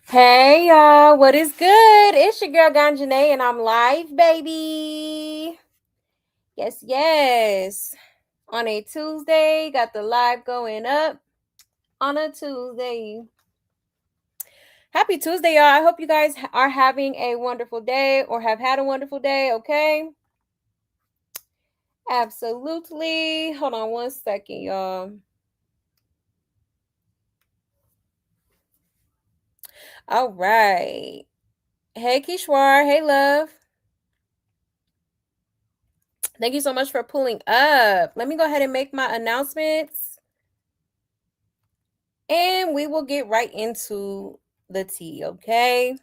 Hey y'all, what is good? It's your girl Ganjanae and I'm live, baby. Yes. On a Tuesday, got the live going up on a Tuesday. Happy Tuesday, y'all. I hope you guys are having a wonderful day or have had a wonderful day, okay? Absolutely. Hold on one second, y'all. All right. Hey, Kishwar. Hey, love. Thank you so much for pulling up. Let me go ahead and make my announcements. And we will get right into the tea, okay?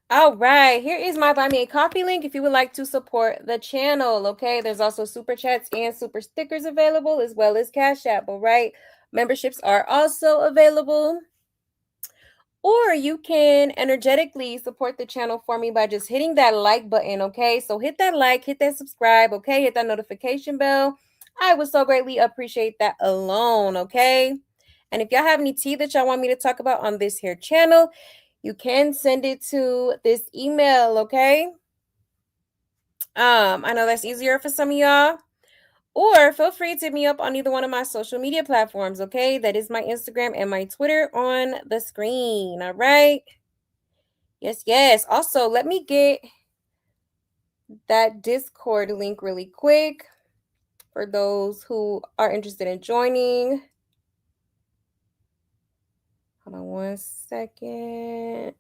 All right, here is my Buy Me a Coffee link if you would like to support the channel, okay? There's also super chats and super stickers available as well as Cash App, all right? Memberships are also available. Or you can energetically support the channel for me by just hitting that like button, okay? So hit that like, hit that subscribe, okay? Hit that notification bell. I would so greatly appreciate that alone, okay? And if y'all have any tea that y'all want me to talk about on this here channel, you can send it to this email, okay? I know that's easier for some of y'all. Or feel free to hit me up on either one of my social media platforms, okay? That is my Instagram and my Twitter on the screen, all right? Yes. Also, let me get that Discord link really quick for those who are interested in joining. Hold on one second.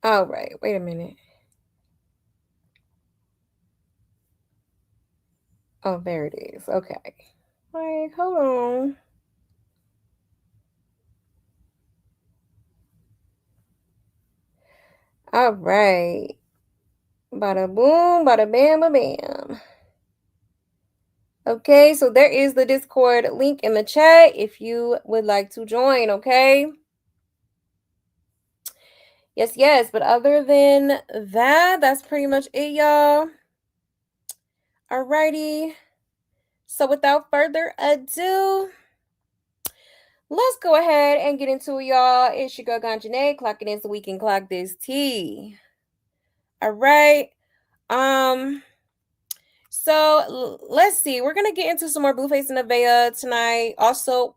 All right, wait a minute. Oh, there it is. Okay. Like, hold on. All right. Bada boom, bada bam, ba bam. Okay, so there is the Discord link in the chat if you would like to join, okay? Yes. But other than that, that's pretty much it, y'all. Alrighty. So without further ado, let's go ahead and get into it, y'all. It's your girl Ganjanae, clocking in so we can clock this tea. All right. So let's see. We're gonna get into some more Blueface and Nevaeh tonight. Also,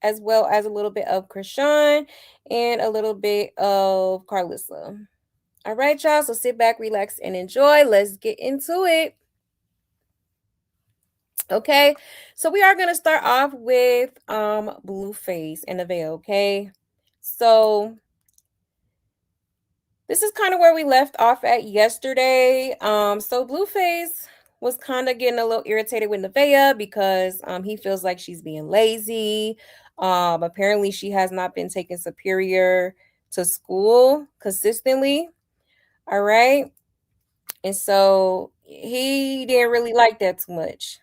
as well as a little bit of Chrisean and a little bit of Carlissa. All right, y'all. So sit back, relax, and enjoy. Let's get into it. Okay, so we are gonna start off with Blueface and Nevaeh, okay? So this is kind of where we left off at yesterday. So Blueface was kind of getting a little irritated with Nevaeh because he feels like she's being lazy. Apparently she has not been taking Superior to school consistently. All right. And so he didn't really like that too much.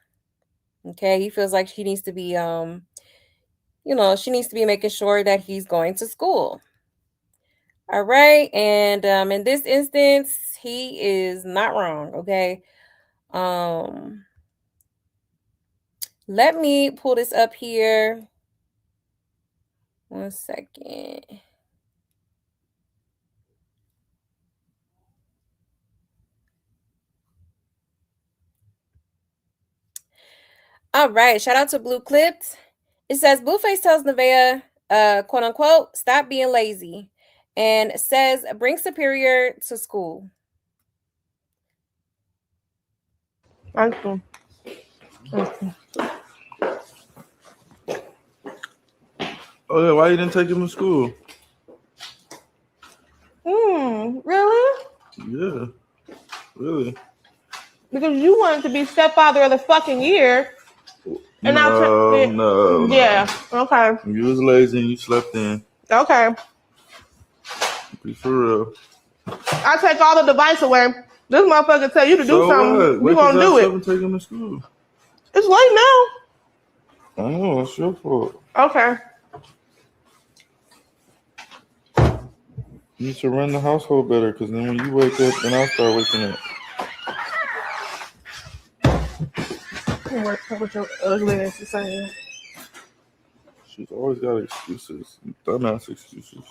Okay, he feels like she needs to be she needs to be making sure that he's going to school. All right, and in this instance, he is not wrong, okay? Let me pull this up here. 1 second. All right, shout out to Blue Clipped. It says Blueface tells Nevaeh, quote unquote, stop being lazy, and says bring Superior to school. Thank you. Oh yeah, why you didn't take him to school? Really? Yeah, really. Because you wanted to be stepfather of the fucking year. And No. Yeah, okay. You was lazy and you slept in. Okay. Be for real. I take all the device away. This motherfucker tell you to do something, What? you Wake his won't do ass it. up and take him to school. It's It's late now. I know, it's your fault. Okay. You need to run the household better, because then when you wake up, then I'll start waking up. What your ugliness is saying. She's always got excuses. Dumbass excuses.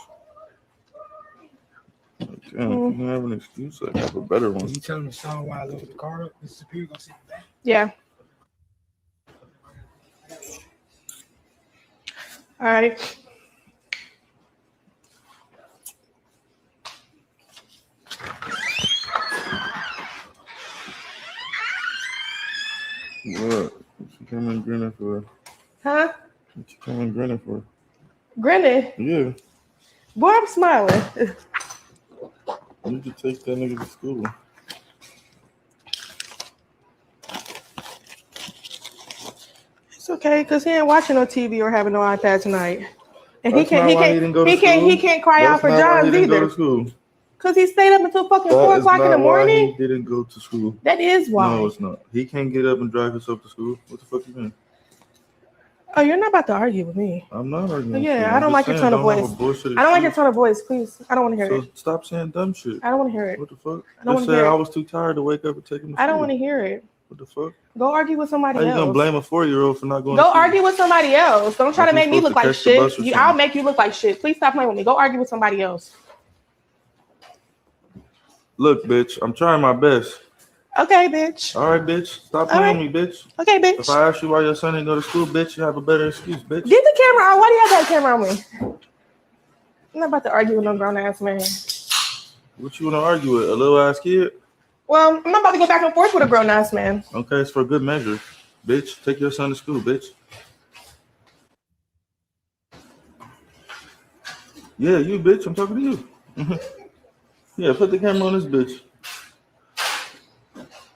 Like, damn, if you can have an excuse, I have a better one. You tell him to stop while I load the car up. Mr. Superior gonna sit back. Yeah. All right. What? What you coming grinning for? Huh? What you coming grinning for? Grinning. Yeah. Boy, I'm smiling. You need to take that nigga to school. It's okay, cause he ain't watching no TV or having no iPad tonight, and That's not why he didn't go to school. he can't cry out for That's not why he jobs didn't go either. to school. Cause he stayed up until fucking 4 That is o'clock in the not why morning. he didn't go to school. That is why. No, it's not. He can't get up and drive himself to school. What the fuck you mean? Oh, you're not about to argue with me. I'm not arguing with you. Yeah, I I'm don't just like your saying, tone of don't have voice. a bullshit I don't like your excuse. tone of voice, please. I don't want to hear So it. stop saying dumb shit. I don't want to hear it. What the fuck? I don't Just wanna said hear I it. was too tired to wake up and take him to school. I don't want to hear it. What the fuck? Go argue with somebody How you else. gonna blame a 4-year-old for not going Go to school? argue with somebody else. Don't try Like to make he's me look supposed to like catch the bus shit. or I'll something. make you look like shit. Please stop playing with me. Go argue with somebody else. Look, bitch, I'm trying my best. Okay, bitch. All right, bitch. Stop All playing right. with me, bitch. Okay, If bitch. I ask you why your son didn't go to school, bitch, you have a better excuse, bitch. Get the camera on. Why do you have that camera on me? I'm not about to argue with no grown ass man. What you want to argue with? A little ass kid? Well, I'm not about to go back and forth with a grown ass man. Okay, it's for good measure. Bitch, take your son to school, bitch. Yeah, you, bitch. I'm talking to you. Yeah, put the camera on this bitch.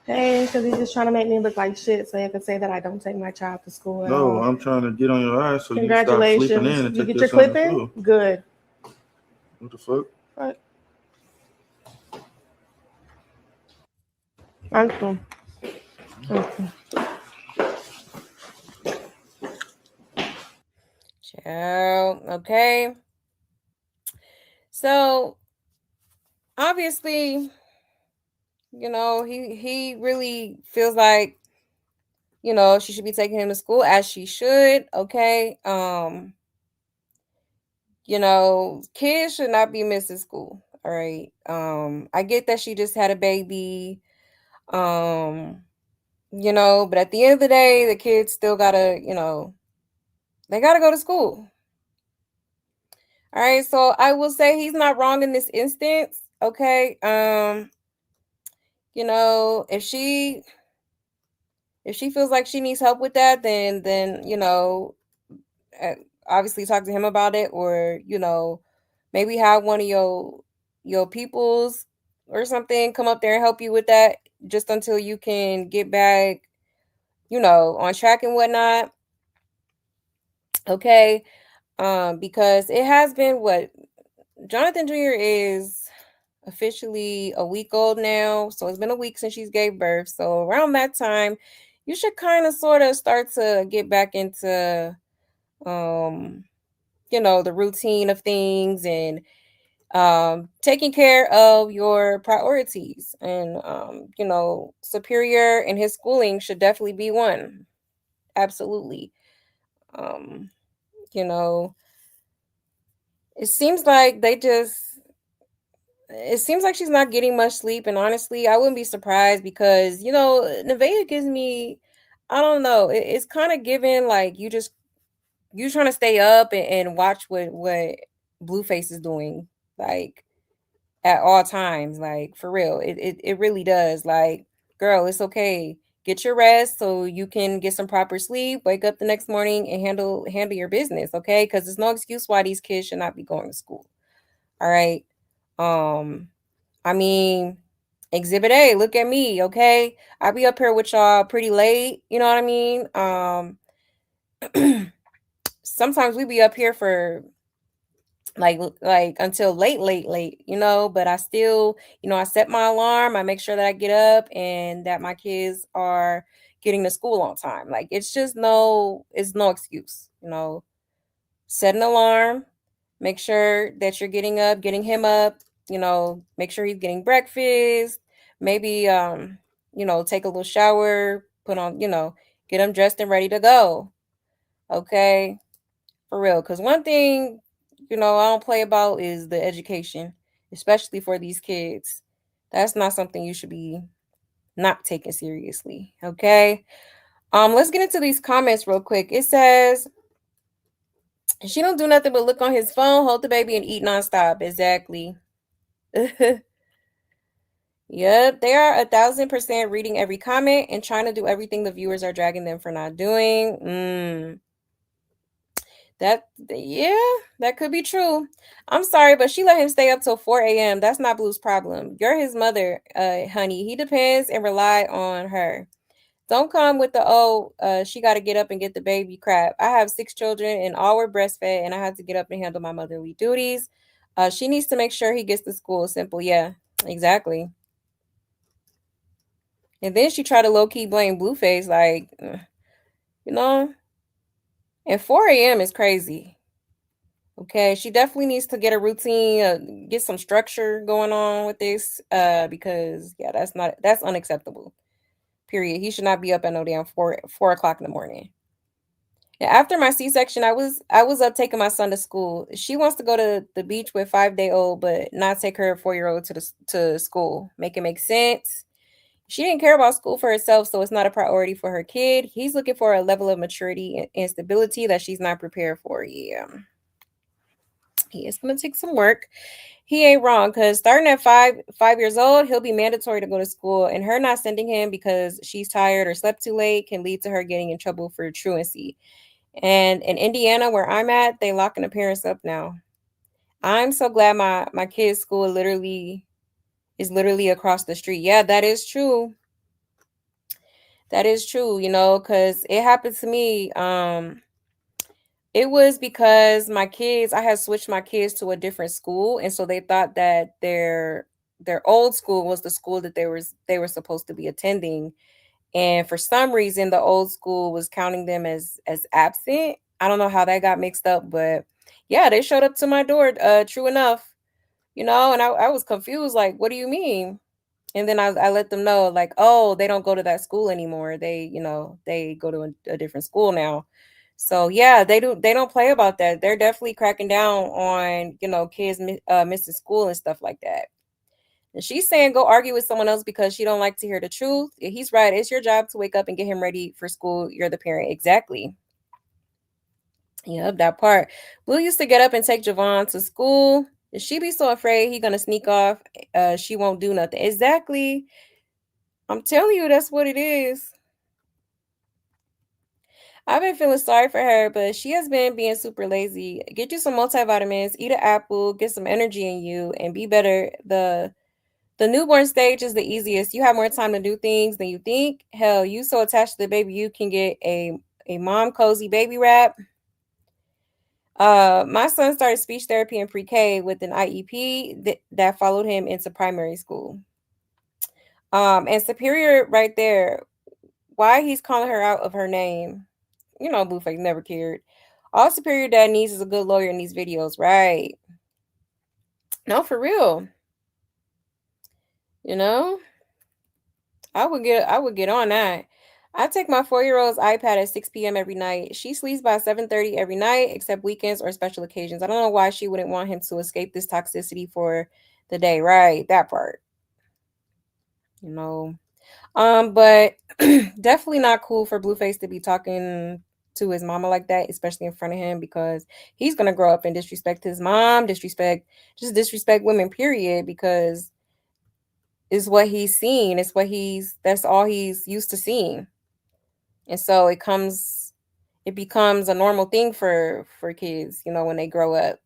Hey, because he's just trying to make me look like shit so he can say that I don't take my child to school at No, all. I'm trying to get on your ass so you stop Congratulations. sleeping in and You take get your your son to clip in? school. Good. What the fuck? What? Uncle. Ciao. Okay. So obviously, he really feels like, she should be taking him to school, as she should. Okay. Kids should not be missing school. All right. I get that she just had a baby. But at the end of the day, the kids still gotta, they gotta go to school. All right, so I will say he's not wrong in this instance. Okay. If she feels like she needs help with that, then obviously talk to him about it, or maybe have one of your peoples or something come up there and help you with that, just until you can get back on track and whatnot. Okay. Because it has been, what, Jonathan Jr. is officially a week old now, so it's been a week since she's gave birth. So around that time, you should kind of sort of start to get back into the routine of things, and taking care of your priorities. And Superior and his schooling should definitely be one. Absolutely. um you know it seems like it seems like she's not getting much sleep, and honestly, I wouldn't be surprised, because Nevaeh gives me, I don't know, it's kind of given like you trying to stay up and watch what Blueface is doing, like, at all times, like, for real. It really does. Like, girl, it's okay. Get your rest so you can get some proper sleep, wake up the next morning and handle your business, okay? Because there's no excuse why these kids should not be going to school. All right. I mean, Exhibit A, look at me, okay? I be up here with y'all pretty late, you know what I mean? Sometimes we be up here for like until late, but I still, I set my alarm, I make sure that I get up and that my kids are getting to school on time. Like it's no excuse, you know. Set an alarm, make sure that you're getting up, getting him up, you know, make sure he's getting breakfast, maybe take a little shower, put on, get him dressed and ready to go. Okay? For real. Cause one thing, I don't play about is the education, especially for these kids. That's not something you should be not taking seriously. Okay? Let's get into these comments real quick. It says she don't do nothing but look on his phone, hold the baby, and eat nonstop. Exactly. Yep, they are 1,000% reading every comment and trying to do everything the viewers are dragging them for not doing. Yeah, that could be true. I'm sorry, but she let him stay up till 4 a.m. That's not Blue's problem. You're his mother, honey. He depends and rely on her. Don't come with the she got to get up and get the baby crap. I have 6 children and all were breastfed, and I had to get up and handle my motherly duties. She needs to make sure he gets to school. Simple, yeah, exactly. And then she tried to low key blame Blueface, like, you know, and 4 a.m. is crazy. Okay, she definitely needs to get a routine, get some structure going on with this, because yeah, that's unacceptable. Period. He should not be up at no damn 4 o'clock in the morning. Yeah, after my C-section, I was up taking my son to school. She wants to go to the beach with 5-day old, but not take her 4-year-old to school. Make it make sense. She didn't care about school for herself, so it's not a priority for her kid. He's looking for a level of maturity and stability that she's not prepared for. Yeah, he is gonna take some work. He ain't wrong because starting at 5 years old, he'll be mandatory to go to school, and her not sending him because she's tired or slept too late can lead to her getting in trouble for truancy. And in Indiana, where I'm at, they locking the parents up now. I'm so glad my kid's school is literally across the street. Yeah, that is true. That is true, because it happened to me. It was because I had switched my kids to a different school, and so they thought that their old school was the school that they were supposed to be attending. And for some reason the old school was counting them as absent. I don't know how that got mixed up, but yeah, they showed up to my door, true enough, and I was confused, like, what do you mean? And then I let them know, like, oh, they don't go to that school anymore. They go to a different school now. So yeah, they don't play about that. They're definitely cracking down on, kids missing school and stuff like that. And she's saying go argue with someone else because she don't like to hear the truth. Yeah, he's right. It's your job to wake up and get him ready for school. You're the parent. Exactly. Yep, that part. Blue used to get up and take Javon to school. She be so afraid he gonna sneak off. She won't do nothing. Exactly. I'm telling you, that's what it is. I've been feeling sorry for her, but she has been being super lazy. Get you some multivitamins, eat an apple, get some energy in you, and be better. The newborn stage is the easiest. You have more time to do things than you think. Hell, you so attached to the baby, you can get a mom cozy baby wrap. My son started speech therapy in pre-K with an IEP that followed him into primary school. And Superior right there, why he's calling her out of her name. Blueface never cared. All Superior Dad needs is a good lawyer in these videos, right? No, for real. You know, I would get on that. I take my 4-year-old's iPad at 6 p.m. every night. She sleeps by 7:30 every night, except weekends or special occasions. I don't know why she wouldn't want him to escape this toxicity for the day, right? That part. You know. But definitely not cool for Blueface to be talking to his mama like that, especially in front of him, because he's gonna grow up and disrespect his mom, disrespect women, period, because it's what he's seen. That's all he's used to seeing. And so it becomes a normal thing for kids, when they grow up.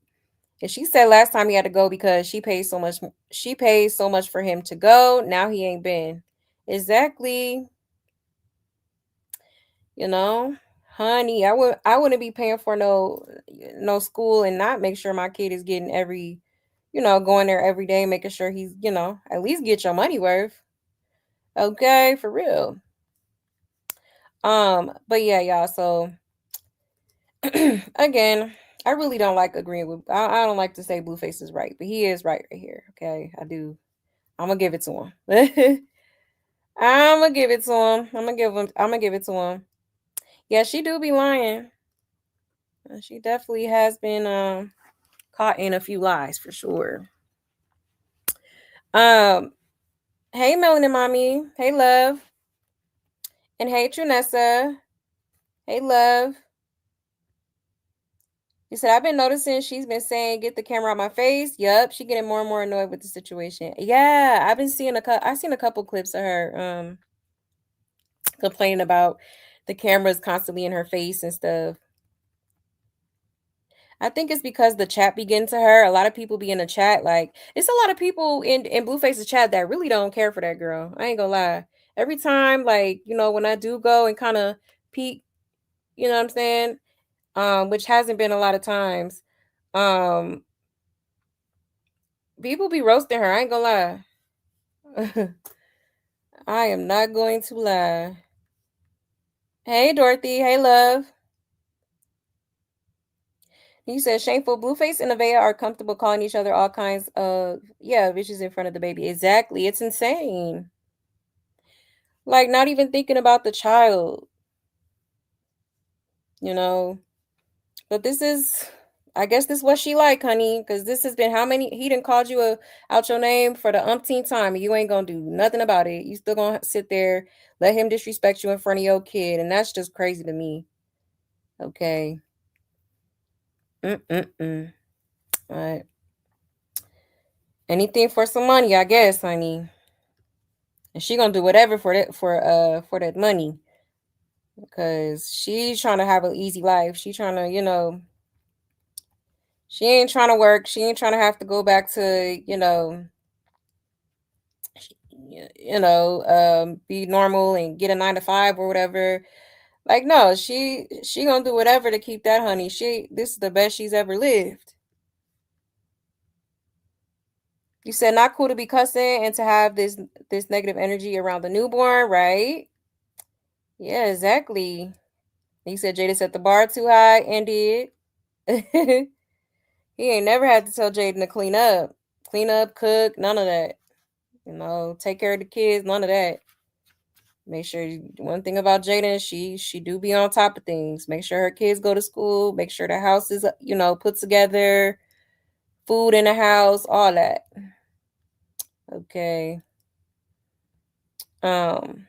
And she said last time he had to go because she paid so much for him to go. Now he ain't been. Exactly. You know, honey, I wouldn't be paying for no school and not make sure my kid is getting going there every day, making sure he's, at least get your money worth. Okay, for real. But yeah, y'all. So again, I really don't like agreeing with. I don't like to say Blueface is right, but he is right here. Okay, I do. I'm gonna give it to him. I'm gonna give it to him. I'm gonna give him. I'm gonna give it to him. Yeah, she do be lying. She definitely has been caught in a few lies for sure. Um, hey Melanin Mommy. Hey Love. And hey Trunessa. Hey Love. You said I've been noticing she's been saying get the camera out my face. Yup, she getting more and more annoyed with the situation. Yeah, I've been seeing I've seen a couple clips of her complaining about the cameras constantly in her face and stuff. I think it's because the chat be getting to her. A lot of people be in the chat. Like, it's a lot of people in Blueface's chat that really don't care for that girl. I ain't gonna lie. Every time, like, when I do go and kind of peek, you know what I'm saying? Which hasn't been a lot of times. Um, People be roasting her. I ain't gonna lie. I am not going to lie. Hey Dorothy. Hey love. You said shameful. Blueface and Nevaeh are comfortable calling each other all kinds of bitches in front of the baby. Exactly. It's insane. Like not even thinking about the child, you know. But this is, I guess this is what she like, honey, because this has been how many he done called you out your name for the umpteenth time, and you ain't gonna do nothing about it. You still gonna sit there, let him disrespect you in front of your kid, and that's just crazy to me. Okay. Mm. All right. Anything for some money, I guess, honey. And she gonna do whatever for that money. Because she's trying to have an easy life. She trying to, she ain't trying to work. She ain't trying to have to go back to, be normal and get a 9 to 5 or whatever. Like, no, she gonna do whatever to keep that honey. This is the best she's ever lived. You said not cool to be cussing and to have this negative energy around the newborn, right? Yeah, exactly. You said Jada set the bar too high and did. He ain't never had to tell Jaden to clean up, cook, none of that. Take care of the kids, none of that. Make sure one thing about Jaden, she do be on top of things. Make sure her kids go to school. Make sure the house is put together. Food in the house, all that. Okay. Um.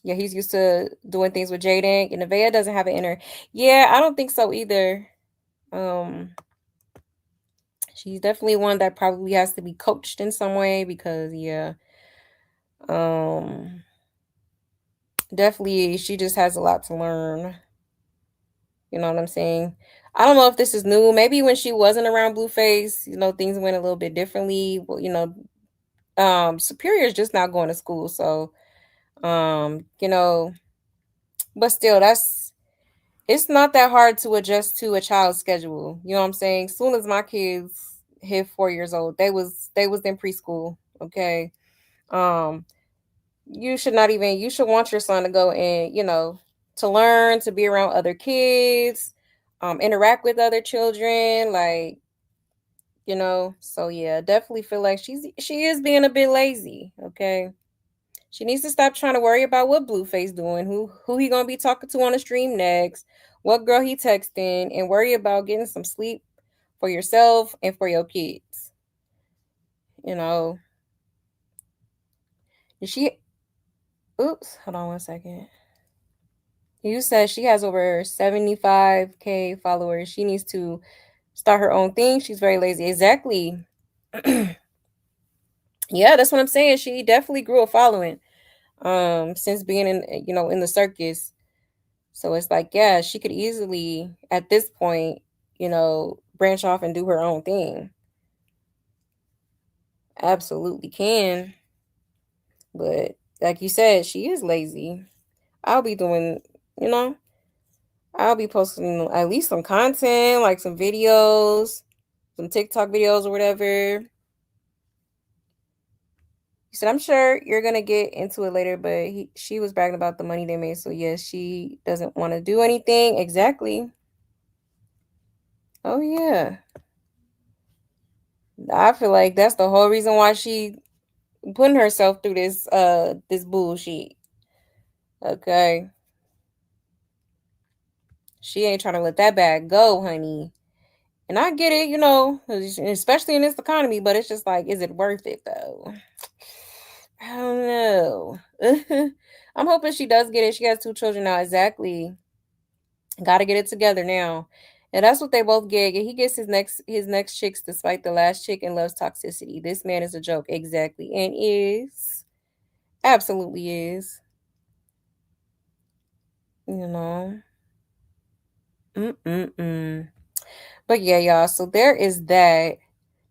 Yeah, he's used to doing things with Jaden. And Nevaeh doesn't have an inner. Yeah, I don't think so either. Um. She's definitely one that probably has to be coached in some way because yeah. Um. Definitely, she just has a lot to learn. You know what I'm saying? I don't know if this is new. Maybe when she wasn't around Blueface, things went a little bit differently. Well, Superior's just not going to school, so but still, it's not that hard to adjust to a child's schedule. You know what I'm saying? Soon as my kids hit 4 years old, they was in preschool. Okay. Um, you should want your son to go and to learn, to be around other kids, interact with other children, like so yeah, definitely feel like she is being a bit lazy. Okay, she needs to stop trying to worry about what Blueface doing, who he gonna be talking to on the stream next, what girl he texting, and worry about getting some sleep for yourself and for your kids. you know she oops, hold on one second. You said she has over 75K followers. She needs to start her own thing. She's very lazy. Exactly. Yeah, that's what I'm saying. She definitely grew a following since being in the circus. So it's like, yeah, she could easily at this point, branch off and do her own thing. Absolutely can. But like you said, she is lazy. I'll be doing, you know, I'll be posting at least some content, like some videos, some TikTok videos or whatever. He said, "I'm sure you're gonna get into it later, but she was bragging about the money they made. So yes, she doesn't want to do anything exactly. Oh yeah, I feel like that's the whole reason why she putting herself through this bullshit. Okay, she ain't trying to let that bag go, honey. And I get it, especially in this economy. But it's just like, is it worth it though? I don't know. I'm hoping she does get it. She has 2 children now. Exactly. Got to get it together now. And that's what they both get. He gets his next chicks despite the last chick and loves toxicity. This man is a joke. Exactly. And is. Absolutely is. You know. Mm-mm-mm. But yeah, y'all. So there is that.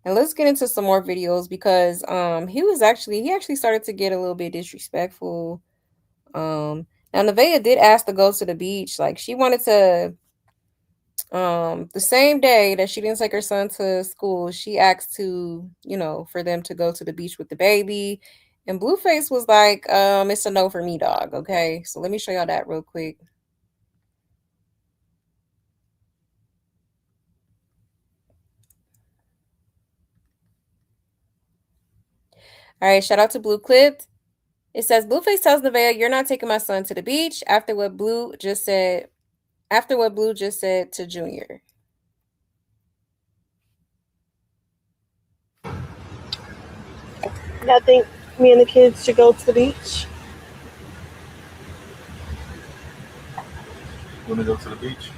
And let's get into some more videos because he actually started to get a little bit disrespectful. Now Nevaeh did ask to go to the beach. Like she wanted to the same day that she didn't take her son to school, she asked for them to go to the beach with the baby. And Blueface was like, it's a no for me, dog. Okay. So let me show y'all that real quick. All right, shout out to Blue Clipped. It says Blueface tells Nevaeh, "You're not taking my son to the beach." After what Blue just said to Junior. I think me and the kids should go to the beach. Want to go to the beach?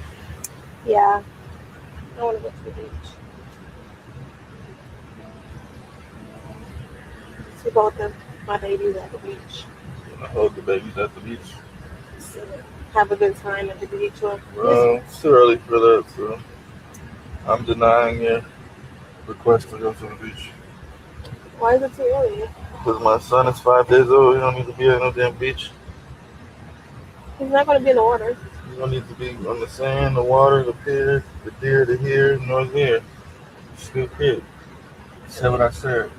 Yeah, I want to go to the beach. See both of my babies at the beach. I hold the babies at the beach. So, have a good time at the beach. It's too early for that, so I'm denying your request to go to the beach. Why is it too early? Because my son is 5 days old. He don't need to be at no damn beach. He's not going to be in the water. He don't need to be on the sand, the water, the pier, the deer, the here, nor there. Still kid. Say what I said.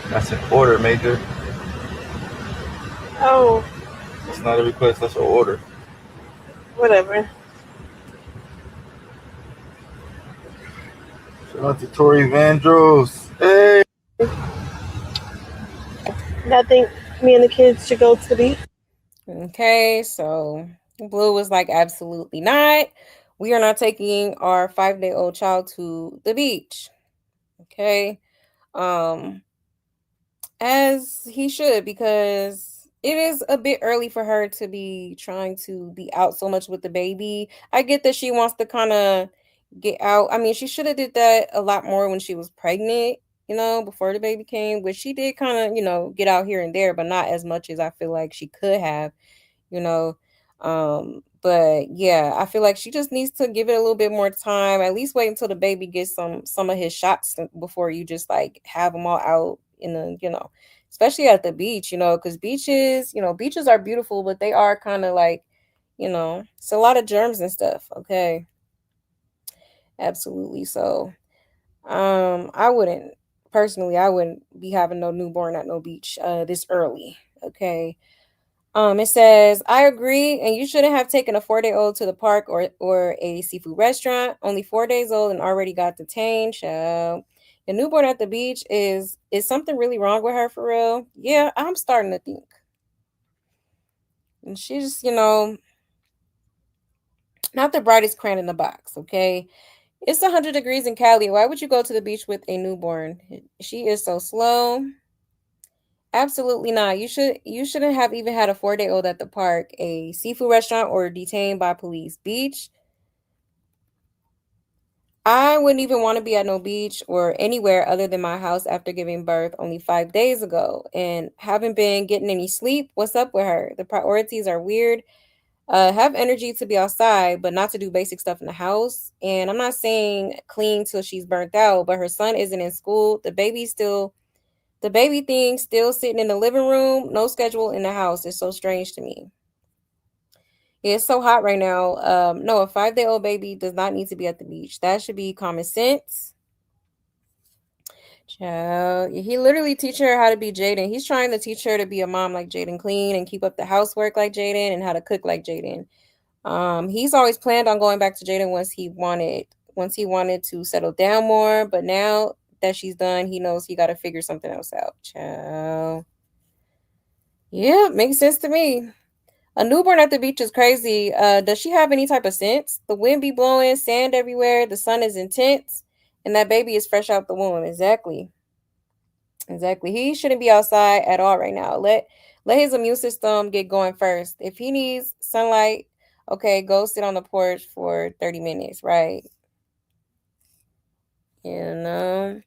That's an order, Major. Oh, It's not a request, that's an order. whatever. Shout out to Tori Vandross. Hey! I think me and the kids should go to the beach. Okay, so Blue was like, absolutely not. We are not taking our 5-day-old child to the beach. Okay. Um, as he should, because it is a bit early for her to be trying to be out so much with the baby. I get that she wants to kind of get out. I mean, she should have did that a lot more when she was pregnant, before the baby came, which she did kind of, get out here and there, but not as much as I feel like she could have you know. But yeah, I feel like she just needs to give it a little bit more time. At least wait until the baby gets some of his shots before you just like have them all out in the, especially at the beach, because beaches are beautiful, but they are kind of like, it's a lot of germs and stuff. Okay, absolutely. So, I wouldn't personally, I wouldn't be having no newborn at no beach this early. Okay. It says, I agree, and you shouldn't have taken a 4-day-old to the park or a seafood restaurant. Only 4 days old and already got detained. Child. The newborn at the beach is something really wrong with her for real? Yeah, I'm starting to think. And she's, not the brightest crayon in the box, okay? It's 100 degrees in Cali. Why would you go to the beach with a newborn? She is so slow. Absolutely not. You shouldn't have even had a 4-day-old at the park, a seafood restaurant, or detained by police. Beach. I wouldn't even want to be at no beach or anywhere other than my house after giving birth only 5 days ago and haven't been getting any sleep. What's up with her? The priorities are weird. Have energy to be outside, but not to do basic stuff in the house. And I'm not saying clean till she's burnt out, but her son isn't in school. The baby thing still sitting in the living room, no schedule in the house is so strange to me. Yeah, it's so hot right now. No, a 5-day old baby does not need to be at the beach. That should be common sense. Child, he literally teaching her how to be Jaden. He's trying to teach her to be a mom like Jaden, clean and keep up the housework like Jaden, and how to cook like Jaden. He's always planned on going back to Jaden once he wanted to settle down more, but now that she's done, he knows he got to figure something else out. Child. Yeah, makes sense to me. A newborn at the beach is crazy. Does she have any type of sense? The wind be blowing, sand everywhere, the sun is intense, and that baby is fresh out the womb. Exactly. Exactly. He shouldn't be outside at all right now. Let his immune system get going first. If he needs sunlight, okay, go sit on the porch for 30 minutes, right? You know.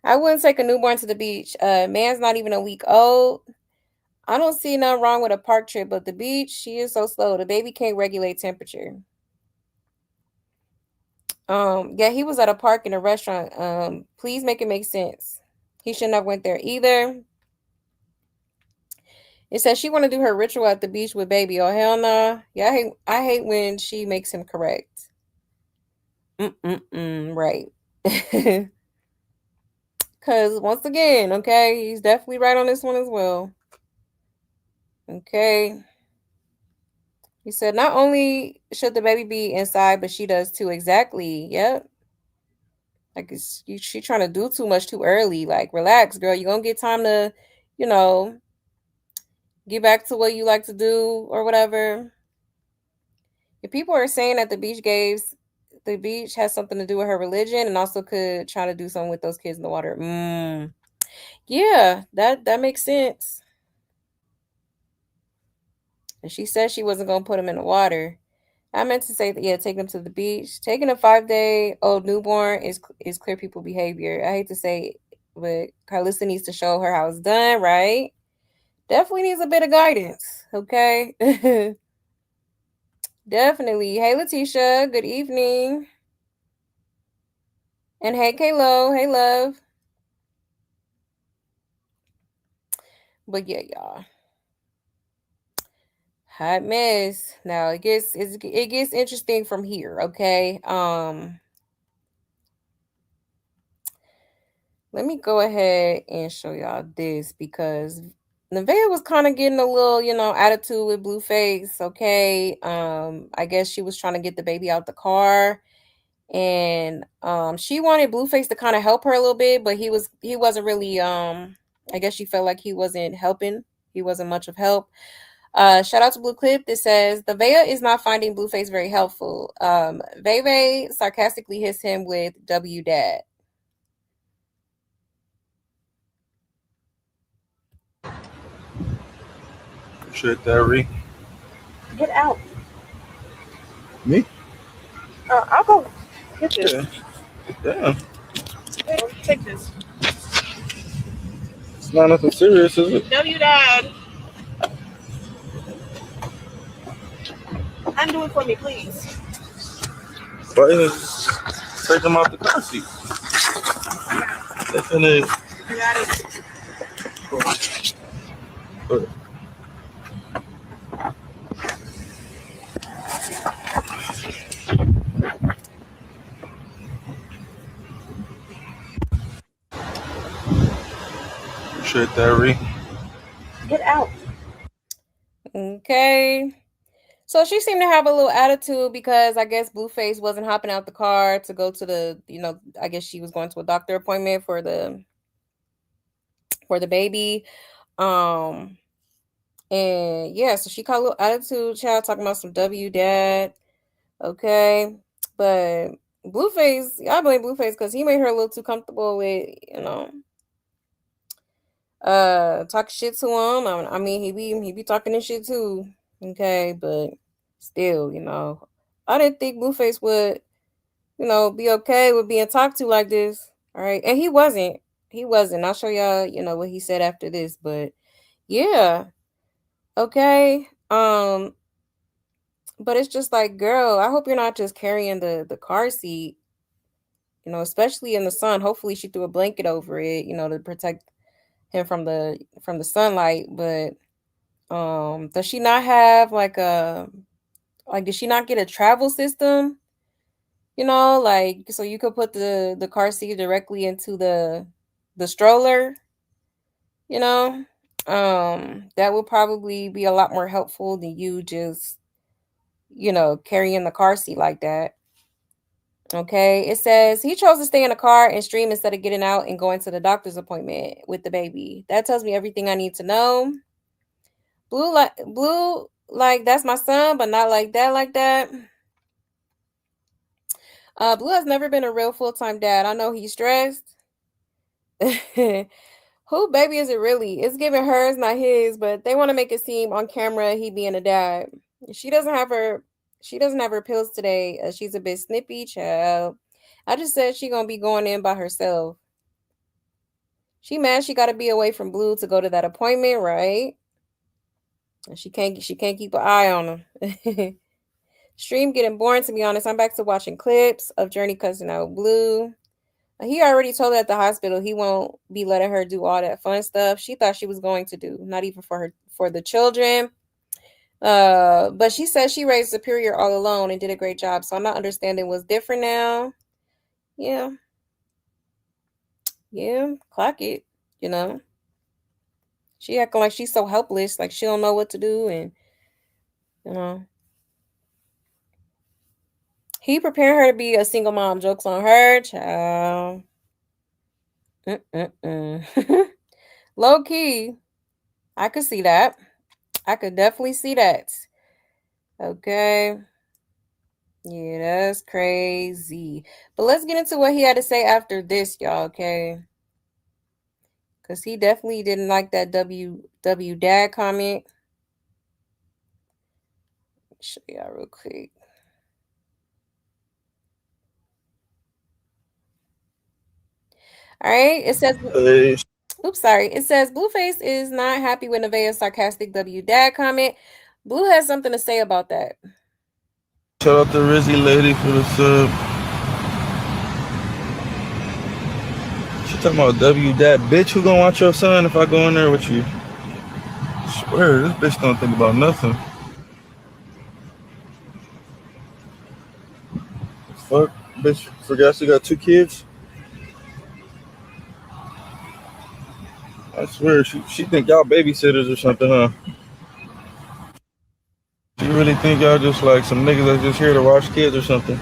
I wouldn't take a newborn to the beach. Man's not even a week old. I don't see nothing wrong with a park trip, but the beach, she is so slow. The baby can't regulate temperature. Yeah, he was at a park in a restaurant. Please make it make sense. He shouldn't have went there either. It says she want to do her ritual at the beach with baby. Oh hell no! Yeah, I hate when she makes him correct. Right. Cause once again, okay, he's definitely right on this one as well. Okay. He said not only should the baby be inside, but she does too. Exactly. Yep. Like she trying to do too much too early. Like relax, girl. You gonna get time to, you know, get back to what you like to do or whatever. If people are saying that the beach has something to do with her religion and also could try to do something with those kids in the water. Yeah, that makes sense. And she said she wasn't gonna put them in the water. I meant to say that, yeah, take them to the beach. Taking a 5-day old newborn is clear people behavior. I hate to say it, but Carlissa needs to show her how it's done, right? Definitely needs a bit of guidance, okay? Definitely. Hey, Letitia. Good evening. And hey, Kaylo. Hey, love. But yeah, y'all. Hot mess. Now it gets interesting from here, okay? Let me go ahead and show y'all this because Nevaeh was kind of getting a little, attitude with Blueface, okay? I guess she was trying to get the baby out the car, and she wanted Blueface to kind of help her a little bit, but he wasn't really I guess she felt like he wasn't helping. He wasn't much of help. Shout out to Blue Clip that says the Vea is not finding Blueface very helpful. Veve sarcastically hits him with W Dad. Appreciate that, Ree. Get out. Me? I'll go get this. Yeah. Damn. Hey, take this. It's not nothing serious, is it? W Dad. Undo it for me, please. But take them out the car seat. They finna. I got it. Appreciate that, Ree. Get out. Okay. So she seemed to have a little attitude because I guess Blueface wasn't hopping out the car to go to I guess she was going to a doctor appointment for the baby. Um and yeah, so she caught a little attitude, child, talking about some W Dad. Okay. But Blueface, I blame Blueface because he made her a little too comfortable with, talk shit to him. I mean, he be talking this shit too. Okay, but still, I didn't think Blueface would, be okay with being talked to like this. All right, and he wasn't. He wasn't. I'll show y'all, what he said after this. But yeah, okay. But it's just like, girl, I hope you're not just carrying the car seat. Especially in the sun. Hopefully, she threw a blanket over it, to protect him from the sunlight. But does she not have like Like, did she not get a travel system? Like, so you could put the car seat directly into the stroller, you know? That would probably be a lot more helpful than you just, carrying the car seat like that. Okay. It says he chose to stay in the car and stream instead of getting out and going to the doctor's appointment with the baby. That tells me everything I need to know. Blue, like that's my son, but not like that, like that. Blue has never been a real full-time dad. I know he's stressed. Who baby is it really? It's giving hers, not his, but they want to make it seem on camera he being a dad. She doesn't have her she doesn't have her pills today. She's a bit snippy, child. I just said she gonna be going in by herself. She mad she gotta be away from Blue to go to that appointment, right? And she can't keep an eye on him. Stream getting boring, to be honest. I'm back to watching clips of Journey cussing out Blue. He already told her at the hospital he won't be letting her do all that fun stuff she thought she was going to do, not even for the children. But she said she raised Superior all alone and did a great job. So I'm not understanding what's different now. Yeah. Yeah. Clock it. You know. She acting like she's so helpless, like she don't know what to do, and you know. He prepared her to be a single mom. Jokes on her, child. Low key, I could see that. I could definitely see that. Okay. Yeah, that's crazy. But let's get into what he had to say after this, y'all, okay? Because he definitely didn't like that W dad comment. Show y'all real quick. All right. It says, Hey, oops, sorry. It says Blueface is not happy with Nevaeh's sarcastic W dad comment. Blue has something to say about that. shout out to Rizzy lady for the sub. She talking about W dad. Bitch, who gonna watch your son if I go in there with you? I swear, this bitch don't think about nothing. Fuck, bitch, forgot she got 2 kids? I swear, she think y'all babysitters or something, huh? She really think y'all just like some niggas that's just here to watch kids or something?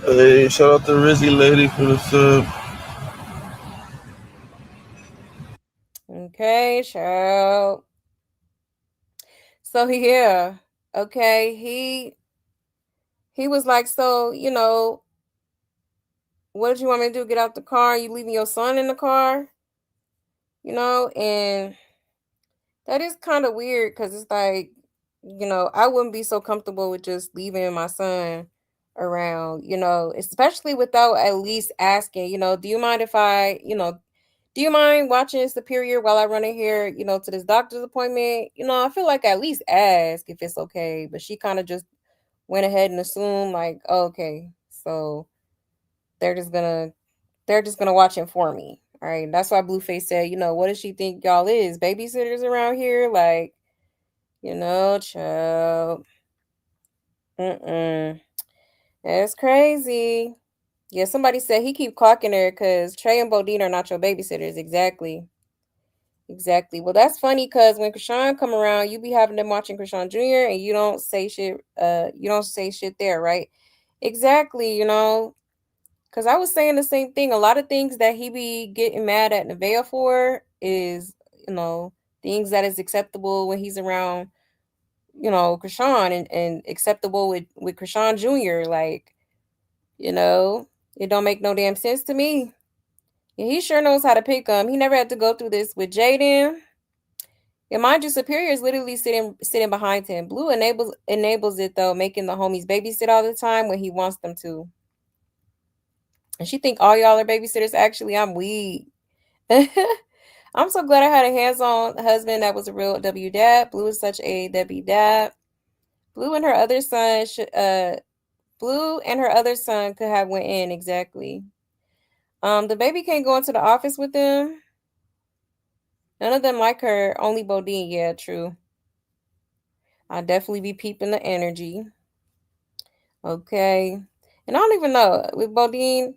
Hey, shout out to Rizzy lady for the sub. Okay, child. So yeah, okay. He was like, so what did you want me to do? Get out the car? You leaving your son in the car? And that is kind of weird because it's like, I wouldn't be so comfortable with just leaving my son around, especially without at least asking, do you mind if do you mind watching Superior while I run in here, to this doctor's appointment? I feel like at least ask if it's okay. But she kind of just went ahead and assumed like, oh, okay, so they're just gonna they're just gonna watch him for me. All right. That's why Blueface said, what does she think y'all is? Babysitters around here? Like, child. Mm-mm. That's crazy. Yeah, somebody said he keep clocking her because Trey and Bodine are not your babysitters. Exactly. Exactly. Well, that's funny because when Chrisean come around, you be having them watching Chrisean Jr. and you don't say shit. You don't say shit there, right? Exactly. Because I was saying the same thing. A lot of things that he be getting mad at Nevaeh for is, things that is acceptable when he's around, Chrisean and acceptable with Chrisean Jr. Like, it don't make no damn sense to me. And he sure knows how to pick them. He never had to go through this with Jaden. And mind you, Superior is literally sitting behind him. Blue enables it though, making the homies babysit all the time when he wants them to. And she think all y'all are babysitters. Actually, I'm weak. I'm so glad I had a hands-on husband that was a real W dad. Blue is such a W dad. Blue and her other son Blue and her other son could have went in exactly. The baby can't go into the office with them. None of them like her. Only Bodine. Yeah, true. I definitely be peeping the energy. Okay. And I don't even know with Bodine.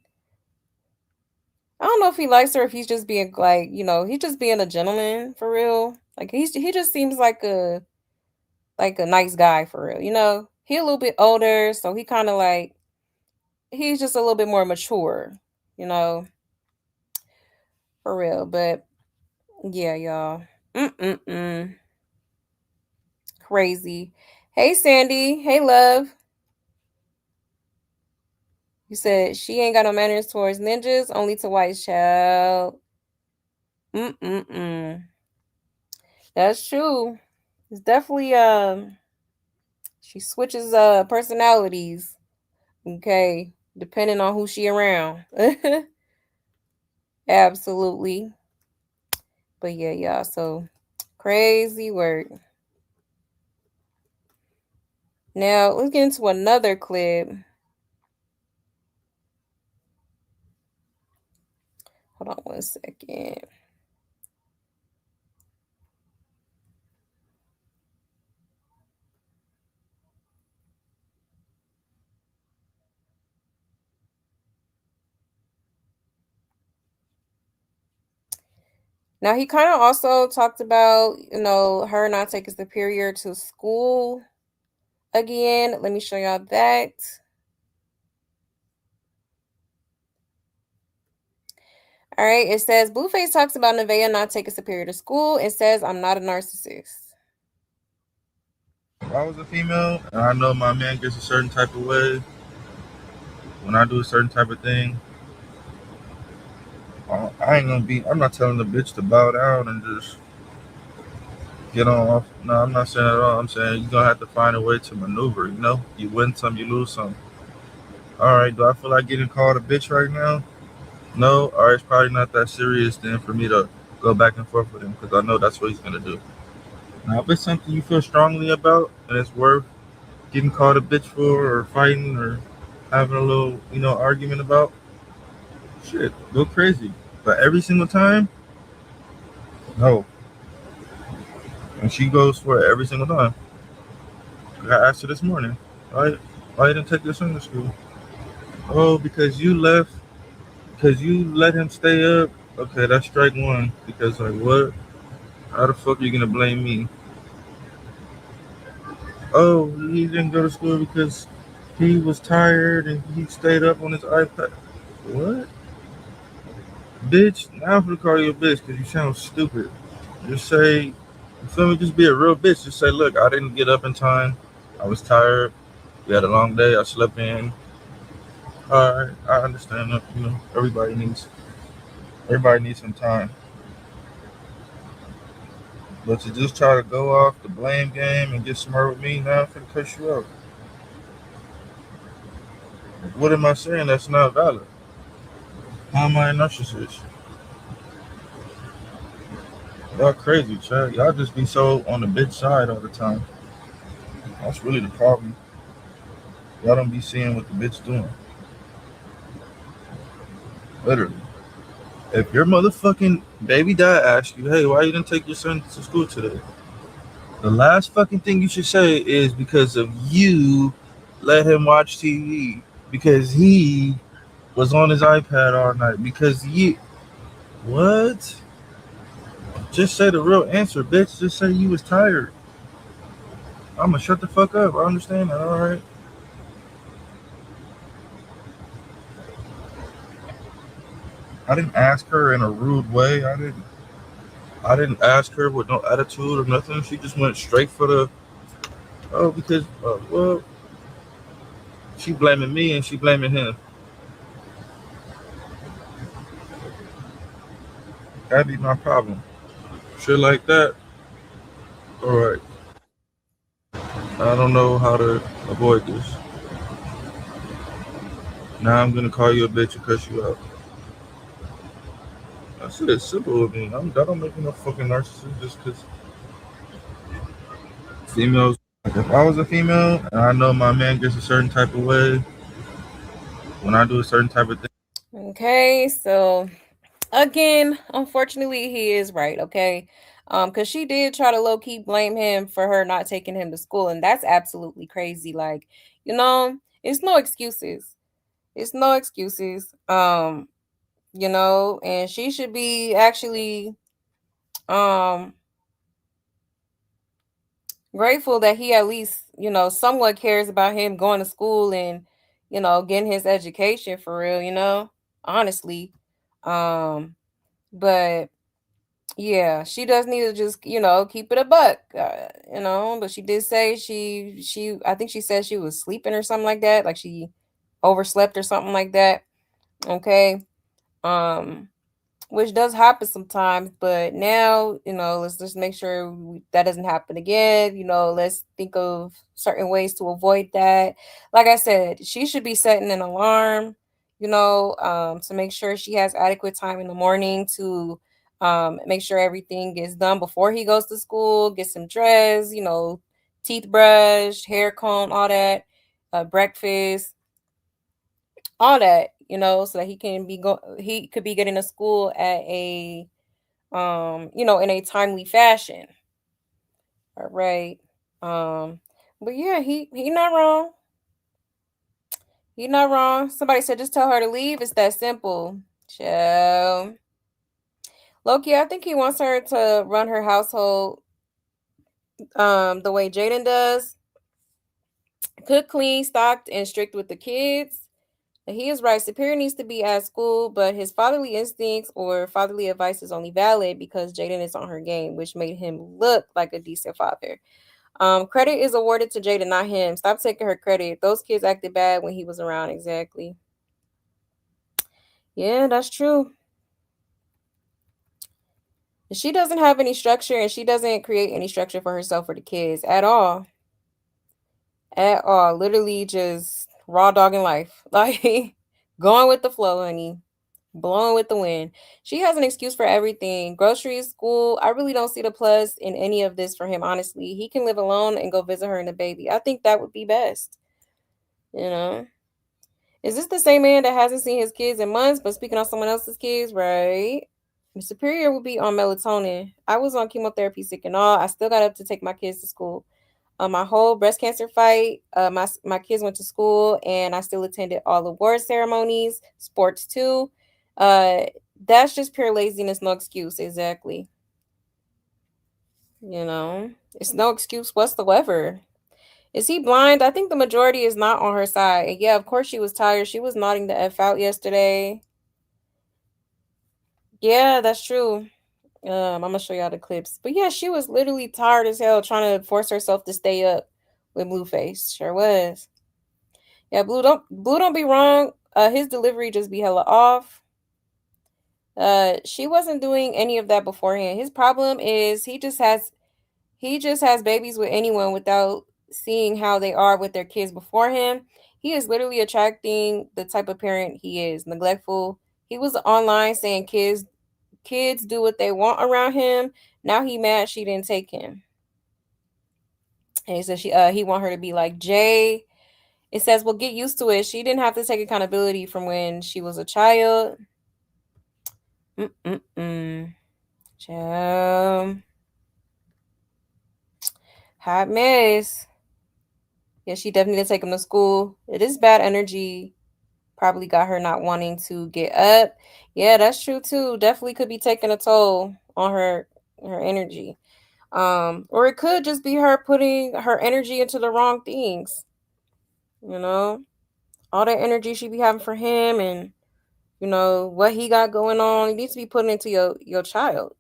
I don't know if he likes her, if he's just being like, he's just being a gentleman for real. Like he just seems like a nice guy for real. He a little bit older, so he kind of like he's just a little bit more mature. You know, for real. But yeah, y'all. Mm. Crazy. Hey, Sandy. Hey, love. You said she ain't got no manners towards ninjas, only to white child. Mm. That's true. It's definitely she switches personalities. Okay, depending on who she around. Absolutely. But yeah, y'all. So crazy work. Now let's get into another clip. Hold on one second. Now he kind of also talked about, her not taking Superior to school again. Let me show y'all that. All right, it says Blueface talks about Nevaeh not taking Superior to school and says, "I'm not a narcissist." If I was a female and I know my man gets a certain type of way when I do a certain type of thing, I ain't gonna be. I'm not telling the bitch to bow down and just get on off. No, I'm not saying at all. I'm saying you're gonna have to find a way to maneuver. You win some, you lose some. All right, do I feel like getting called a bitch right now? No. All right, it's probably not that serious then for me to go back and forth with him because I know that's what he's gonna do. Now, if it's something you feel strongly about and it's worth getting called a bitch for or fighting or having a little, argument about, shit, go crazy. But every single time, no. And she goes for it every single time. I asked her this morning, why you didn't take your son to school? Oh, because you let him stay up. Okay, that's strike one. Because like what? How the fuck are you gonna blame me? Oh, he didn't go to school because he was tired and he stayed up on his iPad. What? Bitch, now I'm gonna call you a bitch because you sound stupid. Just say, you feel me? Just be a real bitch. Just say, look, I didn't get up in time. I was tired. We had a long day. I slept in. All right, I understand that. Everybody needs some time. But to just try to go off the blame game and get smart with me, now I'm gonna cuss you out. What am I saying that's not valid? How am I a narcissist? Y'all crazy, Chad. Y'all just be so on the bitch side all the time. That's really the problem. Y'all don't be seeing what the bitch doing. Literally. If your motherfucking baby dad asks you, hey, why you didn't take your son to school today? The last fucking thing you should say is because of you let him watch TV. Because he was on his iPad all night. Because you. What? Just say the real answer, bitch. Just say you was tired. I'ma shut the fuck up. I understand that, alright? I didn't ask her in a rude way. I didn't ask her with no attitude or nothing. She just went straight for the because well, she blaming me and she blaming him. That'd be my problem. Shit like that. All right. I don't know how to avoid this. Now I'm gonna call you a bitch and cuss you out. That's it. It's simple with me. That don't make me no fucking narcissist just because females. Like if I was a female and I know my man gets a certain type of way when I do a certain type of thing. Okay, so again, unfortunately, he is right. Okay, because she did try to low key blame him for her not taking him to school, and that's absolutely crazy. Like, you know, it's no excuses. It's no excuses. And she should be actually um grateful that he at least, somewhat cares about him going to school and, getting his education for real, honestly. Um, but yeah, she does need to just, keep it a buck, but she did say I think she said she was sleeping or something like that, like she overslept or something like that. Okay. Um, which does happen sometimes, but now, let's just make sure that doesn't happen again. Let's think of certain ways to avoid that. Like I said, she should be setting an alarm, to make sure she has adequate time in the morning to make sure everything is done before he goes to school, get some dress, teeth brushed, hair comb, all that, breakfast, all that, so that he could be getting to school at a in a timely fashion. All right. Um, but yeah, he not wrong. He not wrong. Somebody said just tell her to leave. It's that simple. So Loki, I think he wants her to run her household the way Jaden does. Cook, clean, stocked, and strict with the kids. He is right. Superior needs to be at school, but his fatherly instincts or fatherly advice is only valid because Jaden is on her game, which made him look like a decent father. Credit is awarded to Jada, not him. Stop taking her credit. Those kids acted bad when he was around. Exactly. Yeah, that's true. She doesn't have any structure and she doesn't create any structure for herself or the kids at all. At all. Literally just raw dogging life. Like going with the flow, honey. Blowing with the wind. She has an excuse for everything. Groceries, school. I really don't see the plus in any of this for him, honestly. He can live alone and go visit her and the baby. I think that would be best. You know? Is this the same man that hasn't seen his kids in months but speaking on someone else's kids? Right. Superior will be on melatonin. I was on chemotherapy sick and all. I still got up to take my kids to school. My whole breast cancer fight, my kids went to school and I still attended all award ceremonies, sports too. Uh, that's just pure laziness, no excuse. Exactly. You know, it's no excuse whatsoever. Is he blind? I think the majority is not on her side. And yeah, of course she was tired. She was nodding the F out yesterday. Yeah, that's true. I'm gonna show y'all the clips. But yeah, she was literally tired as hell trying to force herself to stay up with Blueface. Sure was. Yeah, Blue don't be wrong. His delivery just be hella off. She wasn't doing any of that beforehand. His problem is he just has babies with anyone without seeing how they are with their kids before him. He is literally attracting the type of parent he is, neglectful. He was online saying kids do what they want around him. Now he mad she didn't take him. And he said he want her to be like Jay. It says, well, get used to it. She didn't have to take accountability from when she was a child. Mm-mm-mm. Child. Hot mess. Yeah, she definitely did take him to school. It is bad energy. Probably got her not wanting to get up. Yeah, that's true too. Definitely could be taking a toll on her energy. Or it could just be her putting her energy into the wrong things. You know, all that energy she be having for him, and what he got going on. It needs to be put into your child.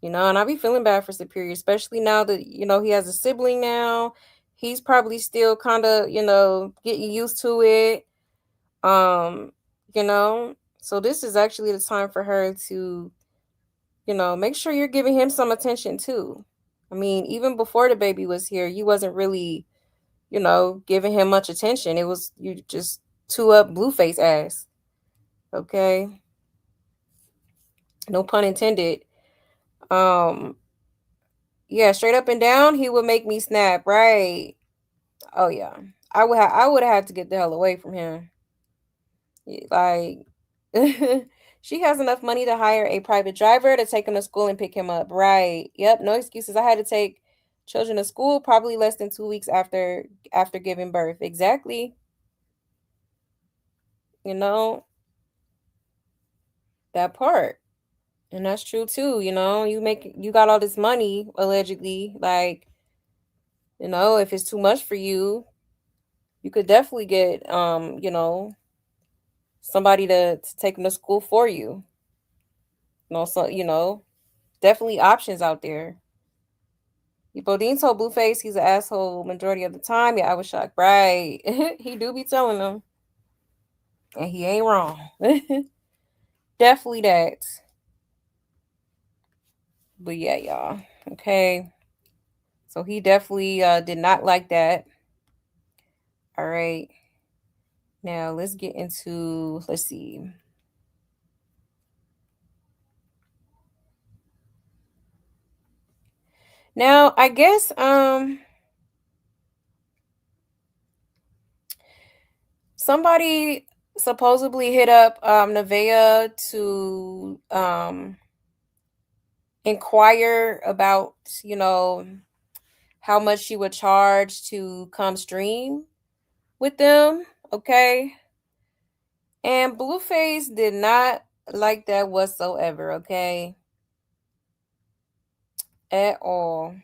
And I be feeling bad for Superior, especially now that he has a sibling now. He's probably still kind of getting used to it. Um, so this is actually the time for her to make sure you're giving him some attention too. I mean, even before the baby was here, you wasn't really giving him much attention. It was you just two up Blueface ass. Okay, no pun intended. Um, yeah, straight up and down, he would make me snap. Right. Oh yeah. I would have had to get the hell away from him. Like She has enough money to hire a private driver to take him to school and pick him up. Right. Yep. No excuses. I had to take children to school probably less than 2 weeks after giving birth. Exactly. You know, that part. And that's true too. You got all this money allegedly. Like, if it's too much for you, you could definitely get somebody to take them to school for you. So definitely options out there. Bodine told Blueface he's an asshole majority of the time. Yeah, I was shocked. Right. He do be telling them. And he ain't wrong. Definitely that. But yeah, y'all. Okay. So he definitely did not like that. All right. Now let's get into, let's see. Now, I guess somebody supposedly hit up Nevaeh to inquire about, how much she would charge to come stream with them. Okay. And Blueface did not like that whatsoever. Okay. At all.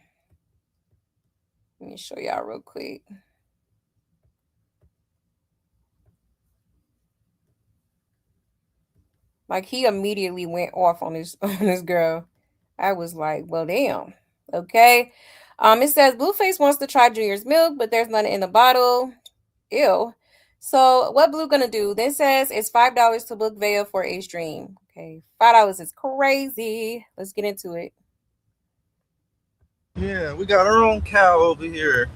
Let me show y'all real quick. Like he immediately went off on this girl. I was like, well, damn. Okay. It says Blueface wants to try Junior's milk, but there's none in the bottle. Ew. So what Blue gonna do? Then says it's $5 to book Vea for a stream. Okay, $5 is crazy. Let's get into it. Yeah, we got our own cow over here.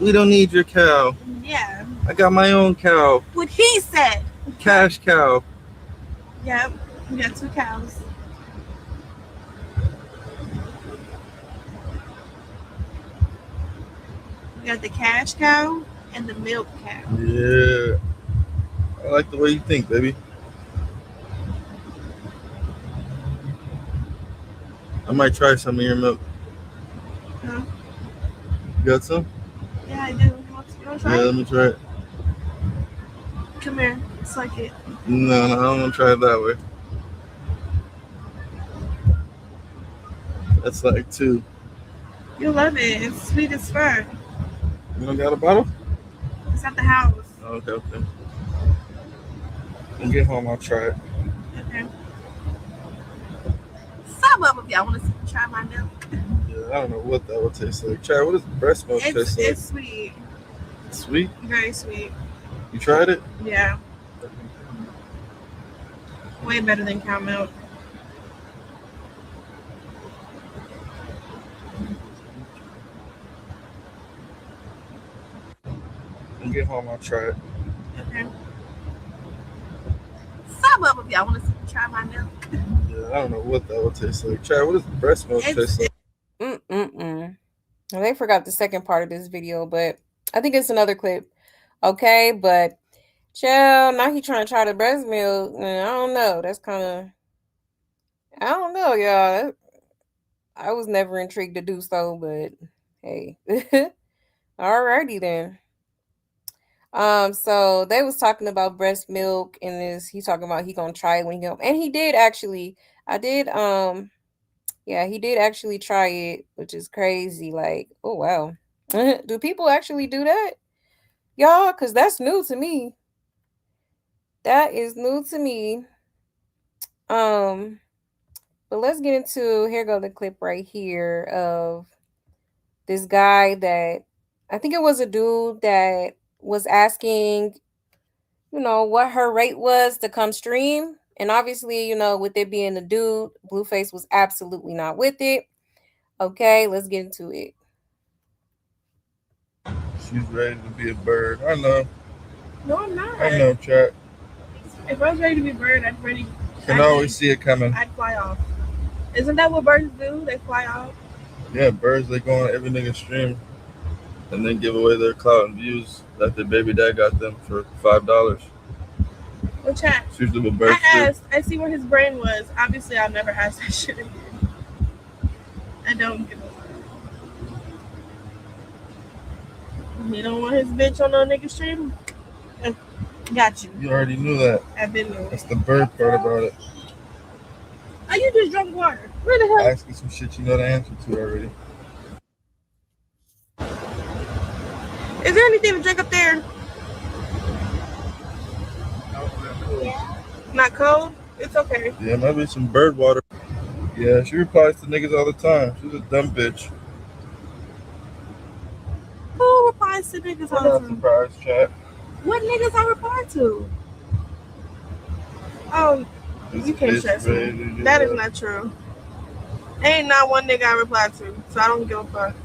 We don't need your cow. Yeah. I got my own cow. What he said. Cash cow. Yep. We got 2 cows. We got the cash cow and the milk cow. Yeah. I like the way you think, baby. I might try some of your milk. Huh? You got some? Yeah, I do. You want to try Yeah, it? let me try it. Come here. Suck it. No, I don't want to try it that way. That's like 2. You'll love it. It's sweet as fuck. You don't got a bottle? It's at the house. Oh, okay. When I get home, I'll try it. Okay. Some of y'all want to try my milk. Yeah, I don't know what that would taste like. Try, what does breast milk taste like? It's sweet. Sweet? Very sweet. You tried it? Yeah. Way better than cow milk. When I get home, I'll try it. Okay. Some of y'all want to try my milk. Yeah, I don't know what that would taste like. Try, what does breast milk taste like? Well, they forgot the second part of this video, but I think it's another clip. Okay, but child, now he trying to try the breast milk. I don't know. That's kind of, I don't know, y'all. I was never intrigued to do so, but hey. Alrighty then. So they was talking about breast milk, and he talking about he gonna try it when he go, and he did actually. Yeah, he did actually try it, which is crazy. Like, oh wow, do people actually do that, y'all? Because that's new to me. That is new to me. But let's get into, here go the clip right here of this guy that, I think it was a dude that was asking, what her rate was to come stream. And obviously, with it being a dude, Blueface was absolutely not with it. Okay, let's get into it. She's ready to be a bird. I know. No, I'm not. I know, chat. If I was ready to be a bird, Can always see it coming. I'd fly off. Isn't that what birds do? They fly off? Yeah, birds, they go on every nigga stream and then give away their clout and views that their baby dad got them for $5. Well, chat. She used to be a I bird too. asked. I see where his brain was. Obviously, I'll never ask that shit again. I don't give a fuck. You don't want his bitch on no nigga stream? Uh, Got you. You already knew that. I've been there. That's the bird part about it. Oh, you just drunk water. Where the hell? Asking some shit you know the answer to already. Is there anything to drink up there? Not cold? It's okay. Yeah, maybe some bird water. Yeah, she replies to niggas all the time. She's a dumb bitch. Who replies to niggas We're all the not time? surprised, chat. What niggas I reply to? Oh, This you can't bitch stress ready me. to get That is up. not true. Ain't not one nigga I reply to, so I don't give a fuck.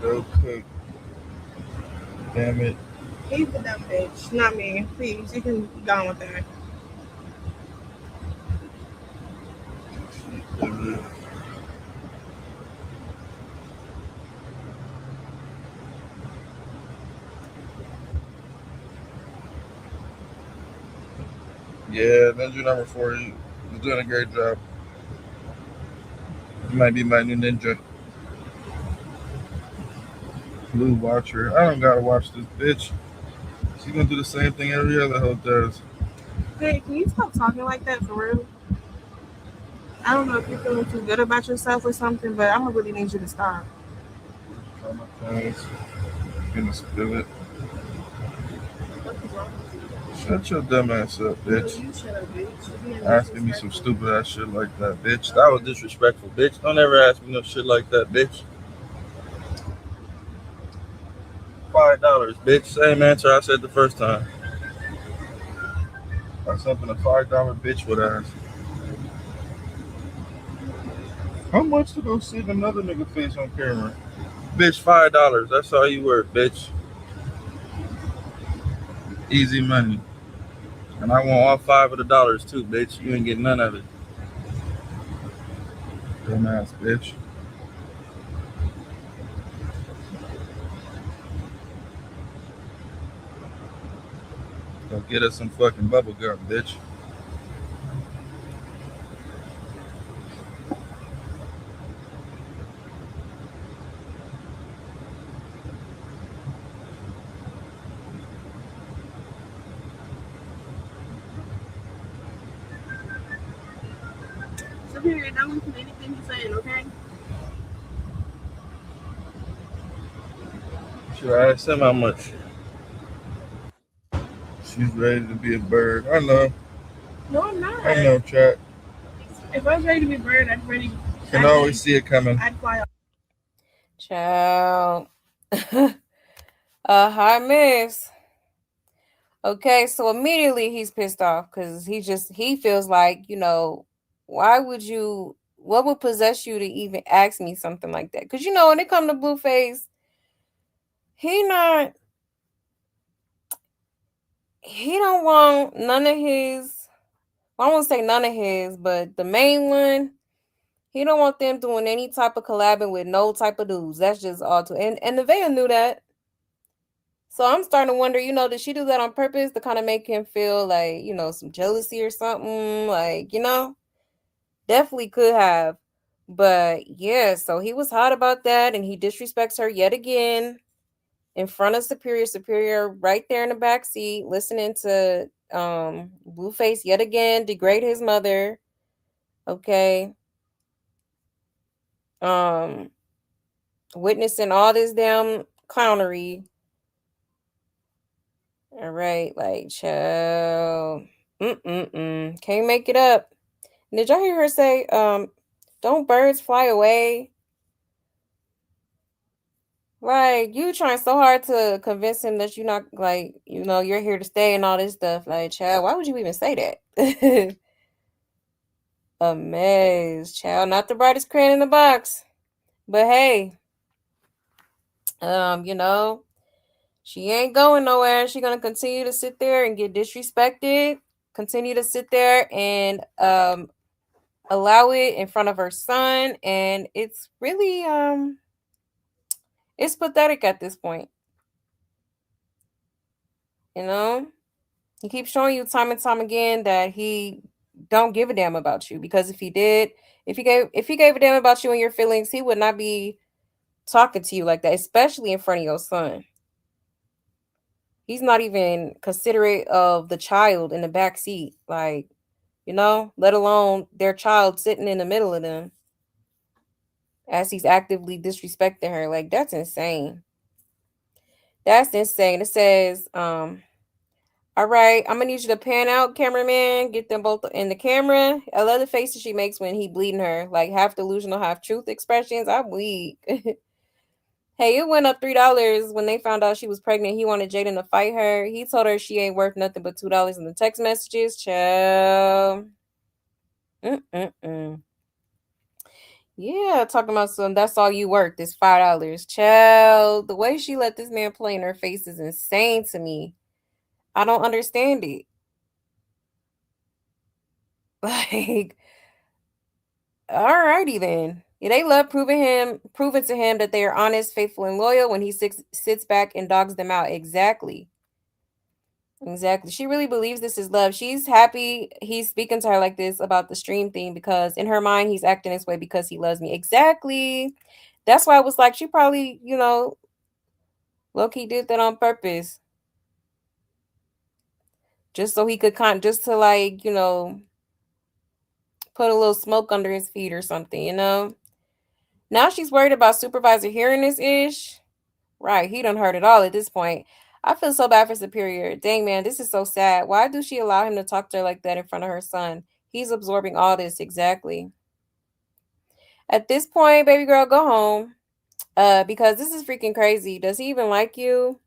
Go cook. Damn it. He's the dumb bitch, not me. Please, you can go on with that. Yeah, ninja number 4. You're doing a great job. You might be my new ninja. Blue watcher. I don't gotta watch this bitch. She's gonna do the same thing every other hoe does. Hey, can you stop talking like that for real? I don't know if you're feeling too good about yourself or something, but I'm gonna really need you to stop. Try my pants. Gonna spill it. What is wrong with you? Shut your dumb ass up, bitch. You shut up, bitch. You're being Asking me some disrespectful. stupid ass shit like that, bitch. That was disrespectful, bitch. Don't ever ask me no shit like that, bitch. $5, bitch. Same answer I said the first time. That's something a $5 bitch would ask. How much to go see another nigga face on camera? Bitch, $5. That's all you worth, bitch. Easy money. And I want all 5 of the dollars too, bitch. You ain't getting none of it. Dumbass bitch. Go get us some fucking bubble gum, bitch. Superior, don't listen to anything he's saying, okay? Should I ask him how much? She's ready to be a bird. I know. No, I'm not. I know, chat. If I was ready to be burned, I'd ready. Can always see it coming. I'd fly off. Child. Hi, miss. Okay, so immediately he's pissed off because he feels like, why would you, what would possess you to even ask me something like that? Because, when it come to Blueface, he not, he don't want none of his, well, I won't say none of his, but the main one, he don't want them doing any type of collabing with no type of dudes. That's just all too, and Nevaeh knew that. So I'm starting to wonder, did she do that on purpose to kind of make him feel like, some jealousy or something? Like, definitely could have. But yeah, so he was hot about that and he disrespects her yet again in front of Superior. Superior right there in the back seat, listening to Blueface yet again degrade his mother. Okay. Um, witnessing all this damn clownery. All right, like child. Can't make it up. Did y'all hear her say, don't birds fly away? Like, you trying so hard to convince him that you're not, like, you're here to stay and all this stuff. Like, child, why would you even say that? A mess, child. Not the brightest crayon in the box. But hey, um, you know, she ain't going nowhere. She gonna continue to sit there and get disrespected. Continue to sit there and allow it in front of her son, and it's really it's pathetic at this point, you know. He keeps showing you time and time again that he don't give a damn about you, because if he did, if he gave a damn about you and your feelings, he would not be talking to you like that, especially in front of your son. He's not even considerate of the child in the back seat, like, let alone their child sitting in the middle of them as he's actively disrespecting her. Like, that's insane. That's insane. It says, all right, I'm gonna need you to pan out, cameraman. Get them both in the camera. I love the faces she makes when he bleeding her, like half delusional, half truth expressions. I'm weak. Hey, it went up $3 when they found out she was pregnant. He wanted Jaden to fight her. He told her she ain't worth nothing but $2 in the text messages. Child. Mm-mm-mm. Yeah, talking about some. That's all you worth is $5. Child, the way she let this man play in her face is insane to me. I don't understand it. Like, alrighty then. Yeah, they love proving to him that they are honest, faithful, and loyal when he sits back and dogs them out. Exactly. Exactly. She really believes this is love. She's happy he's speaking to her like this about the stream thing, because in her mind he's acting this way because he loves me. Exactly. That's why I was like, she probably, low key did that on purpose. Just so he could just to, like, put a little smoke under his feet or something. Now she's worried about supervisor hearing this ish. Right, he done heard it all at this point. I feel so bad for Superior. Dang, man, this is so sad. Why do she allow him to talk to her like that in front of her son? He's absorbing all this. Exactly. At this point, baby girl, go home. Because this is freaking crazy. Does he even like you?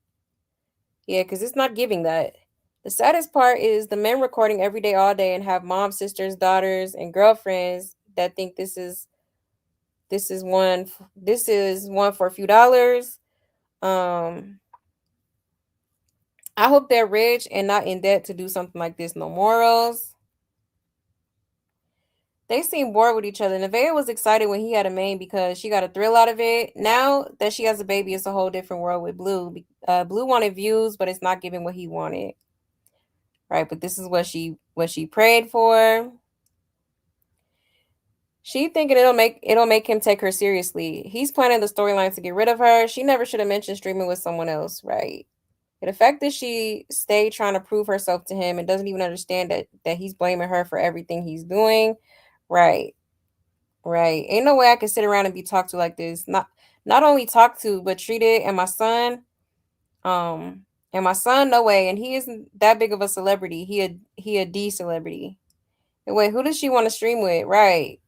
Yeah, because it's not giving that. The saddest part is the men recording every day, all day, and have moms, sisters, daughters, and girlfriends that think this is one for a few dollars. Um, I hope they're rich and not in debt to do something like this. No morals. They seem bored with each other. Nevaeh was excited when he had a main because she got a thrill out of it. Now that she has a baby, it's a whole different world with Blue. Blue wanted views, but it's not giving what he wanted. Right, but this is what she prayed for. She thinking it'll make him take her seriously. He's planning the storyline to get rid of her. She never should have mentioned streaming with someone else, right? The fact that she stayed trying to prove herself to him and doesn't even understand that he's blaming her for everything he's doing. Right. Right. Ain't no way I can sit around and be talked to like this. Not only talked to, but treated. And my son, no way. And he isn't that big of a celebrity. He a D celebrity. And wait, who does she want to stream with? Right.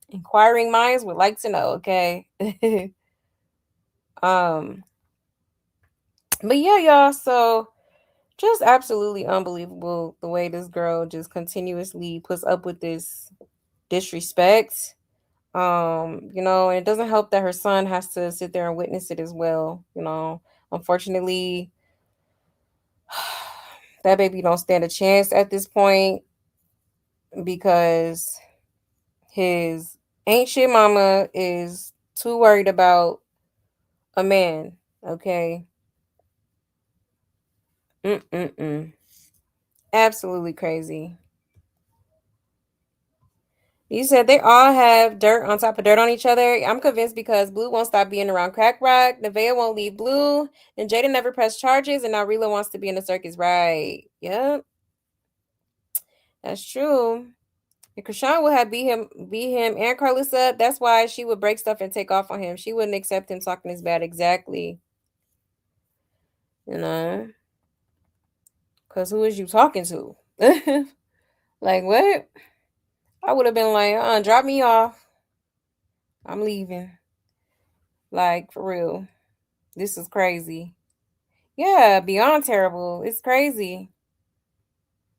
Inquiring minds would like to know, okay? um, but yeah, y'all, so just absolutely unbelievable the way this girl just continuously puts up with this disrespect. And it doesn't help that her son has to sit there and witness it as well. Unfortunately, that baby don't stand a chance at this point because his ancient mama is too worried about a man. Okay. Mm-mm-mm. Absolutely crazy. You said they all have dirt on top of dirt on each other. I'm convinced because Blue won't stop being around Crack Rock. Nevaeh won't leave Blue. And Jada never pressed charges. And now Rila wants to be in the circus. Right. Yep. That's true. And Chrisean would have beat him and Carlos up. That's why she would break stuff and take off on him. She wouldn't accept him talking this bad. Exactly. You know? Because who is you talking to? Like, what? I would have been like, drop me off. I'm leaving. Like, for real. This is crazy. Yeah, beyond terrible. It's crazy.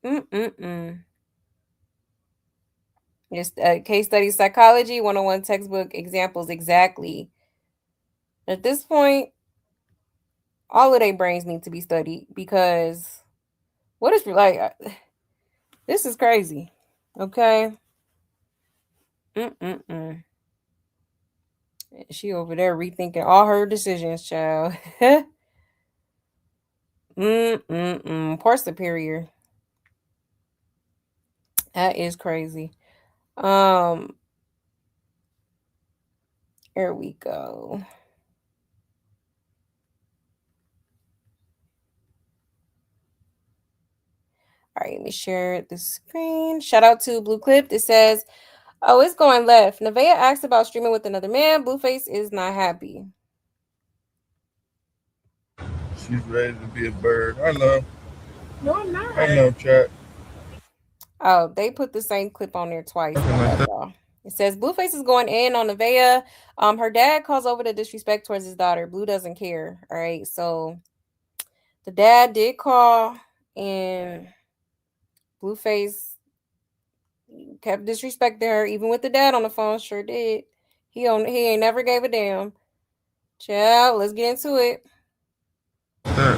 Mm-mm-mm. Just case study psychology, 101 textbook examples exactly. At this point, all of their brains need to be studied because what is like this is crazy. Okay. Mm-mm-mm. She over there rethinking all her decisions, child. Mm-mm-mm. Poor Superior. That is crazy. Um, here we go. All right, let me share the screen. Shout out to Blue Clip. It says, "Oh, it's going left. Nevaeh asked about streaming with another man. Blueface is not happy." She's ready to be a bird. I know. No, I'm not. I know, chat. Oh, they put the same clip on there twice. Something My like bad, that. y'all. It says Blueface is going in on Nevaeh. Her dad calls over the disrespect towards his daughter. Blue doesn't care. All right, so the dad did call, and Blueface kept disrespecting her, even with the dad on the phone. Sure did. He ain't never gave a damn. Child, let's get into it. That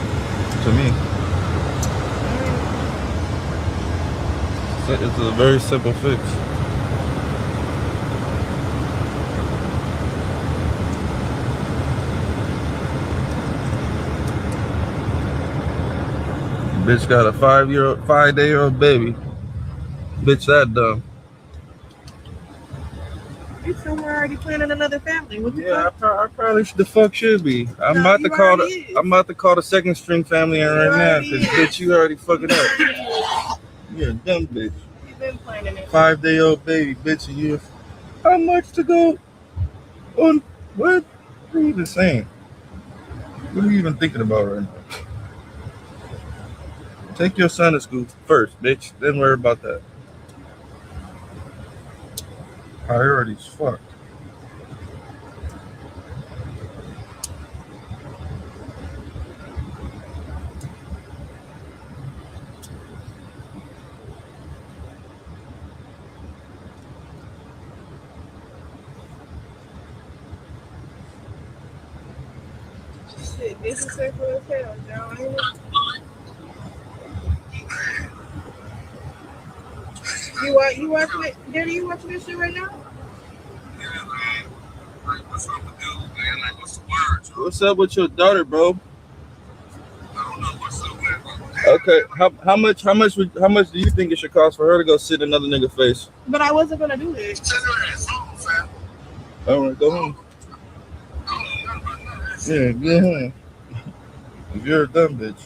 to me, it's a very simple fix. Bitch got a 5-day-old baby. Bitch that dumb. You somewhere already planning another family. What the Yeah, fuck? I probably the fuck should be. I'm No, about to you call already is. I'm about to call the second string family in You right now, already cause is. bitch, you already fucking up. You're a dumb bitch. You've been planning it. 5-day-old baby, bitch, and you. How much to go on? What? What are you even saying? What are you even thinking about right now? Take your son to school first, bitch. Then worry about that. Priorities, fuck. Shit, disrespectful as hell, John. Ain't it? You watching it? Daddy, you watching this shit right now? What's up with your daughter, bro? Okay, how much do you think it should cost for her to go sit in another nigga face? But I wasn't gonna do it. All right, go home. Yeah, go home. If you're a dumb bitch,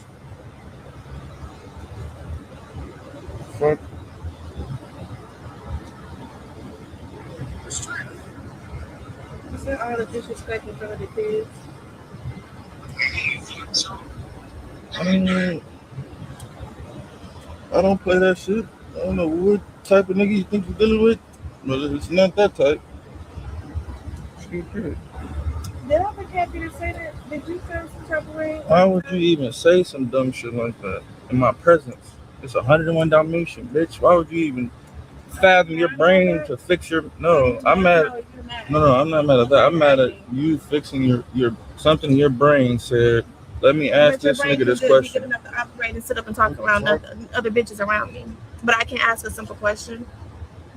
fuck. You said all the disrespect in front of the kids. I mean, I don't play that shit. I don't know what type of nigga you think you're dealing with, but it's not that type. Stupid. Did I forget you to say that? Did you feel some type of way? Why would you even say some dumb shit like that in my presence? It's 101 Dalmatian, bitch. Why would you even fathom your brain to fix your? No, I'm mad. No, I'm not mad at that. I'm mad at you fixing your something in your brain said. Let me ask this nigga this question. Good enough to operate and sit up and talk around other bitches around me. But I can ask a simple question.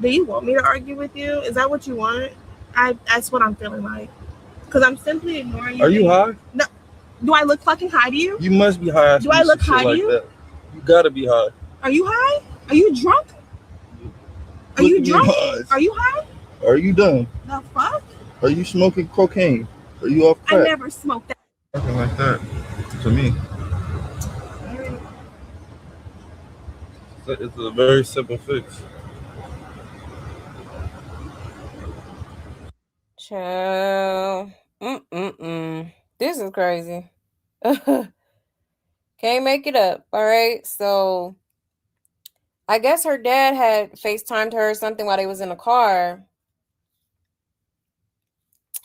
Do you want me to argue with you? Is that what you want? That's what I'm feeling like. Because I'm simply ignoring you. Are you high? No. Do I look fucking high to you? You must be high. Do I look high to you? That. You gotta be high. Are you high? Are you drunk? Are you drunk? Are you high? Are you dumb? The fuck? Are you smoking cocaine? Are you off crack? I never smoked that. Nothing like that. To me. It's a very simple fix. Child. This is crazy. Can't make it up. All right. So I guess her dad had FaceTimed her or something while they was in the car.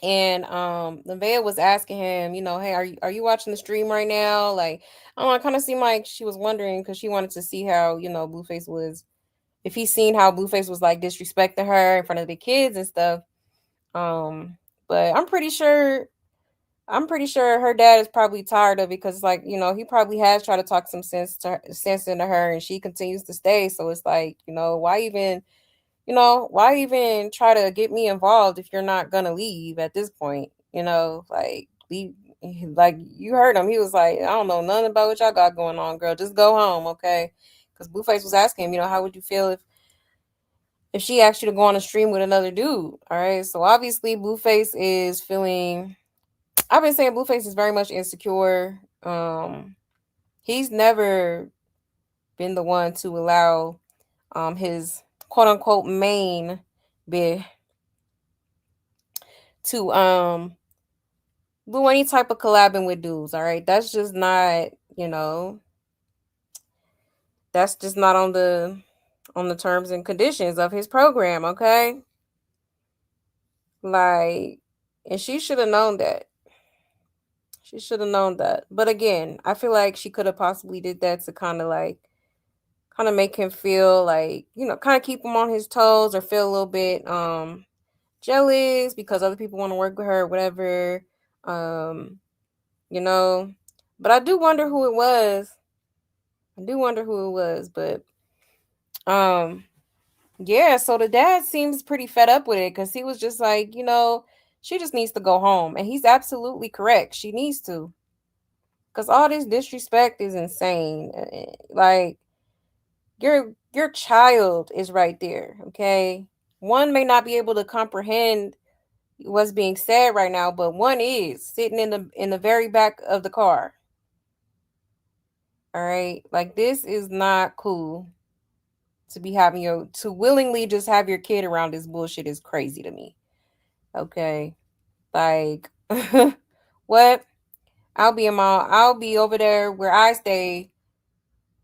And Nevaeh was asking him, hey, are you watching the stream right now? Like, I don't know, it kind of seemed like she was wondering because she wanted to see how, Blueface was, if he's seen how Blueface was like disrespecting her in front of the kids and stuff. But I'm pretty sure her dad is probably tired of it because like, he probably has tried to talk some sense into her and she continues to stay. So it's like, why even try to get me involved if you're not gonna leave at this point? Like you heard him. He was like, I don't know nothing about what y'all got going on, girl. Just go home, okay? Because Blueface was asking him, how would you feel if she asked you to go on a stream with another dude. All right. So obviously Blueface is feeling, I've been saying Blueface is very much insecure. He's never been the one to allow his quote unquote main be to do any type of collabing with dudes. All right. That's just not, you know, that's just not on the terms and conditions of his program, okay? Like, and she should have known that. She should have known that. But again, I feel like she could have possibly did that to kind of make him feel like, kind of keep him on his toes or feel a little bit jealous because other people want to work with her or whatever. Um, you know. But I do wonder who it was. I do wonder who it was, but um yeah, so the dad seems pretty fed up with it because he was just like, she just needs to go home. And he's absolutely correct. She needs to. Because all this disrespect is insane. Like, your child is right there, okay? One may not be able to comprehend what's being said right now, but one is sitting in the very back of the car. All right? Like, this is not cool to be having to willingly just have your kid around this bullshit is crazy to me. Okay. Like, what? I'll be over there where I stay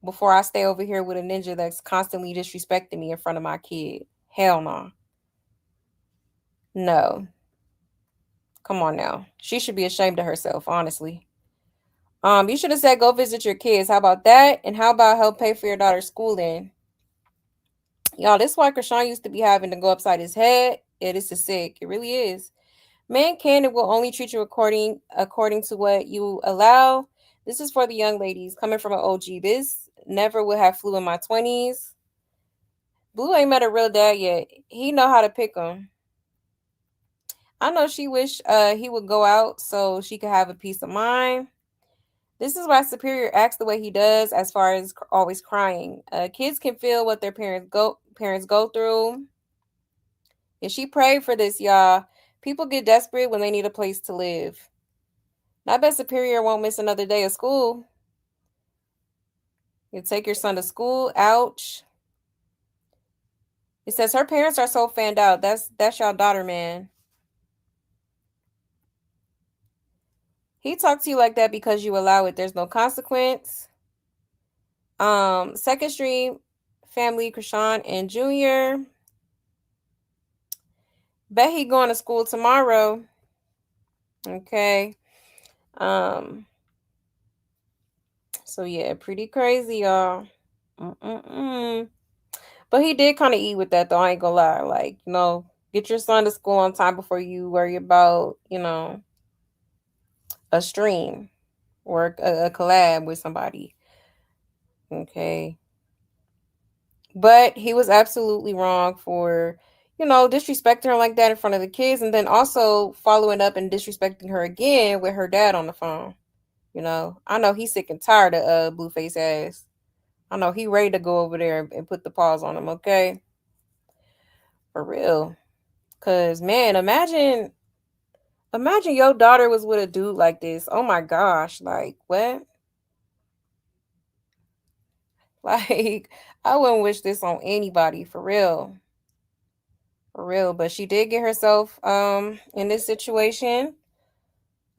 before I stay over here with a ninja that's constantly disrespecting me in front of my kid. Hell no. No. Come on now. She should be ashamed of herself, honestly. You should have said go visit your kids. How about that? And how about help pay for your daughter's schooling? Y'all, this is why Chrisean used to be having to go upside his head. It is sick. It really is. Man can and will only treat you according to what you allow. This is for the young ladies coming from an OG. This never would have flew in my 20s. Blue ain't met a real dad yet. He know how to pick them. I know she wish he would go out so she could have a peace of mind. This is why Superior acts the way he does, as far as always crying. Kids can feel what their parents go through. And she prayed for this, y'all. People get desperate when they need a place to live. I bet Superior won't miss another day of school. You take your son to school. Ouch. It says her parents are so fanned out. That's y'all daughter, man. He talked to you like that because you allow it. There's no consequence. Second stream, family, Chrisean and Junior. Bet he going to school tomorrow. Okay. So yeah, pretty crazy, y'all. Mm-mm-mm. But he did kind of eat with that, though. I ain't gonna lie. Like, get your son to school on time before you worry about, a stream or a collab with somebody. Okay. But he was absolutely wrong for, disrespecting her like that in front of the kids and then also following up and disrespecting her again with her dad on the phone. I know he's sick and tired of Blueface ass. I know he ready to go over there and put the paws on him, okay? For real. Cause man, imagine your daughter was with a dude like this. Oh my gosh, like what? Like I wouldn't wish this on anybody for real. For real. But she did get herself in this situation.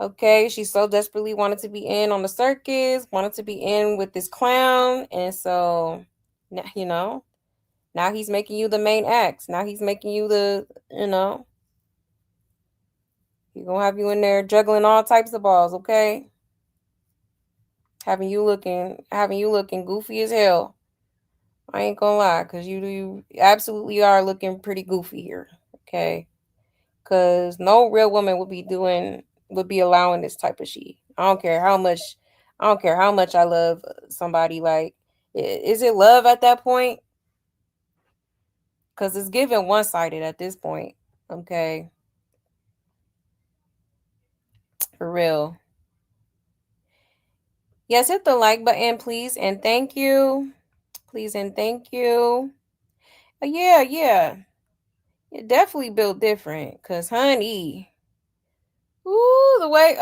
Okay, she so desperately wanted to be in on the circus, wanted to be in with this clown, and so now he's making you the main act. Now he's making you he's gonna have you in there juggling all types of balls, okay? Having you looking goofy as hell. I ain't gonna lie, cause you absolutely are looking pretty goofy here, okay? Cause no real woman would be allowing this type of shit. I don't care how much I love somebody. Like, is it love at that point? Cause it's given one sided at this point, okay? For real. Yes, hit the like button, please, and thank you. Please and thank you. Yeah, yeah. It definitely built different. Cause honey, ooh, the way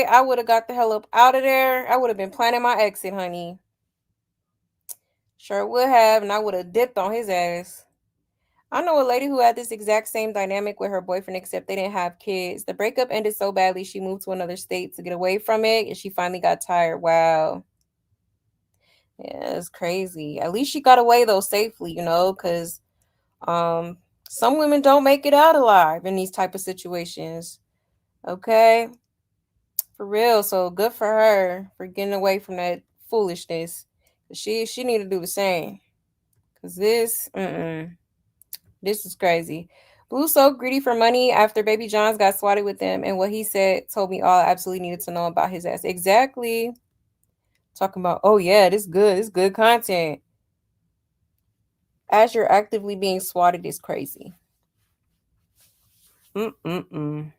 I would have got the hell up out of there, I would have been planning my exit, honey. Sure would have, and I would have dipped on his ass. I know a lady who had this exact same dynamic with her boyfriend, except they didn't have kids. The breakup ended so badly, she moved to another state to get away from it, and she finally got tired. Wow. Yeah, it's crazy. At least she got away, though, safely, because um, some women don't make it out alive in these type of situations. Okay? For real. So good for her for getting away from that foolishness. She need to do the same. Because this is crazy. Blue so greedy for money after Baby Johns got swatted with them, and what he said told me all I absolutely needed to know about his ass. Exactly. Talking about, oh yeah, this good. This good content. As you're actively being swatted is crazy. Mm-mm-mm.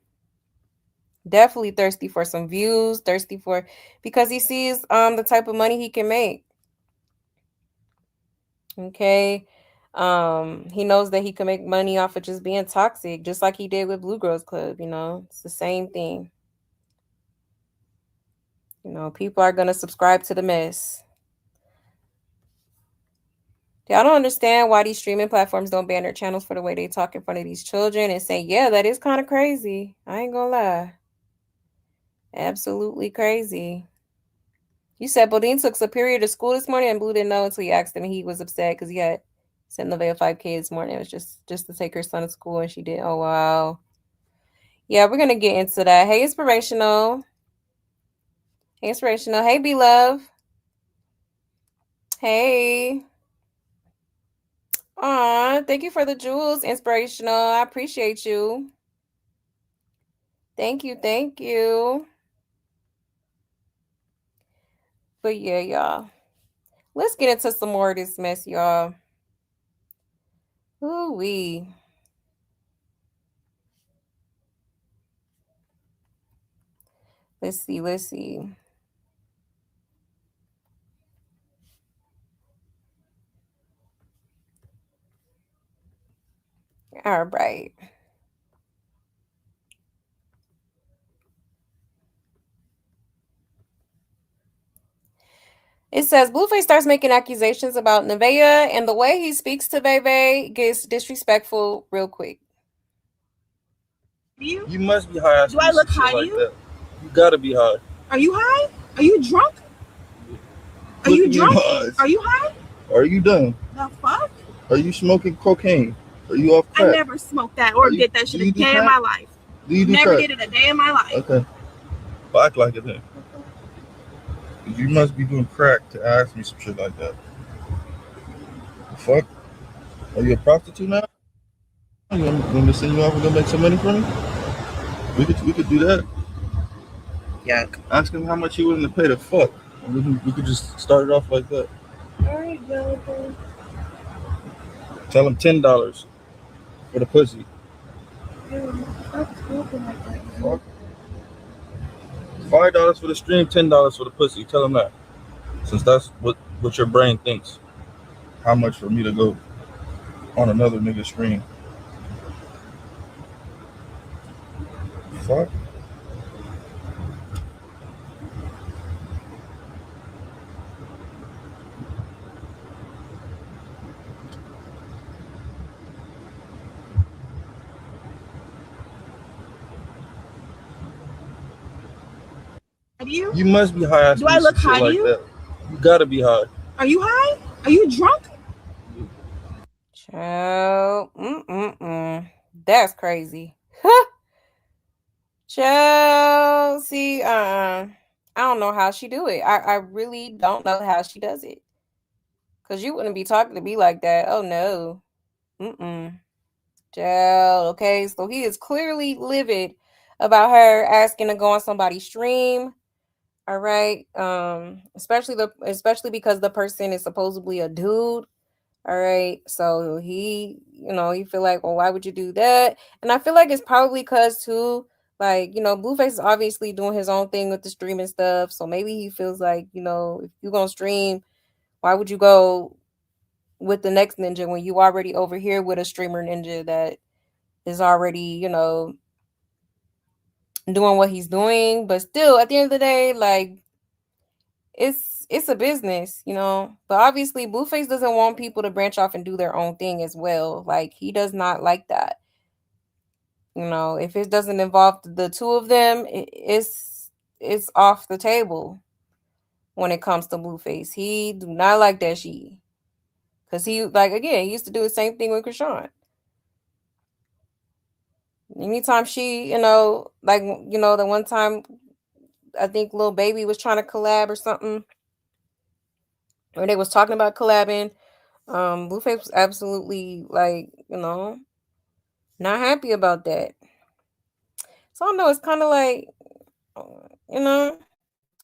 Definitely thirsty for some views, thirsty for because he sees the type of money he can make. Okay. He knows that he can make money off of just being toxic, just like he did with Blue Girls Club. It's the same thing. People are gonna subscribe to the mess. Yeah, I don't understand why these streaming platforms don't ban their channels for the way they talk in front of these children and say, yeah, that is kind of crazy. I ain't gonna lie. Absolutely crazy. You said Bodine took Superior to school this morning and Blue didn't know until you asked him and he was upset because he had sent Nevaeh 5K this morning. It was just to take her son to school and she did. Oh wow. Yeah, we're gonna get into that. Hey, inspirational. Hey, inspirational. Hey, B Love. Hey. Aw, thank you for the jewels, inspirational. I appreciate you. Thank you, thank you. But yeah, y'all. Let's get into some more of this mess, y'all. Ooh wee. Let's see, let's see. All right. It says Blueface starts making accusations about Nevaeh, and the way he speaks to Bebe gets disrespectful real quick. You must be high. Do I look high to you? That. You gotta be high. Are you high? Are you drunk? Are you drunk? Are you high? Are you done? The fuck? Are you smoking cocaine? Are you off crack? I never smoked that or did that shit a day in my life. Do you do never crack? did it a day in my life. Okay. Well, act like it then. You must be doing crack to ask me some shit like that. The fuck? Are you a prostitute now? You want me to send you off and go make some money for me? We could do that. Yuck. Ask him how much he willing to pay to fuck. And we could just start it off like that. Alright, Jonathan. Tell him $10 for the pussy. Stop talking like that. Fuck. $5 for the stream, $10 for the pussy. Tell him that. Since that's what your brain thinks. How much for me to go on another nigga's stream? Fuck. You must be high. Do I look high to you? That. You gotta be high. Are you high? Are you drunk? Child. That's crazy. Child. See, I don't know how she do it. I really don't know how she does it. Cause you wouldn't be talking to me like that. Oh no. Child. Okay, so he is clearly livid about her asking to go on somebody's stream. All right. Especially because the person is supposedly a dude. All right. So he feel like, well, why would you do that? And I feel like it's probably because too, like, Blueface is obviously doing his own thing with the streaming stuff. So maybe he feels like, if you're gonna stream, why would you go, with the next ninja when you already over here with a streamer ninja that is already, doing what he's doing. But still, at the end of the day, like it's a business, But obviously, Blueface doesn't want people to branch off and do their own thing as well. Like he does not like that. If it doesn't involve the two of them, it's off the table when it comes to Blueface. He do not like that she, because he, like, again, he used to do the same thing with Chrisean. Anytime she, like, the one time I think Lil Baby was trying to collab or something, or they was talking about collabing, Blueface was absolutely like, not happy about that. So I don't know, it's kind of like, you know,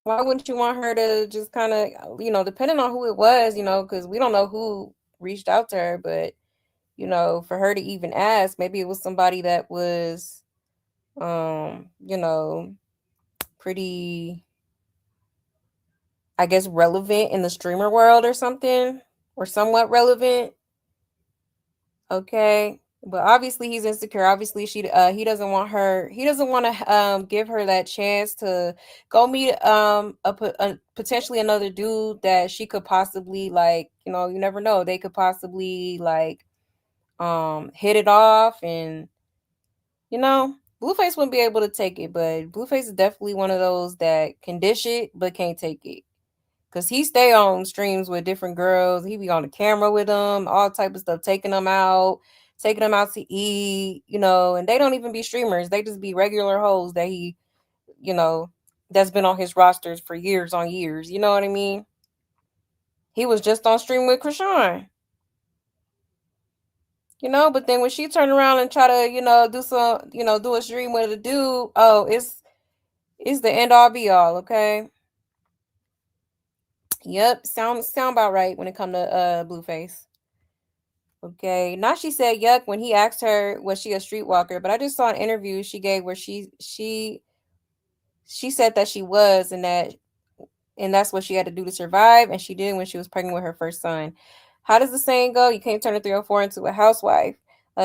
why wouldn't you want her to just kind of, depending on who it was, because we don't know who reached out to her, but for her to even ask, maybe it was somebody that was, pretty, I guess, relevant in the streamer world or something, or somewhat relevant. Okay. But obviously he's insecure. Obviously he doesn't want her. He doesn't want to give her that chance to go meet a potentially another dude that she could possibly, like, you never know. They could possibly, like, hit it off, and Blueface wouldn't be able to take it, but Blueface is definitely one of those that can dish it but can't take it. Cause he stay on streams with different girls. He be on the camera with them, all type of stuff, taking them out to eat, and they don't even be streamers. They just be regular hoes that he, you know, that's been on his rosters for years on years. You know what I mean? He was just on stream with Chrisean. But then when she turned around and try to, do some, do a stream with a dude, oh, it's the end all be all, okay? Yep, sound about right when it come to Blueface. Okay. Now she said yuck when he asked her was she a streetwalker, but I just saw an interview she gave where she said that she was, and that's what she had to do to survive, and she did when she was pregnant with her first son. How does the saying go? You can't turn a 304 into a housewife.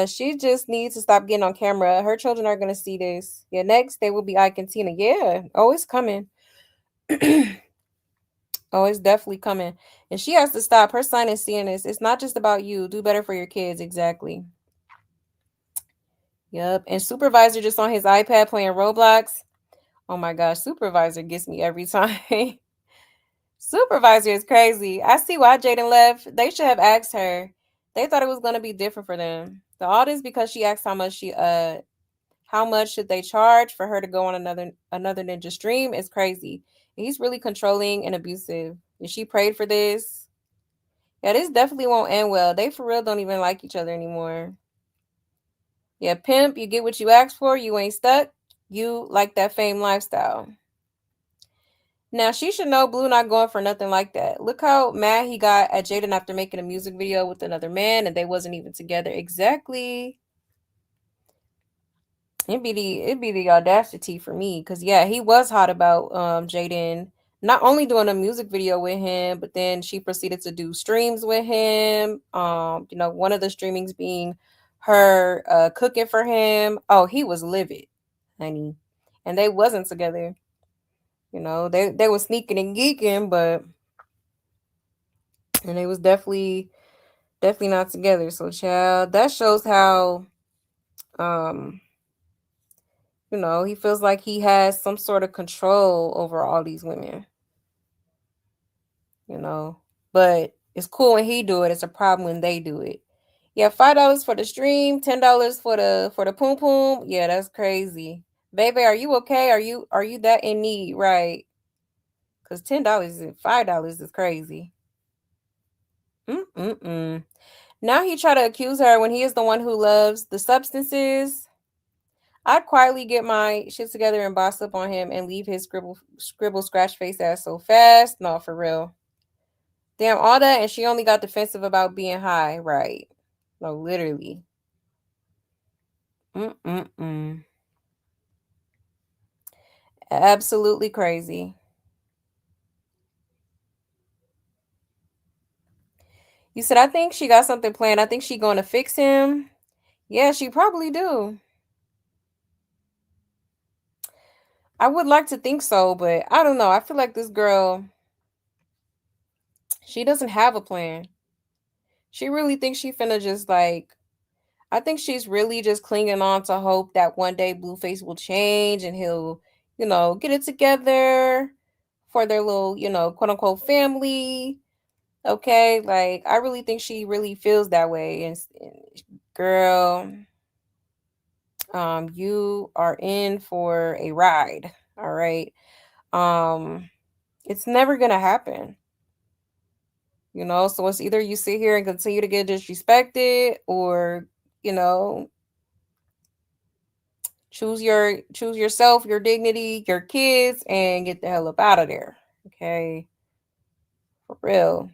She just needs to stop getting on camera. Her children are gonna see this. Yeah, next they will be Ike and Tina. Yeah. Oh, it's coming. Oh, it's definitely coming. And she has to stop. Her son is seeing this. It's not just about you. Do better for your kids. Exactly. Yep. And Supervisor just on his iPad playing Roblox. Oh my gosh, Supervisor gets me every time. Supervisor is crazy. I see why Jaden left. They should have asked her. They thought it was gonna be different for them. So all this because she asked how much should they charge for her to go on another ninja stream is crazy. He's really controlling and abusive. And she prayed for this. Yeah, this definitely won't end well. They for real don't even like each other anymore. Yeah, pimp, you get what you asked for. You ain't stuck. You like that fame lifestyle. Now, she should know Blue not going for nothing like that. Look how mad he got at Jaden after making a music video with another man and they wasn't even together. Exactly. It'd be the audacity for me, because yeah, he was hot about Jaden not only doing a music video with him, but then she proceeded to do streams with him. One of the streamings being her cooking for him. Oh, he was livid, honey, and they wasn't together. They was sneaking and geeking, but and they was definitely not together. So, child, that shows how um he feels like he has some sort of control over all these women, you know. But it's cool when he do it. It's a problem when they do it. Yeah, $5 for the stream, $10 for the poom poom. Yeah, that's crazy. Baby, are you okay? Are you that in need? Right. Because $10 and $5 is crazy. Mm-mm-mm. Now he try to accuse her when he is the one who loves the substances. I'd quietly get my shit together and boss up on him and leave his scribble scratch face ass so fast. No, for real. Damn, all that, and she only got defensive about being high, right? No, literally. Mm-mm-mm. Absolutely crazy. You said, I think she got something planned. I think she going to fix him. Yeah, she probably do. I would like to think so, but I don't know. I feel like this girl, she doesn't have a plan. She really thinks she finna just like, I think she's really just clinging on to hope that one day Blueface will change and he'll, get it together for their little, quote unquote family. Okay, like I really think she really feels that way. And girl, you are in for a ride. All right. Um, it's never gonna happen. So it's either you sit here and continue to get disrespected, or you know choose yourself, your dignity, your kids, and get the hell up out of there. Okay, for real.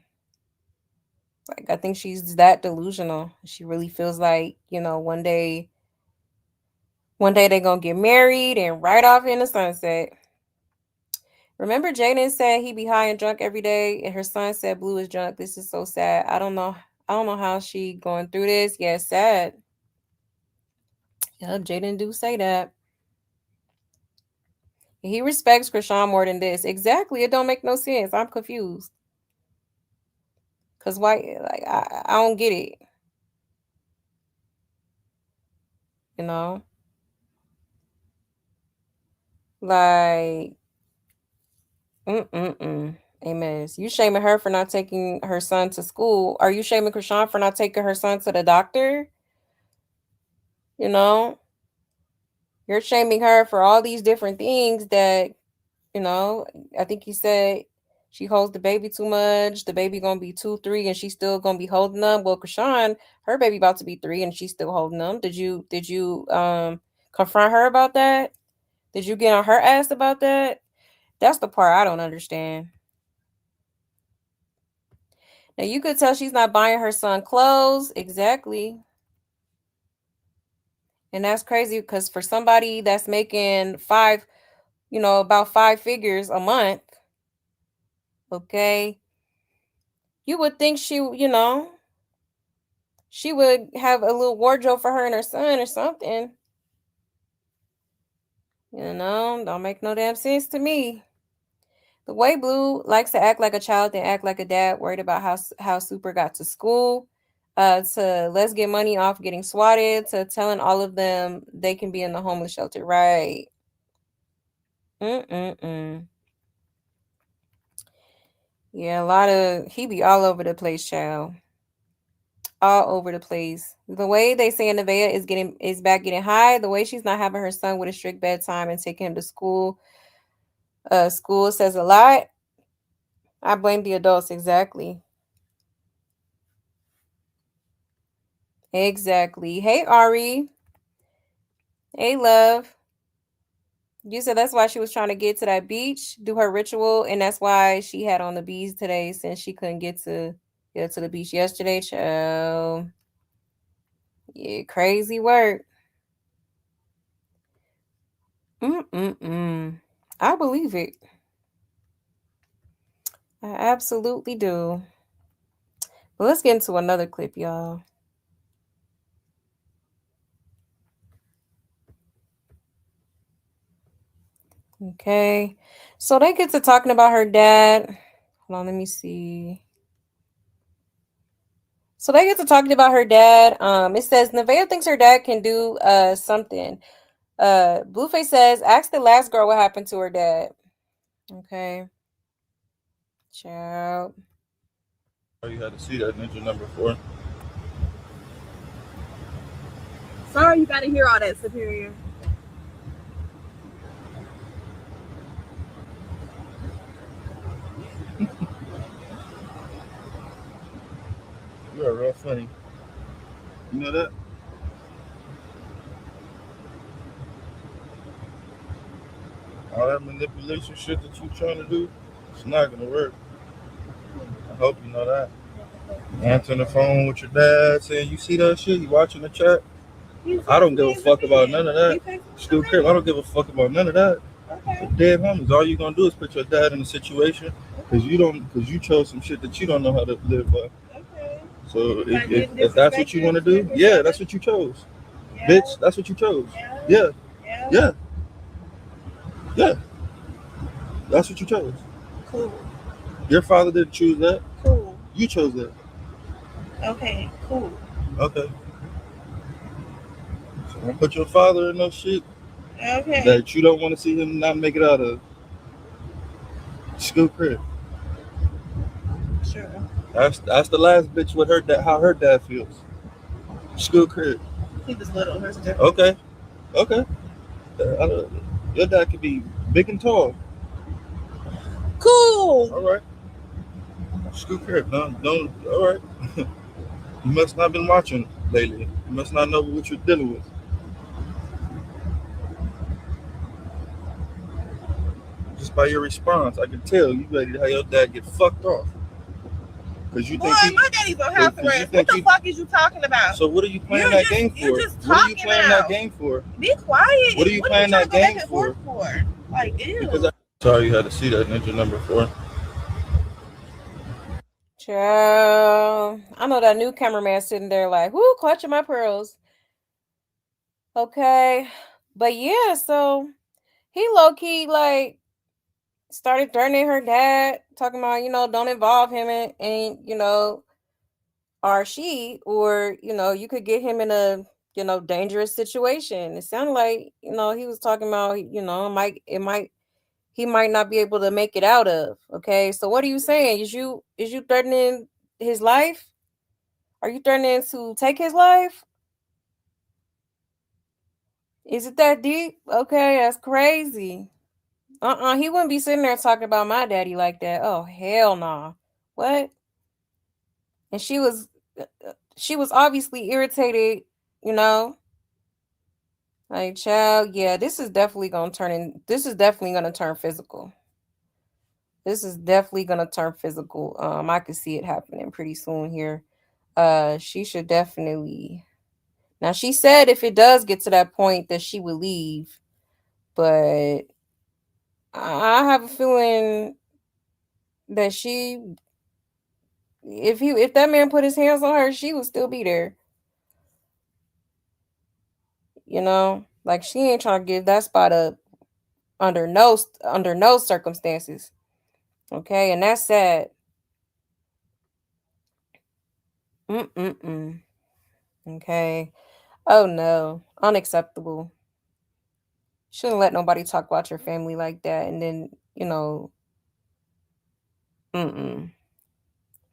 Like I think she's that delusional. She really feels like one day they're gonna get married and right off in the sunset. Remember Jaden said he be high and drunk every day, and her son said Blue is drunk. This is so sad. I don't know how she going through this. Yeah, it's sad. Yep, Jaden do say that. He respects Chrisean more than this. Exactly. It don't make no sense. I'm confused. Cause why? Like I don't get it. You know, like Amen. You shaming her for not taking her son to school? Are you shaming Chrisean for not taking her son to the doctor? You know, you're shaming her for all these different things that you know. I think he said she holds the baby too much. The baby gonna be 2, 3, and she's still gonna be holding them. Well, Chrisean, her baby about to be 3, and she's still holding them. Did you confront her about that? Did you get on her ass about that? That's the part I don't understand. Now you could tell she's not buying her son clothes. Exactly. And that's crazy because for somebody that's making about 5 figures a month, okay, you would think she would have a little wardrobe for her and her son or something. Don't make no damn sense to me. The way Blue likes to act like a child and act like a dad, worried about how Super got to school, to let's get money off getting swatted, to telling all of them they can be in the homeless shelter, right? Mm-mm-mm. Yeah, he be all over the place, child. All over the place. The way they say Nevaeh is back getting high, the way she's not having her son with a strict bedtime and taking him to school says a lot. I blame the adults, exactly. Exactly. Hey Ari. Hey love. You said that's why she was trying to get to that beach, do her ritual, and that's why she had on the beads today since she couldn't get to the beach yesterday. Child. Yeah, crazy work. I believe it. I absolutely do. But let's get into another clip, y'all. Okay. So they get to talking about her dad. Hold on, let me see. So they get to talking about her dad. It says Nevaeh thinks her dad can do something. Blueface says, ask the last girl what happened to her dad. Okay. Ciao. Oh, you had to see that ninja number 4. Sorry, you got to hear all that, Superior. You are real funny. You know that? All that manipulation shit that you trying to do, it's not gonna work. I hope you know that. Answering the phone with your dad, saying you see that shit, you watching the chat. I don't give a fuck about none of that. Still crib, I don't give a fuck about none of that. Okay. Dead homies, all you gonna do is put your dad in a situation because you chose some shit that you don't know how to live by. Okay. So By getting if that's what you want to do, disrespected? yeah, that's what you chose, Yeah. bitch. That's what you chose. Yeah. Yeah, Yeah. yeah, yeah. That's what you chose. Cool. Your father didn't choose that. Cool. You chose that. Okay. Cool. Okay. So don't put your father in no shit Okay. that you don't want to see him not make it out of school crib. Sure. That's the last bitch with her dad, how her dad feels. School crib. He was little. There's a difference. Okay. Okay. Your dad could be big and tall. Cool. All right. School crib. No, don't. All right. You must not been watching lately. You must not know what you're dealing with. Just by your response, I can tell you ready to have your dad get fucked off. Cause you Boy, think he, my daddy's on house 'cause you arrest. What think the he- fuck is you talking about? So what are you playing You're that just- game you're for? just What are you talking playing now. that game for? Be quiet. What are you playing trying that to go back game and forth for? Like, ew. Because sorry you had to see that ninja number 4. Child, I know that new cameraman sitting there like, whoo, clutching my pearls. Okay. But yeah, so he low-key like started threatening her dad, talking about, don't involve him in or she, or, you could get him in a, dangerous situation. It sounded like, he was talking about, he might not be able to make it out of. Okay. So what are you saying? Is you threatening his life? Are you threatening to take his life? Is it that deep? Okay, that's crazy. He wouldn't be sitting there talking about my daddy like that. Oh, hell nah. What? And she was obviously irritated, you know? Like, child, yeah, this is definitely gonna turn physical. This is definitely gonna turn physical. I could see it happening pretty soon here. She should definitely. Now she said if it does get to that point that she would leave, but I have a feeling that if that man put his hands on her, she would still be there. Like she ain't trying to give that spot up under no circumstances. Okay, and that's sad. Mm. Okay. Oh no, unacceptable. Shouldn't let nobody talk about your family like that, and then mm.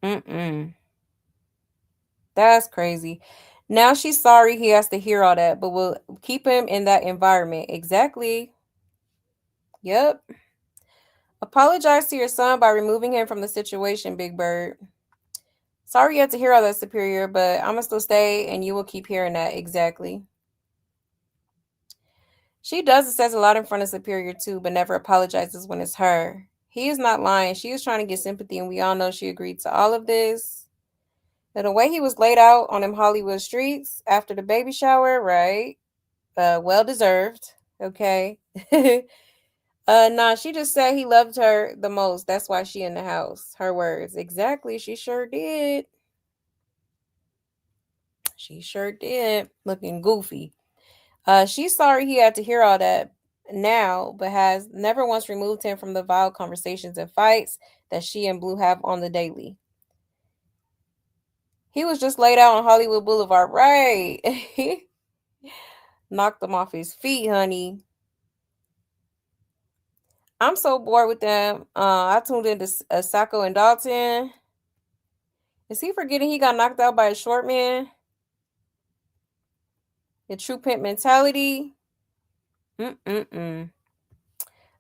Mm. That's crazy. Now she's sorry he has to hear all that, but we'll keep him in that environment. Exactly. Yep. Apologize to your son by removing him from the situation, Big Bird. Sorry you had to hear all that, Superior, but I'm gonna still stay and you will keep hearing that. Exactly. She does it, says a lot in front of Superior too, but never apologizes when it's her. He is not lying. She is trying to get sympathy, and we all know she agreed to all of this. And the way he was laid out on them Hollywood streets after the baby shower, right? Well deserved. Okay. Nah, she just said he loved her the most. That's why she in the house. Her words. Exactly. She sure did. She sure did. Looking goofy. She's sorry he had to hear all that now, but has never once removed him from the vile conversations and fights that she and Blue have on the daily. He was just laid out on Hollywood Boulevard, right? Knocked him off his feet, honey. I'm so bored with them. I tuned into Sacco and Dalton. Is he forgetting he got knocked out by a short man? The true pimp mentality. Mm.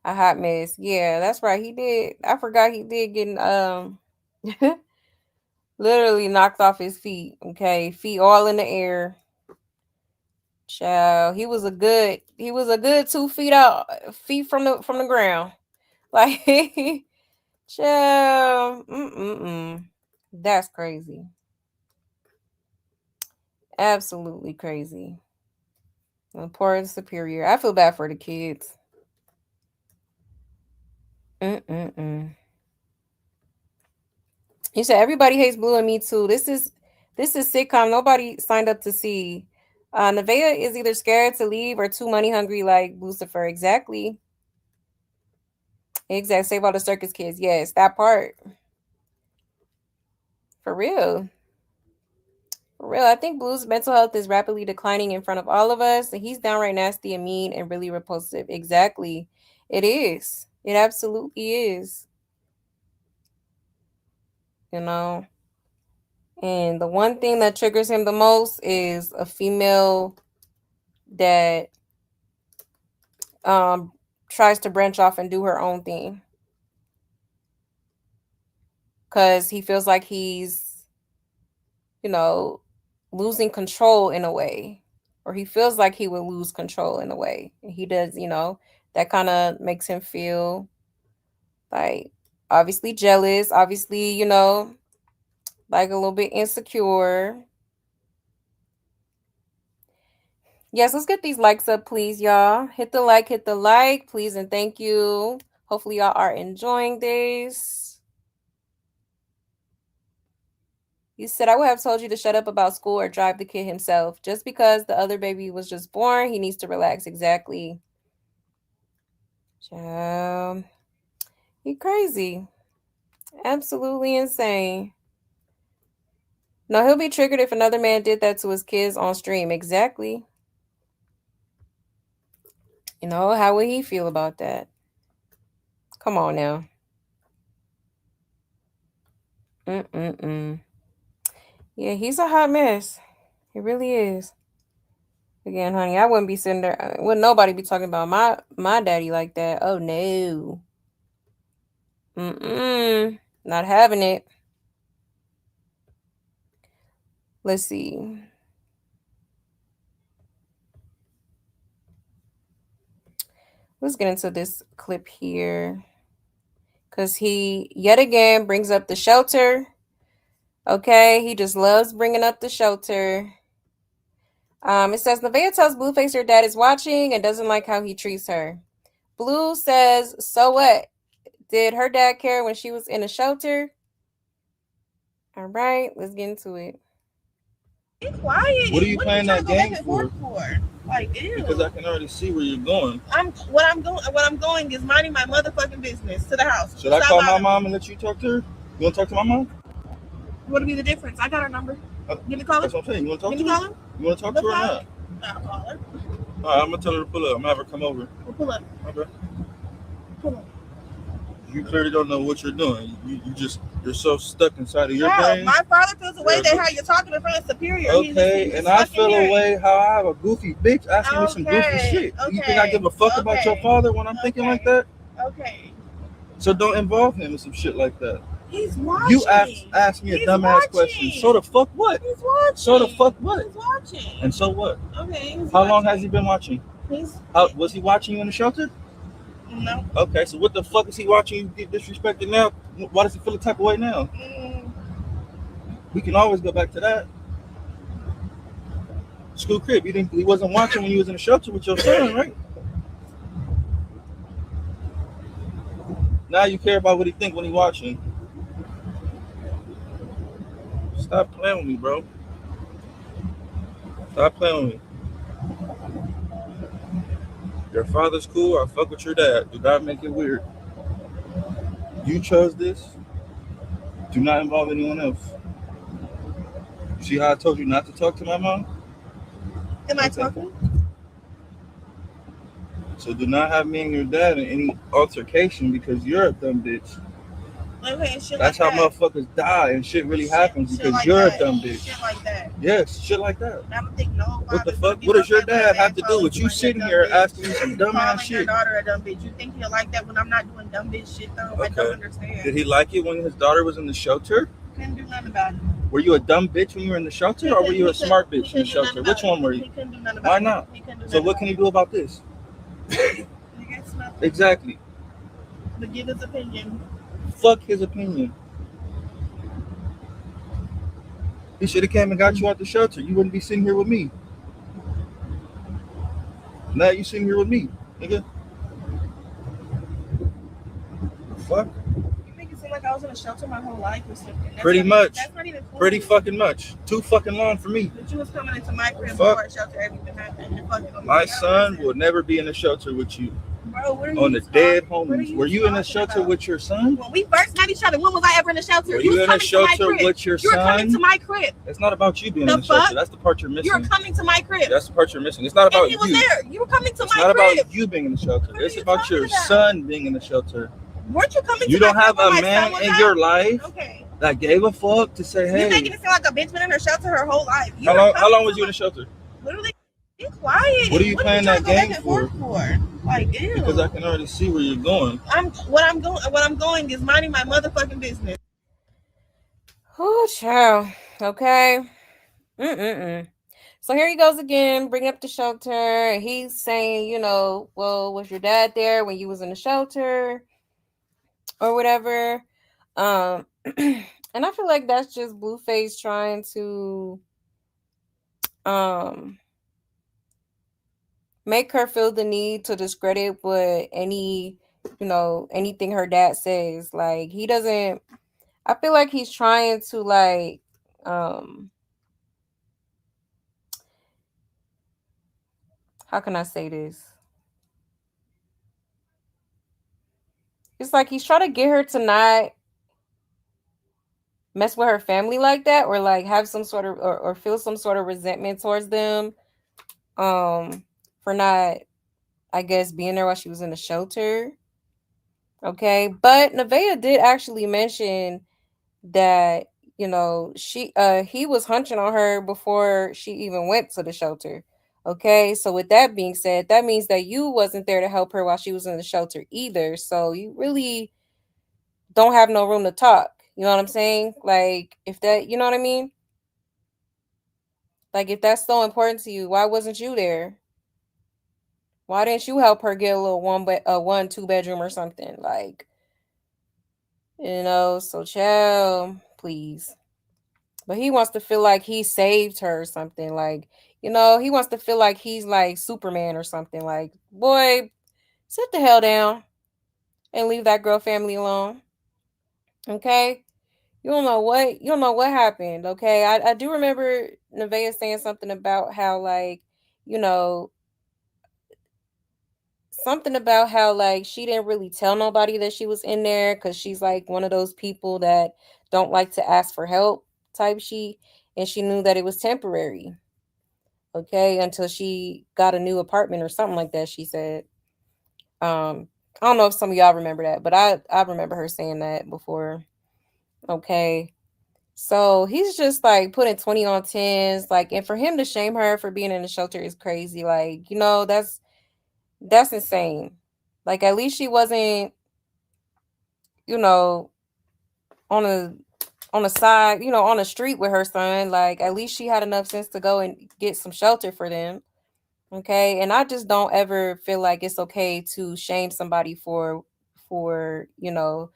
A hot mess. Yeah, that's right. He did. I forgot he did getting literally knocked off his feet. Okay, feet all in the air. Child, he was a good 2 feet out, feet from the ground. Like, child, that's crazy. Absolutely crazy. Poor Superior. I feel bad for the kids. Mm. You said everybody hates Blue and me too. This is This is sitcom. Nobody signed up to see. Nevaeh is either scared to leave or too money hungry like Lucifer. Exactly. Exact. Save all the circus kids. Yes, that part. For real. For real. I think Blue's mental health is rapidly declining in front of all of us, and he's downright nasty and mean and really repulsive. Exactly. It is. It absolutely is. You know. And the one thing that triggers him the most is a female that um tries to branch off and do her own thing. Cause he feels like he's, you know, losing control in a way. Or he feels like he would lose control in a way. And he does, that kind of makes him feel like obviously jealous, obviously, like a little bit insecure. Yes, let's get these likes up, please, y'all. Hit the like, please, and thank you. Hopefully, y'all are enjoying this. You said I would have told you to shut up about school or drive the kid himself. Just because the other baby was just born, he needs to relax. Exactly. He crazy. Absolutely insane. No, he'll be triggered if another man did that to his kids on stream. Exactly. How would he feel about that? Come on now. Yeah, he's a hot mess. He really is. Again, honey, I wouldn't be sitting there. Wouldn't nobody be talking about my daddy like that? Oh no. Not having it. Let's see. Let's get into this clip here. Because he, yet again, brings up the shelter. Okay, he just loves bringing up the shelter. It says, Nevaeh tells Blueface her dad is watching and doesn't like how he treats her. Blue says, so what? Did her dad care when she was in a shelter? All right, let's get into it. Be quiet. What are you playing that game for? Like, ew. Because I can already see where you're going. What I'm going is minding my motherfucking business to the house. Should I call my mom and let you talk to her? You want to talk to my mom? What'll be the difference? I got her number. Give me call her. That's what I'm saying. You want to talk to her? You want to talk to her or not? I'll call her. All right, I'm going to tell her to pull up. I'm going to have her come over. We'll pull up. Okay. Pull up. You clearly don't know what you're doing. You're so stuck inside of your brain. My father feels a way that how you're talking in front of superior. Okay, and I feel a way how I have a goofy bitch asking me some goofy shit. You think I give a fuck about your father when I'm thinking like that? Okay. So don't involve him in some shit like that. He's watching. You ask me a dumbass question. So the fuck what? He's watching. So the fuck what? He's watching. And so what? Okay. How long has he been watching? Was he watching you in the shelter? No. Okay, so what the fuck is he watching you get disrespected now? Why does he feel the type of way now? We can always go back to that. School crib, he wasn't watching when you was in the shelter with your son, right? Now you care about what he think when he watching. Stop playing with me, bro. Stop playing with me. Your father's cool. I fuck with your dad. Do not make it weird. You chose this. Do not involve anyone else. See how I told you not to talk to my mom? Am I talking? So do not have me and your dad in any altercation because you're a dumb bitch. Okay, shit That's like how motherfuckers die and shit really happens because you're a dumb bitch. Shit like that. Yes, shit like that. I don't think no. What the fuck? What does your dad have to do with you sitting here asking me some dumb ass shit? Your daughter a dumb bitch. You think he'll like that when I'm not doing dumb bitch shit though? I don't understand. Did he like it when his daughter was in the shelter? Couldn't do nothing about it. Were you a dumb bitch when you were in the shelter, or were you a smart bitch in the shelter? Which one were you? He couldn't do nothing about Why not? So what can he do about this? Exactly. But give his opinion. Fuck his opinion. He should have came and got you out the shelter. You wouldn't be sitting here with me. Now you sitting here with me, nigga. Fuck. You make it seem like I was in a shelter my whole life or something. Pretty much. That's not even cool. Pretty fucking much. Too fucking long for me. But you was coming into my crib before a shelter everything happened. My son will never be in a shelter with you. Bro, what are you on the dead homies. Were you in a shelter about? With your son? When we first met each other, when was I ever in a shelter? Were you in a shelter with your son? You were coming to my crib. It's not about you being in the shelter. That's the part you're missing. You're coming to my crib. That's the part you're missing. It's not about you. And he was there. You were coming to my crib. It's not about you being in the shelter. It's about your son being in the shelter. Weren't you coming to my crib? You don't have a man in your life that gave a fuck to say, hey. You're making it sound like a bitch been in her shelter her whole life. How long was you in the shelter? Literally, be quiet. What are you playing that game for? Like, ew. Because I can already see where you're going. What I'm going is minding my motherfucking business. Oh, child. Okay. So here he goes again, bringing up the shelter. He's saying, well, was your dad there when you was in the shelter or whatever? And I feel like that's just Blueface trying to make her feel the need to discredit what anything her dad says. Like, he doesn't, I feel like he's trying to like how can I say this? It's like he's trying to get her to not mess with her family like that, or like have some sort of or feel some sort of resentment towards them for not, I guess, being there while she was in the shelter. Okay, but Nevaeh did actually mention that he was hunching on her before she even went to the shelter. Okay, so with that being said, that means that you wasn't there to help her while she was in the shelter either. So you really don't have no room to talk. You know what I'm saying? Like, if that, you know what I mean? Like, if that's so important to you, why wasn't you there? Why didn't you help her get a little 1-2 bedroom or something? Like, so chill, please. But he wants to feel like he saved her or something. Like, he wants to feel like he's like Superman or something. Like, boy, sit the hell down and leave that girl family alone. Okay? You don't know what happened. Okay? I do remember Nevaeh saying something about how, like, something about how, like, she didn't really tell nobody that she was in there because she's like one of those people that don't like to ask for help type and she knew that it was temporary. Okay, until she got a new apartment or something like that, she said. I don't know if some of y'all remember that, but I remember her saying that before. Okay. So he's just like putting 20 on 10s, like, and for him to shame her for being in the shelter is crazy. Like, that's insane. Like, at least she wasn't, on a side, on a street with her son. Like, at least she had enough sense to go and get some shelter for them. Okay. And I just don't ever feel like it's okay to shame somebody for for the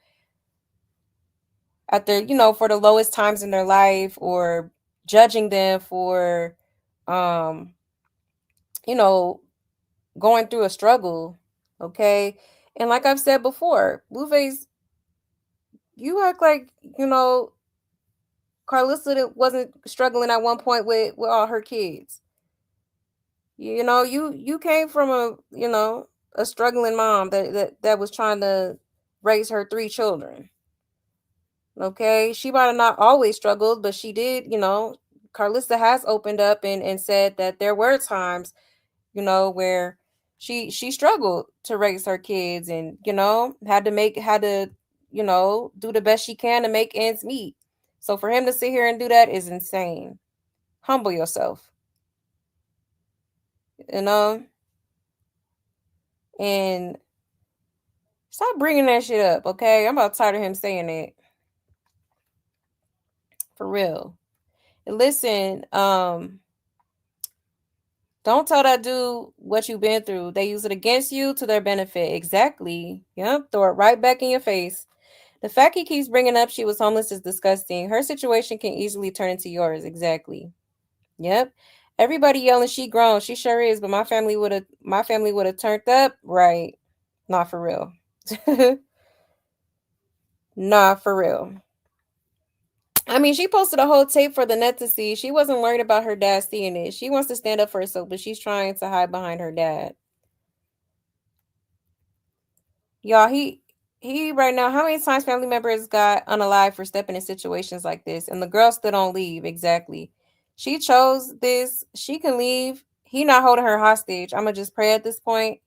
lowest times in their life, or judging them for going through a struggle. Okay. And like I've said before, Blueface, you act like Carlissa wasn't struggling at one point with all her kids. You came from a struggling mom that was trying to raise her 3 children. Okay, she might have not always struggled, but she did. Carlissa has opened up and said that there were times, where she struggled to raise her kids, and had to do the best she can to make ends meet. So for him to sit here and do that is insane. Humble yourself. And stop bringing that shit up, okay? I'm about tired of him saying it. For real. And listen, don't tell that dude what you've been through. They use it against you to their benefit. Exactly. Yep. Throw it right back in your face. The fact he keeps bringing up she was homeless is disgusting. Her situation can easily turn into yours. Exactly. Yep. Everybody yelling she grown. She sure is, but my family would have turned up. Right. Not for real. Nah, for real. I mean, she posted a whole tape for the net to see. She wasn't worried about her dad seeing it. She wants to stand up for herself, but she's trying to hide behind her dad. Y'all, he right now, how many times family members got unalive for stepping in situations like this? And the girl still don't leave. Exactly. She chose this. She can leave. He not holding her hostage. I'ma just pray at this point.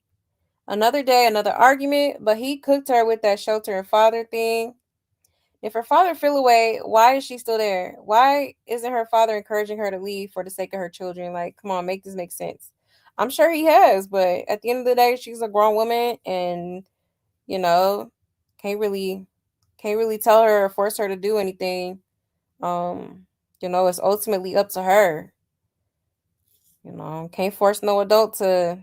Another day, another argument, but he cooked her with that shelter and father thing. If her father fell away, why is she still there? Why isn't her father encouraging her to leave for the sake of her children? Like, come on, make this make sense. I'm sure he has, but at the end of the day, she's a grown woman and, you know, can't really can't really tell her or force her to do anything. Um, it's ultimately up to her. Can't force no adult to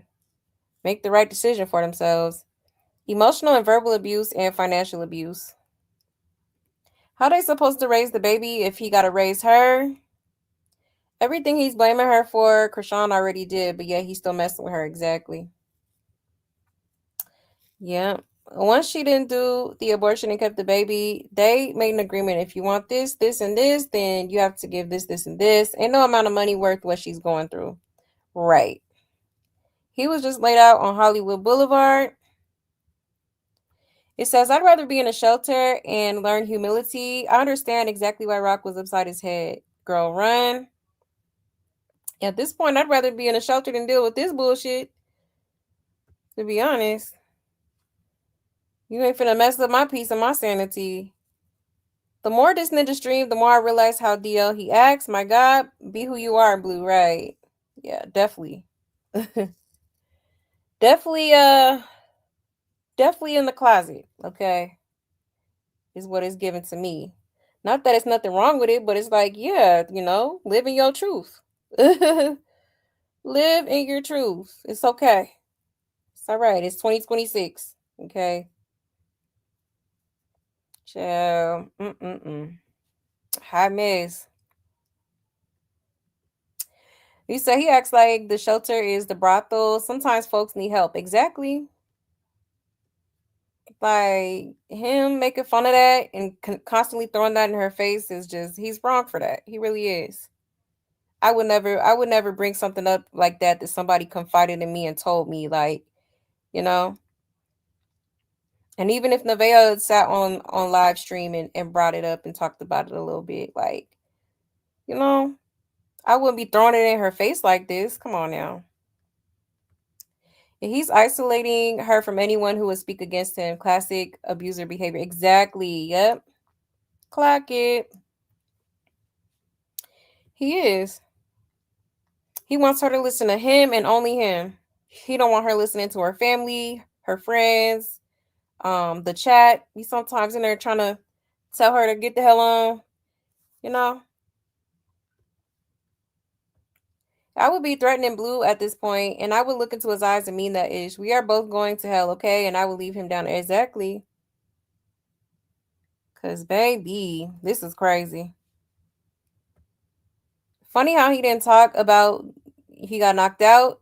make the right decision for themselves. Emotional and verbal abuse and financial abuse. How they supposed to raise the baby if he got to raise her? Everything he's blaming her for, Chrisean already did, but yet he's still messing with her. Exactly. Yeah. Once she didn't do the abortion and kept the baby, they made an agreement. If you want this, this, and this, then you have to give this, this, and this. Ain't no amount of money worth what she's going through. Right. He was just laid out on Hollywood Boulevard. It says, I'd rather be in a shelter and learn humility. I understand exactly why Rock was upside his head. Girl, run. At this point, I'd rather be in a shelter than deal with this bullshit. To be honest, you ain't finna mess up my peace and my sanity. The more this ninja streamed, the more I realized how DL he acts. My God, be who you are, Blue. Right? Yeah, definitely, definitely, definitely in the closet. Okay, is what is given to me. Not that it's nothing wrong with it, but it's like, yeah, live in your truth. Live in your truth. It's okay. It's all right. It's 2026. Okay. Child. Hot mess. He said he acts like the shelter is the brothel. Sometimes folks need help. Exactly. Like him making fun of that and constantly throwing that in her face is just, he's wrong for that. He really is. I would never bring something up like that somebody confided in me and told me, like, you know. And even if Nevaeh sat on live stream and brought it up and talked about it a little bit, like, you know, I wouldn't be throwing it in her face like this. Come on now. And he's isolating her from anyone who would speak against him. Classic abuser behavior. Exactly. Yep. Clock it. He is. He wants her to listen to him and only him. He don't want her listening to her family, her friends, the chat. He's sometimes in there trying to tell her to get the hell on. You know, I would be threatening Blue at this point, and I would look into his eyes and mean that ish. We are both going to hell, okay? And I will leave him down there. Exactly. Cause baby, this is crazy. Funny how he didn't talk about he got knocked out.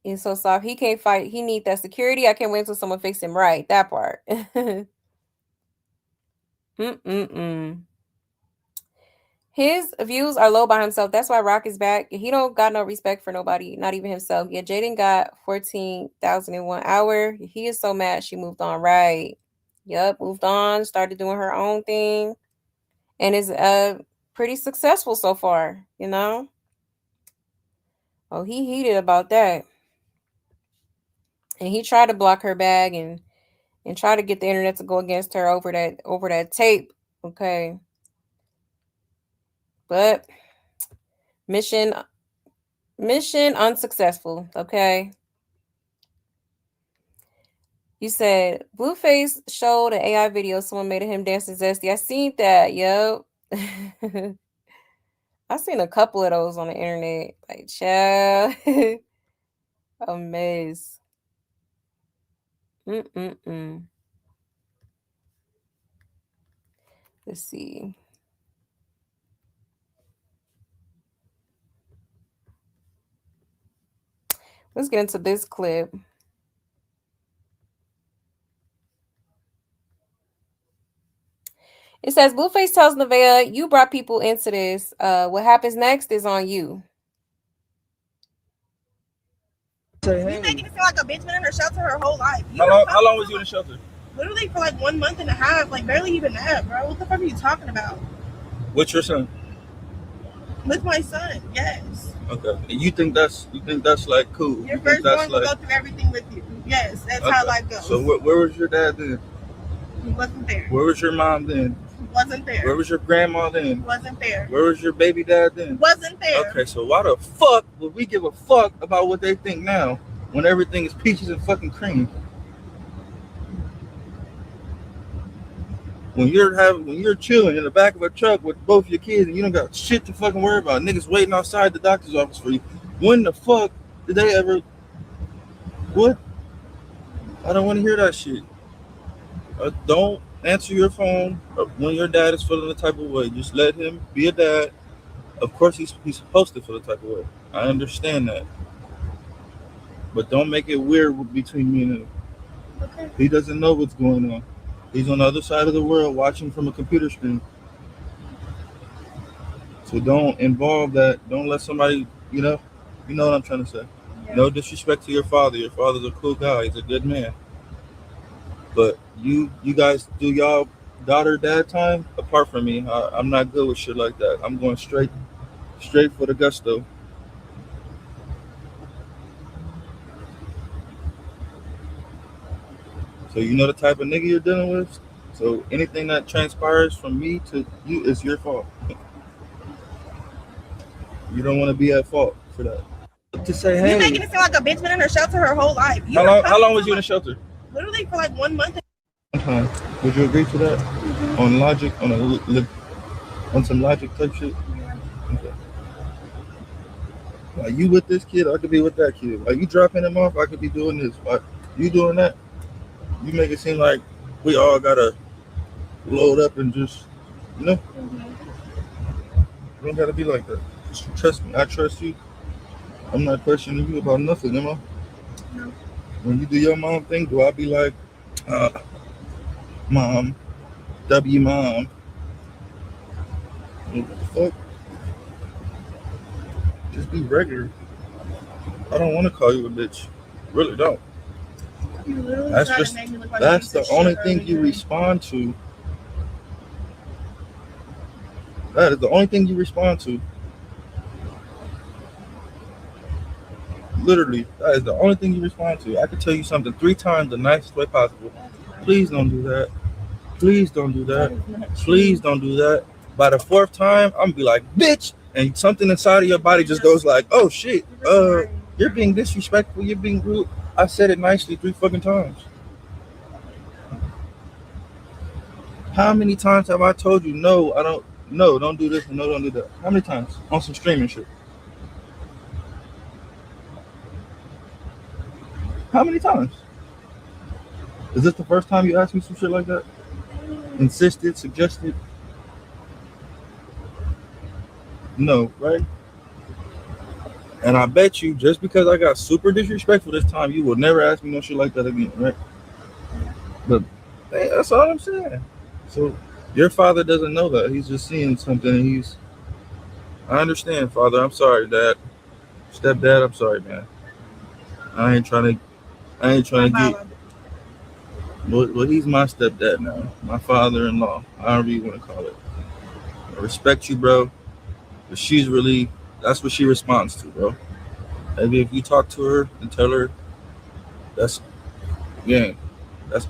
He's so soft. He can't fight. He need that security. I can't wait until someone fix him right. That part. Mm-mm-mm. His views are low by himself. That's why Rock is back. He don't got no respect for nobody, not even himself. Yeah, Jaden got 14,001 hour. He is so mad she moved on. Right. Yep, moved on, started doing her own thing, and is pretty successful so far. Oh, he heated about that. And he tried to block her bag and try to get the internet to go against her over that tape. Okay. But mission mission unsuccessful. Okay. You said Blueface showed an AI video someone made of him dancing zesty. I seen that. Yep. I seen a couple of those on the internet. Like, child, a mess. Mm-mm-mm. Let's see. Let's get into this clip. It says Blueface tells Nevaeh, "You brought people into this. What happens next is on you." Say, You hey. making it feel like a bitch been in her shelter her whole life. How long was you in the shelter? Literally for like 1 month and a half, like barely even that, bro. What the fuck are you talking about? With your son? With my son, yes. Okay. And you think that's like cool? Your firstborn will go through everything with you. Yes, that's how life goes. So where was your dad then? He wasn't there. Where was your mom then? Wasn't there. Where was your grandma then? Wasn't there. Where was your baby dad then? Wasn't there. Okay, so why the fuck would we give a fuck about what they think now when everything is peaches and fucking cream? When you're chilling in the back of a truck with both your kids and you don't got shit to fucking worry about, niggas waiting outside the doctor's office for you. When the fuck did they ever? What? I don't want to hear that shit. Don't answer your phone when your dad is feeling the type of way. Just let him be a dad. Of course, he's supposed to feel the type of way. I understand that. But don't make it weird between me and him. Okay. He doesn't know what's going on. He's on the other side of the world watching from a computer screen. So don't involve that. Don't let somebody, you know what I'm trying to say. Yeah. No disrespect to your father. Your father's a cool guy. He's a good man. But you guys do y'all daughter dad time apart from me. I'm not good with shit like that. I'm going straight for the gusto. So you know the type of nigga you're dealing with. So anything that transpires from me to you is your fault. You don't want to be at fault for that. To say, hey, you making it feel like a bitch been in her shelter her whole life. How long was you in the shelter? Literally for like 1 month. Would you agree to that? Mm-hmm. On logic, on some logic type shit? Yeah. Okay. Like you with this kid, I could be with that kid. Like you dropping him off, I could be doing this. Like you doing that, you make it seem like we all gotta load up and just, Mm-hmm. You don't gotta be like that. Just trust me. I trust you. I'm not questioning you about nothing, am I? No. When you do your mom thing, do I be like, mom, W mom? What the fuck? Just be regular. I don't want to call you a bitch. Really don't. That's the only thing you respond to. That is the only thing you respond to. Literally, that is the only thing you respond to. I could tell you something 3 times the nicest way possible. Please don't do that. Please don't do that. Please don't do that. By the 4th time, I'm gonna be like, bitch, and something inside of your body just goes like, oh shit, you're being disrespectful, you're being rude. I said it nicely 3 fucking times. How many times have I told you, no, don't do this, and no, don't do that? How many times? On some streaming shit. How many times? Is this the first time you asked me some shit like that? Insisted, suggested? No, right? And I bet you, just because I got super disrespectful this time, you will never ask me no shit like that again, right? But hey, that's all I'm saying. So your father doesn't know that. He's just seeing something, and I understand, Father. I'm sorry, Dad. Stepdad, I'm sorry, man. I ain't trying to get. Well, he's my stepdad now, my father-in-law, however you want to call it. I respect you, bro, but that's what she responds to, bro. Maybe if you talk to her and tell her, that's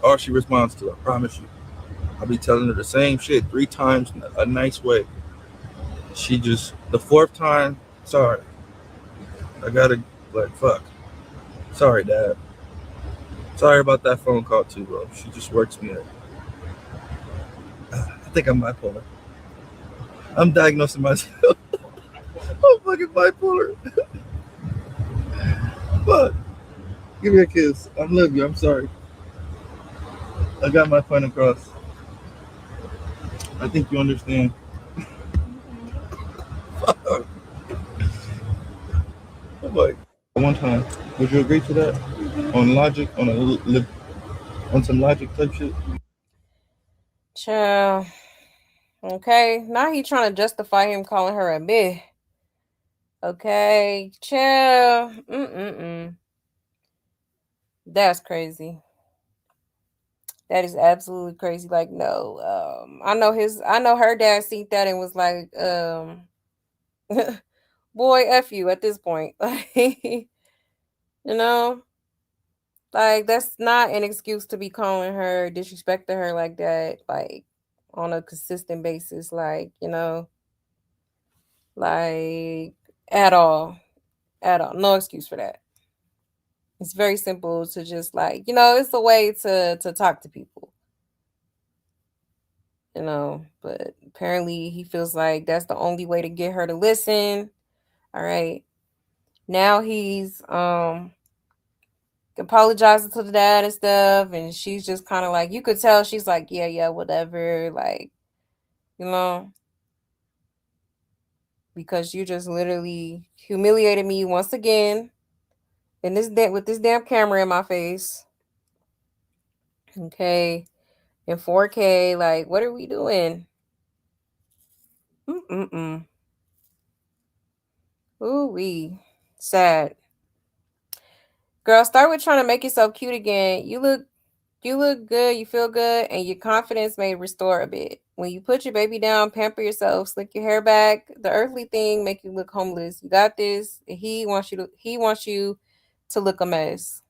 all she responds to, I promise you. I'll be telling her the same shit 3 times in a nice way. She just, the 4th time, sorry. I gotta, fuck. Sorry, Dad. Sorry about that phone call too, bro. She just works me out. I think I'm bipolar. I'm diagnosing myself. I'm fucking bipolar. But give me a kiss. I love you. I'm sorry. I got my point across. I think you understand. I'm like, one time, would you agree to that? On logic, on some logic type shit? Child. Okay, now he trying to justify him calling her a bitch. Okay, chill. That's crazy. That is absolutely crazy. Like, no. I know her dad seen that and was like, boy, F you at this point. Like, know, like that's not an excuse to be calling her, disrespecting her like that, like on a consistent basis, like, like at all. At all. No excuse for that. It's very simple to just like, it's a way to talk to people. But apparently he feels like that's the only way to get her to listen. All right. Now he's apologizing to the dad and stuff, and she's just kind of like, you could tell she's like, yeah, whatever, like, you know, because you just literally humiliated me once again in this with this damn camera in my face. Okay. In 4K, like, what are we doing? Ooh wee. Sad. Girl, start with trying to make yourself cute again. You look good, you feel good, and your confidence may restore a bit. When you put your baby down, pamper yourself, slick your hair back, the earthly thing make you look homeless. You got this. He wants you to look a mess.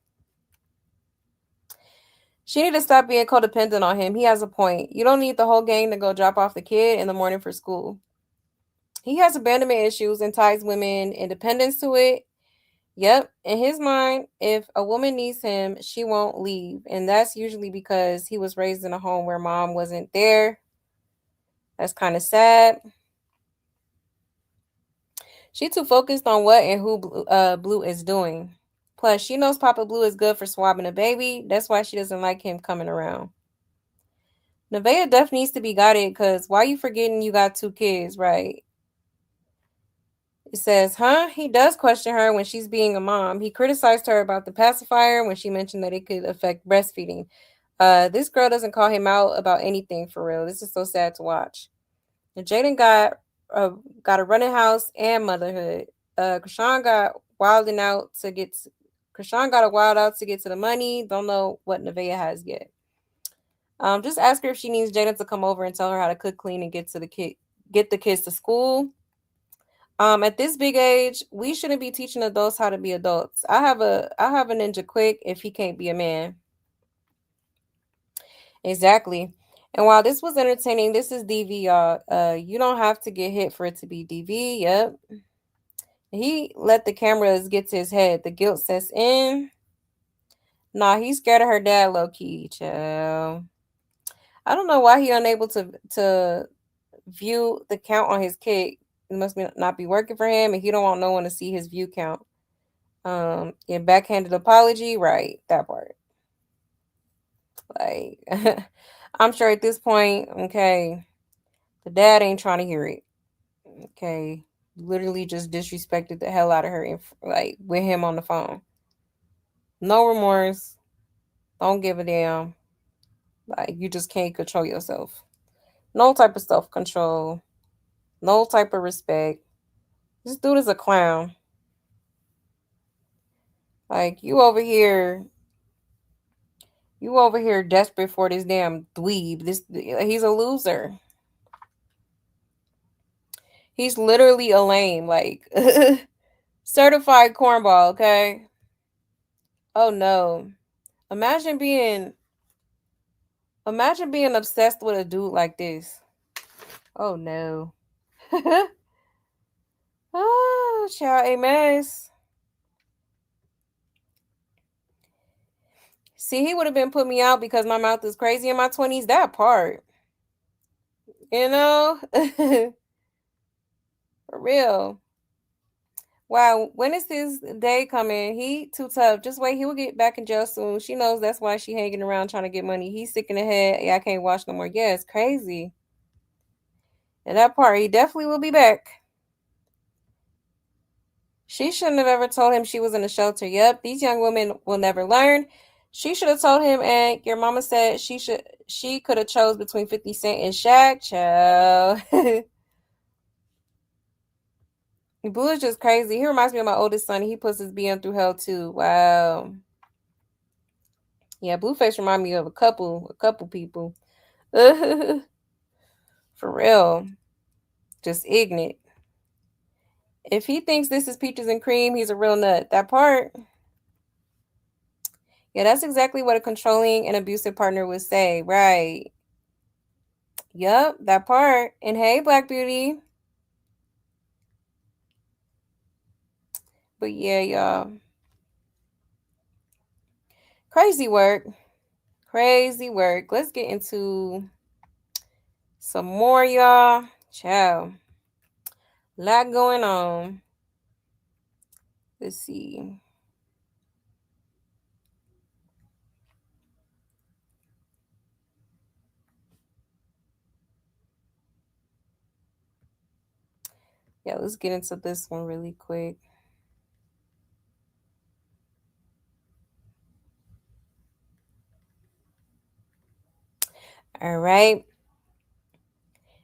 She need to stop being codependent on him. He has a point. You don't need the whole gang to go drop off the kid in the morning for school. He has abandonment issues and ties women independence to it. Yep, in his mind, if a woman needs him, she won't leave. And that's usually because he was raised in a home where mom wasn't there. That's kind of sad. She too focused on what and who Blue is doing. Plus, she knows Papa Blue is good for swabbing a baby. That's why she doesn't like him coming around. Nevaeh Duff needs to be guided because why you forgetting you got 2 kids, right? It says, huh? He does question her when she's being a mom. He criticized her about the pacifier when she mentioned that it could affect breastfeeding. This girl doesn't call him out about anything for real. This is so sad to watch. And Jaden got a running house and motherhood. Chrisean got wilding out to get. Chrisean got a wild out to get to the money. Don't know what Nevaeh has yet. Just ask her if she needs Jaden to come over and tell her how to cook, clean, and get the kids to school. At this big age, we shouldn't be teaching adults how to be adults. I have a ninja quick if he can't be a man. Exactly. And while this was entertaining, this is DV, y'all. You don't have to get hit for it to be DV. Yep. He let the cameras get to his head. The guilt sets in. Nah, he's scared of her dad, low key, child. I don't know why he unable to view the count on his kid. It must not be working for him, and he don't want no one to see his view count. Yeah, backhanded apology, right? That part. Like, I'm sure at this point, okay, the dad ain't trying to hear it. Okay, literally just disrespected the hell out of her, like with him on the phone. No remorse. Don't give a damn. Like, you just can't control yourself. No type of self control. No type of respect. This dude is a clown. Like, you over here desperate for this damn dweeb. He's a loser. He's literally a lame, like certified cornball, okay? Oh no. Imagine being obsessed with a dude like this. Oh no. Oh, child, a mess. See, he would have been put me out because my mouth is crazy in my 20s. That part. You know? For real. Wow, when is his day coming? He too tough. Just wait, he will get back in jail soon. She knows that's why she hanging around trying to get money. He's sick in the head. Yeah, I can't watch no more. Yeah, it's crazy. And that part, he definitely will be back. She shouldn't have ever told him she was in a shelter. Yep, these young women will never learn. She should have told him, and your mama said she could have chose between 50 Cent and Shaq. Child. Blue is just crazy. He reminds me of my oldest son. He puts his BM through hell too. Wow. Yeah, Blueface remind me of a couple people. For real. Just ignorant. If he thinks this is peaches and cream, he's a real nut. That part. Yeah, that's exactly what a controlling and abusive partner would say. Right. Yup, that part. And hey, Black Beauty. But yeah, y'all. Crazy work. Crazy work. Let's get into some more, y'all. Ciao. Lot going on. Let's see. Yeah, let's get into this one really quick. All right.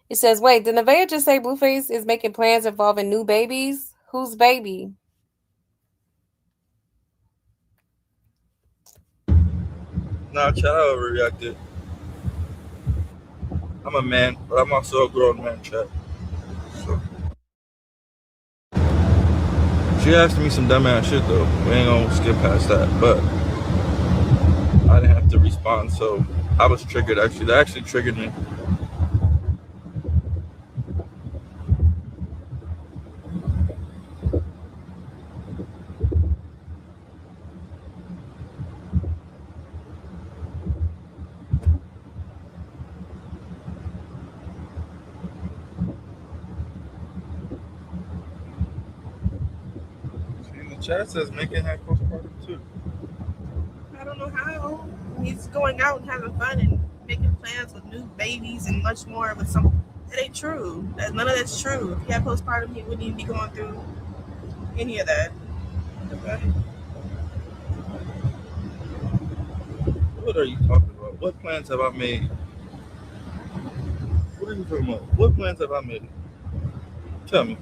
It says, wait, did Nevaeh just say Blueface is making plans involving new babies? Whose baby? Nah, chat, I overreacted. I'm a man, but I'm also a grown man, chat. So she asked me some dumbass shit though. We ain't gonna skip past that, but I didn't have to respond, so I was triggered. Actually, that actually triggered me. See, the chat says Megan had postpartum too. I don't know how. He's going out and having fun and making plans with new babies and much more with some. It ain't true. None of that's true. If he had postpartum, he wouldn't even be going through any of that. Okay. What are you talking about? What plans have I made? What are you talking about? What plans have I made? Tell me.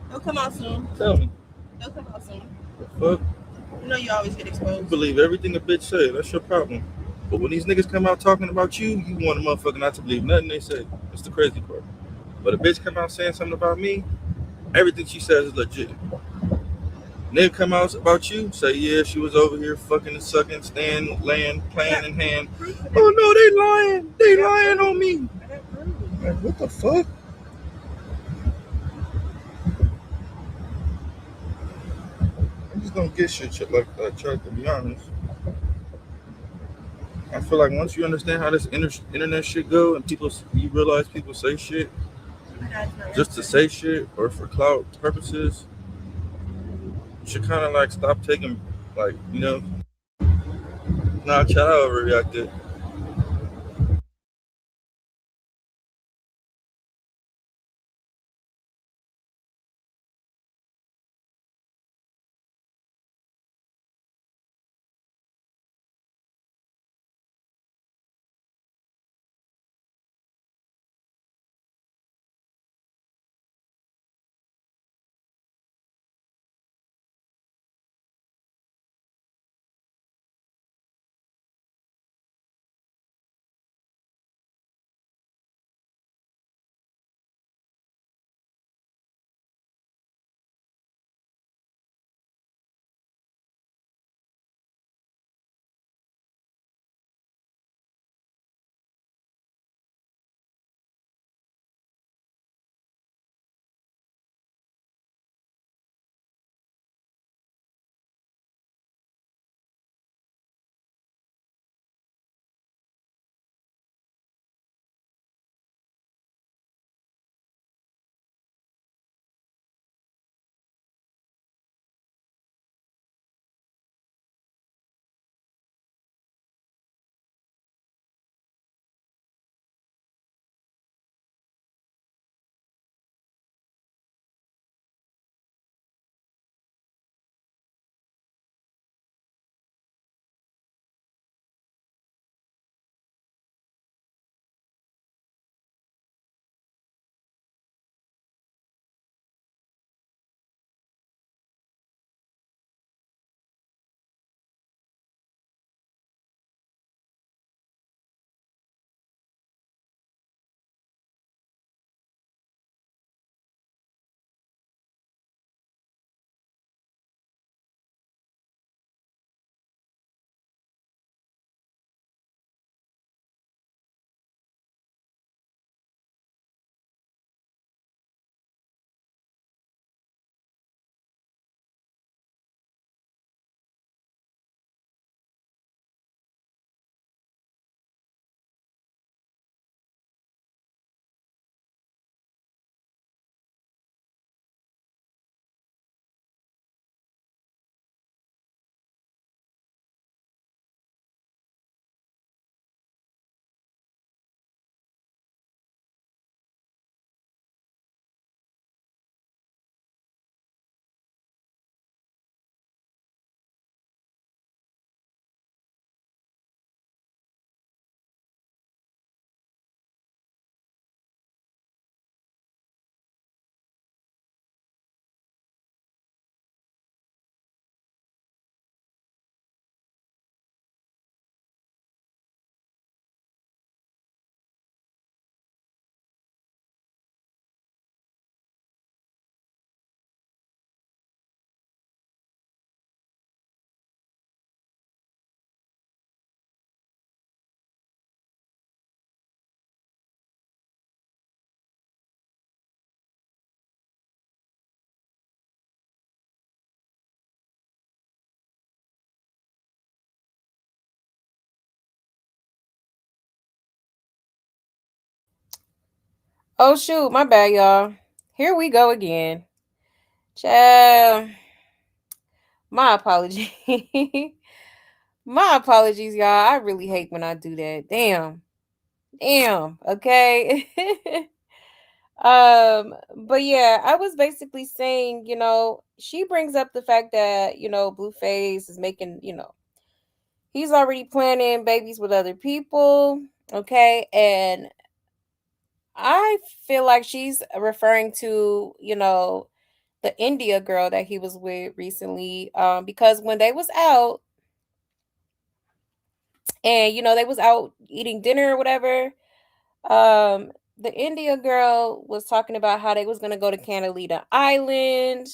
He'll come out soon. Tell me. He'll come out soon. The fuck? You know you always get You exposed. believe everything a bitch say. That's your problem. But when these niggas come out talking about you, you want a motherfucker not to believe nothing they say. That's the crazy part. But a bitch come out saying something about me, everything she says is legit. Nigga come out about you, say yeah, she was over here fucking and sucking, staying, laying, playing in hand. Oh no, they lying. They lying on me. Like, what the fuck? I just don't get shit like that, Chuck, to be honest. I feel like once you understand how this internet shit go and you realize people say shit just to say shit or for clout purposes, you should kind of like stop taking, like, nah, chat, I overreacted. Oh shoot, my bad, y'all. Here we go again. Child, my apology. My apologies, y'all. I really hate when I do that. Damn. Damn. Okay. But yeah, I was basically saying, she brings up the fact that, Blueface is making, he's already planning babies with other people. Okay. And I feel like she's referring to, the India girl that he was with recently. Because when they was out and, they was out eating dinner or whatever, um, the India girl was talking about how they was gonna go to Catalina Island,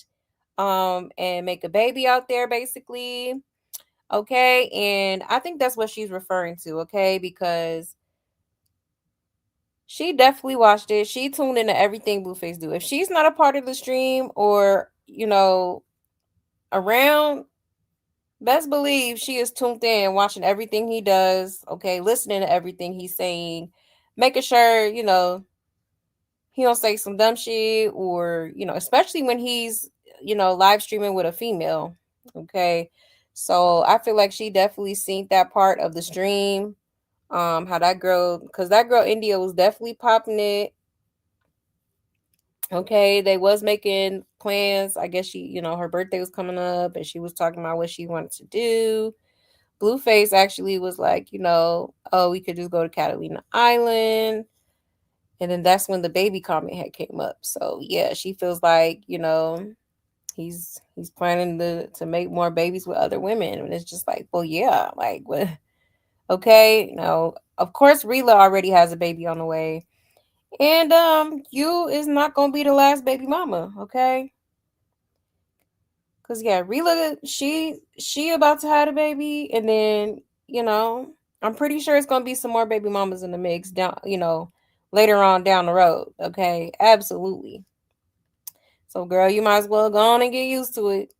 and make a baby out there, basically. Okay, and I think that's what she's referring to. Okay, because she definitely watched it. She tuned into everything Blueface do. If she's not a part of the stream or around, best believe she is tuned in, watching everything he does. Okay, listening to everything he's saying, making sure he don't say some dumb shit or especially when he's live streaming with a female. Okay, so I feel like she definitely seen that part of the stream. How that girl, because that girl India was definitely popping it. Okay, they was making plans. I guess she, her birthday was coming up and she was talking about what she wanted to do. Blueface actually was like, oh, we could just go to Catalina Island. And then that's when the baby comment had came up. So yeah, she feels like, he's planning to make more babies with other women. And it's just like, well, yeah, like what, okay, of course Rila already has a baby on the way. And you is not gonna be the last baby mama, okay? Cause yeah, Rila, she about to have a baby, and then I'm pretty sure it's gonna be some more baby mamas in the mix down, later on down the road. Okay, absolutely. So girl, you might as well go on and get used to it.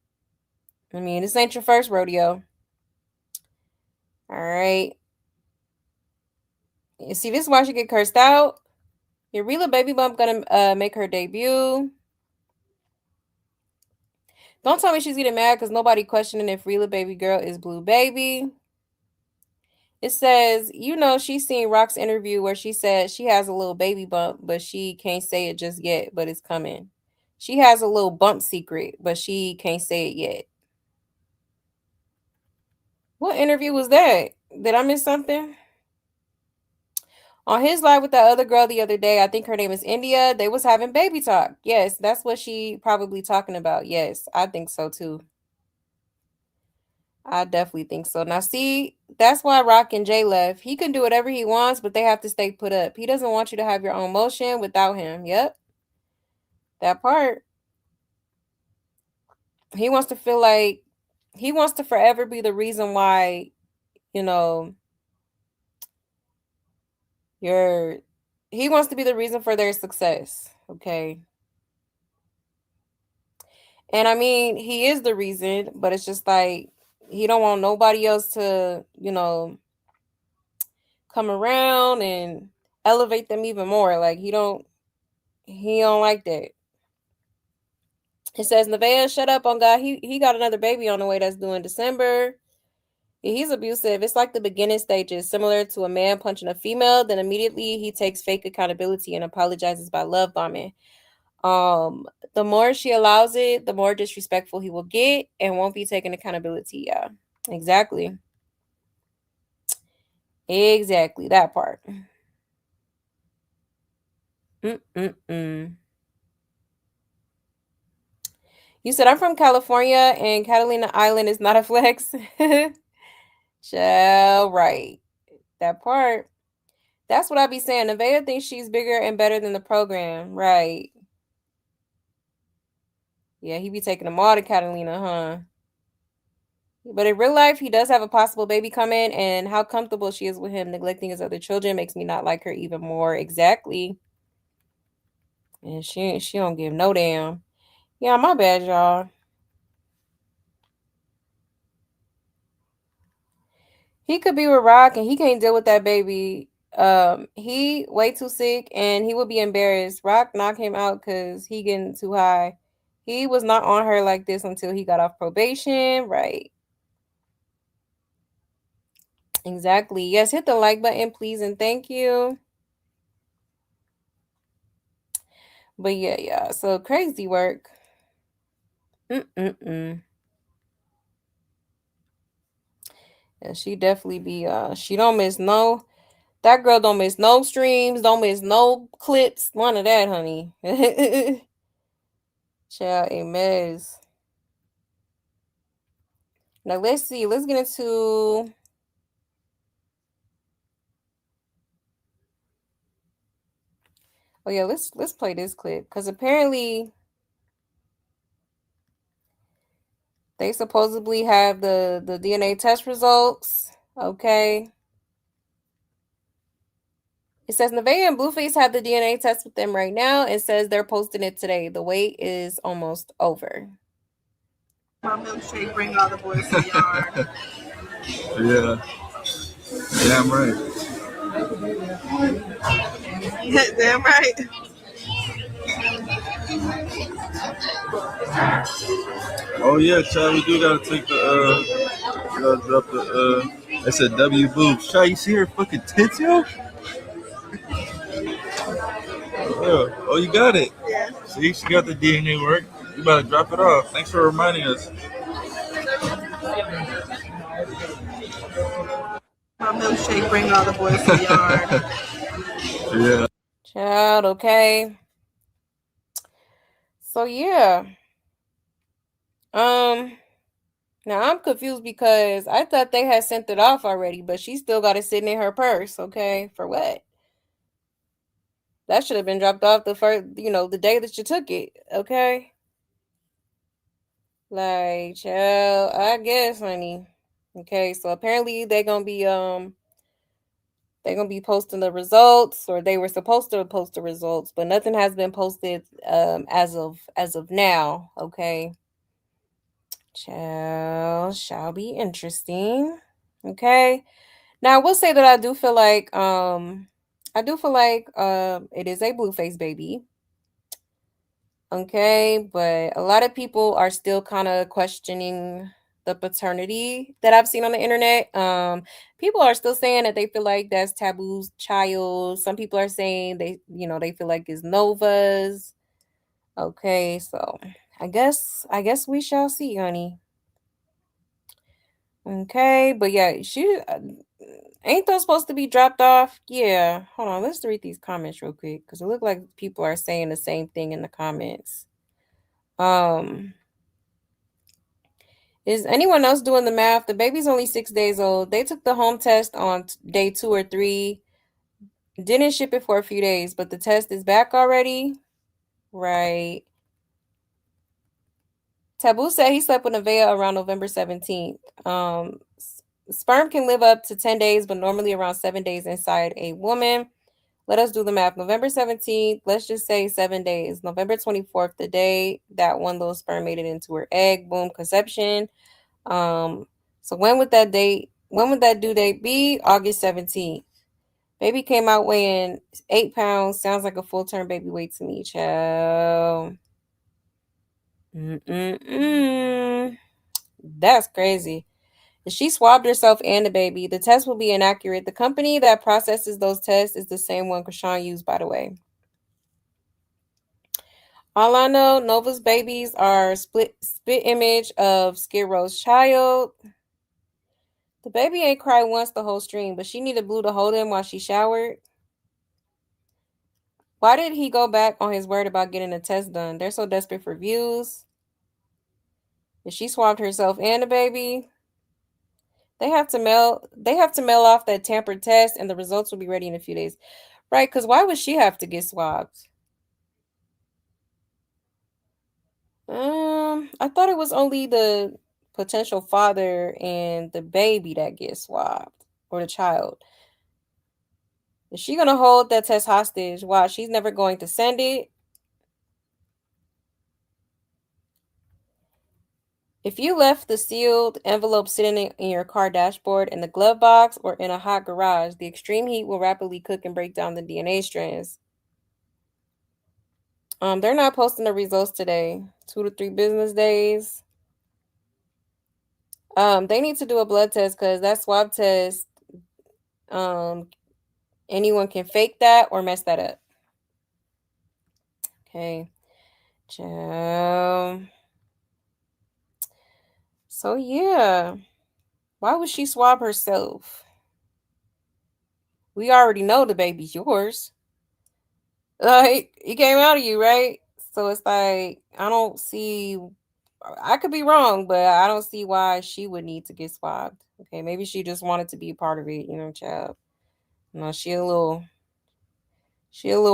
I mean, this ain't your first rodeo. All right. You see, this is why she get cursed out. Your Rila baby bump gonna make her debut. Don't tell me she's getting mad because nobody questioning if Rila baby girl is Blue Baby. It says, she's seen Rock's interview where she said she has a little baby bump, but she can't say it just yet, but it's coming. She has a little bump secret, but she can't say it yet. What interview was that? Did I miss something? On his live with that other girl the other day, I think her name is India, they was having baby talk. Yes, that's what she probably talking about. Yes, I think so too. I definitely think so. Now, see, that's why Rock and Jay left. He can do whatever he wants, but they have to stay put up. He doesn't want you to have your own motion without him. Yep, that part. He wants to feel like he wants to forever be the reason why, you know, you're. He wants to be the reason for their success. Okay. And I mean, he is the reason, but it's just like he don't want nobody else to, come around and elevate them even more. Like he don't like that. It says Nevaeh, shut up on God. He got another baby on the way that's due in December. He's abusive. It's like the beginning stages, similar to a man punching a female. Then immediately he takes fake accountability and apologizes by love bombing. Um, the more she allows it, the more disrespectful he will get and won't be taking accountability. Yeah, exactly. Exactly. That part. Mm-mm-mm. You said I'm from California and Catalina Island is not a flex. Child, right. That part. That's what I be saying. Nevaeh thinks she's bigger and better than the program. Right. Yeah, he be taking them all to Catalina, huh? But in real life, he does have a possible baby coming, and how comfortable she is with him neglecting his other children makes me not like her even more. Exactly. And she don't give no damn. Yeah, my bad, y'all. He could be with Rock and he can't deal with that baby. He way too sick and he would be embarrassed. Rock knocked him out because he getting too high. He was not on her like this until he got off probation. Right. Exactly. Yes, hit the like button, please, and thank you. But yeah. So crazy work. Mm-mm-mm. Yeah, she definitely be she don't miss no, that girl don't miss no streams, don't miss no clips, none of that, honey. Child a mess. Now let's see. Let's get into. Oh yeah, let's play this clip because apparently they supposedly have the DNA test results. Okay. It says Nevaeh and Blueface have the DNA test with them right now. It says they're posting it today. The wait is almost over. My milkshake bring all the boys to the yard. Yeah. Damn right. Damn right. Oh yeah, child, we do gotta take the we gotta drop the I said W boobs. Child, you see her fucking tits, yo? Yeah. Oh, you got it. Yeah. See, she got the DNA work. You better drop it off. Thanks for reminding us. My milkshake bring all the boys to the yard. Yeah. Child, okay. So yeah. Now I'm confused because I thought they had sent it off already, but she still got it sitting in her purse. Okay, for what? That should have been dropped off the first, the day that you took it. Okay, like, child, I guess, honey. Okay, so apparently they're gonna be posting the results, or they were supposed to post the results, but nothing has been posted as of now. Okay, child, shall be interesting. Okay. Now I will say that I do feel like it is a Blueface baby. Okay, but a lot of people are still kind of questioning the paternity that I've seen on the internet. People are still saying that they feel like that's Taboo's child. Some people are saying they feel like it's Nova's. Okay, so I guess we shall see, honey. Okay, but yeah, she ain't those supposed to be dropped off? Yeah. Hold on, let's read these comments real quick because it look like people are saying the same thing in the comments. Um, is anyone else doing the math? The baby's only 6 days old. They took the home test on day 2 or 3. Didn't ship it for a few days, but the test is back already. Right. Taboo said he slept with Nevaeh around November 17th. Sperm can live up to 10 days, but normally around 7 days inside a woman. Let us do the math. November 17th, let's just say 7 days. November 24th, the day that one little sperm made it into her egg. Boom, conception. So when would that due date be? August 17th. Baby came out weighing 8 pounds. Sounds like a full-term baby weight to me, child. That's crazy. She swabbed herself and the baby. The test will be inaccurate. The company that processes those tests is the same one Chrisean used, by the way. All I know, Nova's babies are split image of Skid Row's child. The baby ain't cried once the whole stream, but she needed Blue to hold him while she showered. Why did he go back on his word about getting the test done? They're so desperate for views. If she swabbed herself and the baby, they have to mail off that tampered test, and the results will be ready in a few days. Right, because why would she have to get swabbed? I thought it was only the potential father and the baby that get swabbed, or the child. Is she gonna hold that test hostage? Wow, she's never going to send it. If you left the sealed envelope sitting in your car dashboard, in the glove box, or in a hot garage, the extreme heat will rapidly cook and break down the DNA strands. They're not posting the results today. 2 to 3 business days. They need to do a blood test because that swab test, anyone can fake that or mess that up. Okay. So yeah. Why would she swab herself? We already know the baby's yours. Like, it came out of you, right? So it's like, I could be wrong, but I don't see why she would need to get swabbed. Okay, maybe she just wanted to be a part of it, child. No, she a little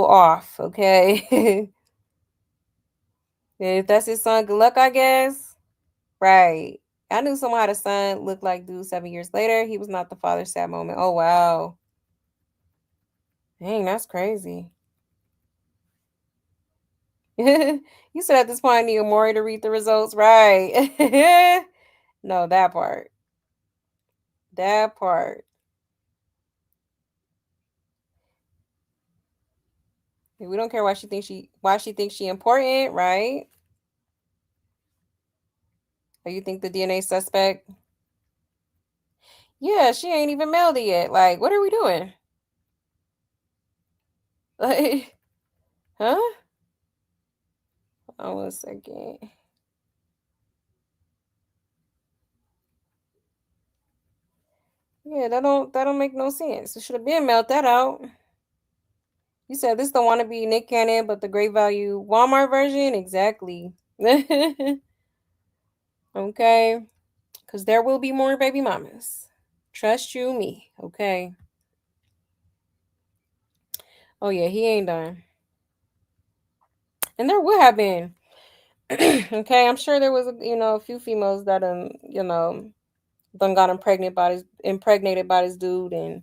off, okay? If that's his son, good luck, I guess. Right. I knew someone had a son looked like dude 7 years later. He was not the father, sad moment. Oh, wow. Dang, that's crazy. You said at this point I need Amori to read the results. Right. No, that part. That part. We don't care why she thinks she important, right? Or you think the DNA suspect? Yeah, she ain't even mailed it yet. Like, what are we doing? Like, huh? Hold on 1 second. Yeah, that don't make no sense. It should have been mailed that out. You said this don't want to be Nick Cannon, but the great value Walmart version? Exactly. Okay. Because there will be more baby mamas. Trust you, me. Okay. Oh, yeah, he ain't done. And there would have been. Okay, I'm sure there was, a few females that, done got impregnated by this dude and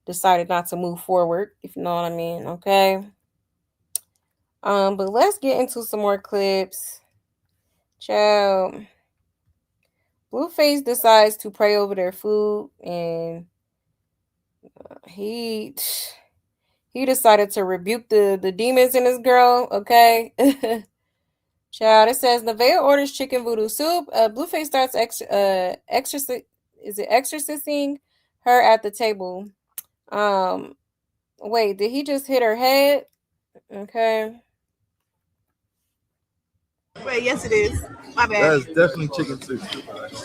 decided not to move forward, if you know what I mean. Okay. But let's get into some more clips. Child. Blueface decides to pray over their food, and he decided to rebuke the demons in this girl. Okay. Child, it says Nevaeh orders chicken voodoo soup. Blueface starts exorcising her at the table. Wait, did he just hit her head? Okay. Wait, yes it is. My bad. That's definitely chicken soup.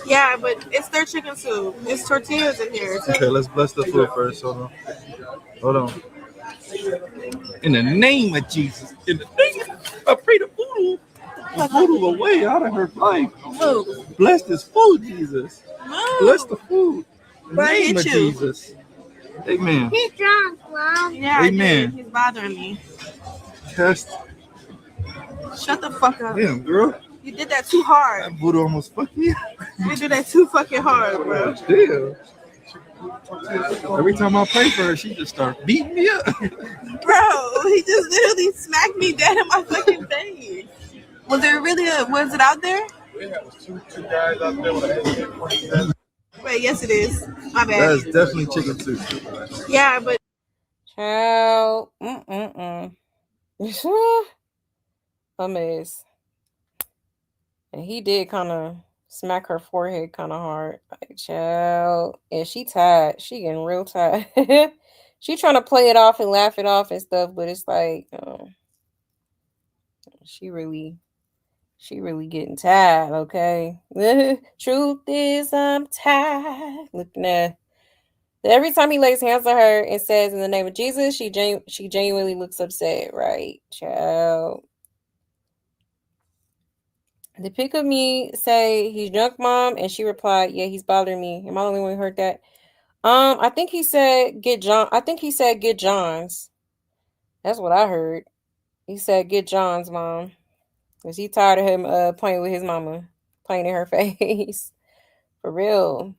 Yeah, but it's their chicken soup. It's tortillas in here. Okay, let's bless the food first. Hold on. In the name of Jesus. I pray the voodoo away out of her life. Move. Bless this food, Jesus. Move. Bless the food. In the Right, name of you. Jesus. Amen. He's drunk, Mom. Yeah, Amen. He's bothering me. Cast. Shut the fuck up. Damn, girl. You did that too hard. That voodoo almost fucked me. You did that too fucking hard, bro. Damn. Every time I pray for her, she just starts beating me up. Bro, he just literally smacked me dead in my fucking face. Was it out there? We have two guys out there with a Wait, yes it is. My bad. That's definitely chicken soup. Yeah, but Child. A mess. And he did kind of smack her forehead kind of hard. Like, child. And she tired. She getting real tired. She trying to play it off and laugh it off and stuff, but it's like, she really getting tired, okay? Truth is, I'm tired. Looking at every time he lays hands on her and says in the name of Jesus, she genuinely looks upset, right? Child. The pic of me say he's drunk, Mom, and she replied, "Yeah, he's bothering me." Am I the only one who heard that? I think he said get John. I think he said get John's. That's what I heard. He said get John's, Mom, because he tired of him playing with his mama, playing in her face. For real.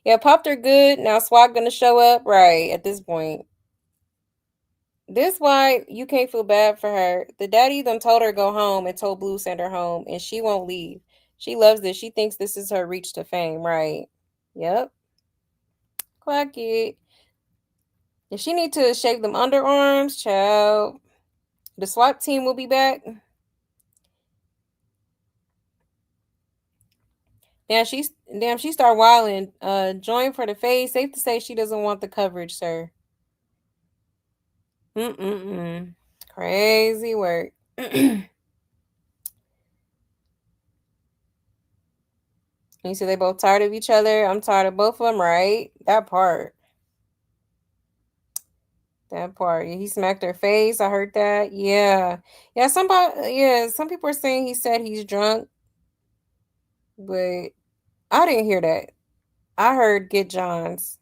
Yeah, popped her good. Now SWAT gonna show up, right? At this point. This why you can't feel bad for her. The daddy done told her go home and told Blue send her home, and she won't leave. She loves this. She thinks this is her reach to fame, right? Yep. Clock it. If she need to shave them underarms, child, the SWAT team will be back. Damn, she start wilding. Join for the face. Safe to say she doesn't want the coverage, sir. Mm-mm-mm. Crazy work. You see they both tired of each other. I'm tired of both of them, right? That part. That part. Yeah, he smacked her face. I heard that. Yeah. Some people are saying he said he's drunk, but I didn't hear that. I heard get Johns.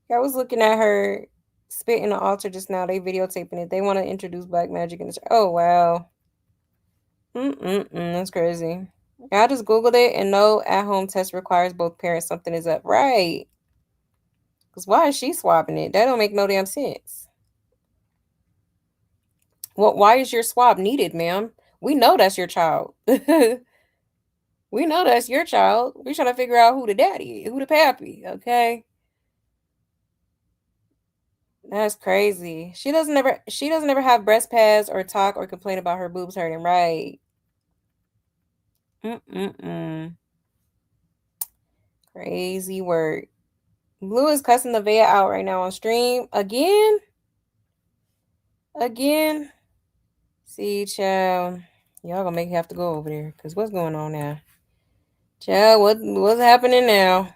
I was looking at her spit in the altar just now. They videotaping it. They want to introduce black magic in the Oh wow. That's crazy. Yeah, I just googled it and no at-home test requires both parents. Something is up, right? Because why is she swapping it? That don't make no damn sense. Well, why is your swab needed, ma'am? We know that's your child. We know that's your child. We're trying to figure out who the daddy is, who the pappy. Okay, that's crazy. She doesn't ever have breast pads or talk or complain about her boobs hurting. Right? Mm. Crazy work. Blue is cussing the Nevaeh out right now on stream again. Again. See, child, y'all gonna make me have to go over there because what's going on now? Child, what's happening now?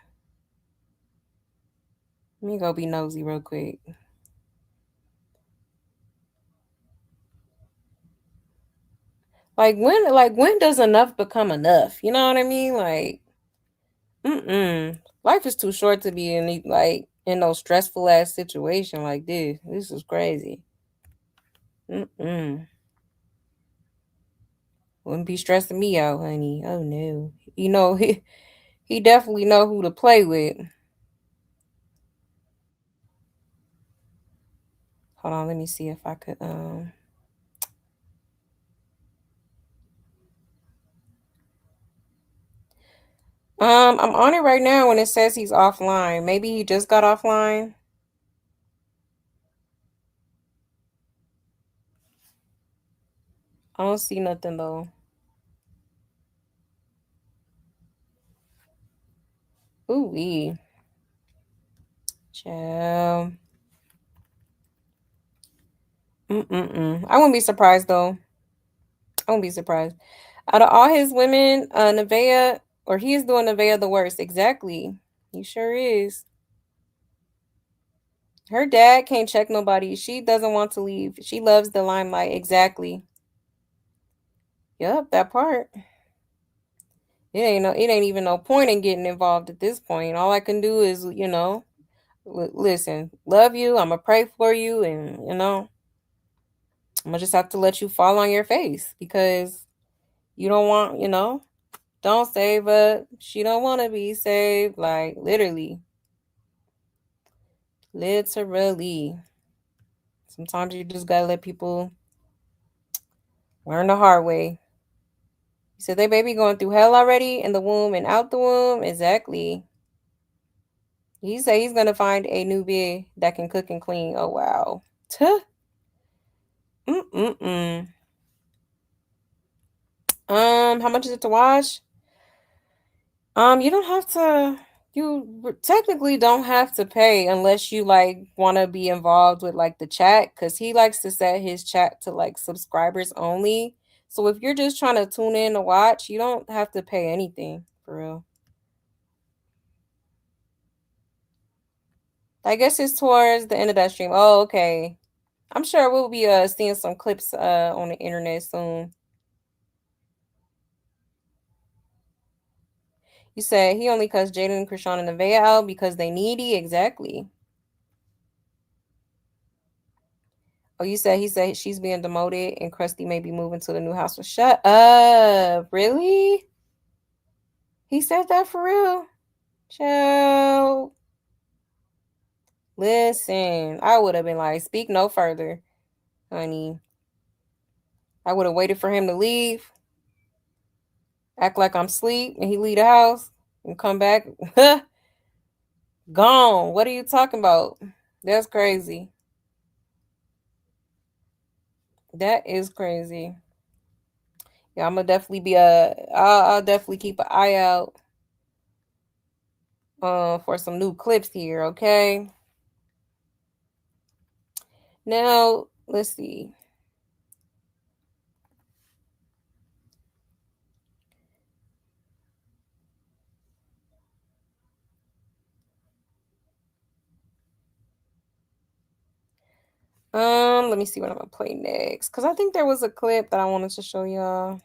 Let me go be nosy real quick. Like when does enough become enough? You know what I mean? Like, life is too short to be in no stressful ass situation like this. This is crazy. Mm. Wouldn't be stressing me out, honey. Oh no. You know he definitely know who to play with. Hold on, let me see if I could I'm on it right now when it says he's offline. Maybe he just got offline. I don't see nothing though. Ooh wee. Child. I wouldn't be surprised though. I won't be surprised. Out of all his women, Nevaeh, or he is doing Nevaeh the worst. Exactly. He sure is. Her dad can't check nobody. She doesn't want to leave. She loves the limelight. Exactly. Yep, that part. It ain't even no point in getting involved at this point. All I can do is, listen, love you. I'm gonna pray for you, and I'm gonna just have to let you fall on your face because you don't want, don't save her. She don't want to be saved. Like literally, literally. Sometimes you just gotta let people learn the hard way. You said they baby going through hell already in the womb and out the womb. Exactly. He said he's gonna find a new bid that can cook and clean. Oh wow. Tuh. Mm. How much is it to watch? You don't have to. Technically don't have to pay unless you like want to be involved with like the chat because he likes to set his chat to like subscribers only. So if you're just trying to tune in to watch, you don't have to pay anything for real. I guess it's towards the end of that stream. Oh, okay. I'm sure we'll be seeing some clips on the internet soon. You said he only cussed Jaden, Chrisean, and Nevaeh out because they needy. Exactly. Oh, you said he said she's being demoted and Krusty may be moving to the new house. Well, shut up. Really? He said that for real? Child. Listen, I would have been like, speak no further, honey. I would have waited for him to leave. Act like I'm asleep and he leave the house and come back. Gone. What are you talking about? That's crazy. That is crazy. Yeah, I'm gonna definitely be I'll definitely keep an eye out for some new clips here, okay? Now, let's see. Let me see what I'm gonna play next. Cause I think there was a clip that I wanted to show y'all.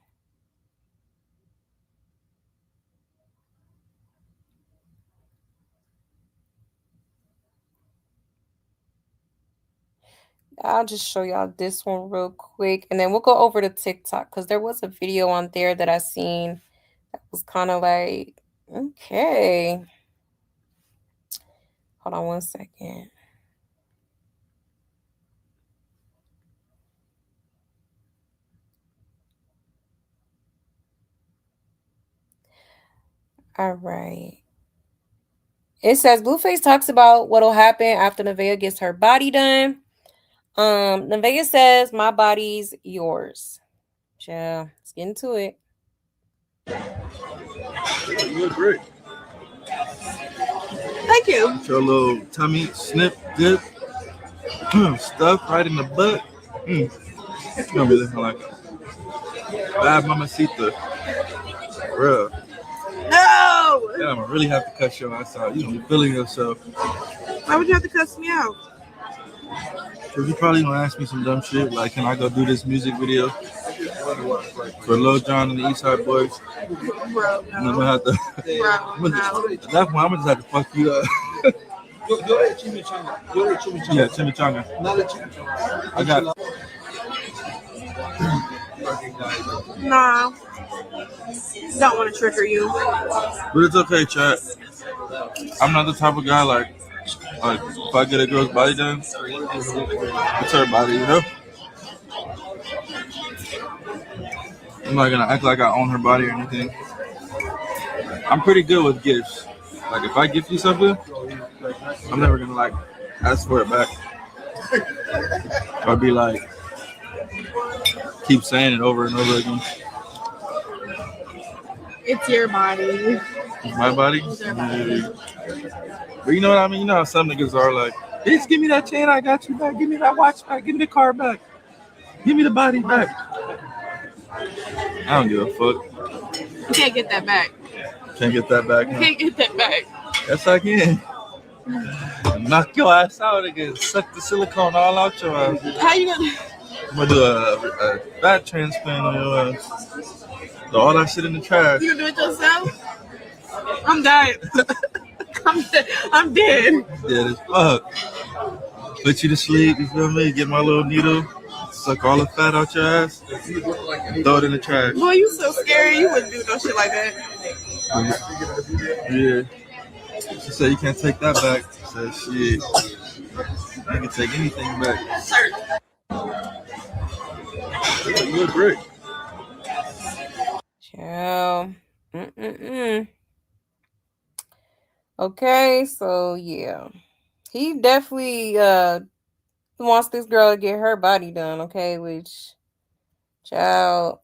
I'll just show y'all this one real quick, and then we'll go over to TikTok because there was a video on there that I seen that was kind of like, okay. Hold on one second. All right. It says Blueface talks about what'll happen after Nevaeh gets her body done. Nevaeh says, "My body's yours." Yeah, let's get into it. You look great. Thank you. Your little tummy snip, dip, stuff right in the butt. You're gonna be looking like bad mamacita. Bruh. No! Yeah, I'm gonna really have to cut your ass out. You gonna be feeling yourself. Why would you have to cuss me out? Cause you probably gonna ask me some dumb shit like, can I go do this music video for Lil Jon and the Eastside Boys? Bro, And I'm gonna have to. Bro, no. At that point, I'm gonna just have to fuck you up. Yeah, chimichanga. I got. Nah. Don't want to trigger you. But it's okay, chat. I'm not the type of guy like if I get a girl's body done, it's her body, you know? I'm not gonna act like I own her body or anything. I'm pretty good with gifts. Like if I gift you something, I'm never gonna like ask for it back. I'd be like, keep saying it over and over again. It's your body. My body? Yeah. But you know what I mean? You know how some niggas are like, bitch, give me that chain, I got you back. Give me that watch back. Give me the car back. Give me the body back. I don't give a fuck. You can't get that back. Can't get that back. You can't get that back. Yes, I can. Knock your ass out again. Suck the silicone all out your ass. How you gonna? I'm gonna do a fat transplant on your ass. Throw all that shit in the trash. You gonna do it yourself? I'm dying. I'm dead. Dead as fuck. Put you to sleep, you feel me? Get my little needle, suck all the fat out your ass, and throw it in the trash. Boy, you so scary. You wouldn't do no shit like that. Yeah. She said you can't take that back. I said shit. I can take anything back. You look great. Ciao. Okay, so yeah. He definitely wants this girl to get her body done, okay, which child,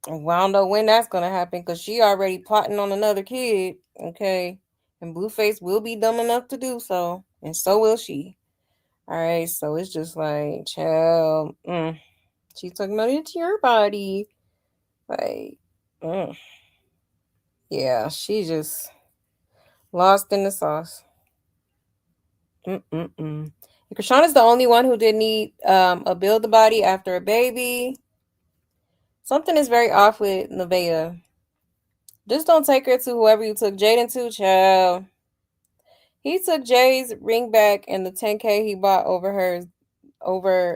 I don't know when that's gonna happen because she already plotting on another kid, okay? And Blueface will be dumb enough to do so, and so will she. All right, so it's just like, child, she took money into your body. Like, yeah, she just lost in the sauce. And Chrisean is the only one who did need a build the body after a baby. Something is very off with Nevaeh. Just don't take her to whoever you took Jaden to, child. He took Jay's ring back and the 10K he bought over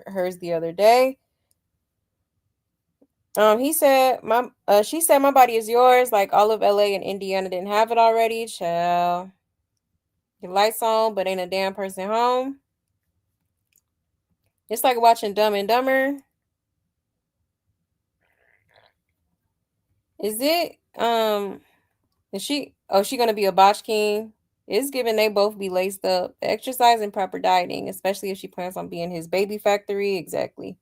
hers the other day. She said my body is yours, like all of LA and Indiana didn't have it already, child. Your lights on, but ain't a damn person home. It's like watching Dumb and Dumber. Is it is she oh she gonna be a botch king? It's given they both be laced up. Exercise and proper dieting, especially if she plans on being his baby factory. Exactly.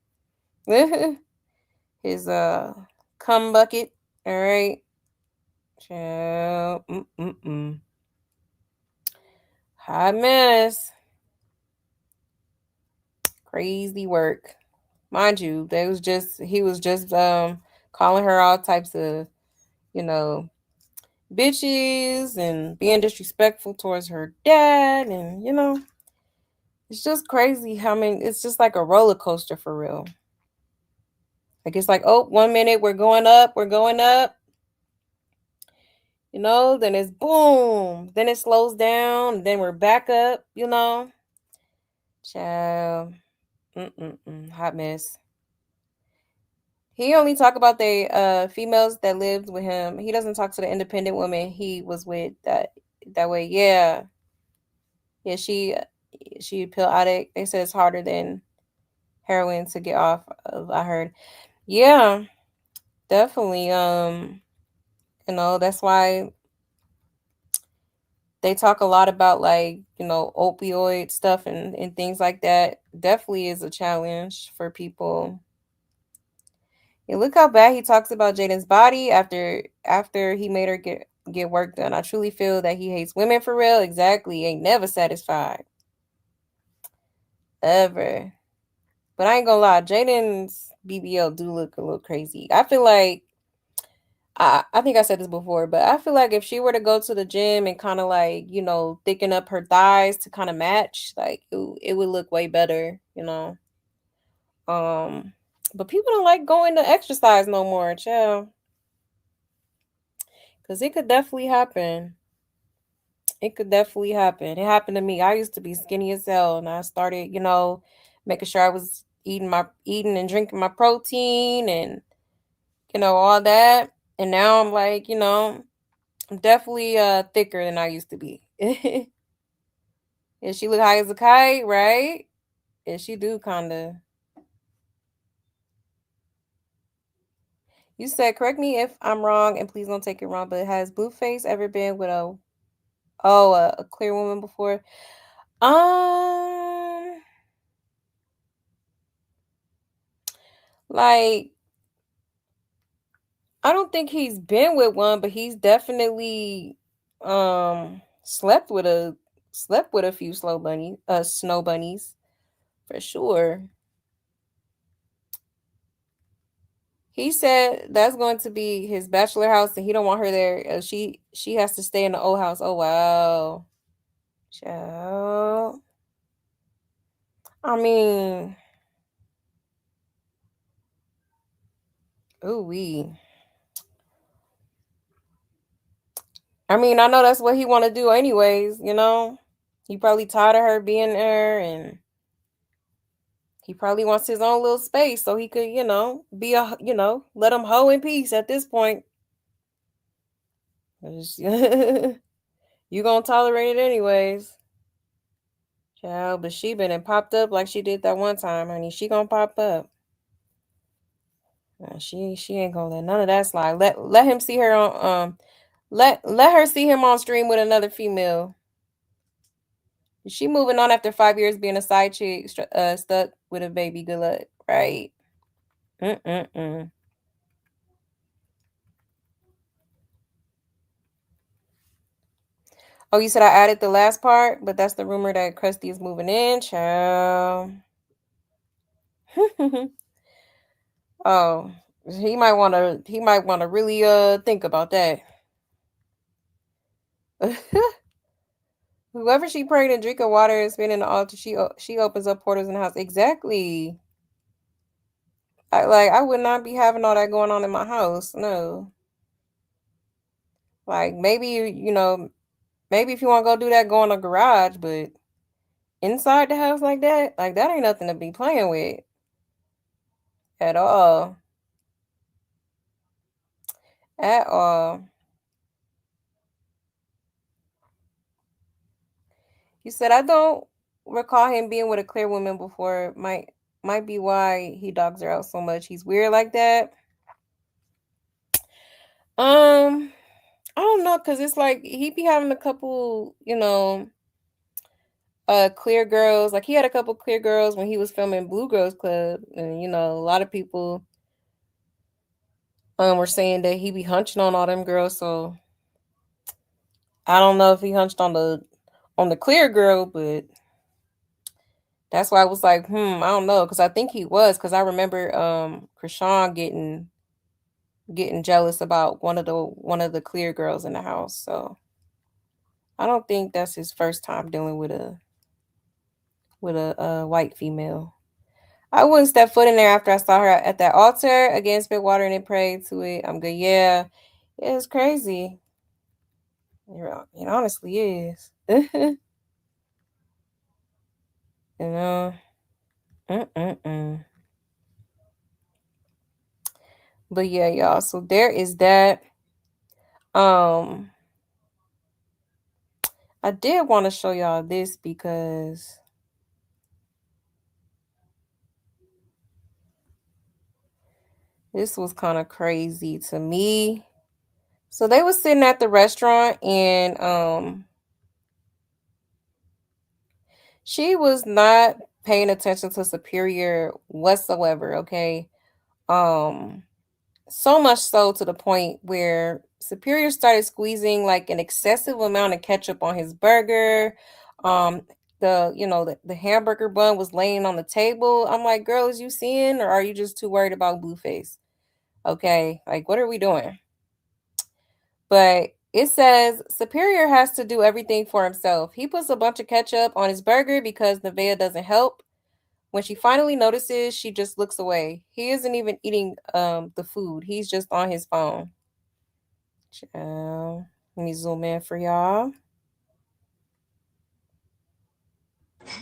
His cum bucket. All right. Child. Mm-mm-mm. Hot mess. Crazy work. Mind you, he was just calling her all types of, you know, bitches and being disrespectful towards her dad, and it's just crazy how many it's just like a roller coaster for real. Like it's like, oh, 1 minute we're going up, then it's boom, then it slows down, then we're back up, Child. Hot mess. He only talk about the females that lived with him. He doesn't talk to the independent woman he was with that way. Yeah. Yeah, she a pill addict. They said it's harder than heroin to get off of, I heard. Yeah, definitely. That's why they talk a lot about like, opioid stuff and things like that. Definitely is a challenge for people. Yeah, look how bad he talks about Jaden's body after he made her get work done. I truly feel that he hates women for real. Exactly. Ain't never satisfied. Ever. But I ain't gonna lie, Jaden's BBL do look a little crazy. I feel like I think I said this before, but I feel like if she were to go to the gym and kind of like, thicken up her thighs to kind of match, like it would look way better. Um, but people don't like going to exercise no more, chill. Because it could definitely happen. It could definitely happen. It happened to me. I used to be skinny as hell, and I started, making sure I was eating and drinking my protein and all that. And now I'm like, I'm definitely thicker than I used to be. And she look high as a kite, right? And she do kinda. You said, correct me if I'm wrong, and please don't take it wrong, but has Blueface ever been with a clear woman before? Um, like I don't think he's been with one, but he's definitely slept with a few snow bunnies for sure. He said that's going to be his bachelor house, and he don't want her there. She has to stay in the old house. Oh wow, child. I mean, ooh wee. I mean, I know that's what he want to do, anyways. He probably tired of her being there, and he probably wants his own little space so he could, be let him hoe in peace at this point. 'Cause you gonna tolerate it anyways. Child, but she been and popped up like she did that one time, honey. She gonna pop up. She ain't gonna let none of that slide. Let him see her on let her see him on stream with another female. She moving on after 5 years being a side chick, stuck with a baby. Good luck, right? Mm. Oh, you said I added the last part, but that's the rumor that Krusty is moving in, child. Oh, he might wanna really think about that. Whoever she prayed and drinking water and spinning the altar, she opens up portals in the house. Exactly. I would not be having all that going on in my house. No. Like maybe maybe if you want to go do that, go in a garage, but inside the house like that ain't nothing to be playing with at all. At all. You said I don't recall him being with a clear woman before. Might be why he dogs her out so much. He's weird like that. Um, I don't know, cause it's like he be having a couple, clear girls. Like he had a couple clear girls when he was filming Blue Girls Club, and a lot of people were saying that he be hunching on all them girls. So I don't know if he hunched on the clear girl, but that's why I was like, I don't know, because I think he was, because I remember Chrisean getting jealous about one of the clear girls in the house. So I don't think that's his first time dealing with a white female. I wouldn't step foot in there after I saw her at that altar again, spit water and then prayed to it. I'm good. Yeah, it's crazy. It honestly is. you know. Mm-mm-mm. But yeah, y'all. So there is that. Um, I did want to show y'all this because this was kind of crazy to me. So they was sitting at the restaurant and she was not paying attention to Superior whatsoever, okay? Um so much so to the point where Superior started squeezing like an excessive amount of ketchup on his burger. Um the hamburger bun was laying on the table. I'm like, girl, is you seeing, or are you just too worried about Blueface? Okay, like what are we doing? But it says Superior has to do everything for himself. He puts a bunch of ketchup on his burger because Nevaeh doesn't help. When she finally notices, she just looks away. He isn't even eating the food. He's just on his phone. Let me zoom in for y'all.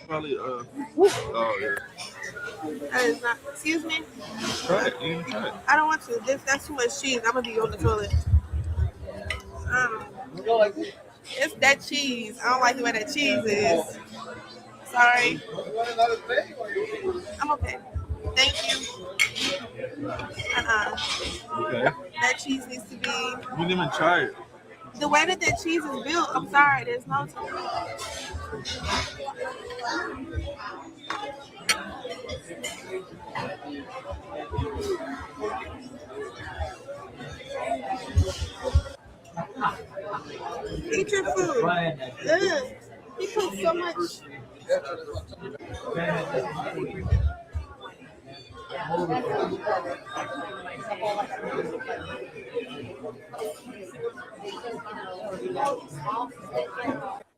Probably oh yeah. That is not. Excuse me. Try it. You can try it. I don't want to. That's too much cheese. I'm gonna be on the toilet. Um, it's that cheese. I don't like the way that cheese is. Sorry. I'm okay. Thank you. Uh-uh. Okay. That cheese needs to be You didn't even try it. the way that cheese is built. I'm sorry. There's no. Eat your food. Ugh. He put so much.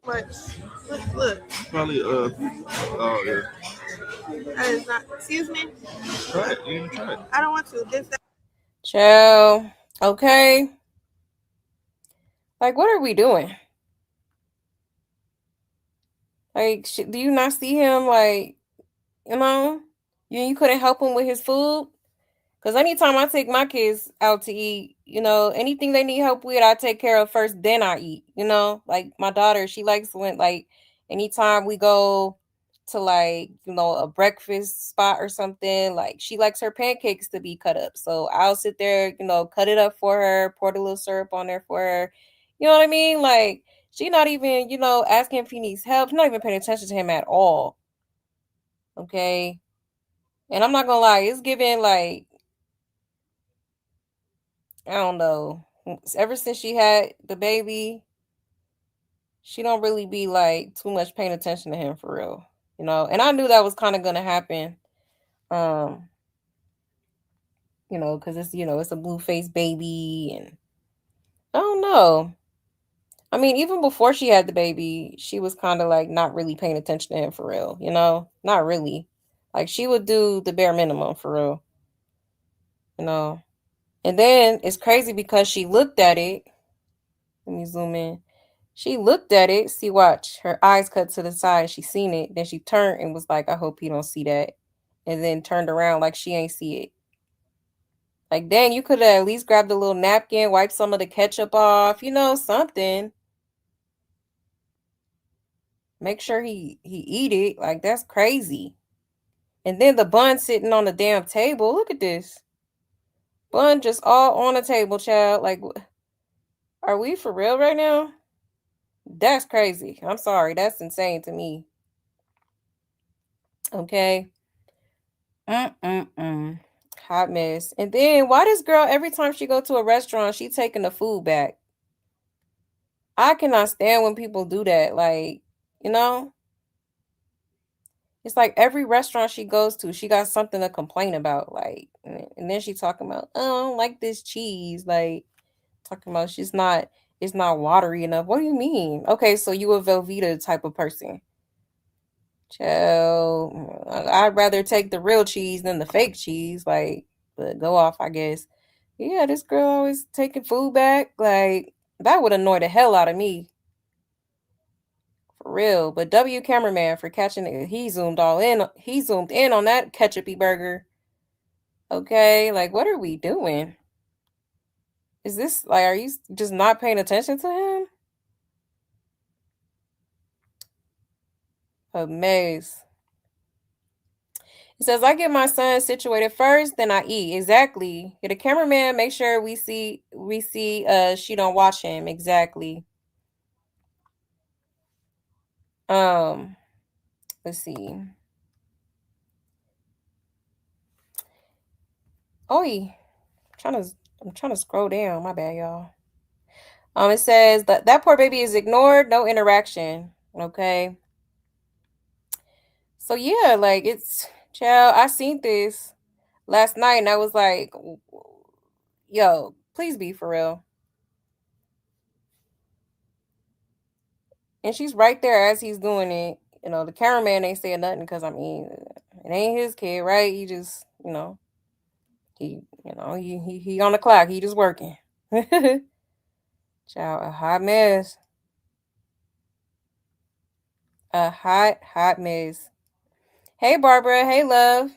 Much. Look. Probably oh yeah. That is not. Excuse me. Try it. You can try it. I don't want to. This. Chill. Okay. Like, what are we doing? Like, do you not see him? Like, you couldn't help him with his food. Because anytime I take my kids out to eat, anything they need help with, I take care of first, then I eat. Like my daughter, she likes when, like, anytime we go to, like, a breakfast spot or something, like, she likes her pancakes to be cut up. So I'll sit there, cut it up for her, pour the little syrup on there for her. You know what I mean? Like, she not even, asking if he needs help. She's not even paying attention to him at all. Okay. And I'm not gonna lie, it's giving like, I don't know. Ever since she had the baby, she don't really be like too much paying attention to him for real. And I knew that was kind of gonna happen. Um, because it's a blue face baby, and I don't know. I mean, even before she had the baby, she was kind of like not really paying attention to him for real, Not really. Like she would do the bare minimum for real, you know. And then it's crazy because she looked at it. Let me zoom in. She looked at it. See, watch. Her eyes cut to the side. She seen it. Then she turned and was like, I hope he don't see that. And then turned around like she ain't see it. Like, dang, you could have at least grabbed a little napkin, wiped some of the ketchup off, something. Make sure he eat it. Like, that's crazy. And then the bun sitting on the damn table. Look at this. Bun just all on the table, child. Like, are we for real right now? That's crazy. I'm sorry. That's insane to me. Okay. Mm-mm-mm. Hot mess. And then why this girl, every time she go to a restaurant, she taking the food back? I cannot stand when people do that. Like, you know, it's like every restaurant she goes to, she got something to complain about. Like, and then she talking about, oh, I don't like this cheese. Like, talking about it's not watery enough. What do you mean? Okay, so you a Velveeta type of person. Child, I'd rather take the real cheese than the fake cheese. Like, but go off, I guess. Yeah, this girl always taking food back. Like, that would annoy the hell out of me. For real. But W cameraman for catching it. He zoomed all in. He zoomed in on that ketchupy burger. Okay, like what are we doing? Is this like are you just not paying attention to him? A maze. It says I get my son situated first, then I eat. Exactly. Get a cameraman, make sure we see she don't watch him. Exactly. Um, let's see. Oh, I'm trying to scroll down. My bad, y'all. It says that poor baby is ignored, no interaction. Okay. So yeah, like it's child, I seen this last night and I was like, yo, please be for real. And she's right there as he's doing it. You know, the cameraman ain't saying nothing because I mean, it ain't his kid, right? He just, he on the clock. He just working. Child, a hot mess. A hot mess. Hey, Barbara. Hey, love.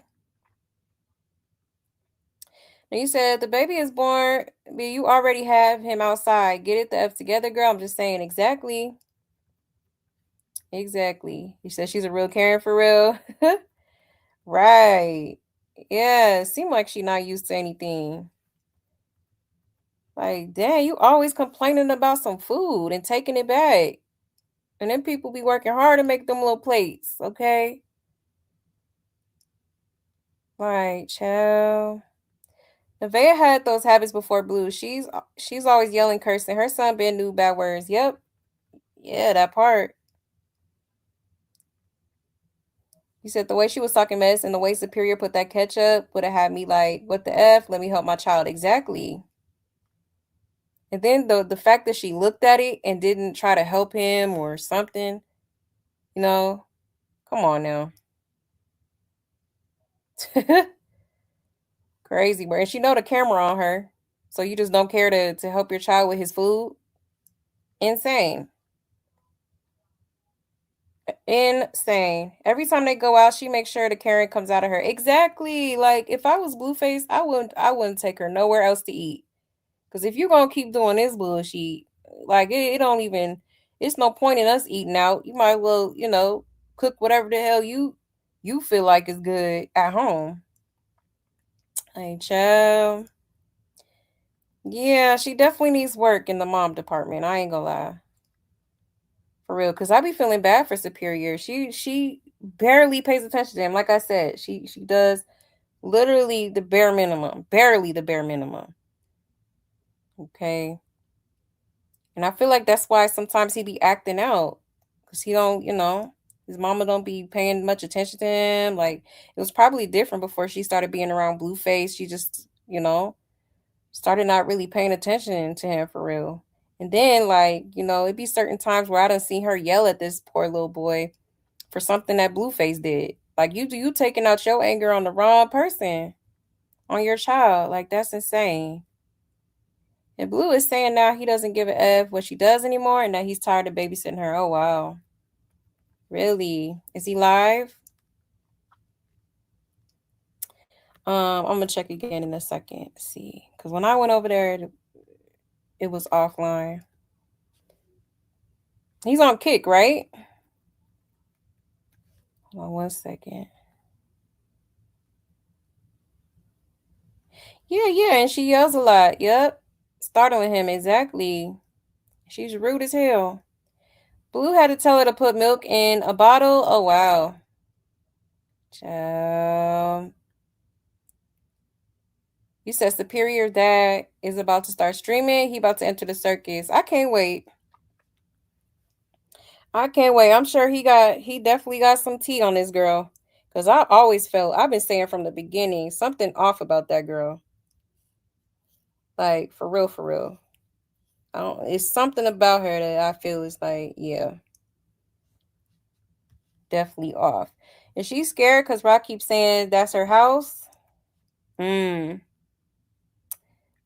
And you said the baby is born, but you already have him outside. Get it the F together, girl. I'm just saying exactly. Exactly. You said she's a real Karen for real. Right. Yeah, seem like she not used to anything. Like, damn, you always complaining about some food and taking it back. And then people be working hard to make them little plates, okay? Right, child. Nevaeh had those habits before Blue. She's always yelling, cursing. Her son been new bad words. Yep. Yeah, that part. You said the way she was talking mess and the way Superior put that ketchup would have had me like, what the F? Let me help my child. Exactly. And then the fact that she looked at it and didn't try to help him or something, you know, come on now. Crazy, bro. And she know the camera on her. So you just don't care to help your child with his food? Insane. Insane. Every time they go out, she makes sure the Karen comes out of her. Exactly. Like if I was Blueface, I wouldn't take her nowhere else to eat. Cause if you're gonna keep doing this bullshit, like it don't even it's no point in us eating out. You might as well, cook whatever the hell you feel like is good at home. Hey child. Yeah, she definitely needs work in the mom department. I ain't gonna lie. For real. Cause I be feeling bad for Superior. She barely pays attention to him. Like I said, she does literally the bare minimum. Barely the bare minimum. Okay. And I feel like that's why sometimes he be acting out. Cause he don't, his mama don't be paying much attention to him. Like it was probably different before she started being around Blueface. She just, started not really paying attention to him for real. And then like, it'd be certain times where I done seen her yell at this poor little boy for something that Blueface did. Like you taking out your anger on the wrong person, on your child. Like that's insane. And Blue is saying now he doesn't give a F what she does anymore and that he's tired of babysitting her. Oh, wow. Really? Is he live? I'm going to check again in a second. See. Because when I went over there, it was offline. He's on Kick, right? Hold on 1 second. Yeah, and she yells a lot. Yep. Startling him, exactly. She's rude as hell. Blue had to tell her to put milk in a bottle. Oh, wow. Child. You said Superior Dad is about to start streaming. He about to enter the circus. I can't wait. I can't wait. I'm sure he definitely got some tea on this girl. Cause I always felt I've been saying from the beginning something off about that girl. Like for real, for real. I don't it's something about her that I feel is like, yeah, definitely off. Is she scared because Rock keeps saying that's her house? Hmm.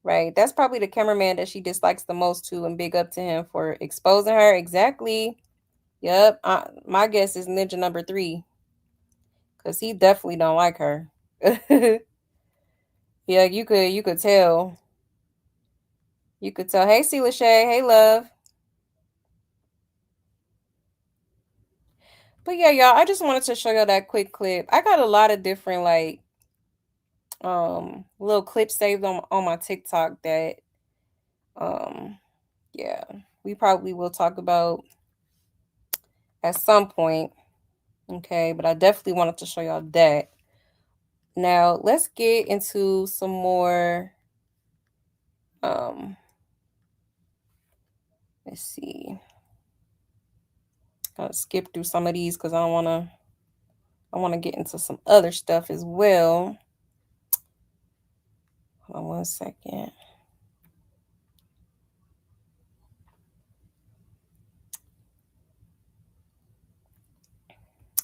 Right. That's probably the cameraman that she dislikes the most too, and big up to him for exposing her. Exactly. Yep. My guess is Ninja number 3, because he definitely don't like her. Yeah, you could tell. You could tell. Hey, C. Lachey. Hey, love. But yeah, y'all, I just wanted to show y'all that quick clip. I got a lot of different like little clips saved on my TikTok that um yeah, we probably will talk about at some point. Okay, but I definitely wanted to show y'all that. Now let's get into some more um let's see. I'll skip through some of these because I wanna get into some other stuff as well. Hold on 1 second.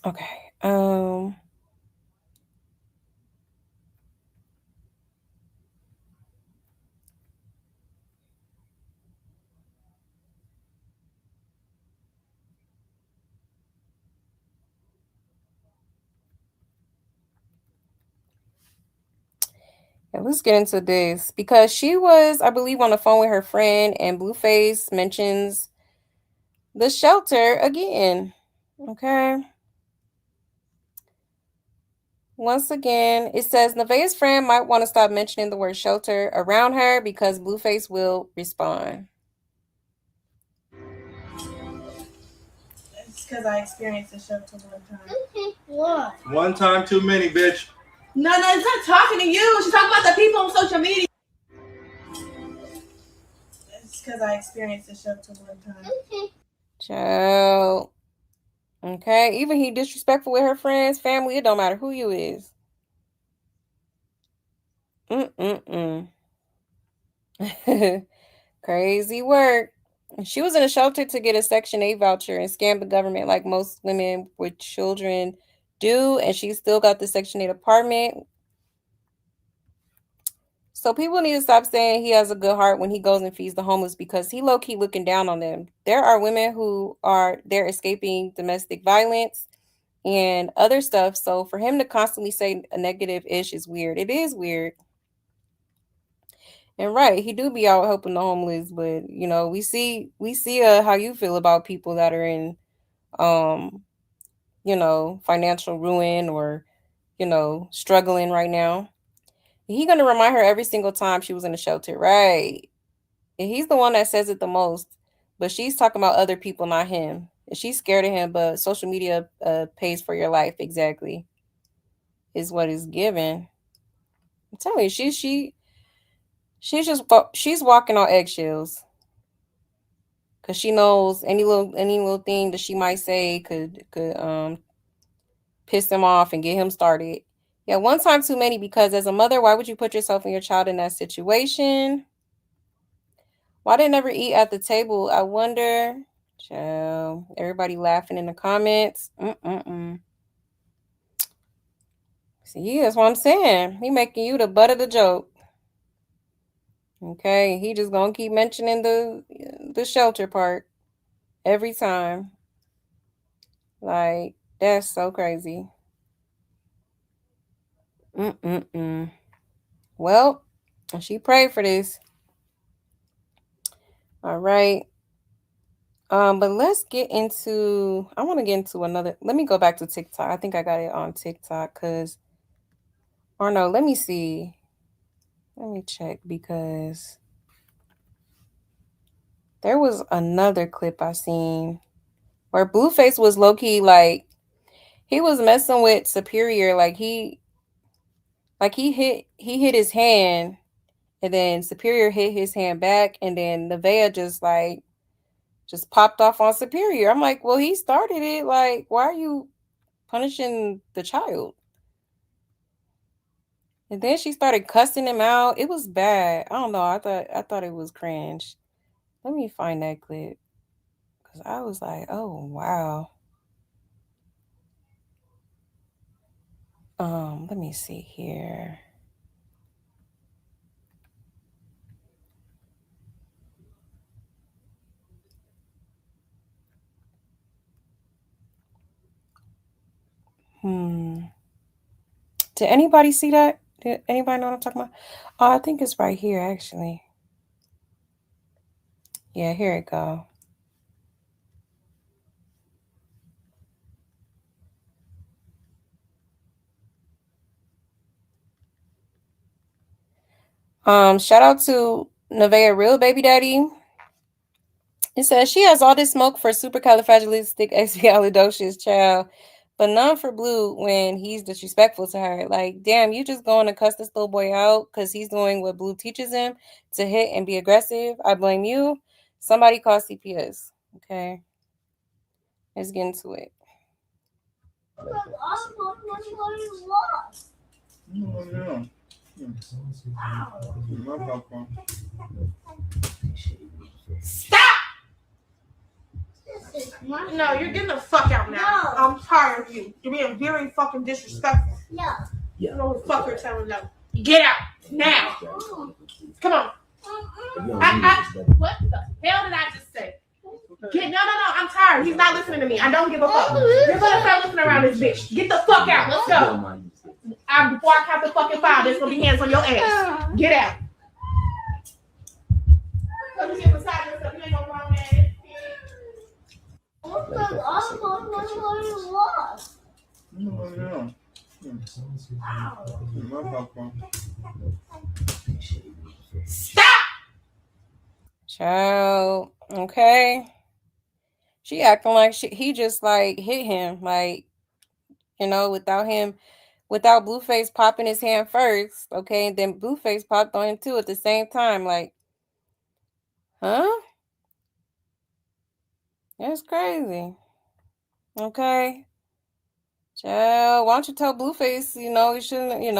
Okay. Yeah, let's get into this because she was, I believe, on the phone with her friend, and Blueface mentions the shelter again. Okay. Once again, it says Nevaeh's friend might want to stop mentioning the word shelter around her because Blueface will respond. It's because I experienced a shelter one time. What? One time too many, bitch. No, it's not talking to you. She's talking about the people on social media. It's because I experienced a shelter one time. Child. Okay. Even he disrespectful with her friends, family. It don't matter who you is. Mm-mm-mm. Crazy work. She was in a shelter to get a Section 8 voucher and scam the government like most women with children do, and she still got the Section 8 apartment. So people need to stop saying he has a good heart when he goes and feeds the homeless because he low-key looking down on them. There are women who are they're escaping domestic violence and other stuff. So for him to constantly say a negative ish is weird. It is weird. And right, he do be out helping the homeless, but we see how you feel about people that are in um, financial ruin or, struggling right now. He gonna remind her every single time she was in the shelter, right? And he's the one that says it the most, but she's talking about other people, not him. And she's scared of him, but social media pays for your life exactly is what is given. I'm telling you, she's walking on eggshells because she knows any little thing that she might say could piss him off and get him started. Yeah, one time too many because as a mother, why would you put yourself and your child in that situation? Why they never eat at the table? I wonder. Child, everybody laughing in the comments. Mm-mm-mm. See, that's what I'm saying. He making you the butt of the joke. Okay, he just gonna keep mentioning the shelter part every time. Like that's so crazy. Mm-mm-mm. Well, she prayed for this. All right. But let's get into. I want to get into another. Let me go back to TikTok. I think I got it on TikTok, or no. Let me see. Let me check because there was another clip I seen where Blueface was low key like he was messing with Superior, like he hit his hand, and then Superior hit his hand back, and then Nevaeh just popped off on Superior. I'm like, well, he started it. Like, why are you punishing the child? And then she started cussing him out. It was bad. I don't know. I thought it was cringe. Let me find that clip because I was like, oh wow. Let me see here. Did anybody see that? Did anybody know what I'm talking about? Oh, I think it's right here actually. Yeah, here it go. Shout out to Nevaeh Real Baby Daddy. It says she has all this smoke for supercalifragilisticexpialidocious child, but none for Blue when he's disrespectful to her. Like, damn, you just going to cuss this little boy out because he's doing what Blue teaches him to hit and be aggressive. I blame you. Somebody call CPS. Okay, let's get into it. Stop! No, you're getting the fuck out now. No. I'm tired of you. You're being very fucking disrespectful. No. You know what the fuck you're telling them. Get out now. Come on. What the hell did I just say? No, I'm tired. He's not listening to me. I don't give a fuck. You're gonna start listening around this bitch. Get the fuck out. Let's go. Before I count the fucking 5, there's gonna be hands on your ass. Get out. Let me get beside yourself. You ain't no grown man. Stop! Child, okay. She acting like he just like hit him, like, without Blueface popping his hand first, okay, and then Blueface popped on him too at the same time, like, huh? That's crazy. Okay. Child, why don't you tell Blueface, he shouldn't, he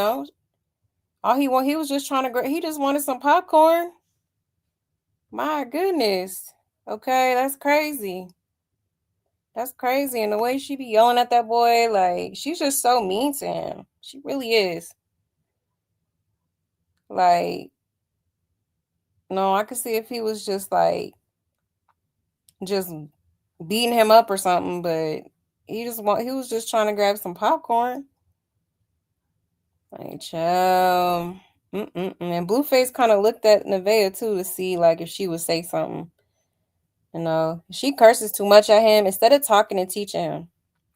was just trying to, he just wanted some popcorn. My goodness. Okay, that's crazy. That's crazy. And the way she be yelling at that boy, like, she's just so mean to him. She really is. Like, no, I could see if he was just just beating him up or something, but he was just trying to grab some popcorn. Like, child. And Blueface kind of looked at Nevaeh too to see like if she would say something. She curses too much at him instead of talking and teaching him.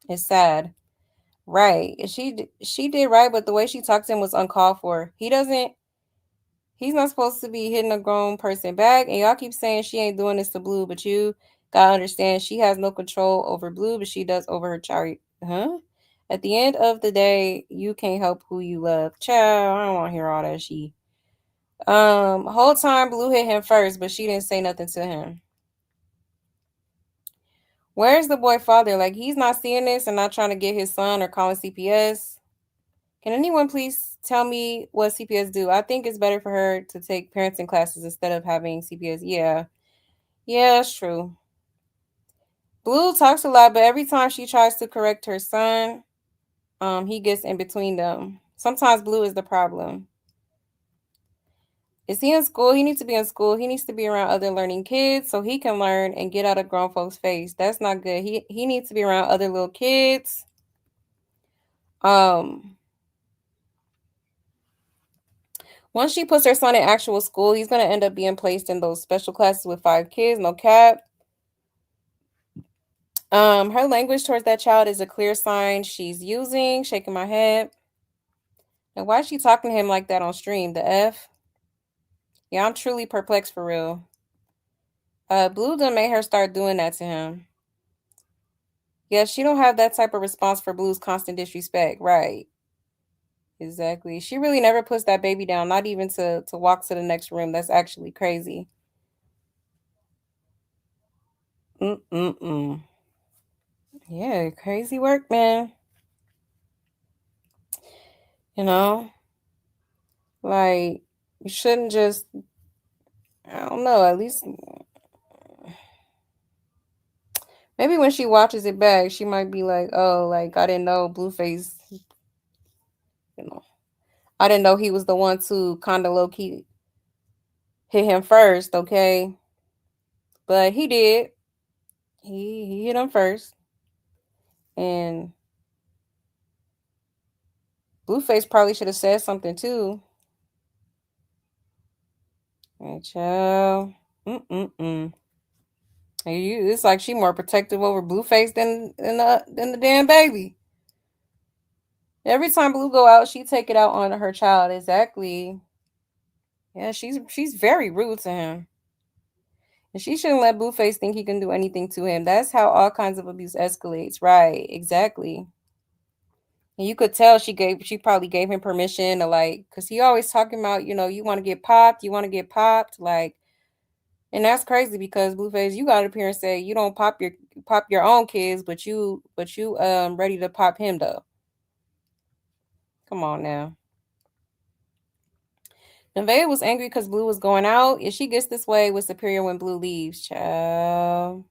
It's sad. Right. She did right, but the way she talked to him was uncalled for. He's not supposed to be hitting a grown person back. And y'all keep saying she ain't doing this to Blue, but you gotta understand she has no control over Blue, but she does over her child. Huh? At the end of the day, you can't help who you love. Child, I don't want to hear all that shit. Whole time Blue hit him first, but she didn't say nothing to him. Where's the boy father? Like, he's not seeing this and not trying to get his son or calling CPS. Can anyone please tell me what CPS do? I think it's better for her to take parenting classes instead of having CPS. Yeah, that's true. Blue talks a lot, but every time she tries to correct her son, he gets in between them. Sometimes Blue is the problem. Is he in school? He needs to be in school. He needs to be around other learning kids so he can learn and get out of grown folks' face. That's not good. He needs to be around other little kids. Once she puts her son in actual school, he's going to end up being placed in those special classes with 5 kids, no cap. Her language towards that child is a clear sign she's using. Shaking my head. And why is she talking to him like that on stream? The F? Yeah, I'm truly perplexed for real. Blue done made her start doing that to him. Yeah, she don't have that type of response for Blue's constant disrespect. Right. Exactly. She really never puts that baby down, not even to walk to the next room. That's actually crazy. Mm-mm-mm. Yeah, crazy work, man. You know, like you shouldn't just. I don't know. At least maybe when she watches it back, she might be like, "Oh, like I didn't know Blueface. You know, I didn't know he was the one to kind of low key hit him first." Okay, but he did. He hit him first, and Blueface probably should have said something too. Hey, child. Mm-mm-mm. It's like she more protective over Blueface than the damn baby. Every time Blue go out, she take it out on her child. Exactly. Yeah, she's very rude to him. And she shouldn't let Blueface think he can do anything to him. That's how all kinds of abuse escalates. Right. Exactly. And you could tell she probably gave him permission to like, cause he always talking about, you want to get popped, you want to get popped, like, and that's crazy because Blueface, you got up here and say you don't pop your own kids, but you ready to pop him though. Come on now. Nevaeh was angry because Blue was going out. If she gets this way with Superior when Blue leaves, child.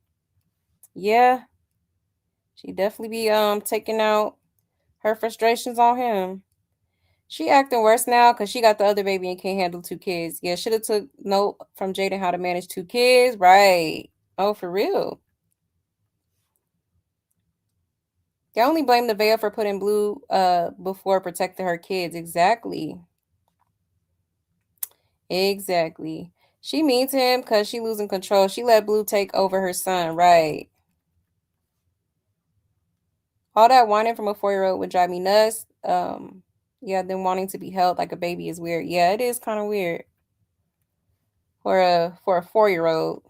Yeah, she definitely be taking out her frustrations on him. She acting worse now because she got the other baby and can't handle two kids. Yeah, should have took note from Jaden how to manage two kids. Right. Oh, for real. They only blame the veil for putting Blue before protecting her kids. Exactly. Exactly. She mean to him because she losing control. She let Blue take over her son. Right. All that whining from a 4-year-old would drive me nuts. Yeah, them wanting to be held like a baby is weird. Yeah, it is kind of weird for a 4-year-old.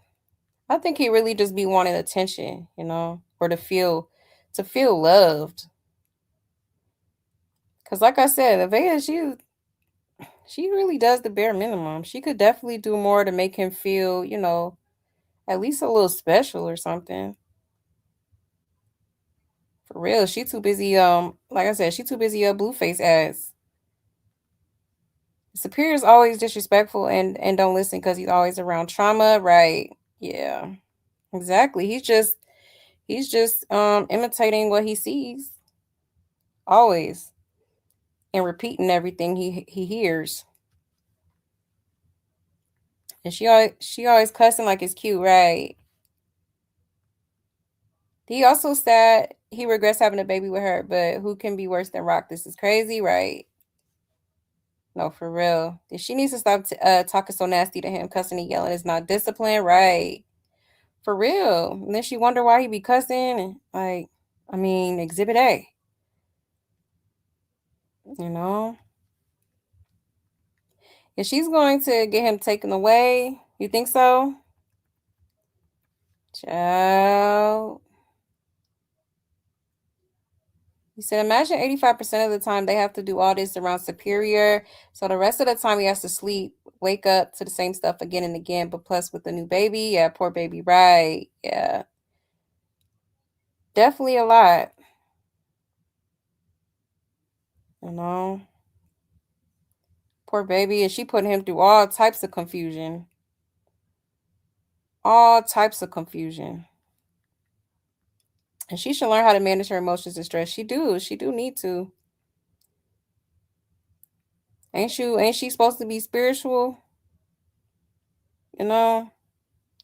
I think he really just be wanting attention, or to feel loved. Cause like I said, Nevaeh, she really does the bare minimum. She could definitely do more to make him feel, at least a little special or something. For real, she too busy. Like I said, she too busy. Blueface ass. Superior's always disrespectful and don't listen because he's always around trauma. Right? Yeah, exactly. He's just imitating what he sees always and repeating everything he hears. And she always cussing like it's cute, right? He also said he regrets having a baby with her, but who can be worse than Rock? This is crazy, right? No, for real. She needs to stop talking so nasty to him. Cussing and yelling is not discipline, right? For real. And then she wonder why he be cussing and like, I mean, Exhibit A, you know? If she's going to get him taken away, you think so? Child. He said, imagine 85% of the time they have to do all this around Superior. So the rest of the time he has to sleep, wake up to the same stuff again and again. But plus with the new baby, yeah, poor baby, right? Yeah, definitely a lot, you know? Poor baby. And she put him through all types of confusion. All types of confusion. And she should learn how to manage her emotions and stress. She do need to. Ain't she supposed to be spiritual? You know?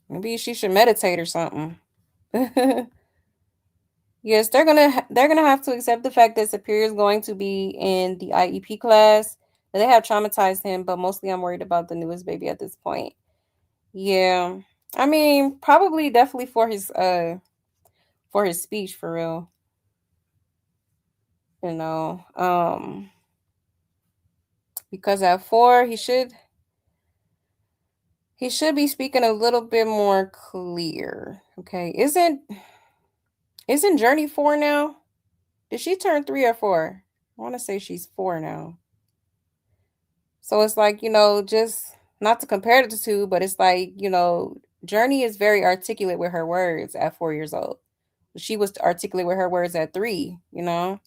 Maybe she should meditate or something. Yes, they're gonna have to accept the fact that Superior is going to be in the IEP class. That they have traumatized him, but mostly I'm worried about the newest baby at this point. Yeah. I mean, probably definitely for his speech for real. You know. Because at 4 he should He should be speaking a little bit more clear. Okay. Isn't Journey 4 now? Did she turn 3 or 4? I want to say she's 4 now. So it's like, just not to compare the two, but it's like, Journey is very articulate with her words at 4 years old. She was articulate with her words at 3, I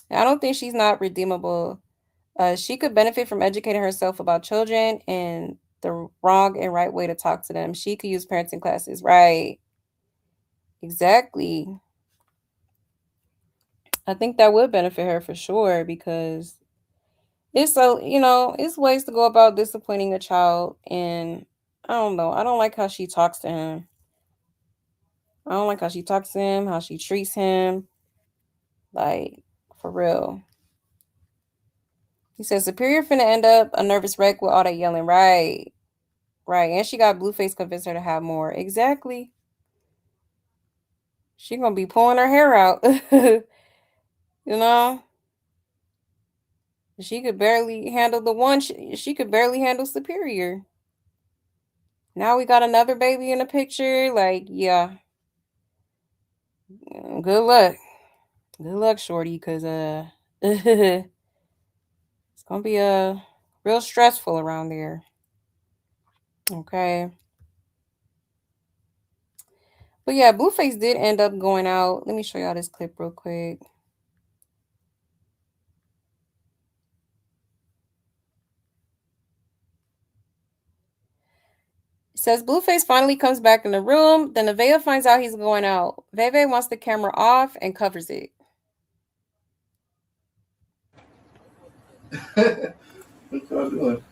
don't think she's not redeemable. She could benefit from educating herself about children and the wrong and right way to talk to them. She could use parenting classes, right? Exactly. I think that would benefit her for sure because it's ways to go about disciplining a child, and I don't know. I don't like how she talks to him. I don't like how she talks to him, how she treats him. Like, for real. He says Superior finna end up a nervous wreck with all that yelling. Right. Right. And she got Blueface convinced her to have more. Exactly. She gonna be pulling her hair out. you know? She could barely handle the one. She could barely handle Superior. Now we got another baby in the picture. Like, yeah. Good luck. Good luck, shorty, because it's gonna be real stressful around there. Okay. But yeah, Blueface did end up going out. Let me show y'all this clip real quick. It says Blueface finally comes back in the room. Then Nevaeh finds out he's going out. Veve wants the camera off and covers it. What y'all doing?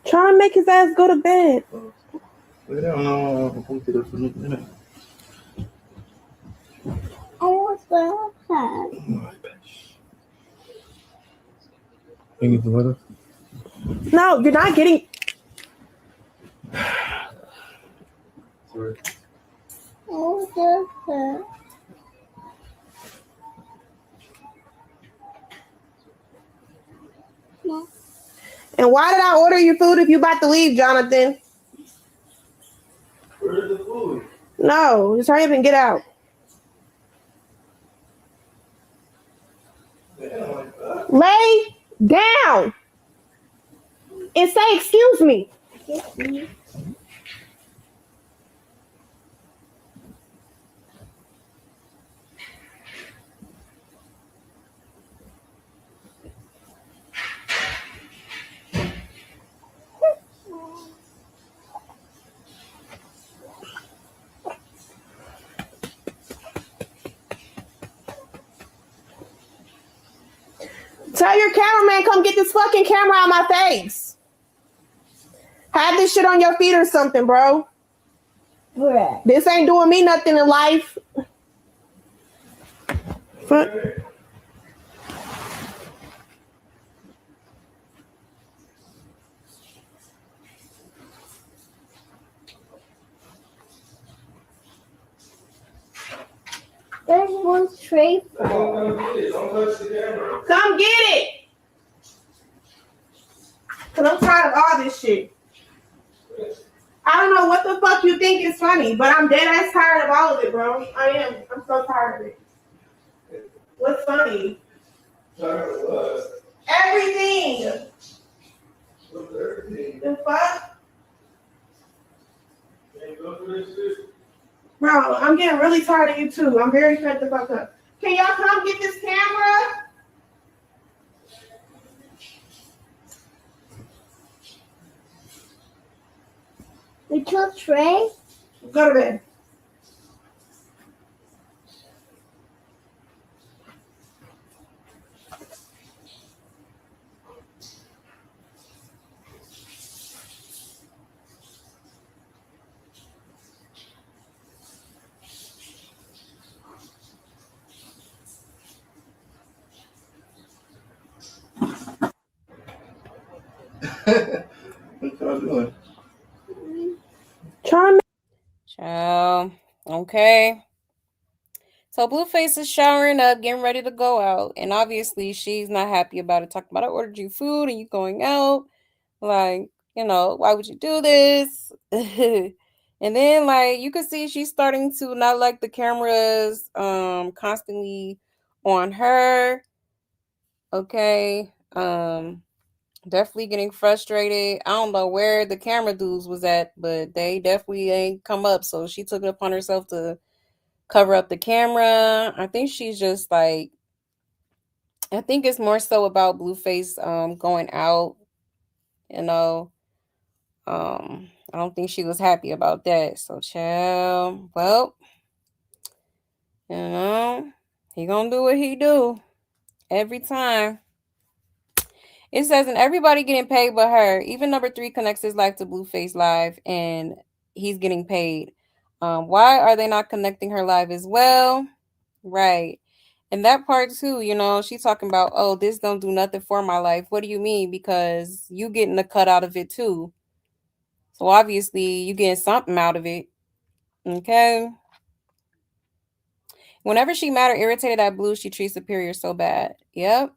Trying to make his ass go to bed. Lay down. I'm going to get up in a minute. I want the You need the letter? No, you're not getting. Sorry. And why did I order your food if you about to leave, Jonathan? Where's the food? No, just hurry up and get out. Lay down and say, excuse me. Tell your cameraman, come get this fucking camera out my face. Have this shit on your feet or something, bro. This ain't doing me nothing in life. Fuck. There's one tray for Don't touch the camera. Come get it. Cause I'm tired of all this shit. I don't know what the fuck you think is funny, but I'm dead ass tired of all of it, bro. I am. I'm so tired of it. What's funny? Tired of what? Everything. What's everything? The fuck? Can't go through this shit. Bro, I'm getting really tired of you too. I'm very fed the fuck up. Can y'all come get this camera? little tray. Go to bed. What y'all doing? Ciao. Okay. So Blueface is showering up, getting ready to go out. And obviously she's not happy about it. Talking about I ordered you food and you going out. Like, why would you do this? And then like you could see she's starting to not like the cameras constantly on her. Okay. Definitely getting frustrated. I don't know where the camera dudes was at, but they definitely ain't come up. So she took it upon herself to cover up the camera. I think she's just like I think it's more so about Blueface going out, you know. I don't think she was happy about that. So child, well, you know, he gonna do what he do every time. It says, and everybody getting paid but her. Even number three connects his life to Blueface Live, and he's getting paid. Why are they not connecting her live as well? Right. And that part too, she's talking about, oh, this don't do nothing for my life. What do you mean? Because you getting a cut out of it too. So obviously you getting something out of it. Okay. Whenever she mad or irritated at Blue, she treats Superior so bad. Yep.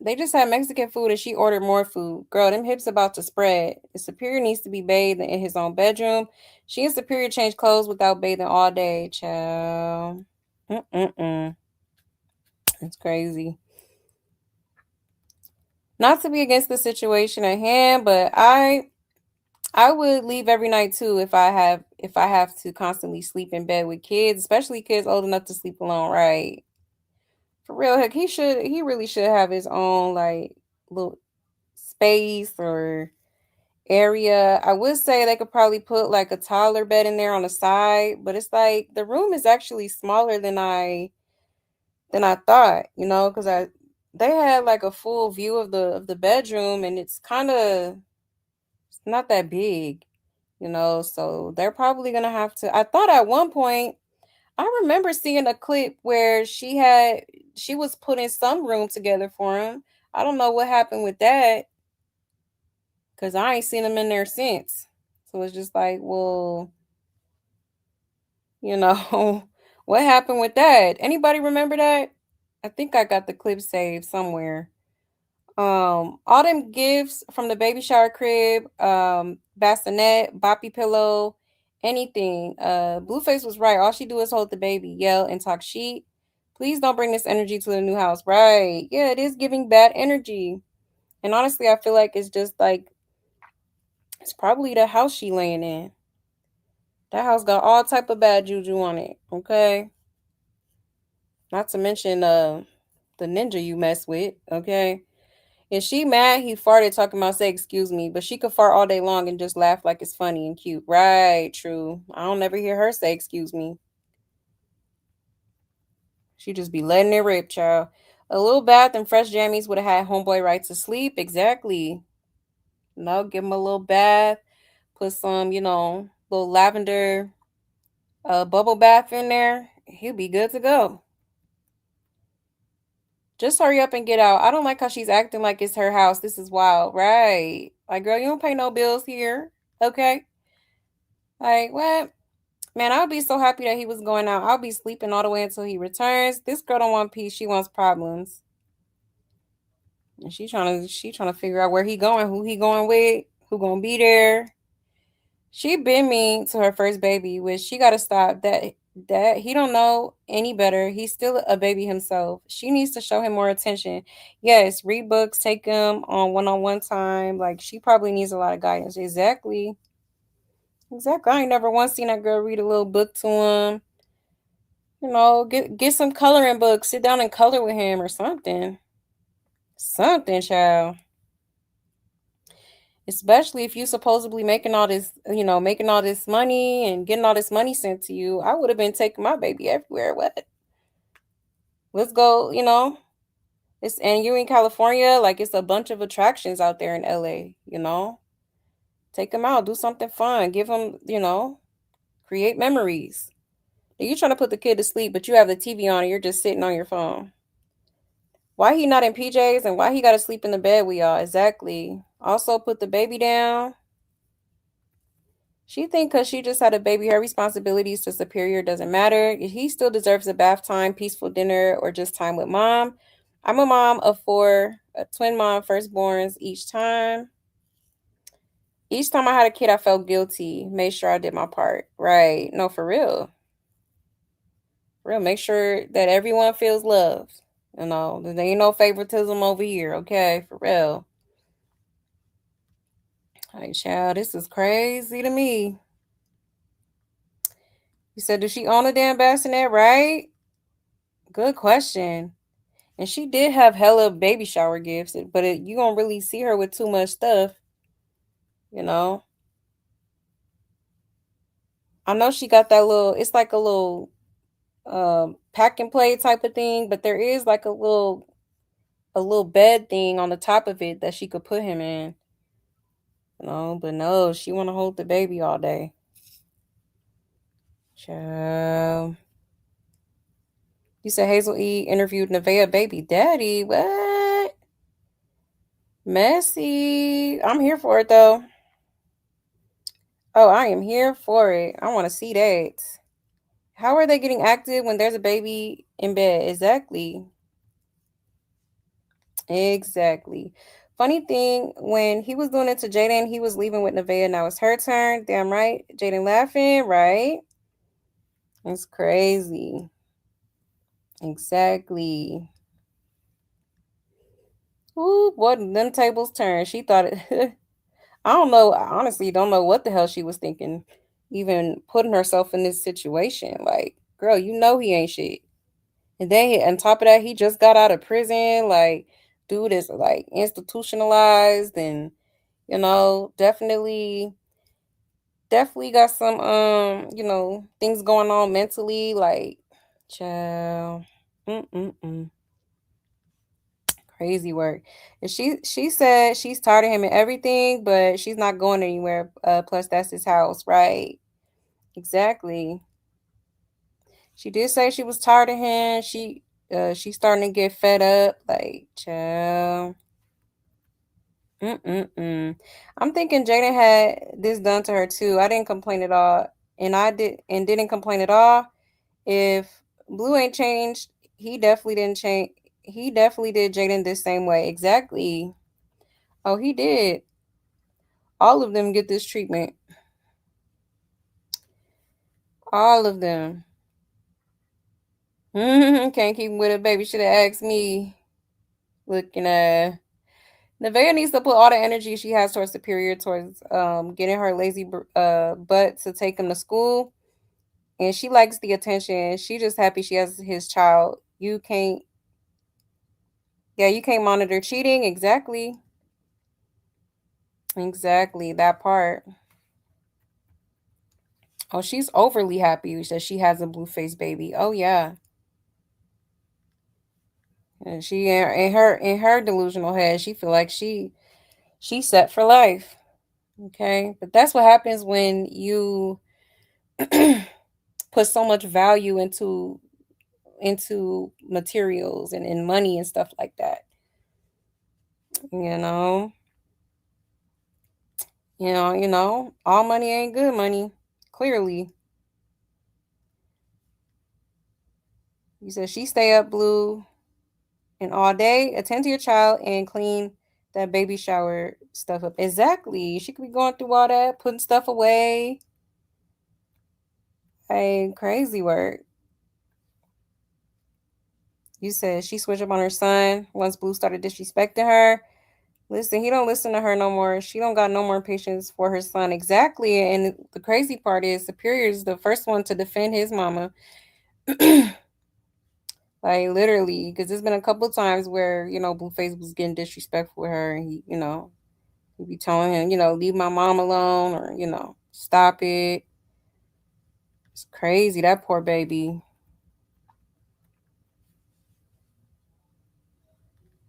They just had Mexican food and she ordered more food. Girl, them hips about to spread. The Superior needs to be bathed in his own bedroom. She and Superior change clothes without bathing all day, child. Mm-mm-mm. It's crazy. Not to be against the situation at hand, but I would leave every night too if I have to constantly sleep in bed with kids, especially kids old enough to sleep alone, right? For real, heck, he really should have his own like little space or area. I would say they could probably put like a toddler bed in there on the side, but it's like the room is actually smaller than I thought, because they had like a full view of the bedroom and it's not that big, so they're probably gonna have to. I thought at one point I remember seeing a clip where she was putting some room together for him. I don't know what happened with that because I ain't seen him in there since. So it's just like, well, you know, what happened with that? Anybody remember that? I think I got the clip saved somewhere. All them gifts from the baby shower crib, bassinet, boppy pillow, anything. Blueface was right. All she do is hold the baby, yell, and talk shit. Please don't bring this energy to the new house. Right. Yeah, it is giving bad energy. And honestly, I feel like it's just like it's probably the house she laying in. That house got all type of bad juju on it. Okay. Not to mention the ninja you mess with. Okay. Is she mad he farted talking about say excuse me, but she could fart all day long and just laugh like it's funny and cute. Right, true. I don't ever hear her say excuse me. She just be letting it rip, child. A little bath and fresh jammies would have had homeboy right to sleep. Exactly. No, give him a little bath. Put some, little lavender bubble bath in there. He'll be good to go. Just hurry up and get out. I don't like how she's acting like it's her house. This is wild. Right. Like, girl, you don't pay no bills here. Okay. Like, what? Man, I would be so happy that he was going out. I'll be sleeping all the way until he returns. This girl don't want peace. She wants problems. And she trying to figure out where he going, who he going with, who gonna be there. She been mean to her first baby, which she gotta stop. That he don't know any better. He's still a baby himself. She needs to show him more attention. Yes, read books, take him on one-on-one time. Like she probably needs a lot of guidance. Exactly. Exactly. I ain't never once seen that girl read a little book to him. Get some coloring books. Sit down and color with him or something. Something, child. Especially if you supposedly making all this money and getting all this money sent to you. I would have been taking my baby everywhere. What? Let's go, It's and you in California, like it's a bunch of attractions out there in LA. Take them out, do something fun, give them, create memories. You trying to put the kid to sleep, but you have the TV on and you're just sitting on your phone. Why he not in PJs and why he got to sleep in the bed with y'all? Exactly. Also, put the baby down. She think because she just had a baby, her responsibilities to Superior doesn't matter. He still deserves a bath time, peaceful dinner, or just time with mom. I'm a mom of four, a twin mom, firstborns each time. Each time I had a kid, I felt guilty. Made sure I did my part. Right. No, for real. For real. Make sure that everyone feels loved. There ain't no favoritism over here. Okay. For real. Hey, child, this is crazy to me. You said, does she own a damn bassinet, right? Good question. And she did have hella baby shower gifts, but you don't really see her with too much stuff, you know? I know she got that little, it's like a little pack and play type of thing, but there is like a little bed thing on the top of it that she could put him in. But no, she want to hold the baby all day. Child. You said Hazel E interviewed Nevaeh baby daddy. What? Messy. I'm here for it though. Oh, I am here for it. I want to see that. How are they getting active when there's a baby in bed? Exactly. Exactly. Funny thing, when he was doing it to Jaden, he was leaving with Nevaeh. Now it's her turn. Damn right. Jaden laughing, right? It's crazy. Exactly. Ooh, boy, them tables turned. She thought it. I don't know. I honestly don't know what the hell she was thinking, even putting herself in this situation. Like, girl, you know he ain't shit. And then on top of that, he just got out of prison. Like, dude is like institutionalized and definitely got some things going on mentally. Like, child, mm-mm-mm. Crazy work. And she said she's tired of him and everything, but she's not going anywhere. Plus that's his house, right? Exactly. She did say she was tired of him. She's starting to get fed up. Like, child. Mm-mm-mm. I'm thinking Jaden had this done to her too. I didn't complain at all. And didn't complain at all. If Blue ain't changed, he definitely didn't change. He definitely did Jaden the same way. Exactly. Oh, he did. All of them get this treatment. All of them. Can't keep him with a baby. Should have asked me. Looking at Nevaeh needs to put all the energy she has towards Superior, towards getting her lazy butt to take him to school. And she likes the attention. She just happy she has his child. You can't monitor cheating. Exactly. Exactly. That part. Oh, she's overly happy that she has a blue face baby. Oh yeah. And she in her delusional head, she feel like she's set for life. Okay. But that's what happens when you put so much value into materials and in money and stuff like that. You know, all money ain't good money. Clearly, you said she stay up blue and all day, attend to your child and clean that baby shower stuff up. Exactly. She could be going through all that, putting stuff away. Hey, crazy work. You said she switched up on her son once Blue started disrespecting her. Listen, he don't listen to her no more. She don't got no more patience for her son. Exactly. And the crazy part is Superior is the first one to defend his mama. Like literally, because there's been a couple of times where, Blueface was getting disrespectful with her and he'd be telling him, leave my mom alone or, stop it. It's crazy, that poor baby.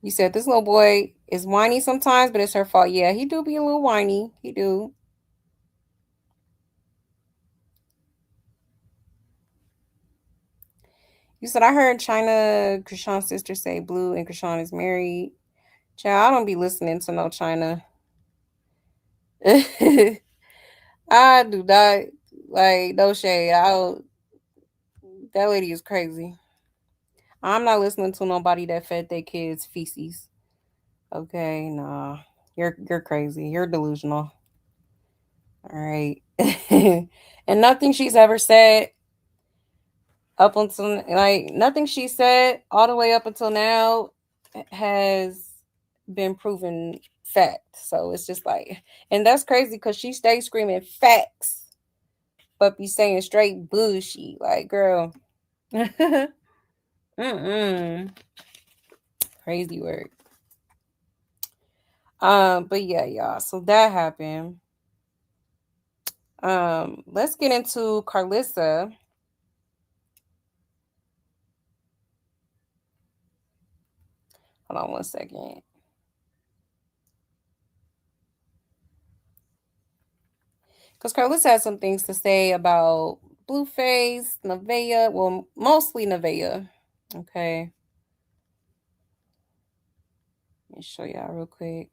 You said this little boy is whiny sometimes, but it's her fault. Yeah, he do be a little whiny. He do. You said I heard China Chrisean's sister say Blue and Chrisean is married. Child, I don't be listening to no China. I do not like no shade. That lady is crazy. I'm not listening to nobody that fed their kids feces. Okay, nah. You're crazy. You're delusional. All right. And nothing she's ever said up until like nothing she said all the way up until now has been proven fact. So it's just like, and that's crazy because she stays screaming facts, but be saying straight bullshit. Like, girl, mm-mm. Crazy word. But yeah, y'all. So that happened. Let's get into Carlissa. Hold on one second. Because Carlissa has some things to say about Blueface, Nevaeh. Well, mostly Nevaeh. Okay. Let me show y'all real quick.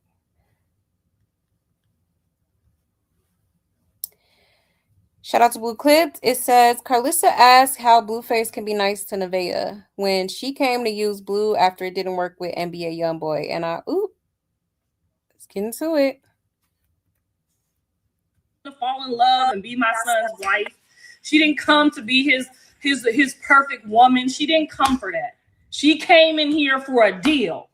Shout out to Blue Clipped. It says Carlissa asked how Blueface can be nice to Nevaeh when she came to use Blue after it didn't work with NBA YoungBoy. And let's get into it. To fall in love and be my son's wife. She didn't come to be his perfect woman. She didn't come for that. She came in here for a deal.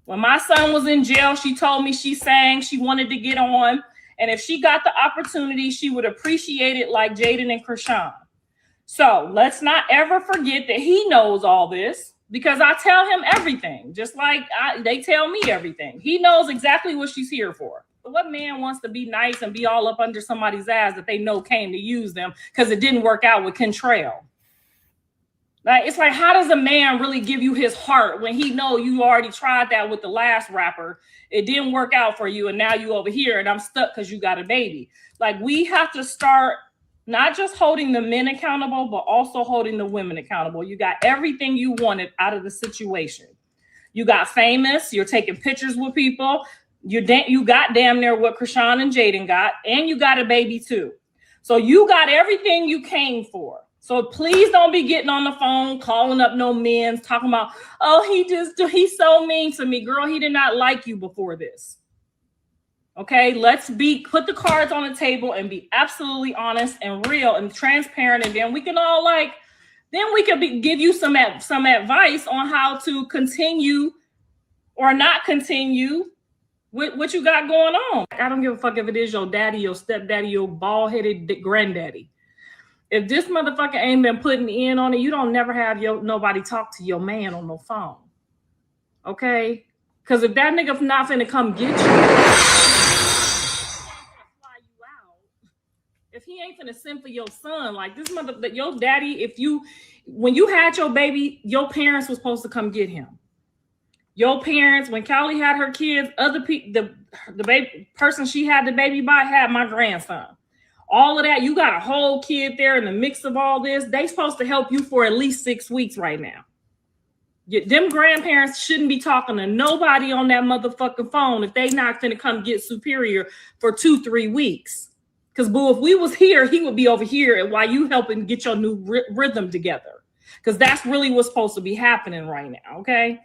When my son was in jail, she told me she sang, she wanted to get on. And if she got the opportunity, she would appreciate it like Jaden and Chrisean. So let's not ever forget that he knows all this because I tell him everything, just like they tell me everything. He knows exactly what she's here for. But what man wants to be nice and be all up under somebody's ass that they know came to use them because it didn't work out with Contrail? Like, it's like, how does a man really give you his heart when he know you already tried that with the last rapper? It didn't work out for you, and now you over here, and I'm stuck because you got a baby. Like, we have to start not just holding the men accountable, but also holding the women accountable. You got everything you wanted out of the situation. You got famous. You're taking pictures with people. You got damn near what Chrisean and Jaden got, and you got a baby too. So you got everything you came for. So please don't be getting on the phone, calling up no men, talking about, oh, he's so mean to me. Girl, he did not like you before this. Okay, put the cards on the table and be absolutely honest and real and transparent. And then we can all give you some advice on how to continue or not continue with what you got going on. I don't give a fuck if it is your daddy, your stepdaddy, your bald-headed granddaddy. If this motherfucker ain't been putting in on it, you don't never have nobody talk to your man on no phone. Okay? Because if that nigga not finna come get you, fly you out. If he ain't finna send for your son, like this your daddy, when you had your baby, your parents was supposed to come get him. Your parents, when Callie had her kids, other people, the baby person she had the baby by had my grandson. All of that, you got a whole kid there in the mix of all this. They supposed to help you for at least 6 weeks right now. Them grandparents shouldn't be talking to nobody on that motherfucking phone if they not gonna come get Superior for 2-3 weeks. Because, boo, if we was here, he would be over here while you helping get your new rhythm together. Because that's really what's supposed to be happening right now, okay?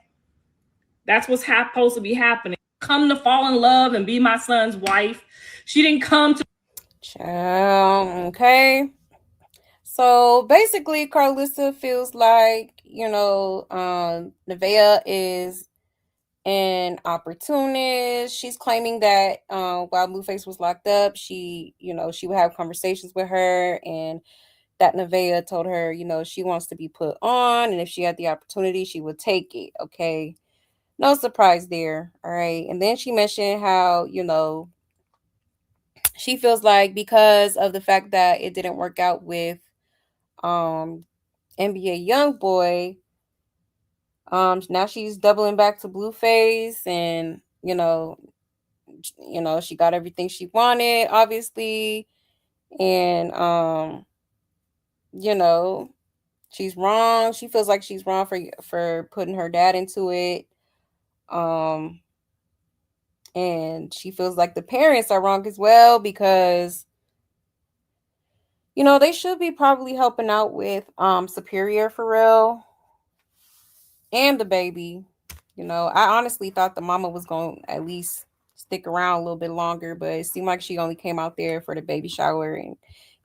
That's what's supposed to be happening. Come to fall in love and be my son's wife. She didn't come to... Okay. So basically, Carlissa feels like, Nevaeh is an opportunist. She's claiming that while Blueface was locked up, she would have conversations with her, and that Nevaeh told her, she wants to be put on, and if she had the opportunity, she would take it. Okay. No surprise there. All right. And then she mentioned how, she feels like because of the fact that it didn't work out with NBA YoungBoy, now she's doubling back to Blueface, and she got everything she wanted, obviously, and she's wrong. She feels like she's wrong for putting her dad into it, and she feels like the parents are wrong as well because they should be probably helping out with Superior for real and the baby. I honestly thought the mama was going to at least stick around a little bit longer, but it seemed like she only came out there for the baby shower and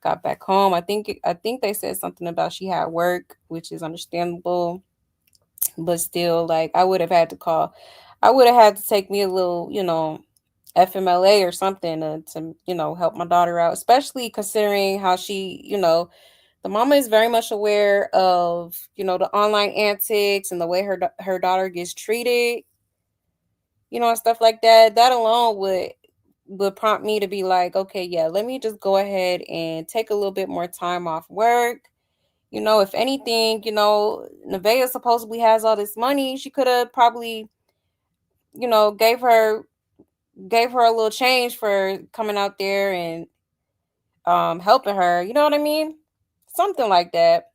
got back home. I think they said something about she had work, which is understandable, but still, like, I would have had to call. I would have had to take me a little, FMLA or something to help my daughter out, especially considering how the mama is very much aware of, the online antics and the way her daughter gets treated, and stuff like that. That alone would prompt me to be like, okay, yeah, let me just go ahead and take a little bit more time off work. If anything, Nevaeh supposedly has all this money. She could have probably, you know, gave her gave her a little change for coming out there and helping her. You know what I mean? Something like that,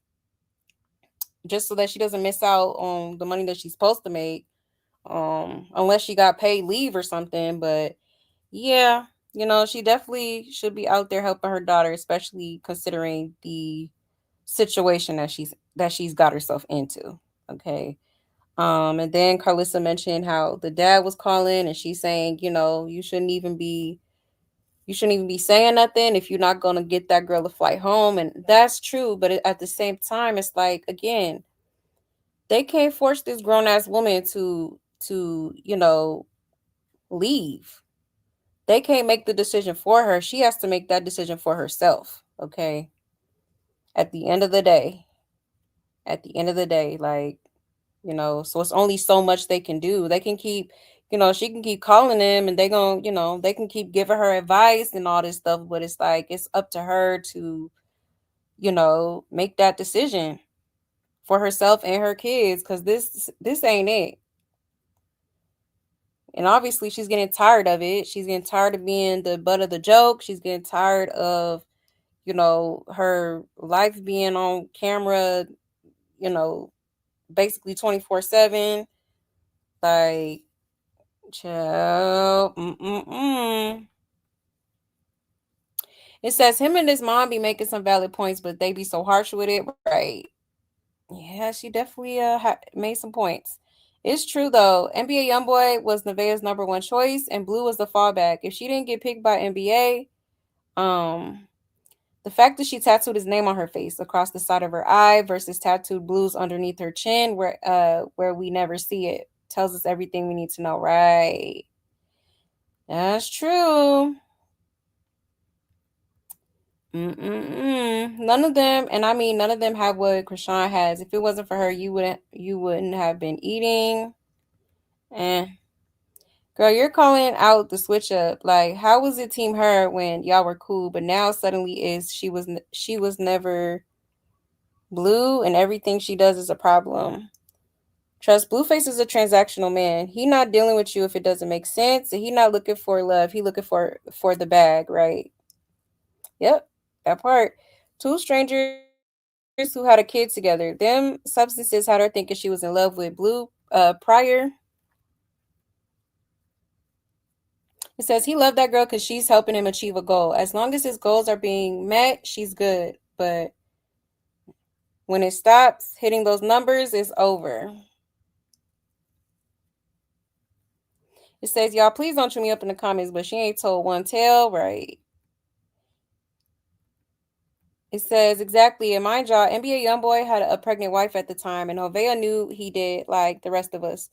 just so that she doesn't miss out on the money that she's supposed to make. Unless she got paid leave or something. But yeah, she definitely should be out there helping her daughter, especially considering the situation that she's got herself into. Okay. And then Carlissa mentioned how the dad was calling and she's saying, you shouldn't even be saying nothing if you're not gonna get that girl a flight home. And that's true, but at the same time, it's like, again, they can't force this grown ass woman to leave. They can't make the decision for her. She has to make that decision for herself. Okay. At the end of the day, like, so it's only so much they can do. They can keep, she can keep calling them and they can keep giving her advice and all this stuff, but it's like, it's up to her to, make that decision for herself and her kids, because this ain't it. And obviously she's getting tired of it. She's getting tired of being the butt of the joke. She's getting tired of, her life being on camera, you know, basically 24/7. Like, child. It says him and his mom be making some valid points, but they be so harsh with it. Right. Yeah, she definitely made some points. It's true though. NBA YoungBoy was Nevaeh's number one choice, and Blue was the fallback. If she didn't get picked by NBA, um, the fact that she tattooed his name on her face across the side of her eye versus tattooed Blues underneath her chin, where we never see it, tells us everything we need to know. Right. That's true. None of them, and I mean none of them have what Chrisean has. If it wasn't for her, you wouldn't have been eating. And girl, you're calling out the switch up. Like, how was it team her when y'all were cool, but now suddenly she was never Blue, and everything she does is a problem. Trust, Blueface is a transactional man. He not dealing with you if it doesn't make sense, and he not looking for love. He looking for the bag, right? Yep, that part. Two strangers who had a kid together. Them substances had her thinking she was in love with Blue prior. It says he loved that girl because she's helping him achieve a goal. As long as his goals are being met, she's good. But when it stops hitting those numbers, it's over. It says, y'all, please don't chew me up in the comments, but she ain't told one tale, right? It says, exactly. And mind y'all, NBA YoungBoy had a pregnant wife at the time, and Nevaeh knew he did, like the rest of us.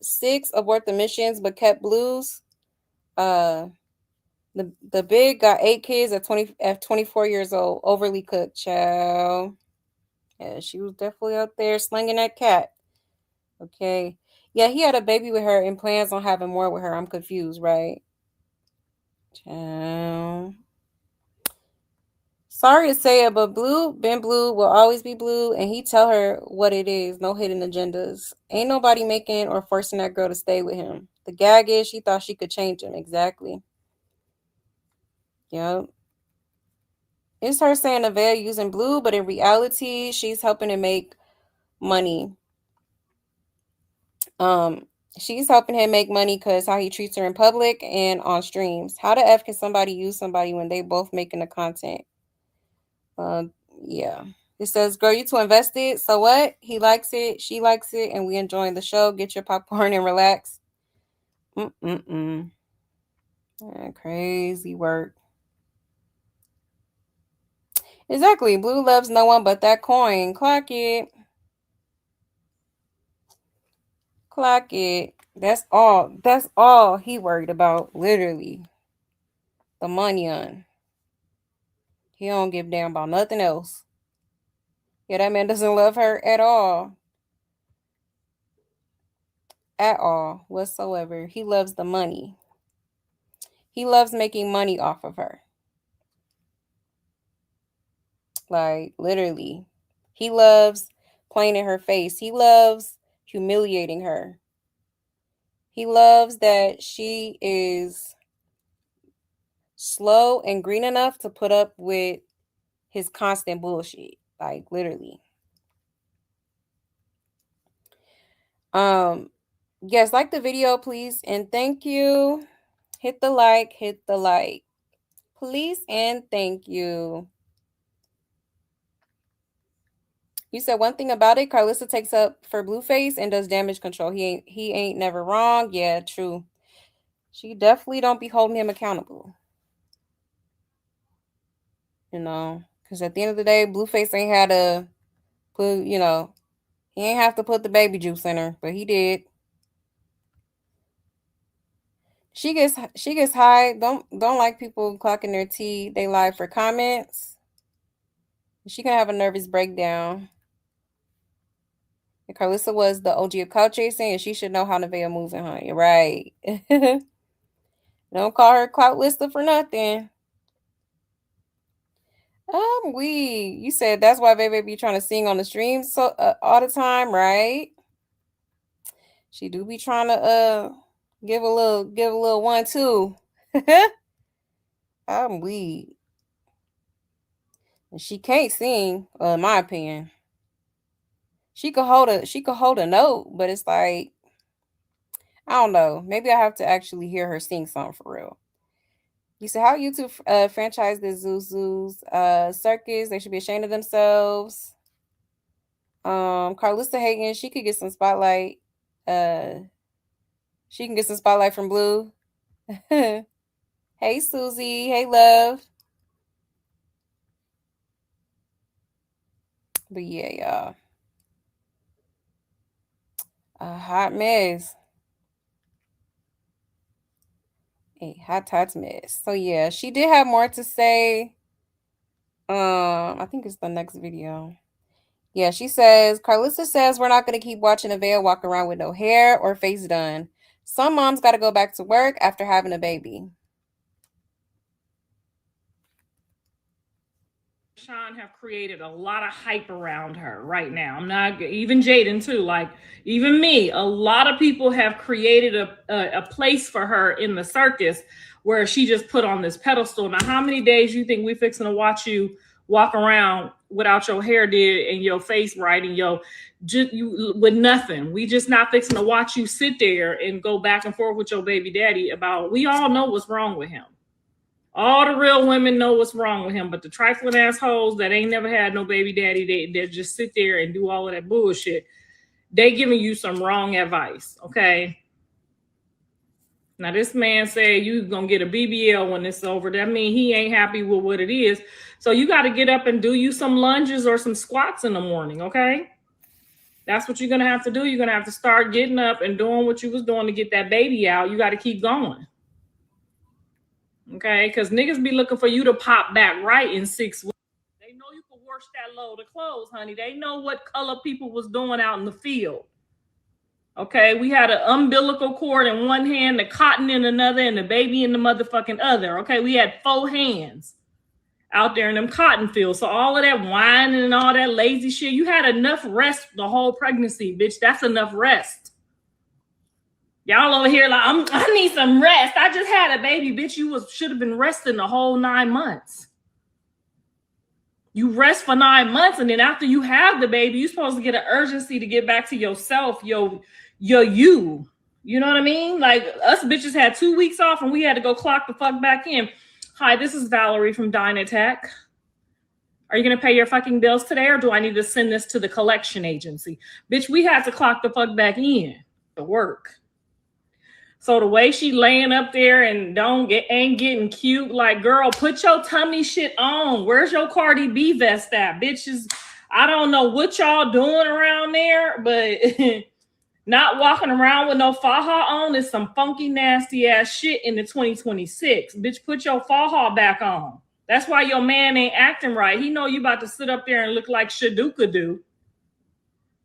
6 abort the missions, but kept Blues. The big got 8 kids at 24 years old, overly cooked, child. Yeah, she was definitely out there slinging that cat. Okay. Yeah, he had a baby with her and plans on having more with her. I'm confused, right? Child. Sorry to say it, but Blue been Blue, will always be Blue, and he tell her what it is. No hidden agendas. Ain't nobody making or forcing that girl to stay with him. The gag is she thought she could change him. Exactly. Yep. It's her saying Nevaeh using Blue, but in reality, she's helping him make money. Um, she's helping him make money because how he treats her in public and on streams. How the F can somebody use somebody when they both making the content? Uh, yeah. It says, girl, you too invested. So what? He likes it, she likes it, and we enjoying the show. Get your popcorn and relax. Crazy work. Exactly. Blue loves no one but that coin. Clock it. Clock it. That's all. That's all he worried about. Literally. The money on. He don't give a damn about nothing else. Yeah, that man doesn't love her at all. At all. Whatsoever. He loves the money. He loves making money off of her. Like, literally. He loves playing in her face. He loves humiliating her. He loves that she is slow and green enough to put up with his constant bullshit. Like, literally. Yes, like the video, please, and thank you. Hit the like, please, and thank you. You said one thing about it, Carlissa takes up for Blueface and does damage control. He ain't never wrong. Yeah, true. She definitely don't be holding him accountable. You know, because at the end of the day, Blueface ain't had to put, he ain't have to put the baby juice in her, but he did. She gets high. Don't like people clocking their tea. They lie for comments. She can have a nervous breakdown. And Carlissa was the OG of clout chasing, and she should know how Nevaeh moving, huh? You're right. Don't call her clout lister for nothing. You said that's why Baby be trying to sing on the streams so all the time, right? She do be trying to give a little 1-2. I'm weak. And she can't sing, in my opinion. She could hold a note, but it's like, I don't know. Maybe I have to actually hear her sing something for real. You said how YouTube franchise the Zuzu's circus. They should be ashamed of themselves. Carlissa Hagen, she could get some spotlight. She can get some spotlight from Blue. Hey Susie, hey love. But yeah, y'all. A hot mess. A hot mess. So yeah, she did have more to say. I think it's the next video. Yeah, she says, Carlissa says we're not going to keep watching Nevaeh walk around with no hair or face done. Some moms got to go back to work after having a baby. Sean have created a lot of hype around her right now. I'm not even Jaden too. Like even me, a lot of people have created a place for her in the circus where she just put on this pedestal. Now, how many days you think we fixing to watch you walk around without your hair did and your face right and you with nothing? We just not fixing to watch you sit there and go back and forth with your baby daddy about. We all know what's wrong with him. All the real women know what's wrong with him, but the trifling assholes that ain't never had no baby daddy, they just sit there and do all of that bullshit. They giving you some wrong advice, okay? Now, this man said you gonna get a BBL when it's over. That means he ain't happy with what it is. So you got to get up and do you some lunges or some squats in the morning, okay? That's what you're gonna have to do. You're gonna have to start getting up and doing what you was doing to get that baby out. You got to keep going. Okay, because niggas be looking for you to pop back right in 6 weeks. They know you can wash that load of clothes, honey. They know what color people was doing out in the field. Okay, we had an umbilical cord in one hand, the cotton in another, and the baby in the motherfucking other. Okay, we had 4 hands out there in them cotton fields. So all of that whining and all that lazy shit, you had enough rest the whole pregnancy, bitch. That's enough rest. Y'all over here like, I need some rest. I just had a baby, bitch. You should have been resting the whole 9 months. You rest for 9 months, and then after you have the baby, you're supposed to get an urgency to get back to yourself, you. You know what I mean? Like us bitches had 2 weeks off, and we had to go clock the fuck back in. Hi, this is Valerie from Dynatech. Are you gonna pay your fucking bills today, or do I need to send this to the collection agency? Bitch, we had to clock the fuck back in to work. So the way she laying up there and ain't getting cute, like, girl, put your tummy shit on. Where's your Cardi B vest at, bitches? I don't know what y'all doing around there, but not walking around with no faja on is some funky, nasty ass shit in the 2026. Bitch, put your faja back on. That's why your man ain't acting right. He know you about to sit up there and look like Shaduka do.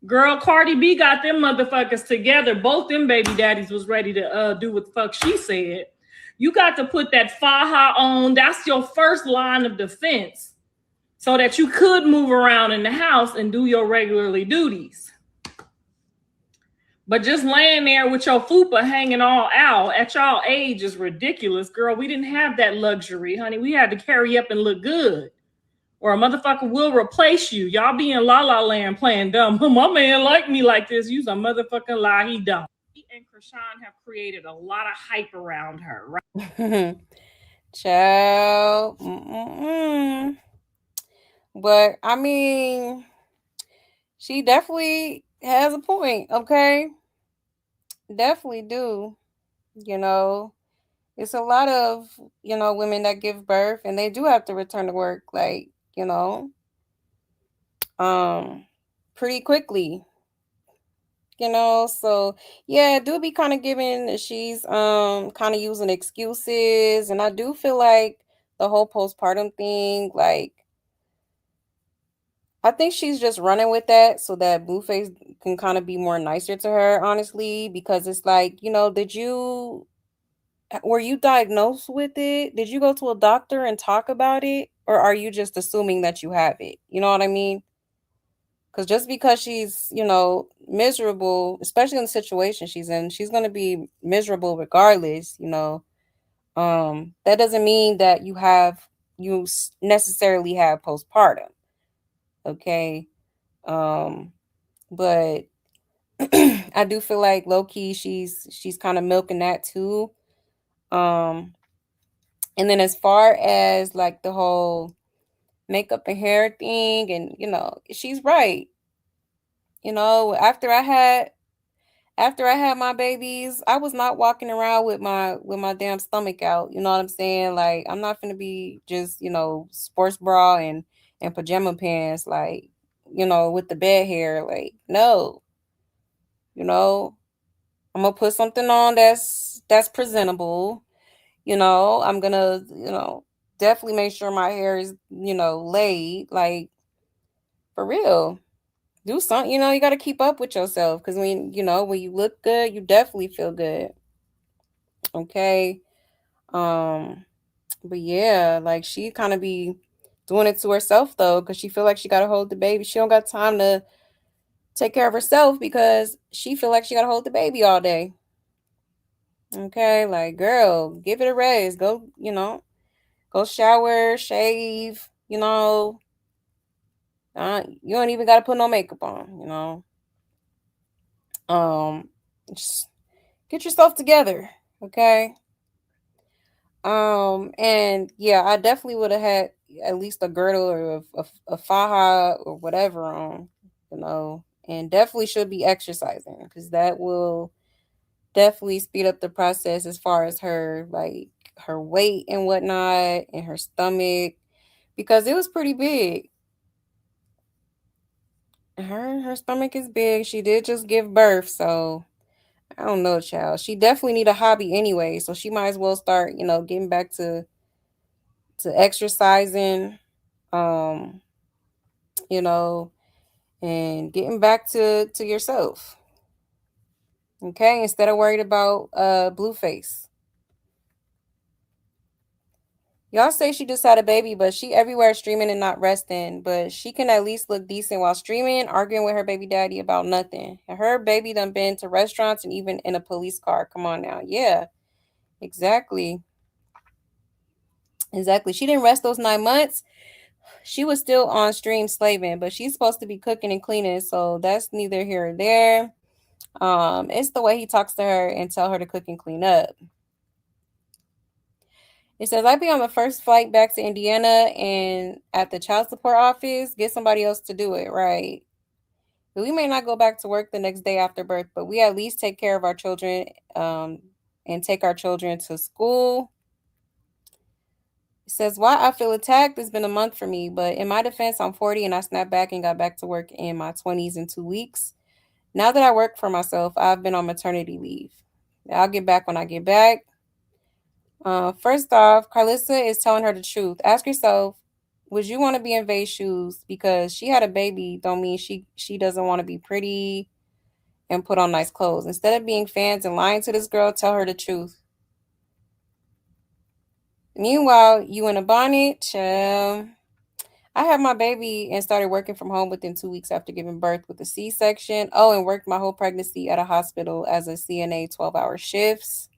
Girl, Cardi B got them motherfuckers together. Both them baby daddies was ready to do what the fuck she said. You got to put that faja on. That's your first line of defense so that you could move around in the house and do your regularly duties. But just laying there with your fupa hanging all out at y'all age is ridiculous, girl. We didn't have that luxury, honey. We had to carry up and look good, or a motherfucker will replace you. Y'all be in La La Land playing dumb. My man like me like this. You's a motherfucking lie. He don't. He and Chrisean have created a lot of hype around her, right? Child. Mm-mm. But I mean, she definitely has a point, okay? Definitely do. You know, it's a lot of, women that give birth and they do have to return to work, like, pretty quickly. So yeah, it do be kind of giving she's kind of using excuses, and I do feel like the whole postpartum thing, like, I think she's just running with that so that Blueface can kind of be more nicer to her, honestly, because it's like, were you diagnosed with it? Did you go to a doctor and talk about it? Or are you just assuming that you have it? You know what I mean? Because just because she's, miserable, especially in the situation she's in, she's going to be miserable regardless, that doesn't mean that you necessarily have postpartum. Okay. But I do feel like low key she's kind of milking that too. And then as far as like the whole makeup and hair thing, and she's right. After I had my babies, I was not walking around with my damn stomach out. You know what I'm saying? Like, I'm not gonna be just, sports bra and pajama pants, like, with the bed hair. Like, no, I'm gonna put something on that's presentable. I'm gonna, definitely make sure my hair is, laid, like, for real. Do something, you got to keep up with yourself, because when you look good, you definitely feel good. Okay. Um, but yeah, like, she kind of be doing it to herself though, because she feel like she got to hold the baby. She don't got time to take care of herself because she feel like she got to hold the baby all day. Okay, like, girl, give it a rest. Go, go shower, shave. You don't even got to put no makeup on. Just get yourself together, okay? And yeah, I definitely would have had at least a girdle or a faja or whatever on, and definitely should be exercising, because that will definitely speed up the process as far as her, like, her weight and whatnot, and her stomach, because it was pretty big. Her stomach is big. She did just give birth, so I don't know, child. She definitely need a hobby anyway, so she might as well start, getting back to exercising, um, you know, and getting back to yourself. Okay, instead of worried about Blueface. Y'all say she just had a baby, but she everywhere streaming and not resting. But she can at least look decent while streaming, arguing with her baby daddy about nothing. And her baby done been to restaurants and even in a police car. Come on now. Yeah, exactly. Exactly. She didn't rest those 9 months. She was still on stream slaving, but she's supposed to be cooking and cleaning, so that's neither here or there. It's the way he talks to her and tell her to cook and clean up. It says, I'd be on the first flight back to Indiana and at the child support office, get somebody else to do it, right? But we may not go back to work the next day after birth, but we at least take care of our children. and take our children to school. It says, why I feel attacked. It's been a month for me, but in my defense, I'm 40 and I snapped back and got back to work in my 20s in 2 weeks. Now that I work for myself, I've been on maternity leave. I'll get back when I get back. First off, Carlissa is telling her the truth. Ask yourself, would you want to be in Vay's shoes? Because she had a baby don't mean she doesn't want to be pretty and put on nice clothes. Instead of being fans and lying to this girl, tell her the truth. Meanwhile, you in a bonnet, I had my baby and started working from home within 2 weeks after giving birth with a C-section. Oh, and worked my whole pregnancy at a hospital as a CNA 12-hour shifts.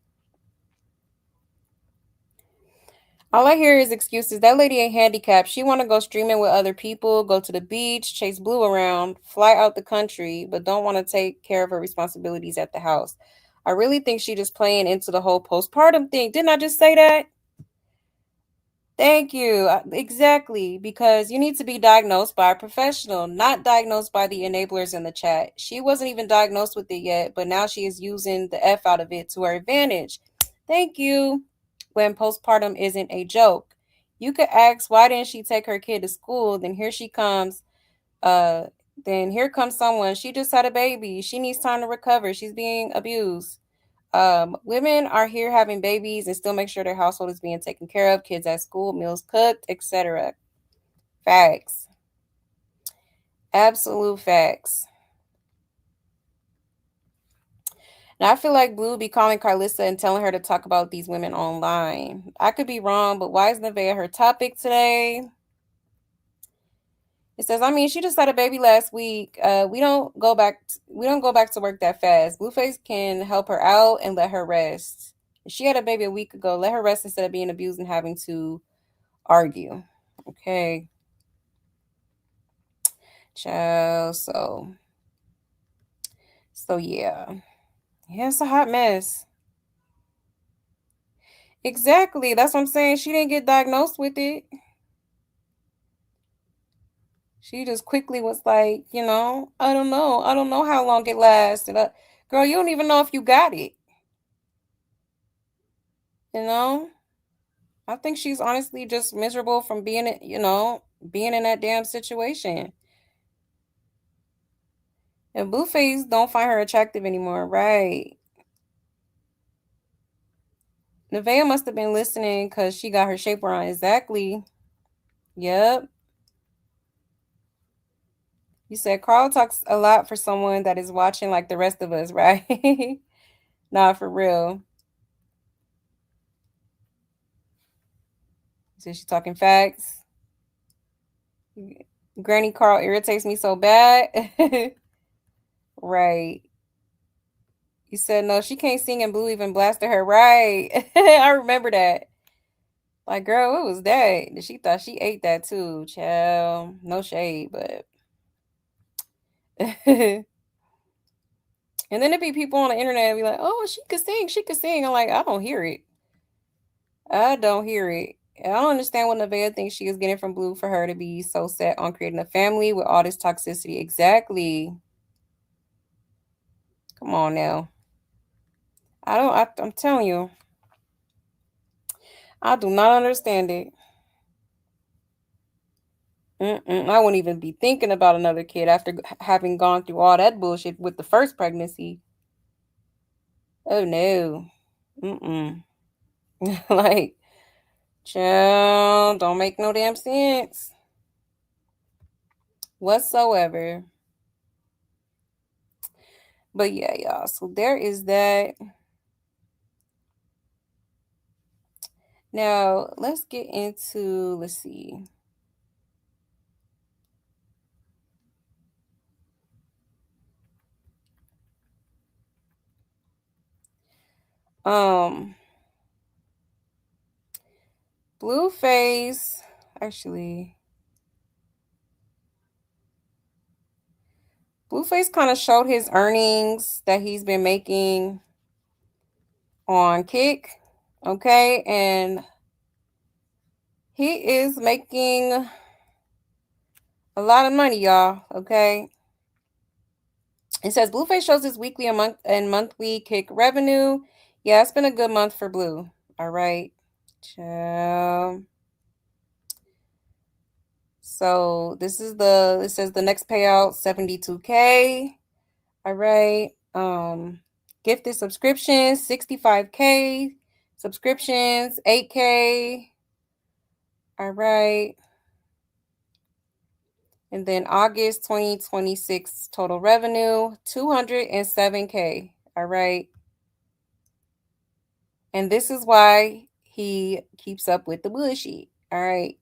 All I hear is excuses. That lady ain't handicapped. She want to go streaming with other people, go to the beach, chase Blue around, fly out the country, but don't want to take care of her responsibilities at the house. I really think she just playing into the whole postpartum thing. Didn't I just say that? Thank you. Exactly. Because you need to be diagnosed by a professional, not diagnosed by the enablers in the chat. She wasn't even diagnosed with it yet, but now she is using the F out of it to her advantage. Thank you. When postpartum isn't a joke. You could ask, why didn't she take her kid to school? Then here she comes. Then here comes someone. She just had a baby. She needs time to recover. She's being abused. Women are here having babies and still make sure their household is being taken care of, kids at school, meals cooked, etc. Facts. Absolute facts. Now, I feel like Blue be calling Carlissa and telling her to talk about these women online. I could be wrong, but why is Nevaeh her topic today? It says, I mean, she just had a baby last week. We don't go back to work that fast. Blueface can help her out and let her rest. She had a baby a week ago. Let her rest instead of being abused and having to argue. Okay. Child, so yeah. Yeah, it's a hot mess. Exactly. That's what I'm saying. She didn't get diagnosed with it. She just quickly was like, I don't know. I don't know how long it lasts. And girl, you don't even know if you got it. I think she's honestly just miserable from being in that damn situation. And Blueface don't find her attractive anymore, right? Nevaeh must have been listening because she got her shaper on. Exactly. Yep. You said Carl talks a lot for someone that is watching like the rest of us, right? Nah, for real. So she's talking facts. Granny Carl irritates me so bad. Right. You said no, she can't sing and Blue even blasted her. Right. I remember that. Like, girl, what was that? She thought she ate that too, child. No shade, but and then there be people on the internet be like, oh, she could sing, she could sing. I'm like, I don't hear it. I don't hear it. I don't understand what Nevaeh thinks she is getting from Blue for her to be so set on creating a family with all this toxicity. Exactly. Come on now. I'm telling you. I do not understand it. I wouldn't even be thinking about another kid after having gone through all that bullshit with the first pregnancy. Oh no. Like, child, don't make no damn sense whatsoever. But yeah, y'all. So there is that. Now let's get into, let's see. Blueface, actually, Blueface kind of showed his earnings that he's been making on Kick, okay, and he is making a lot of money, y'all, okay. It says Blueface shows his weekly and monthly Kick revenue. Yeah, it's been a good month for Blue. All right. Ciao. So it says the next payout 72K. All right. Gifted subscriptions 65K. Subscriptions 8K. All right. And then August 2026 total revenue 207K. All right. And this is why he keeps up with the bullshit. All right.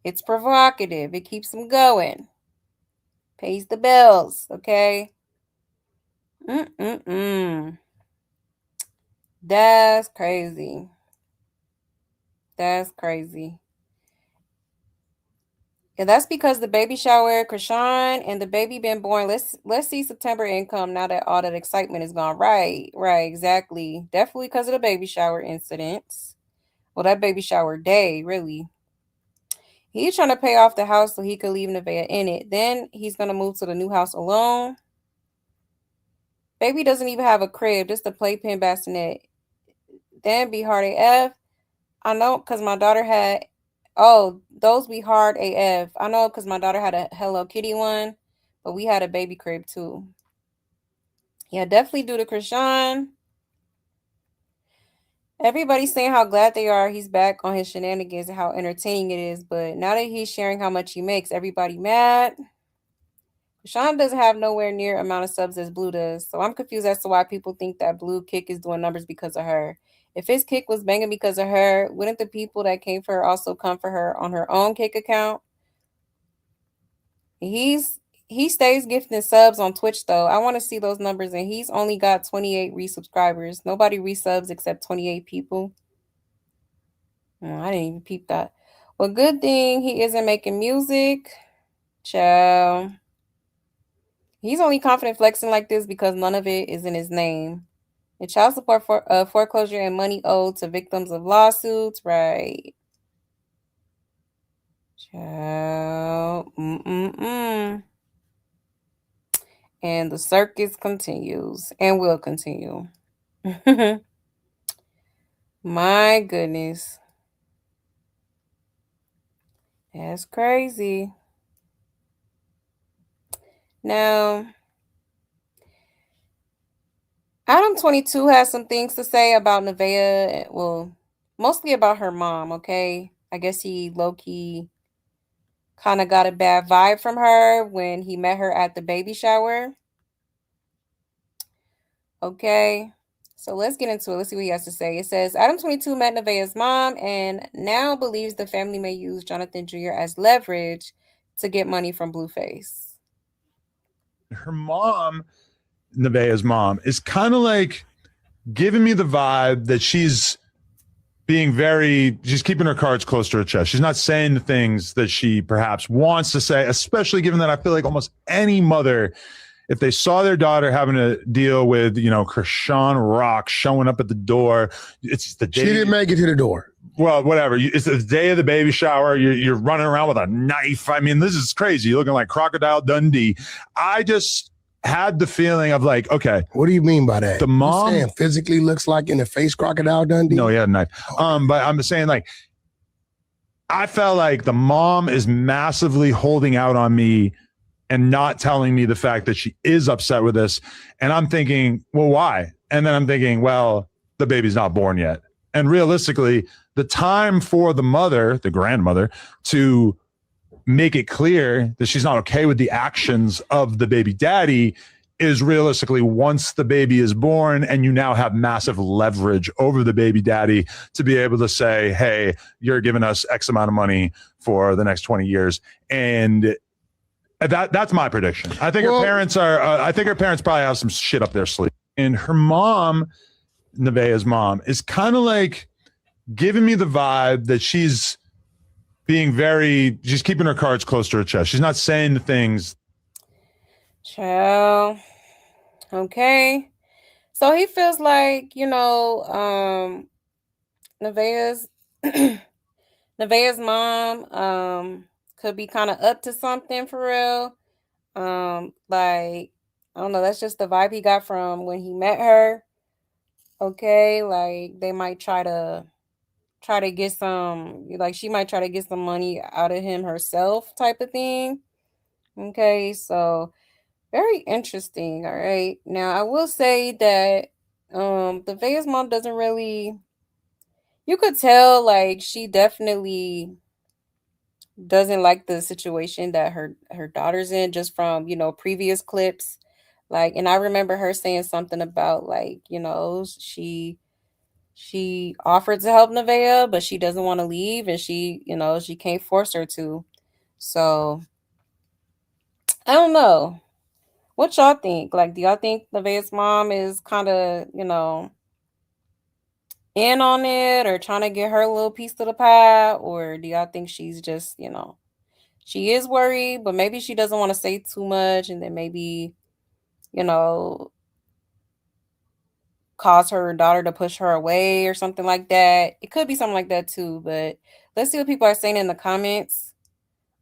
It's provocative. It keeps him going. Pays the bills. Okay. Mm-mm-mm. That's crazy. That's crazy. And that's because the baby shower, Chrisean, and the baby been born. Let's see September income now that all that excitement is gone. Right, right, exactly. Definitely because of the baby shower incidents. Well, that baby shower day, really. He's trying to pay off the house so he could leave Nevaeh in it. Then he's gonna move to the new house alone. Baby doesn't even have a crib, just a playpen bassinet. Then be hard AF. I know because my daughter had. Oh, those be hard AF. I know because my daughter had a Hello Kitty one, but we had a baby crib too. Yeah, definitely due to Chrisean. Everybody's saying how glad they are he's back on his shenanigans and how entertaining it is, but now that he's sharing how much he makes, everybody mad. Chrisean doesn't have nowhere near amount of subs as Blue does, so I'm confused as to why people think that Blue Kick is doing numbers because of her. If his kick was banging because of her, wouldn't the people that came for her also come for her on her own kick account? He stays gifting subs on Twitch though. I want to see those numbers, and he's only got 28 resubscribers. Nobody resubs except 28 people. Oh, I didn't even peep that. Well, good thing he isn't making music. Ciao. He's only confident flexing like this because none of it is in his name. And child support for foreclosure and money owed to victims of lawsuits, right? Ciao. Mm-mm-mm. And the circus continues and will continue. My goodness. That's crazy. Now, Adam 22 has some things to say about Nevaeh. Well, mostly about her mom, okay? I guess he low-key kind of got a bad vibe from her when he met her at the baby shower. Okay. So let's get into it. Let's see what he has to say. It says Adam 22 met Nevaeh's mom and now believes the family may use Jonathan Jr. as leverage to get money from Blueface. Her mom, Nevaeh's mom, is kind of like giving me the vibe that she's keeping her cards close to her chest. She's not saying the things that she perhaps wants to say, especially given that I feel like almost any mother, if they saw their daughter having to deal with, Chrisean Rock showing up at the door, it's the day. She didn't make it to the door. Well, whatever. It's the day of the baby shower. You're running around with a knife. I mean, this is crazy. You're looking like Crocodile Dundee. I just had the feeling of like, okay. What do you mean by that? The mom saying physically looks like in the face Crocodile Dundee? No, he had a knife. But I'm saying like, I felt like the mom is massively holding out on me and not telling me the fact that she is upset with this. And I'm thinking, well, why? And then I'm thinking, well, the baby's not born yet. And realistically, the time for the mother, the grandmother, to make it clear that she's not okay with the actions of the baby daddy is realistically once the baby is born and you now have massive leverage over the baby daddy to be able to say, hey, you're giving us X amount of money for the next 20 years. And that's my prediction. I think her parents probably have some shit up their sleeve. And her mom, Nevaeh's mom, is kind of like giving me the vibe that she's keeping her cards close to her chest. She's not saying the things. Child. Okay. So he feels like, Nevaeh's Nevaeh's mom could be kind of up to something for real. Like, I don't know, that's just the vibe he got from when he met her. Okay, like they might try to get some, like she might try to get some money out of him herself, type of thing. Okay, so very interesting. All right. Now I will say that the Vegas mom doesn't really, you could tell like she definitely doesn't like the situation that her daughter's in, just from, previous clips. Like, and I remember her saying something about, like, she offered to help Nevaeh, but she doesn't want to leave, and she can't force her to. So I don't know. What y'all think? Like, do y'all think Nevaeh's mom is kind of, in on it, or trying to get her little piece of the pie? Or do y'all think she's just, she is worried, but maybe she doesn't want to say too much, and then maybe, you know, cause her daughter to push her away or something like that? It could be something like that too, but let's see what people are saying in the comments.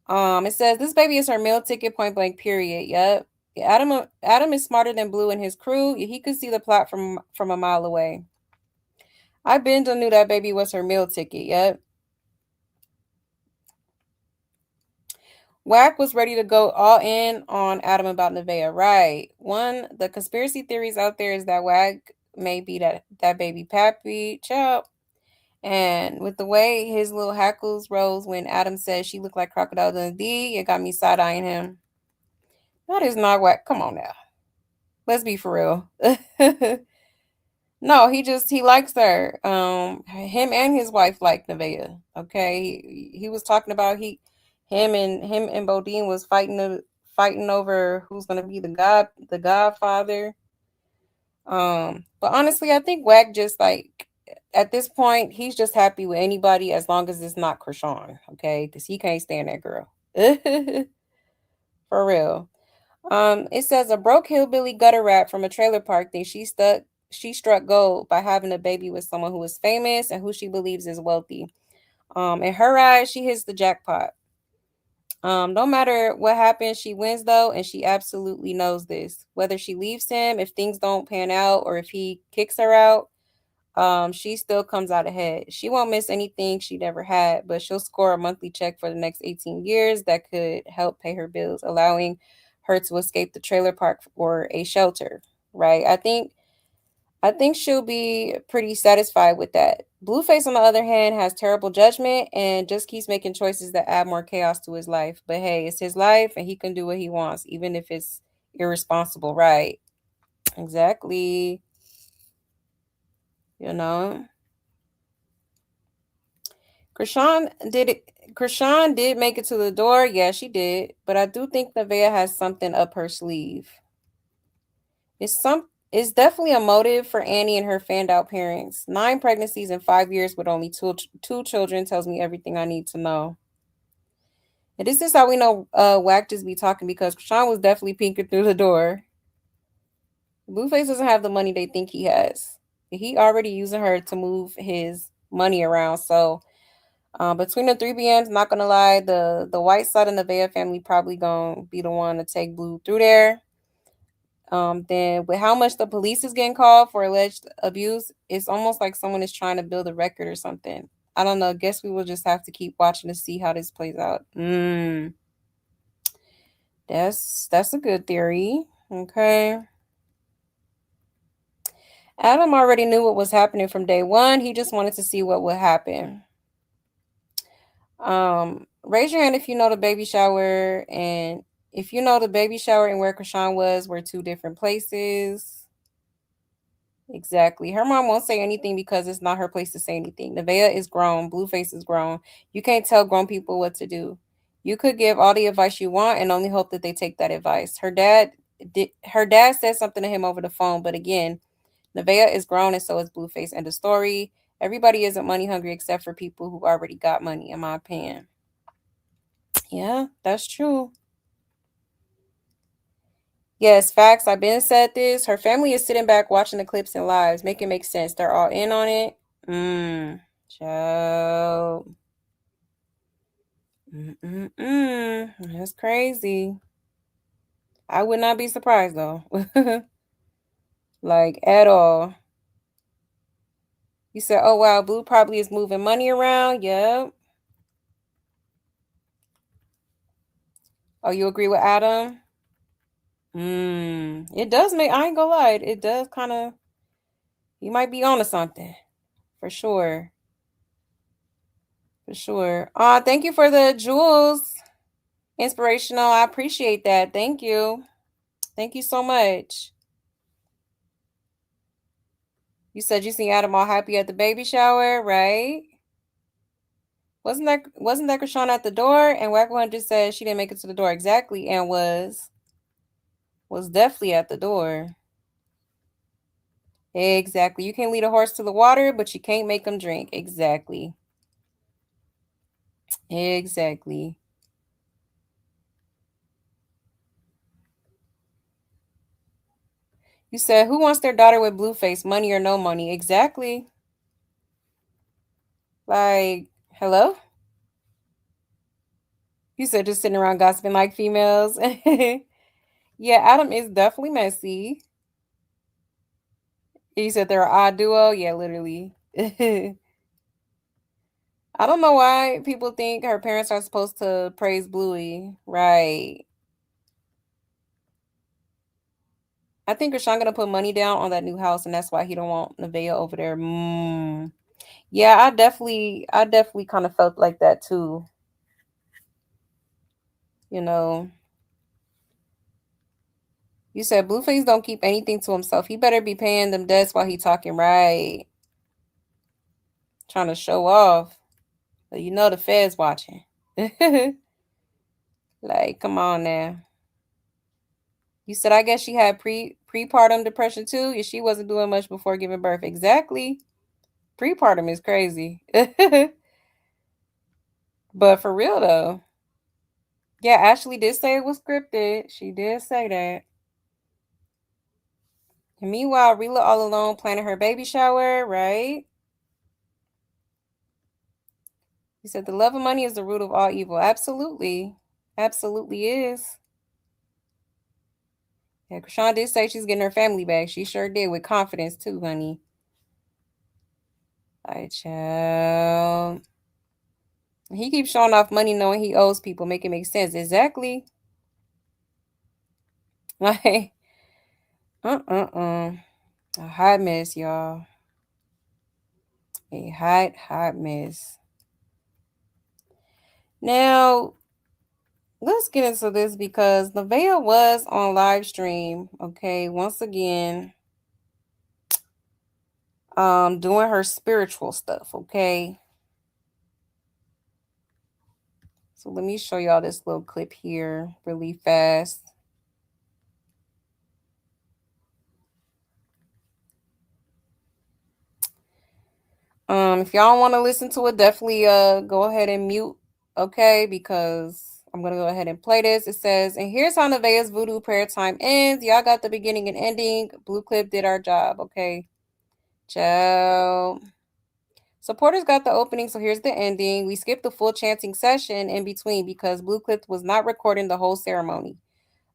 It says this baby is her meal ticket, point blank, period. Yep. Yeah, Adam is smarter than Blue and his crew. He could see the plot from a mile away. I been to knew that baby was her meal ticket. Yep. Wack was ready to go all in on Adam about Nevaeh. Right. The conspiracy theories out there is that Wack may be that baby pappy. Child. And with the way his little hackles rose when Adam said she looked like Crocodile Dundee, it got me side eyeing him. That is not Wack. Come on now. Let's be for real. No, he likes her. Him and his wife like Nevaeh. Okay, he was talking about him and Bodine was fighting over who's gonna be the godfather. But honestly, I think Wack just, like, at this point he's just happy with anybody as long as it's not Chrisean. Okay, because he can't stand that girl. For real. It says a broke hillbilly gutter rat from a trailer park thinks she struck gold by having a baby with someone who is famous and who she believes is wealthy. In her eyes, she hits the jackpot. No matter what happens, she wins though, and she absolutely knows this. Whether she leaves him, if things don't pan out, or if he kicks her out, she still comes out ahead. She won't miss anything she never had, but she'll score a monthly check for the next 18 years that could help pay her bills, allowing her to escape the trailer park or a shelter. Right? I think she'll be pretty satisfied with that. Blueface, on the other hand, has terrible judgment and just keeps making choices that add more chaos to his life. But hey, it's his life and he can do what he wants, even if it's irresponsible, right? Exactly. You know? Chrisean did make it to the door. Yeah, she did. But I do think Nevaeh has something up her sleeve. It's definitely a motive for Annie and her fanned out parents. 9 pregnancies in 5 years with only two children tells me everything I need to know. And this is how we know Wack just be talking, because Chrisean was definitely peeking through the door. Blueface doesn't have the money they think he has. He already using her to move his money around. So between the 3 BMs, not gonna lie, the white side of the Nevaeh family probably gonna be the one to take Blue through there. Then with how much the police is getting called for alleged abuse, it's almost like someone is trying to build a record or something. I don't know. Guess we will just have to keep watching to see how this plays out. That's a good theory. Okay. Adam already knew what was happening from day one. He just wanted to see what would happen. Raise your hand if you know the baby shower, and if you know the baby shower and where Chrisean was were 2 different places. Exactly. Her mom won't say anything because it's not her place to say anything. Nevaeh is grown. Blueface is grown. You can't tell grown people what to do. You could give all the advice you want and only hope that they take that advice. Her dad said something to him over the phone, but again, Nevaeh is grown and so is Blueface. End of story. Everybody isn't money hungry except for people who already got money, in my opinion. Yeah, that's true. Yes, facts. I've been said this. Her family is sitting back watching the clips and lives. Make it make sense. They're all in on it. Child. That's crazy. I would not be surprised though. Like, at all. You said, oh, wow, Blue probably is moving money around. Yep. Oh, you agree with Adam? It does make, I ain't gonna lie, it does kind of, you might be onto something. For sure. For sure. Thank you for the jewels. Inspirational. I appreciate that. Thank you. Thank you so much. You said you seen Adam all happy at the baby shower, right? Wasn't that Chrisean at the door? And Wacko just said she didn't make it to the door exactly, and was definitely at the door. Exactly. You can lead a horse to the water, but you can't make him drink. Exactly. Exactly. You said, who wants their daughter with blue face, money or no money? Exactly. Like, hello? You said just sitting around gossiping like females. Yeah, Adam is definitely messy. You said they're an odd duo. Yeah, literally. I don't know why people think her parents are supposed to praise Bluey. Right. I think Chrisean gonna put money down on that new house, and that's why he don't want Nevaeh over there. Yeah, I definitely kind of felt like that too. You know. You said Blueface don't keep anything to himself. He better be paying them debts while he talking, right? Trying to show off. But you know the Fed's watching. Like, come on now. You said, I guess she had prepartum depression too. Yeah, she wasn't doing much before giving birth. Exactly. Prepartum is crazy. But for real though. Yeah, Ashley did say it was scripted. She did say that. And meanwhile, Rila all alone planning her baby shower, right? You said the love of money is the root of all evil. Absolutely. Absolutely is. Yeah, Chrisean did say she's getting her family back. She sure did, with confidence too, honey. All right, child. He keeps showing off money knowing he owes people. Make it make sense. Exactly. Like, A hot mess, y'all. A hot mess. Now, let's get into this because Nevaeh was on live stream, okay, once again, doing her spiritual stuff, okay? So let me show y'all this little clip here really fast. If y'all want to listen to it, definitely go ahead and mute, okay? Because I'm gonna go ahead and play this. It says, and here's how Nevaeh's voodoo prayer time ends. Y'all got the beginning and ending. Blue Clip did our job, okay? Ciao. Supporters got the opening, so here's the ending. We skipped the full chanting session in between because Blue Clip was not recording the whole ceremony.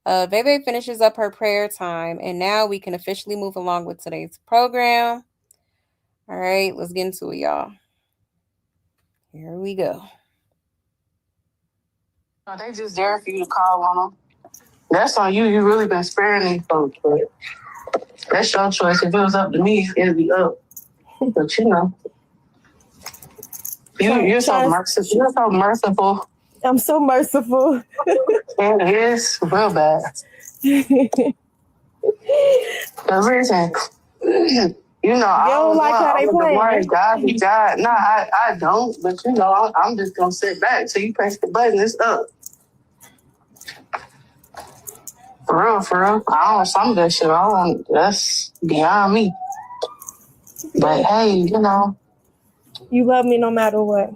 Veve finishes up her prayer time, and now we can officially move along with today's program. All right, let's get into it, y'all. Here we go. No, they just there for you to call on them. That's on you. You really been sparing these folks, but that's your choice. If it was up to me, it'd be up. But you know, you're so merciful. You're so merciful. I'm so merciful. It is real bad. The reason, you know, I don't like how they play. God be God. No, I don't. But you know, I'm just gonna sit back. So you press the button, it's up. For real. I don't some of that shit. That's beyond me. But hey, you know. You love me no matter what.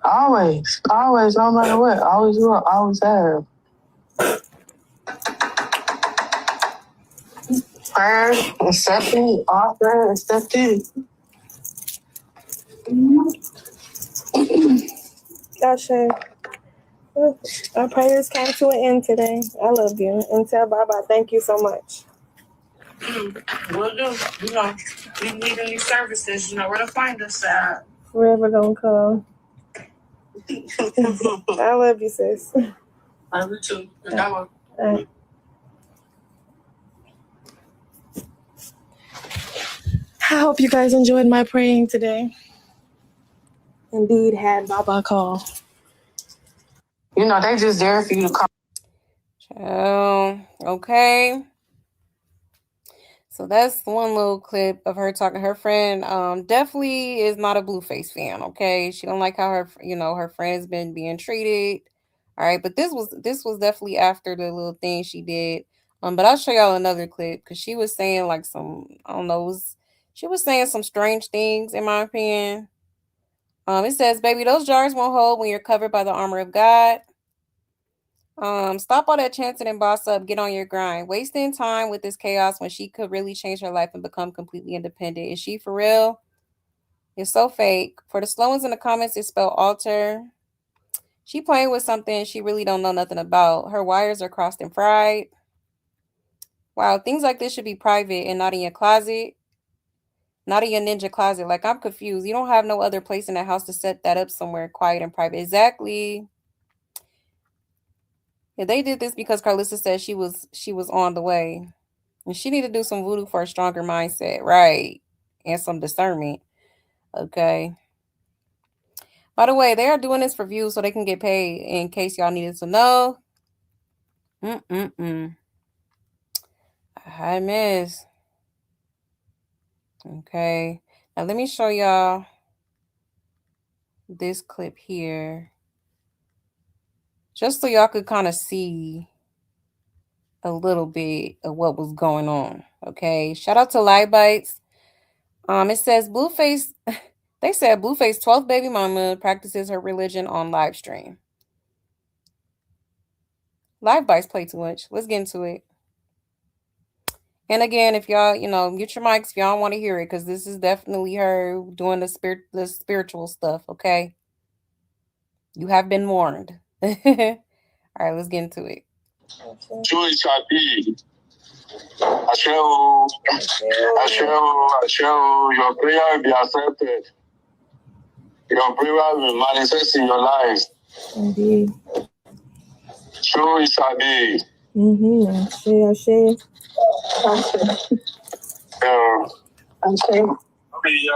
Always, no matter what. Always will, always have. Prayer, accepted, offer, accepted. Gotcha. Our prayers came to an end today. I love you. And tell Baba, thank you so much. Will do. You know. you need any services, you know where to find us at. Forever gonna come. I love you, sis. I love you too. All right. I hope you guys enjoyed my praying today. Indeed, had Baba call. You know, they just there for you to call. Okay. So that's one little clip of her talking. Her friend definitely is not a Blueface fan, okay? She don't like how her friend's been being treated. All right, but this was definitely after the little thing she did. But I'll show y'all another clip because she was saying like some, I don't know, she was saying some strange things in my opinion. It says, "Baby, those jars won't hold when you're covered by the armor of God. Stop all that chanting and boss up. Get on your grind. Wasting time with this chaos when she could really change her life and become completely independent. Is she for real? It's so fake. For the slow ones in the comments, it's spelled alter. She playing with something she really don't know nothing about. Her wires are crossed and fried. Wow, things like this should be private and not in your closet. Not in your ninja closet. Like, I'm confused. You don't have no other place in the house to set that up somewhere quiet and private. Exactly. Yeah, they did this because Carlissa said she was on the way. And she need to do some voodoo for a stronger mindset, right? And some discernment. Okay. By the way, they are doing this for views so they can get paid, in case y'all needed to know. I miss. Okay. Now let me show y'all this clip here. Just so y'all could kind of see a little bit of what was going on. Okay. Shout out to Live Bites. It says Blueface. They said Blueface 12th baby mama practices her religion on live stream. Live Bites play too much. Let's get into it. And again, if y'all, mute your mics if y'all want to hear it, because this is definitely her doing the spiritual stuff, okay? You have been warned. All right, let's get into it. Joy Chabi. Asheo, your prayer will be accepted. Your prayer will manifest in your life. Indeed. Joy Chabi. Ashe. Okay. All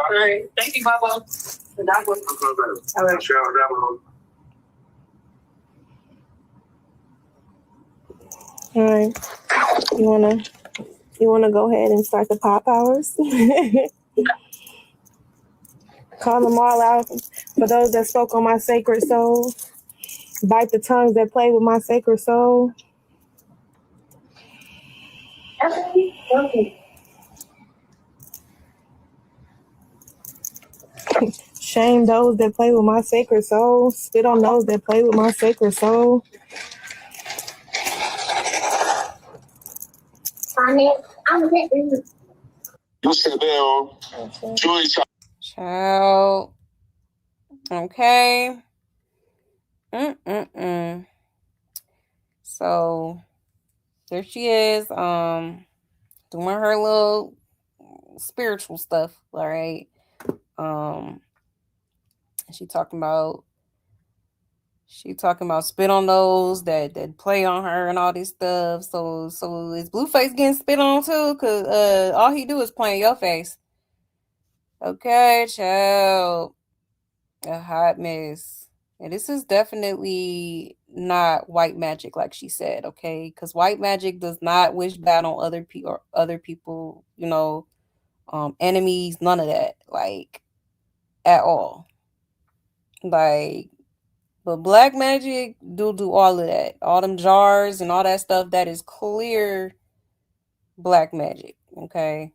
right. Thank you, Baba. That was all right. All right. You wanna go ahead and start the pop hours? Call them all out for those that spoke on my sacred soul. Bite the tongues that play with my sacred soul. Shame those that play with my sacred soul. Spit on those that play with my sacred soul. Ciao. Okay. So there she is, doing her little spiritual stuff. All right. She talking about spit on those that play on her and all this stuff. So is Blueface getting spit on too? Cause all he do is play in your face. Okay, child. A hot mess. And this is definitely not white magic, like she said, okay? Because white magic does not wish bad on other people, enemies, none of that, like, at all. Like, but black magic do all of that. All them jars and all that stuff, that is clear black magic, okay?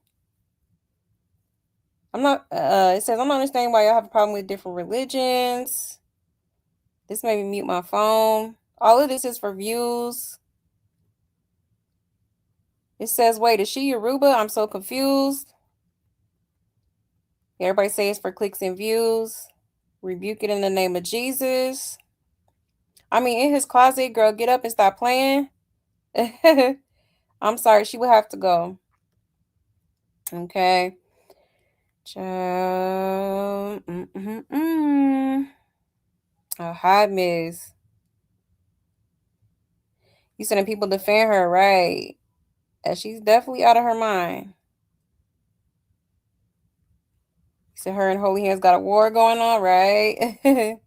It says, I'm not understanding why y'all have a problem with different religions. This made me mute my phone. All of this is for views. It says, wait, is she Yoruba? I'm so confused. Everybody say it's for clicks and views. Rebuke it in the name of Jesus. I mean, in his closet, girl, get up and stop playing. I'm sorry, she would have to go. Okay. Child. A hot miss. You sending people defend her, right? And she's definitely out of her mind. You said her and Holy Hands got a war going on, right? You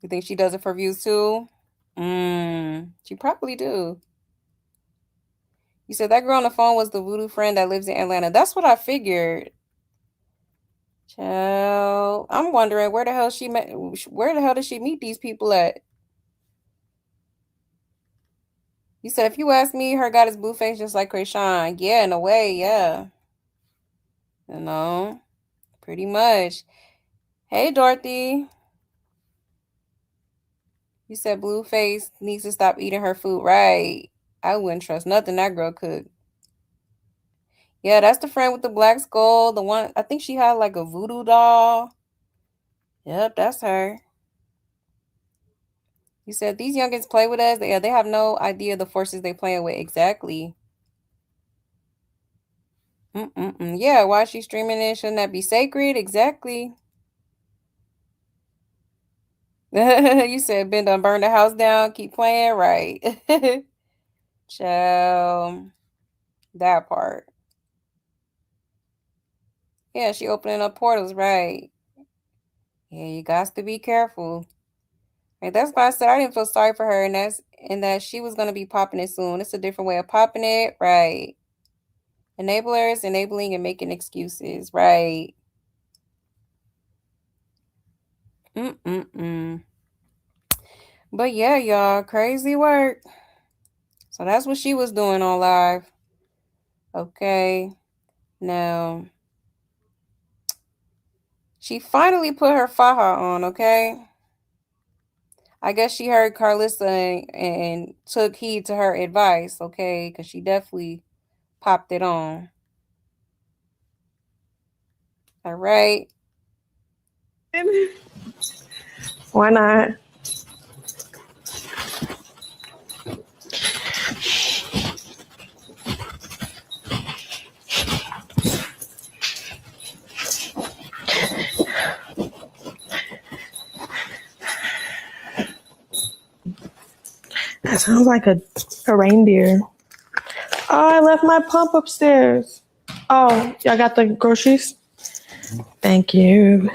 think she does it for views too? She probably do. You said that girl on the phone was the voodoo friend that lives in Atlanta. That's what I figured. Child, I'm wondering where the hell did she meet these people at? You said if you ask me, her got his blue face just like Chrisean. Yeah, in a way, yeah. You know, pretty much. Hey, Dorothy. You said Blueface needs to stop eating her food, right? I wouldn't trust nothing that girl cooked. Yeah, that's the friend with the black skull. The one, I think she had like a voodoo doll. Yep, that's her. You said these youngins play with us. They have no idea the forces they playing with. Exactly. Yeah, why is she streaming it? Shouldn't that be sacred? Exactly. You said Ben done burn the house down. Keep playing, right? Child, that part. Yeah, she opening up portals, right? Yeah, you got to be careful. Right, that's why I said I didn't feel sorry for her, and that she was gonna be popping it soon. It's a different way of popping it, right? Enablers, enabling and making excuses, right? But yeah, y'all, crazy work. So that's what she was doing on live. Okay. Now, she finally put her faja on, okay? I guess she heard Carlissa and took heed to her advice, okay? Because she definitely popped it on. All right. Why not? That sounds like a reindeer. Oh, I left my pump upstairs. Oh, y'all got the groceries? Thank you.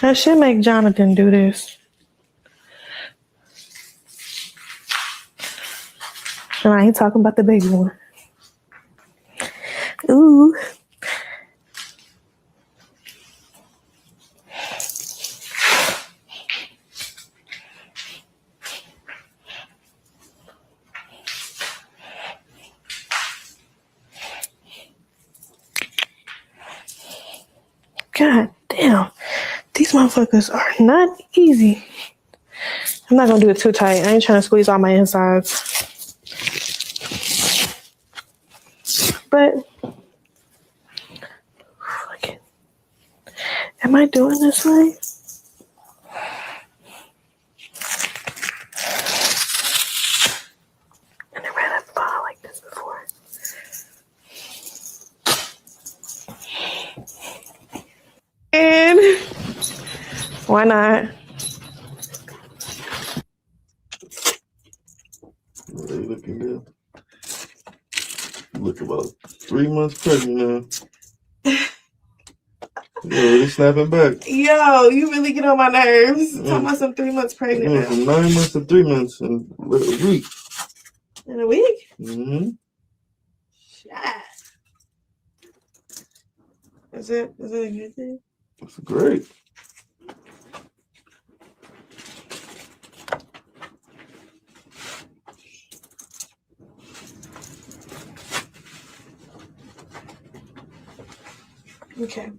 That should make Jonathan do this. Nah, he talking about the baby one. Ooh. God damn. These motherfuckers are not easy. I'm not gonna do it too tight. I ain't trying to squeeze all my insides. But fuck it. Am I doing this right? I never had a ball like this before. And why not? You looking good. You look about 3 months pregnant now. You're really snapping back. Yo, you really get on my nerves. Talking about some 3 months pregnant now. From 9 months to 3 months in a week. In a week? Mm-hmm. Shit. Is it a good thing? That's great. Okay.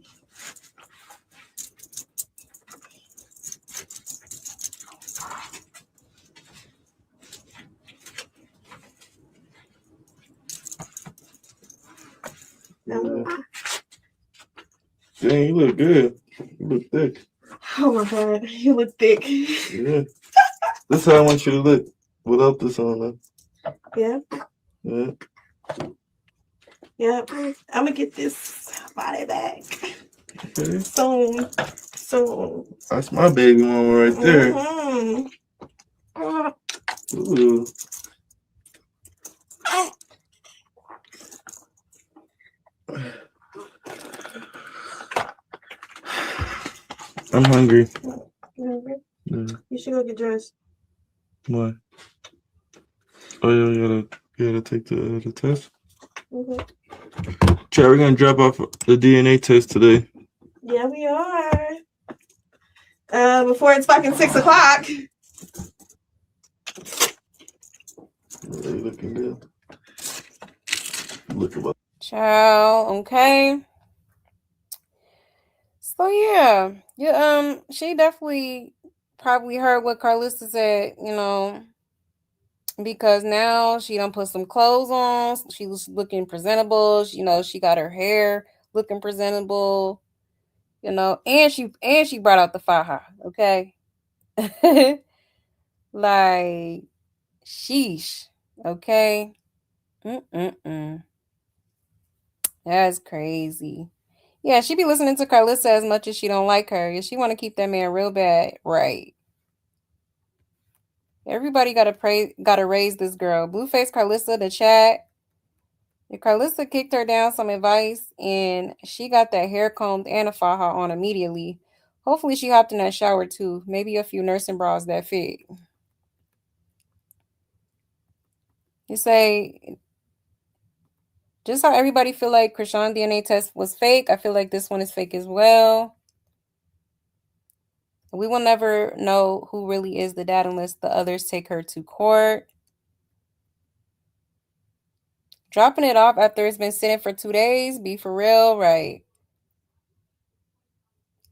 Dang, you look good. You look thick. Oh my god, you look thick. Yeah. This is how I want you to look without this on. Though. Yeah. Yeah. Yep. I'm gonna get this body back. Okay. Soon. That's my baby mama right there. Mm-hmm. Ooh. I'm hungry. You should go get dressed. Why? Oh yeah, you gotta take the test. Mm-hmm. Chad, we're gonna drop off the DNA test today. Yeah, we are. Before it's fucking 6:00. Yeah, you looking good. Look about. Ciao. Okay. So yeah, she definitely probably heard what Carlissa said, because now she done put some clothes on. She was looking presentable. She got her hair looking presentable. And she brought out the faja. Okay, like sheesh. Okay, that's crazy. Yeah, she be listening to Carlissa as much as she don't like her. Yeah, she want to keep that man real bad, right? Everybody gotta raise this girl. Blueface Carlissa, the chat. If Carlissa kicked her down some advice and she got that hair combed and a faja on immediately. Hopefully she hopped in that shower too. Maybe a few nursing bras that fit. You say, just how everybody feel like Chrisean DNA test was fake, I feel like this one is fake as well. We will never know who really is the dad unless the others take her to court. Dropping it off after it's been sitting for 2 days, be for real, right?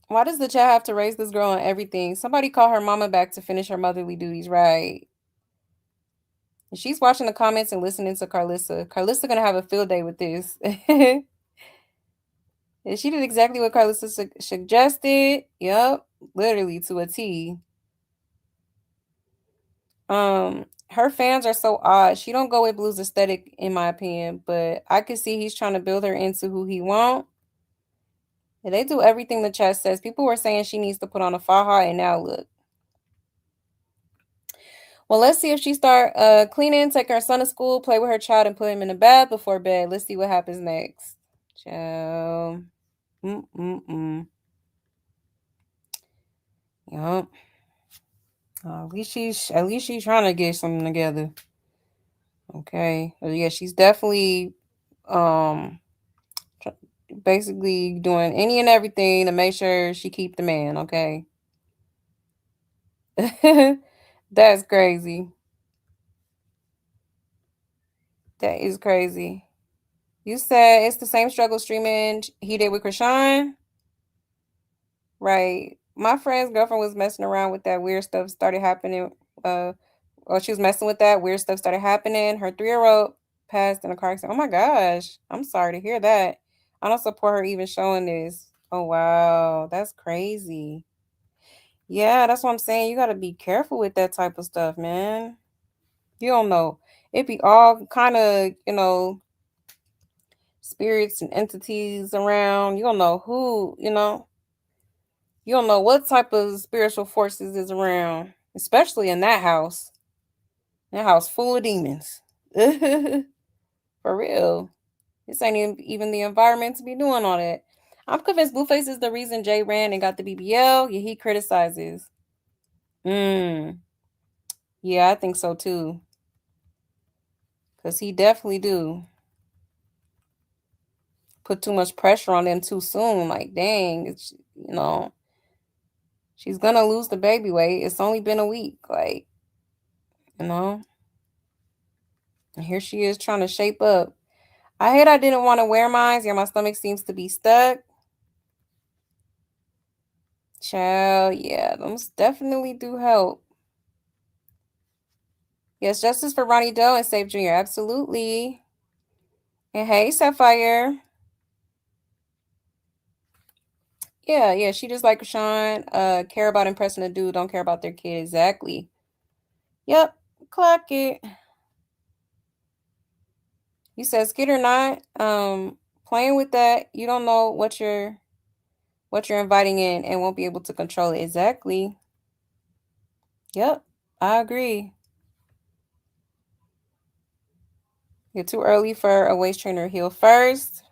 Why does the chat have to raise this girl on everything? Somebody call her mama back to finish her motherly duties, right? And she's watching the comments and listening to Carlissa. Carlissa gonna have a field day with this. And she did exactly what Carlissa suggested. Yep, literally to a T. Her fans are so odd. She don't go with Blue's aesthetic, in my opinion, but I could see he's trying to build her into who he want. And they do everything the chat says. People were saying she needs to put on a faja, and now look. Well, let's see if she start cleaning, take her son to school, play with her child, and put him in the bed before bed. Let's see what happens next. Ciao. Yup. At least she's trying to get something together. Okay. Yeah, she's definitely basically doing any and everything to make sure she keep the man. Okay. That's crazy. That is crazy. You said it's the same struggle streaming he did with Chrisean? Right. My friend's girlfriend was messing around with that weird stuff started happening. She was messing with that weird stuff started happening. Her 3-year-old passed in a car accident. Oh my gosh. I'm sorry to hear that. I don't support her even showing this. Oh wow. That's crazy. Yeah, that's what I'm saying. You gotta be careful with that type of stuff, man. You don't know. It be all kind of, spirits and entities around. You don't know who, you don't know what type of spiritual forces is around, especially in that house. That house full of demons. For real. This ain't even the environment to be doing all that. I'm convinced Blueface is the reason Jay ran and got the BBL. Yeah, he criticizes. Yeah, I think so too. Because he definitely do. Put too much pressure on them too soon. Like, dang, it's, she's going to lose the baby weight. It's only been a week. Like, and here she is trying to shape up. I hate I didn't want to wear mine. Yeah, my stomach seems to be stuck. Child, yeah, those definitely do help. Yes, justice for Ronnie Doe and Save Jr. Absolutely. And hey, Sapphire. Yeah, she just like Chrisean, care about impressing a dude, don't care about their kid. Exactly. Yep, clock it. He says, kid or not, playing with that, you don't know what you're inviting in and won't be able to control it. Exactly. Yep, I agree. You're too early for a waist trainer heel first.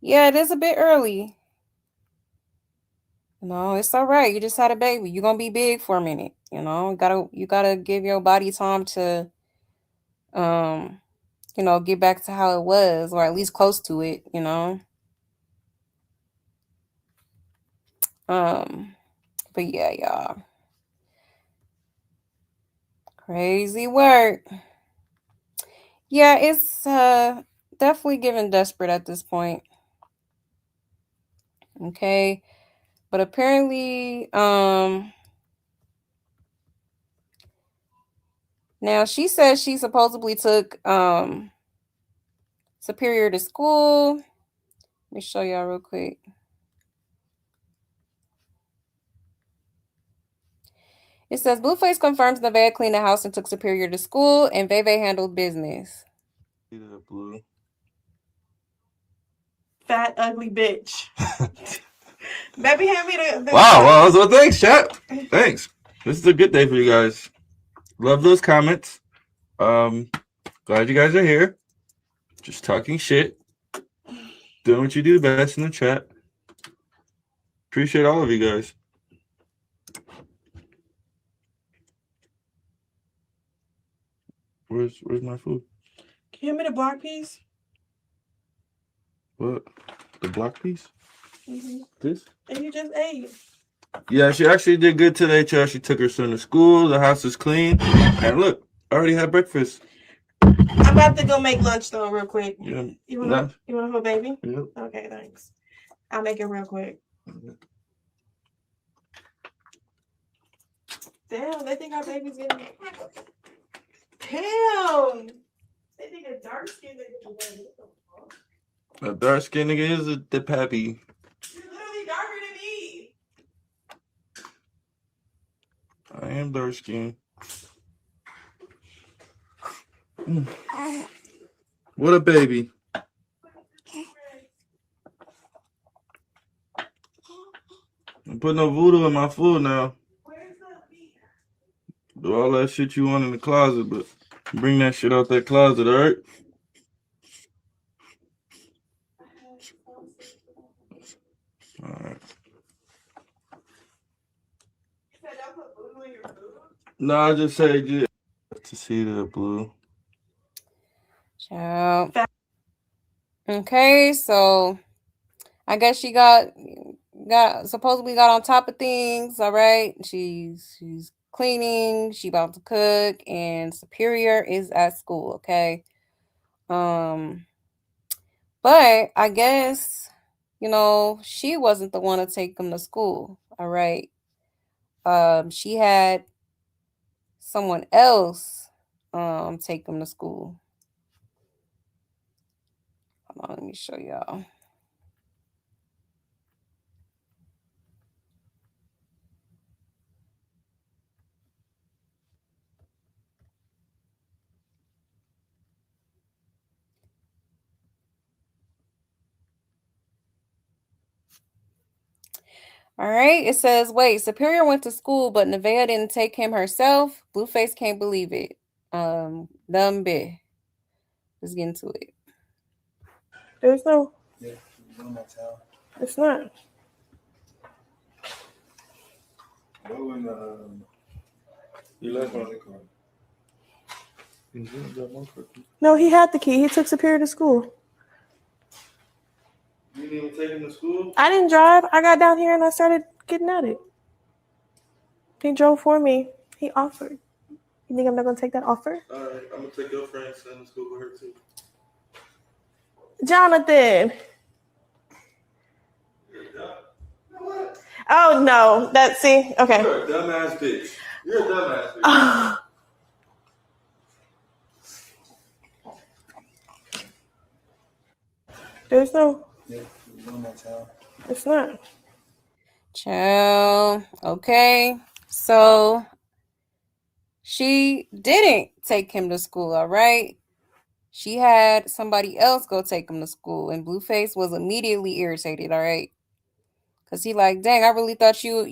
Yeah, it is a bit early. No, it's all right. You just had a baby. You're gonna be big for a minute. You gotta give your body time to get back to how it was, or at least close to it. But yeah, y'all. Crazy work. Yeah, it's definitely giving desperate at this point. Okay. But apparently, now she says she supposedly took Superior to school. Let me show y'all real quick. It says Blueface confirms Nevaeh cleaned the house and took Superior to school, and Veve handled business. Blue. Fat ugly bitch. Baby, hand me the Wow. Well, thanks, chat. Thanks. This is a good day for you guys. Love those comments. Glad you guys are here. Just talking shit. Doing what you do best in the chat. Appreciate all of you guys. Where's my food? Can you hand me the block piece? What? The block piece? Mm-hmm. This? And you just ate. Yeah, she actually did good today, chat. She took her son to school. The house is clean. And look, I already had breakfast. I'm about to go make lunch though, real quick. Yeah. You want to hold baby? Yep. Okay, thanks. I'll make it real quick. Damn, they think our baby's getting. Damn. They think a dark skinned nigga. A dark skinned nigga is the pappy. You're literally darker than me. I am dark skinned. What a baby. I'm putting no voodoo in my food now. Where's the meat? Do all that shit you want in the closet, but bring that shit out that closet, alright? Alright. No, I just said just to see the blue. Ciao. Okay, so I guess she supposedly got on top of things. All right, she's cleaning. She about to cook, and Superior is at school. Okay, but I guess she wasn't the one to take him to school. All right, she had someone else take him to school. Hold on, let me show y'all. All right, it says, wait, Superior went to school, but Nevaeh didn't take him herself. Blueface can't believe it. Dumb bitch. Let's get into it. There's no. Yeah, It's not. You left one. No, he had the key. He took Superior to school. You didn't even take him to school? I didn't drive. I got down here and I started getting at it. He drove for me. He offered. You think I'm not going to take that offer? All right, I'm going to take your friend and send him to school with her too. Jonathan. Oh, no. See? Okay. You're a dumbass bitch. You're a dumbass bitch. There's no. yeah, It's not. Child. Okay. So she didn't take him to school, all right? She had somebody else go take him to school, and Blueface was immediately irritated, all right? Because he like, dang, I really thought you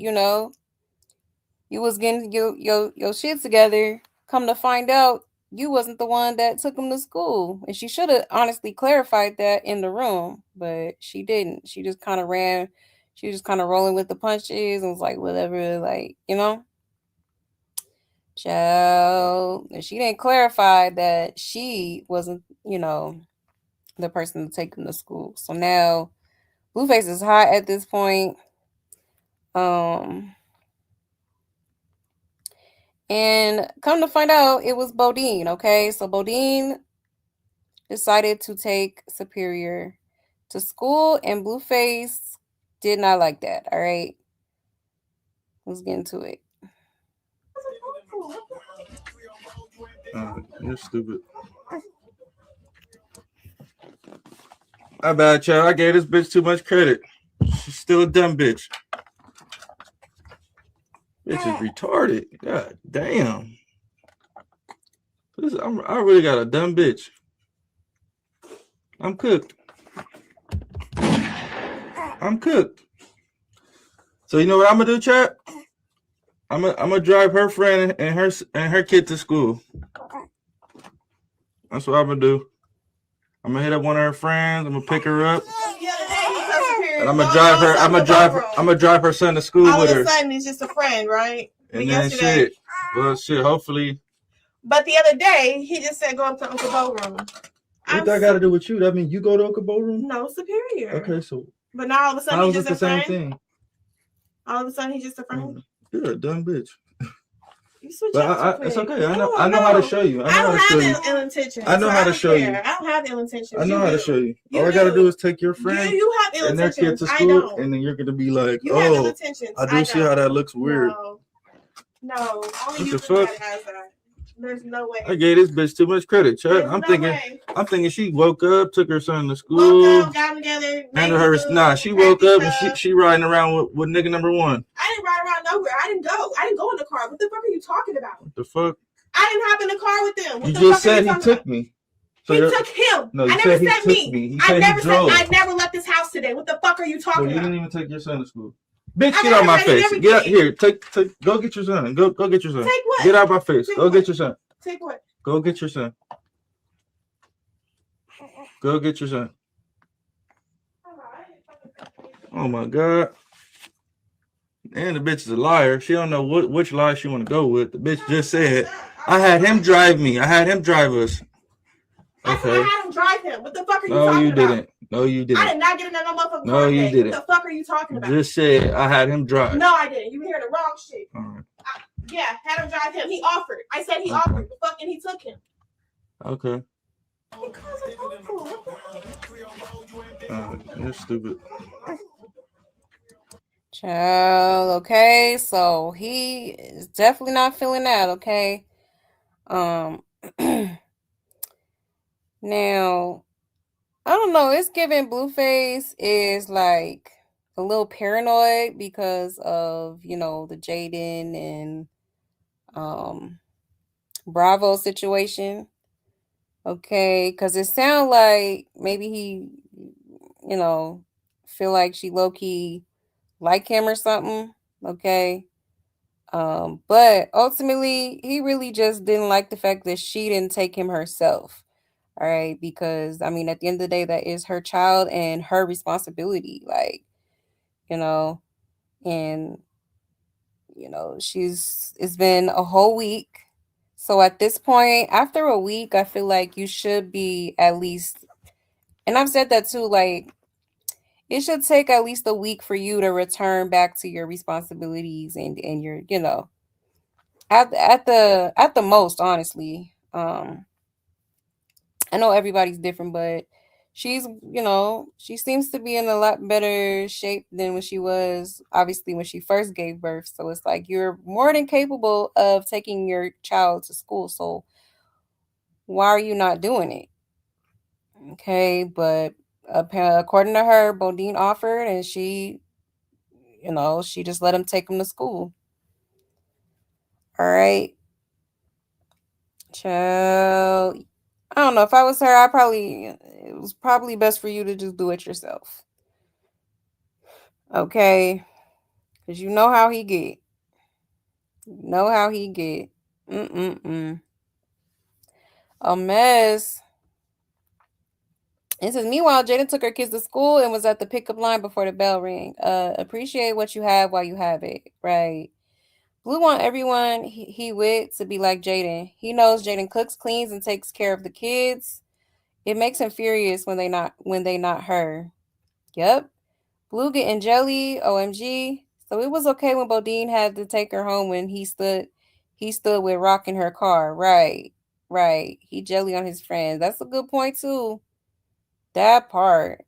was getting your shit together. Come to find out, you wasn't the one that took him to school. And she should have honestly clarified that in the room, but she didn't. She just kind of ran. She was just kind of rolling with the punches and was like, whatever, like, child. And she didn't clarify that she wasn't, the person to take him to school. So now Blueface is hot at this point. And come to find out, it was Bodine, okay? So Bodine decided to take Superior to school, and Blueface did not like that, all right? Let's get into it. You're stupid. My bad, child. I gave this bitch too much credit. She's still a dumb bitch. Bitch is retarded. God damn. I really got a dumb bitch. I'm cooked. So you know what I'm gonna do, chat? I'm gonna drive her friend and her kid to school. That's what I'm gonna do. I'm gonna hit up one of her friends. I'm gonna pick her up. And I'm gonna drive her son to school with her. All of a sudden, he's just a friend, right? And then shit. Well, shit. Hopefully. But the other day, he just said go up to Uncle Bo room. What that got to do with you? That mean you go to Uncle Bo room? No, Superior. Okay, so. But now all of a sudden he's just a friend. Thing? All of a sudden he's just a friend. You're a dumb bitch. You switch but it's okay. I know how to show you. I don't have ill intentions. I know how to show you. I don't have ill intentions. I know how to show you. All I gotta do is take your friend you have ill and their kid to school, and then you're gonna be like, oh, I do see how that looks weird. No, only you has that. There's no way. I gave this bitch too much credit, Chuck. I'm thinking she woke up, took her son to school, got them together, handed her. Nah, she woke up and she riding around with nigga number one. I didn't ride around nowhere. I didn't go in the car. What the fuck are you talking about? What the fuck? I didn't hop in the car with them. You just said he took me. So he took him. No, I never said me. I never left this house today. What the fuck are you talking about? You didn't even take your son to school. Bitch, get out my face. Get out here. Take. Go get your son. Go get your son. Take what? Get out my face. Go get your son. Take what? Go get your son. Go get your son. Oh my God. And the bitch is a liar. She don't know which lie she want to go with. The bitch just said, I had him drive me. I had him drive us. Okay. I had him drive him. What the fuck are you talking about? No, you didn't. I did not get in that motherfucking car. No, you didn't. What the fuck are you talking about? Just said, I had him drive. No, I didn't. You hear the wrong shit. All right. Yeah, had him drive him. He offered. I said he offered. The fuck, and he took him. Okay. You're stupid. Child, okay, so he is definitely not feeling that, okay? Now, I don't know, it's giving Blueface is like a little paranoid because of, the Jaden and Bravo situation. Okay, because it sounds like maybe he, feel like she low-key like him or something. Okay. But ultimately, he really just didn't like the fact that she didn't take him herself. All right, because I mean, at the end of the day, that is her child and her responsibility. Like, and it's been a whole week. So at this point, after a week, I feel like you should be at least, and I've said that too, like, it should take at least a week for you to return back to your responsibilities and your, at the most, honestly. I know everybody's different, but she's, she seems to be in a lot better shape than when she was, obviously, when she first gave birth. So it's like you're more than capable of taking your child to school. So why are you not doing it? Okay, but according to her, Bodine offered, and she, she just let him take him to school. All right. Child. I don't know. If I was her, it was probably best for you to just do it yourself. Okay? Because you know how he get. You know how he get. Mm-mm-mm. A mess. It says, meanwhile, Jaden took her kids to school and was at the pickup line before the bell rang. Appreciate what you have while you have it. Right. Blue want everyone he with to be like Jaden. He knows Jaden cooks, cleans, and takes care of the kids. It makes him furious when they not her. Yep. Blue getting jelly, OMG. So it was okay when Bodine had to take her home when he stood with Rock in her car. Right. Right. He jelly on his friends. That's a good point too. That part.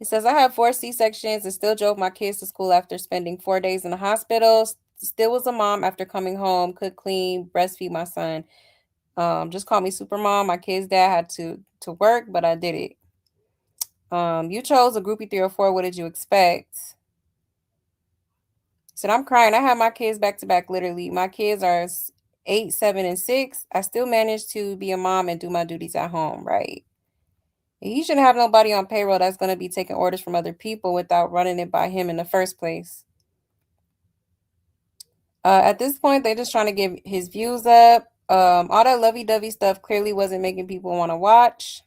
It says, I had 4 C-sections and still drove my kids to school after spending 4 days in the hospital. Still was a mom after coming home, cook, clean, breastfeed my son. Just call me super mom. My kid's dad had to work, but I did it. You chose a groupie 304. What did you expect? Said, I'm crying. I have my kids back to back, literally. My kids are 8, 7, and 6. I still managed to be a mom and do my duties at home, right? He shouldn't have nobody on payroll that's going to be taking orders from other people without running it by him in the first place. At this point, they're just trying to get his views up. All that lovey-dovey stuff clearly wasn't making people want to watch.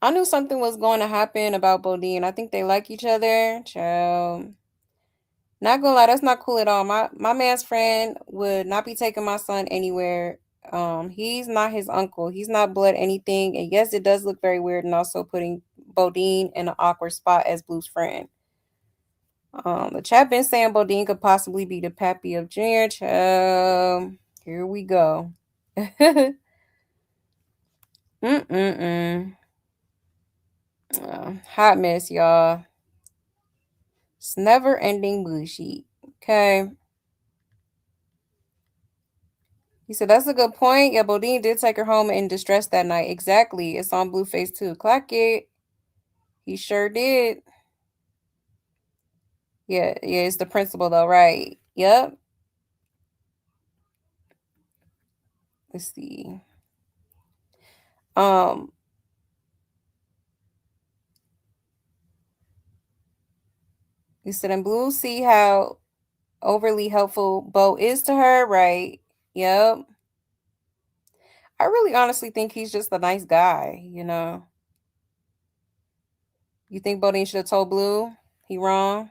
I knew something was going to happen about Bodine. I think they like each other. Child. Not gonna lie, that's not cool at all. My man's friend would not be taking my son anywhere. He's not his uncle. He's not blood anything. And yes, it does look very weird, and also putting Bodine in an awkward spot as Blue's friend. The chat been saying Bodine could possibly be the pappy of Junior. Here we go. Hot mess, y'all. It's never ending bullshit. Okay. He said, that's a good point. Yeah, Bodine did take her home in distress that night. Exactly. It's on Blueface too. Clock it. He sure did. Yeah, it's the principal though, right? Yep. Let's see. He said, and Blue see how overly helpful Bo is to her, right? Yep. I really honestly think he's just a nice guy, You think Bodine should have told Blue? He wrong?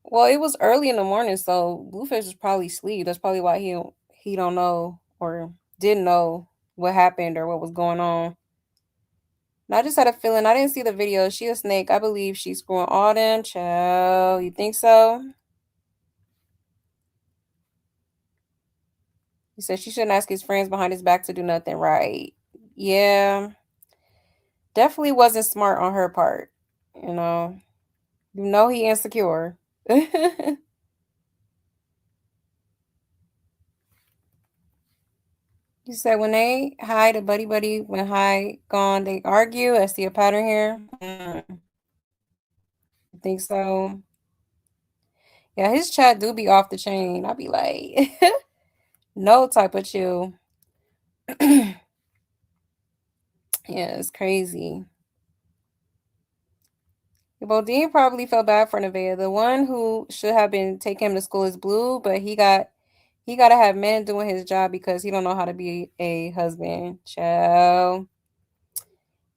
Well, it was early in the morning, so Blueface was probably asleep. That's probably why he don't know or didn't know what happened or what was going on. And I just had a feeling. I didn't see the video. She a snake. I believe she's screwing all them. Child, you think so? He said she shouldn't ask his friends behind his back to do nothing right. Yeah. Definitely wasn't smart on her part. You know he insecure. You said when they hide a buddy, when high gone, they argue. I see a pattern here. I think so. Yeah, his chat do be off the chain. I be like, no type of chill. Yeah, it's crazy. Bodine probably felt bad for Nevaeh. The one who should have been taking him to school is Blue, but he gotta have men doing his job because he don't know how to be a husband. Child.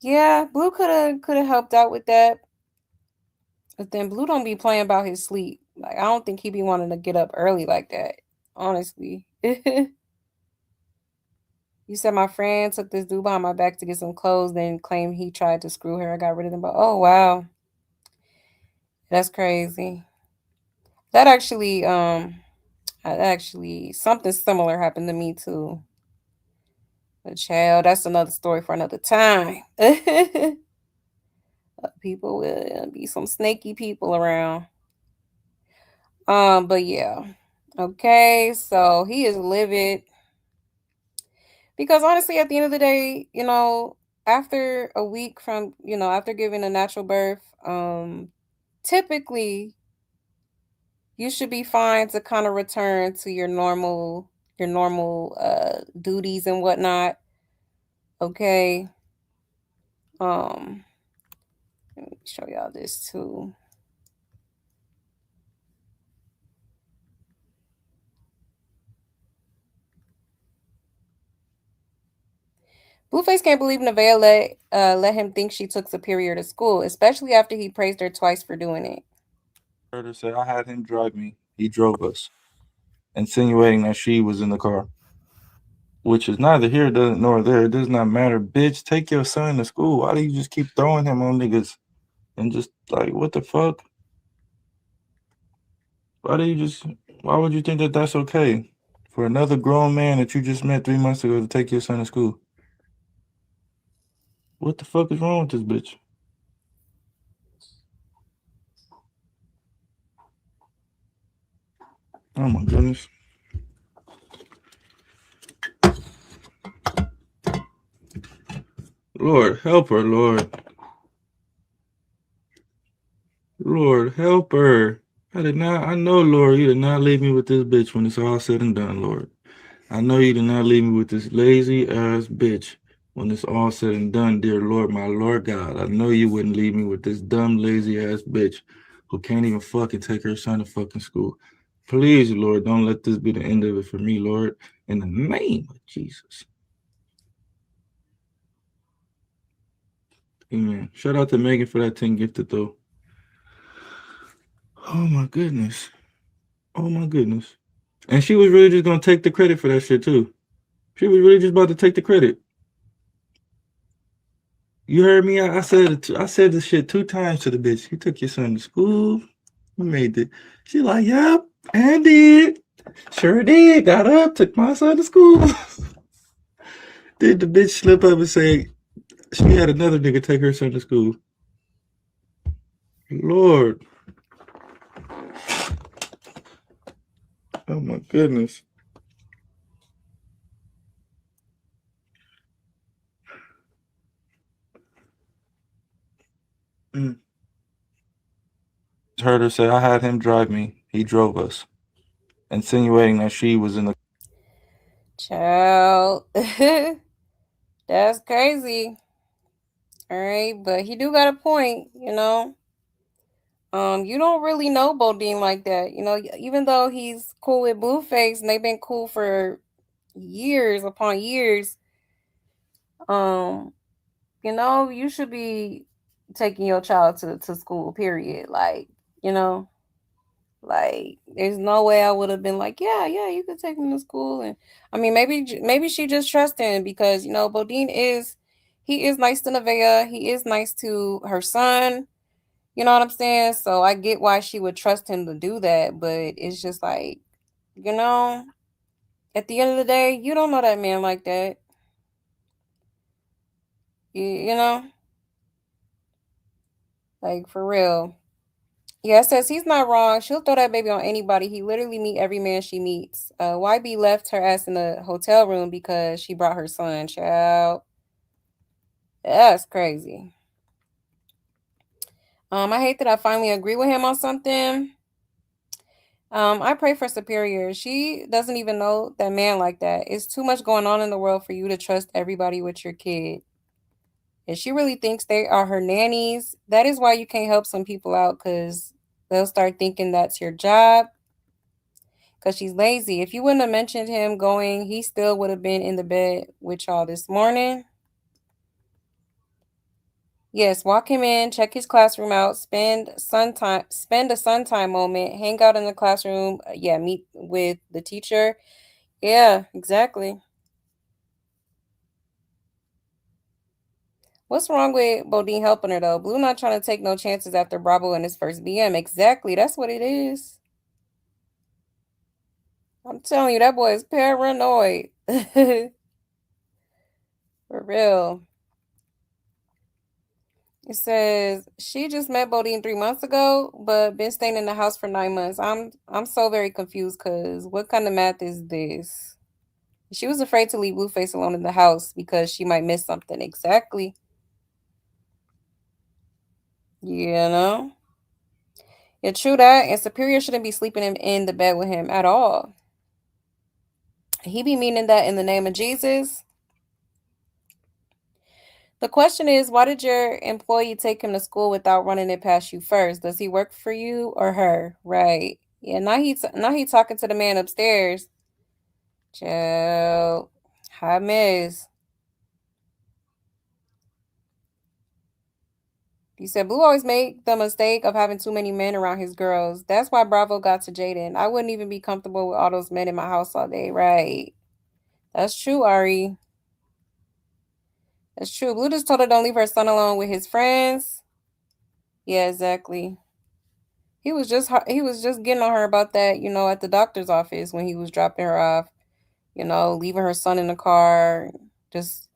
Yeah, Blue could have helped out with that. But then Blue don't be playing about his sleep. Like I don't think he be wanting to get up early like that. Honestly. You said my friend took this dude behind my back to get some clothes, then claimed he tried to screw her. I got rid of them. But oh wow. That's crazy. That actually something similar happened to me too. But child, that's another story for another time. People will be some snaky people around. But yeah. Okay, so he is livid. Because honestly, at the end of the day, after a week from, after giving a natural birth, typically you should be fine to kind of return to your normal duties and whatnot. Okay. Let me show y'all this too. Blueface can't believe Nevaeh let him think she took Superior to school, especially after he praised her twice for doing it. Heard her say, I had him drive me. He drove us, insinuating that she was in the car, which is neither here nor there. It does not matter. Bitch, take your son to school. Why do you just keep throwing him on niggas? And just like, what the fuck? Why would you think that that's okay for another grown man that you just met 3 months ago to take your son to school? What the fuck is wrong with this bitch? Oh my goodness. Lord, help her, Lord. Lord, help her. I know, Lord, you did not leave me with this bitch when it's all said and done, Lord. I know you did not leave me with this lazy ass bitch when it's all said and done, dear Lord, my Lord God. I know you wouldn't leave me with this dumb, lazy ass bitch who can't even fucking take her son to fucking school. Please, Lord, don't let this be the end of it for me, Lord. In the name of Jesus. Amen. Shout out to Megan for that 10 gifted, though. Oh, my goodness. Oh, my goodness. And she was really just going to take the credit for that shit, too. She was really just about to take the credit. You heard me? I said this shit 2 times to the bitch. You took your son to school. You made it. She like, yep, and did. Sure did. Got up, took my son to school. Did the bitch slip up and say she had another nigga take her son to school? Lord. Oh my goodness. Heard her say, I had him drive me. He drove us, insinuating that she was in the. Child. That's crazy. All right, but he do got a point, You don't really know Bodine like that, even though he's cool with Blueface and they've been cool for years upon years. Um, you should be taking your child to school, period. Like, like there's no way I would have been like, yeah, you could take him to school. And I mean, maybe she just trusts him because, Bodine he is nice to Nevaeh. He is nice to her son. You know what I'm saying? So I get why she would trust him to do that, but it's just like, at the end of the day, you don't know that man like that. You know? Like for real. Yeah, it says he's not wrong. She'll throw that baby on anybody. He literally meet every man she meets. YB left her ass in the hotel room because she brought her son. Child. That's crazy. I hate that I finally agree with him on something. I pray for Superior. She doesn't even know that man like that. It's too much going on in the world for you to trust everybody with your kid. If she really thinks they are her nannies, that is why you can't help some people out because they'll start thinking that's your job because she's lazy. If you wouldn't have mentioned him going, he still would have been in the bed with y'all this morning. Yes, walk him in, check his classroom out, spend a sun time moment, hang out in the classroom. Yeah, meet with the teacher. Yeah, exactly. What's wrong with Bodine helping her though? Blue not trying to take no chances after Bravo in his first BM. Exactly, that's what it is. I'm telling you, that boy is paranoid. For real. It says she just met Bodine 3 months ago, but been staying in the house for 9 months. I'm so very confused because what kind of math is this? She was afraid to leave Blueface alone in the house because she might miss something. Exactly. You know? Yeah, true that. And Superior shouldn't be sleeping in the bed with him at all. He be meaning that in the name of Jesus. The question is, why did your employee take him to school without running it past you first? Does he work for you or her? Right. Yeah, now he talking to the man upstairs. Chill. Hi, miss. He said Blue always make the mistake of having too many men around his girls. That's why Bravo got to Jaden. I wouldn't even be comfortable with all those men in my house all day. Right. That's true, Ari. That's true. Blue just told her don't leave her son alone with his friends. Yeah, exactly. He was just getting on her about that, at the doctor's office when he was dropping her off, leaving her son in the car, just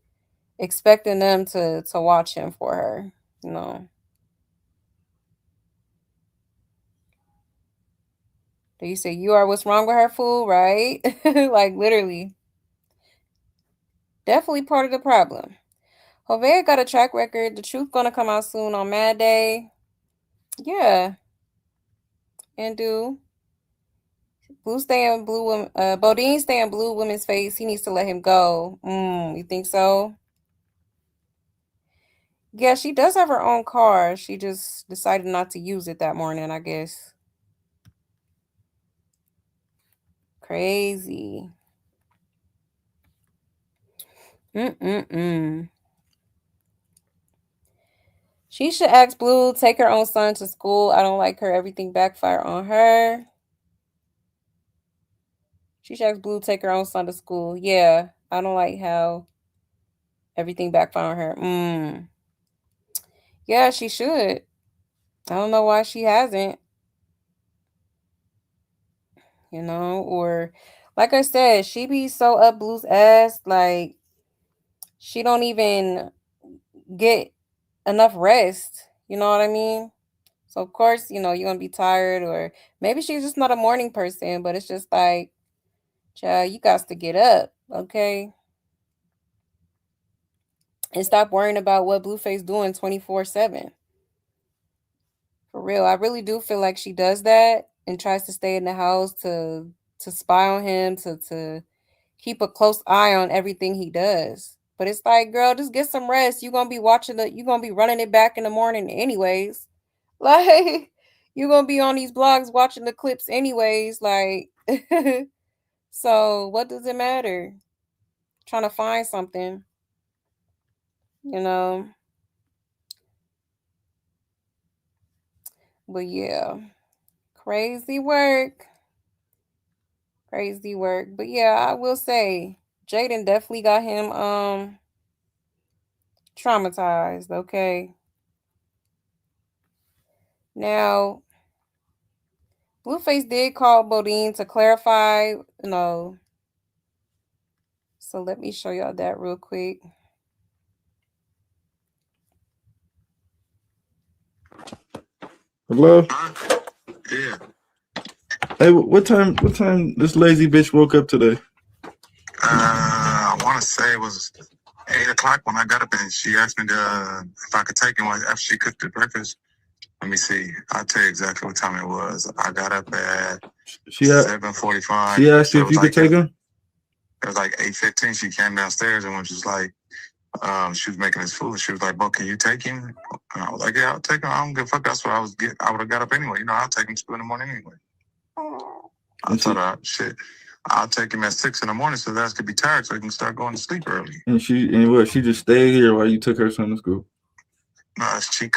expecting them to watch him for her, you know. You say you are what's wrong with her, fool, right? Like literally. Definitely part of the problem. Nevaeh got a track record. The truth gonna come out soon on Mad Day. Yeah. And do Blue stay in blue Bodine stay in blue women's face. He needs to let him go. You think so? Yeah, she does have her own car. She just decided not to use it that morning, I guess. Crazy. She should ask Blue, take her own son to school. I don't like her. Everything backfire on her. She should ask Blue, take her own son to school. Yeah, I don't like how everything backfire on her. Yeah, she should. I don't know why she hasn't. Or like I said, she be so up Blue's ass, like she don't even get enough rest. You know what I mean? So of course, you're gonna be tired, or maybe she's just not a morning person, but it's just like, child, you got to get up, okay? And stop worrying about what Blueface doing 24/7. For real. I really do feel like she does that and tries to stay in the house to spy on him, to keep a close eye on everything he does. But it's like, girl, just get some rest. You're gonna be you're gonna be running it back in the morning anyways. Like you're gonna be on these blogs watching the clips anyways. Like so what does it matter? Trying to find something, you know. But yeah. Crazy work. Crazy work. But yeah, I will say Jaden definitely got him traumatized, okay? Now, Blueface did call Bodine to clarify, So let me show y'all that real quick. Hello? Yeah. Hey, what time this lazy bitch woke up today? I want to say it was 8 o'clock when I got up, and she asked me if I could take him after she cooked the breakfast. Let me see. I'll tell you exactly what time it was. I got up at 7:45. She asked you if you could take him? It was like 8:15. She came downstairs and was just like, she was making his food. She was like, "Bo, can you take him?" And I was like, "Yeah, I'll take him. I don't give a fuck. That's what I would have got up anyway. I'll take him to school in the morning anyway." I told her, "Shit, I'll take him at 6 in the morning so that I could be tired so he can start going to sleep early." And she just stayed here while you took her son to school? No, she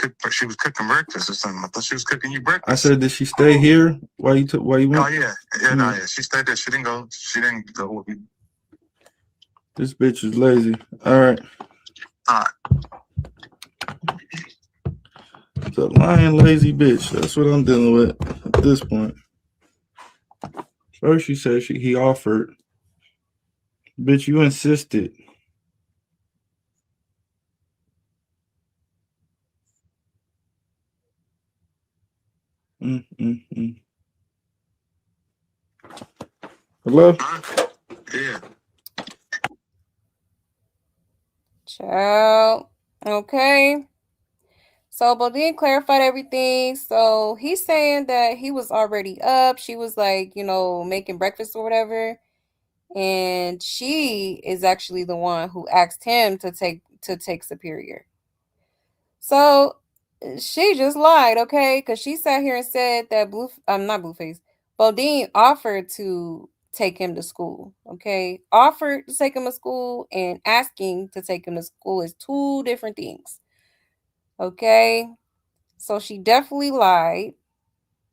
was cooking breakfast or something. I thought she was cooking you breakfast. I said, did she stay here while you went? Oh yeah, no, yeah. She stayed there. She didn't go with me. This bitch is lazy. All right. It's a lying, lazy bitch. That's what I'm dealing with at this point. First, she said he offered. Bitch, you insisted. Hello? Yeah. Child. Okay. So Bodine clarified everything. So he's saying that he was already up. She was like, making breakfast or whatever. And she is actually the one who asked him to take Superior. So she just lied, okay? Because she sat here and said that not Blueface, Bodine offered to take him to school, okay? Offered to take him to school and asking to take him to school is two different things, okay? So she definitely lied,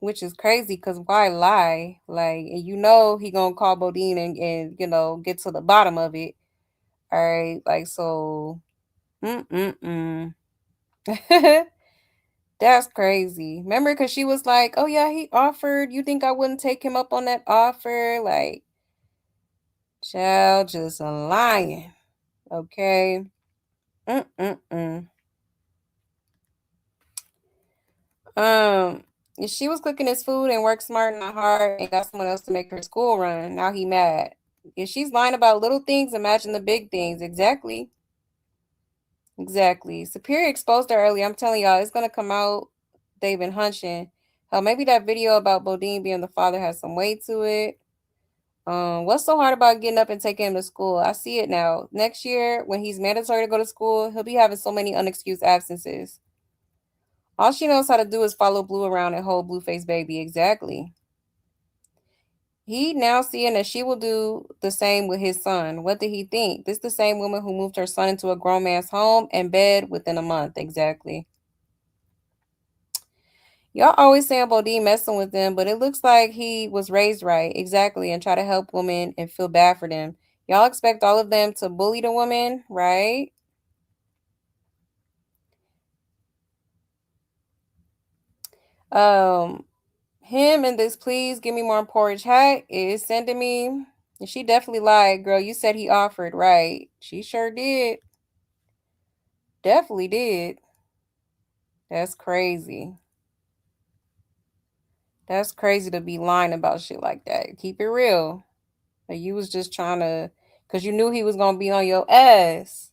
which is crazy because why lie? Like, and he gonna call Bodine and get to the bottom of it. All right, like so. Mm. That's crazy. Remember, because she was like, "Oh yeah, he offered. You think I wouldn't take him up on that offer?" Like, child, just lying. Okay. Mm. Um, she was cooking his food and worked smart, not hard, and got someone else to make her school run. Now he mad. If she's lying about little things, imagine the big things. Exactly. Exactly. Superior exposed her early. I'm telling y'all, it's gonna come out. They've been hunching. Hell, maybe that video about Bodine being the father has some weight to it. What's so hard about getting up and taking him to school? I see it now. Next year, when he's mandatory to go to school, he'll be having so many unexcused absences. All she knows how to do is follow Blue around and hold Blueface baby. Exactly. He now seeing that she will do the same with his son. What did he think? This is the same woman who moved her son into a grown man's home and bed within a month. Exactly. Y'all always saying Bodine messing with them, but it looks like he was raised right. Exactly. And try to help women and feel bad for them. Y'all expect all of them to bully the woman, right? Him and this please give me more porridge hat is sending me. And she definitely lied, girl. You said he offered, right? She sure did. Definitely did. That's crazy. That's crazy to be lying about shit like that. Keep it real. Like you was just trying to, because you knew he was going to be on your ass.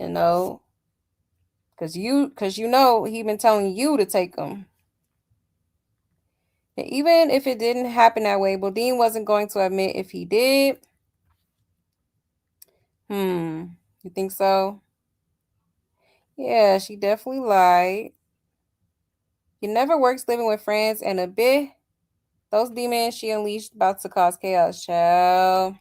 You know? Because he been telling you to take him. And even if it didn't happen that way, Bodine wasn't going to admit if he did. You think so? Yeah, she definitely lied. It never works living with friends and a bit. Those demons she unleashed about to cause chaos, child.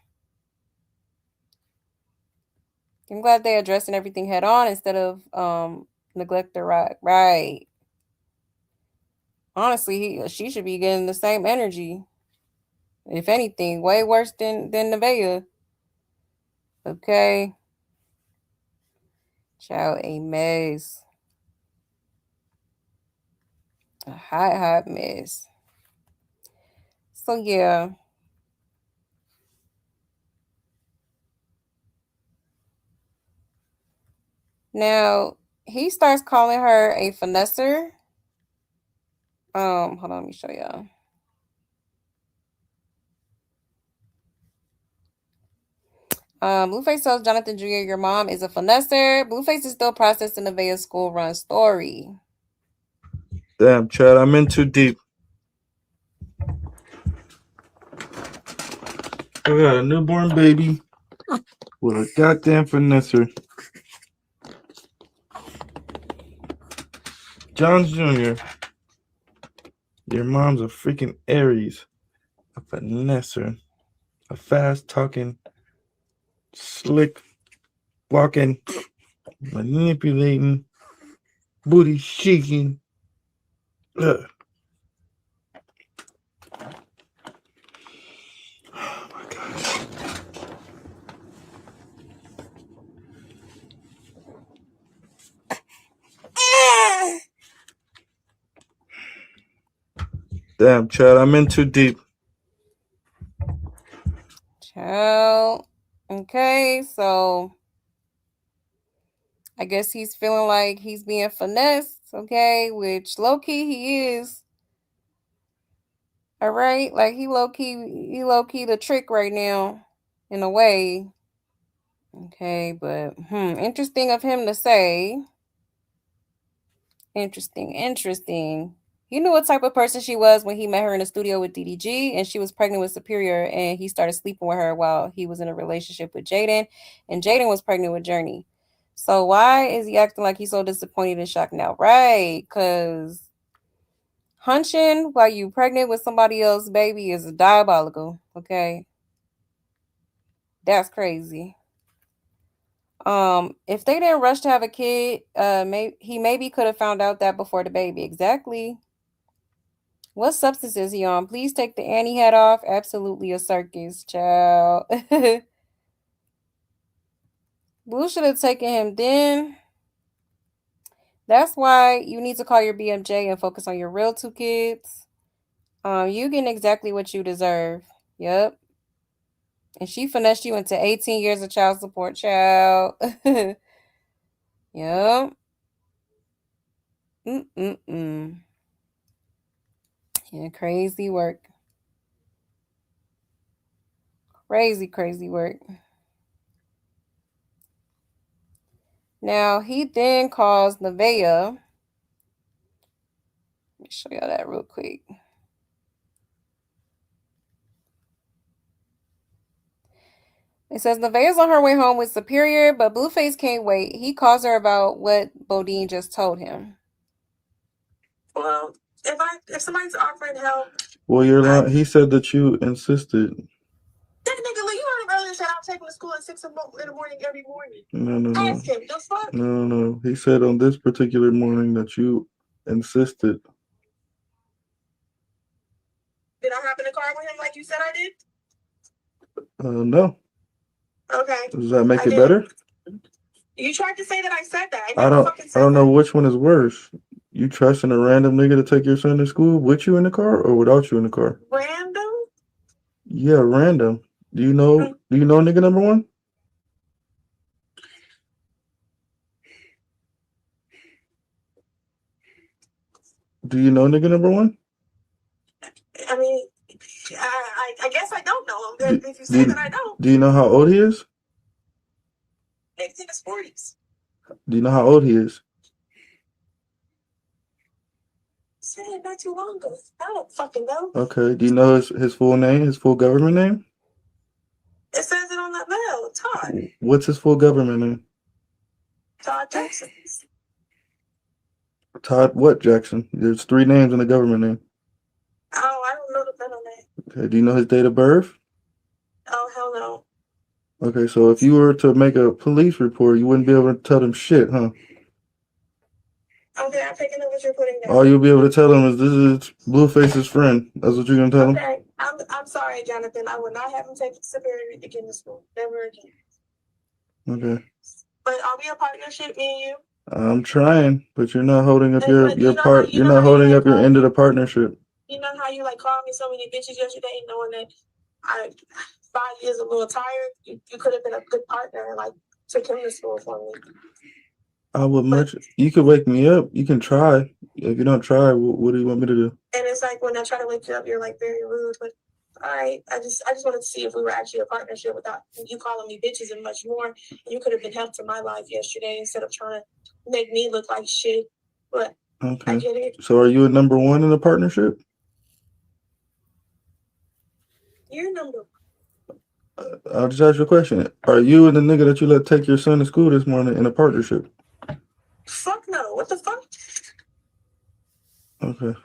I'm glad they're addressing everything head on instead of neglect the right. Honestly, she should be getting the same energy. If anything, way worse than Nevaeh. Okay. Child, a mess. A hot mess. So yeah. Now he starts calling her a finesser. Hold on, let me show y'all. Blueface tells Jonathan Jr., your mom is a finesser. Blueface is still processing the Nevaeh school run story. Damn, Chad, I'm in too deep. I got a newborn baby with a goddamn finesser. John Jr., your mom's a freaking Aries, a finesser, a fast talking, slick walking, manipulating, booty shaking. Ugh. Oh my gosh. Damn, Chad, I'm in too deep. Child. Okay, so I guess he's feeling like he's being finessed, okay, which low key he is. All right, like he low key the trick right now, in a way. Okay, but interesting of him to say. Interesting. He knew what type of person she was when he met her in the studio with DDG, and she was pregnant with Superior, and he started sleeping with her while he was in a relationship with Jaden, and Jaden was pregnant with Journey. So why is he acting like he's so disappointed and shocked now? Right, because hunching while you pregnant with somebody else's baby is diabolical. Okay, that's crazy. If they didn't rush to have a kid, he maybe could have found out that before the baby. Exactly. What substance is he on? Please take the Annie hat off. Absolutely a circus, child. Blue should have taken him then. That's why you need to call your BMJ and focus on your real two kids. You getting exactly what you deserve. Yep. And she finessed you into 18 years of child support, child. Yep. Mm-mm-mm. Yeah, crazy work. Crazy work. Now, he then calls Nevaeh. Let me show y'all that real quick. It says Nevaeh's on her way home with Superior, but Blueface can't wait. He calls her about what Bodine just told him. Well, if somebody's offering help, Well, you're lying. He said that you insisted. that nigga, you already earlier said I'll take him to school at 6 in the morning every morning. No. Ask him. The fuck? No. He said on this particular morning that you insisted. Did I hop in the car with him like you said I did? No. Okay. Does that make it better? You tried to say that I said that. I don't know which one is worse. You trusting a random nigga to take your son to school with you in the car or without you in the car? Random? Yeah, random. Do you know nigga number one? Do you know nigga number one? I mean, I guess I don't know him. If you say that I don't. Do you know how old he is? He's in his 40s. Do you know how old he is? Said it not too long ago. I don't fucking know. Okay. Do you know his full name, his full government name? It says it on that mail. Todd. What's his full government name? Todd Jackson. Todd what Jackson? There's 3 names in the government name. Oh, I don't know the middle name. Okay. Do you know his date of birth? Oh, hell no. Okay, so if you were to make a police report, you wouldn't be able to tell them shit, huh? Okay, I'm picking up what you're putting down. All you'll be able to tell them is this is Blueface's friend. That's what you're gonna tell them? Okay, I'm sorry, Jonathan. I will not have him take Superior again to school. Never again. Okay. But are we a partnership, me and you? I'm trying, but you're not holding up your part. you You're know not how holding you up your like end of the partnership. You know how you like called me so many bitches yesterday, knowing that 5 years a little tired. You could have been a good partner and like took him to school for me. I would you could wake me up. You can try. If you don't try, what do you want me to do? And it's like when I try to wake you up, you're like very rude. But all right, I just wanted to see if we were actually a partnership without you calling me bitches and much more. You could have been help to my life yesterday instead of trying to make me look like shit. But Okay. I get it. So are you a number one in the partnership? You're number one. I'll just ask you a question. Are you and the nigga that you let take your son to school this morning in a partnership? Fuck no. What the fuck? Okay.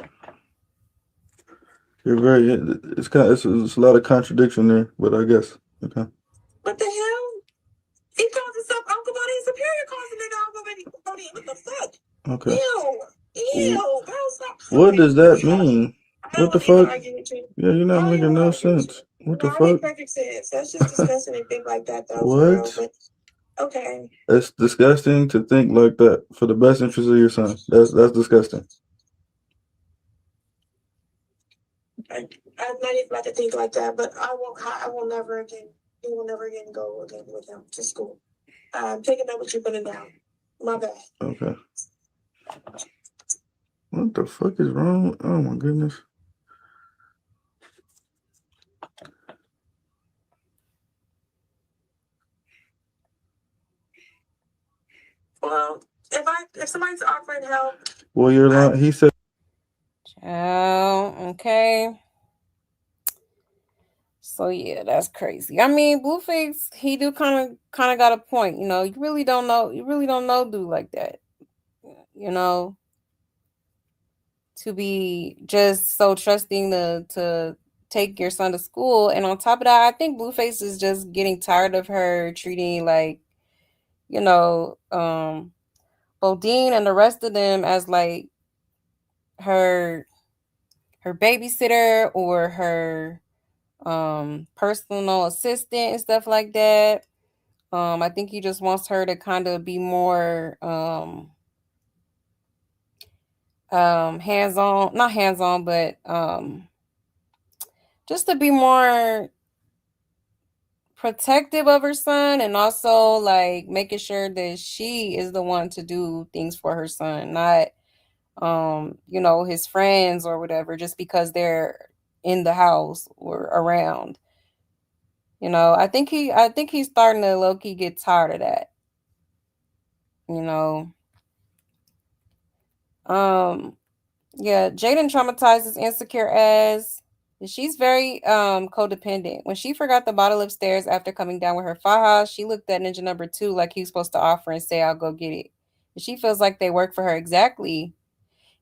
You're very. It's a lot of contradiction there, but I guess okay. What the hell? He calls himself Uncle Bodine. Superior calls the nigga Uncle Bodine. What the fuck? Okay. Ew, bro, stop. What does that mean? What the fuck? Yeah, you're not making no sense. What the fuck? Make perfect sense. That's just disgusting to think like that, though. What? For real, but okay. It's disgusting to think like that for the best interest of your son. That's disgusting. I'm not even about to think like that, but I will never again. You will never again go again with him to school. Taking up what you're putting down. My bad. Okay. What the fuck is wrong? Oh my goodness. somebody's offering help. Well, you're lying. He said. Child, okay. So yeah, that's crazy. I mean, Blueface, he do kind of got a point. You know, you really don't know dude like that. You know, to be just so trusting to take your son to school, and on top of that, I think Blueface is just getting tired of her treating like, you know, Bodine and the rest of them as like her babysitter or her personal assistant and stuff like that. I think he just wants her to kind of be more hands-on, not hands-on, but just to be more protective of her son, and also like making sure that she is the one to do things for her son, not you know, his friends or whatever, just because they're in the house or around. You know, I think he's starting to low key get tired of that. You know, yeah, Jaden traumatizes insecure as she's very codependent. When she forgot the bottle upstairs after coming down with her faja, she looked at ninja number 2 like he was supposed to offer and say, "I'll go get it." And she feels like they work for her. Exactly.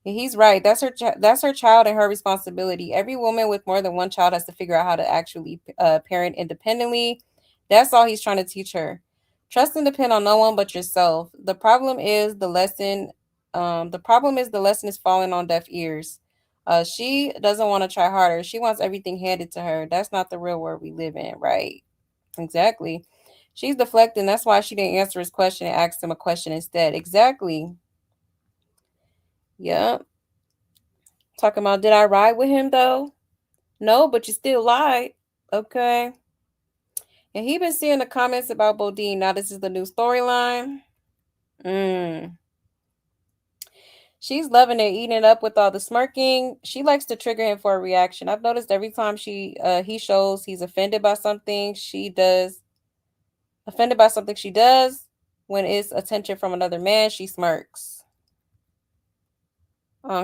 And he's right. That's her child and her responsibility. Every woman with more than one child has to figure out how to actually parent independently. That's all he's trying to teach her. Trust and depend on no one but yourself. The problem is the lesson. The lesson is falling on deaf ears. She doesn't want to try harder. She wants everything handed to her. That's not the real world we live in, right? Exactly. She's deflecting. That's why she didn't answer his question and asked him a question instead. Exactly. Yep. Talking about, did I ride with him though? No, but you still lied. Okay. And he been seeing the comments about Bodine. Now this is the new storyline. She's loving it, eating it up with all the smirking. She likes to trigger him for a reaction. I've noticed every time he shows he's offended by something she does, when it's attention from another man, she smirks.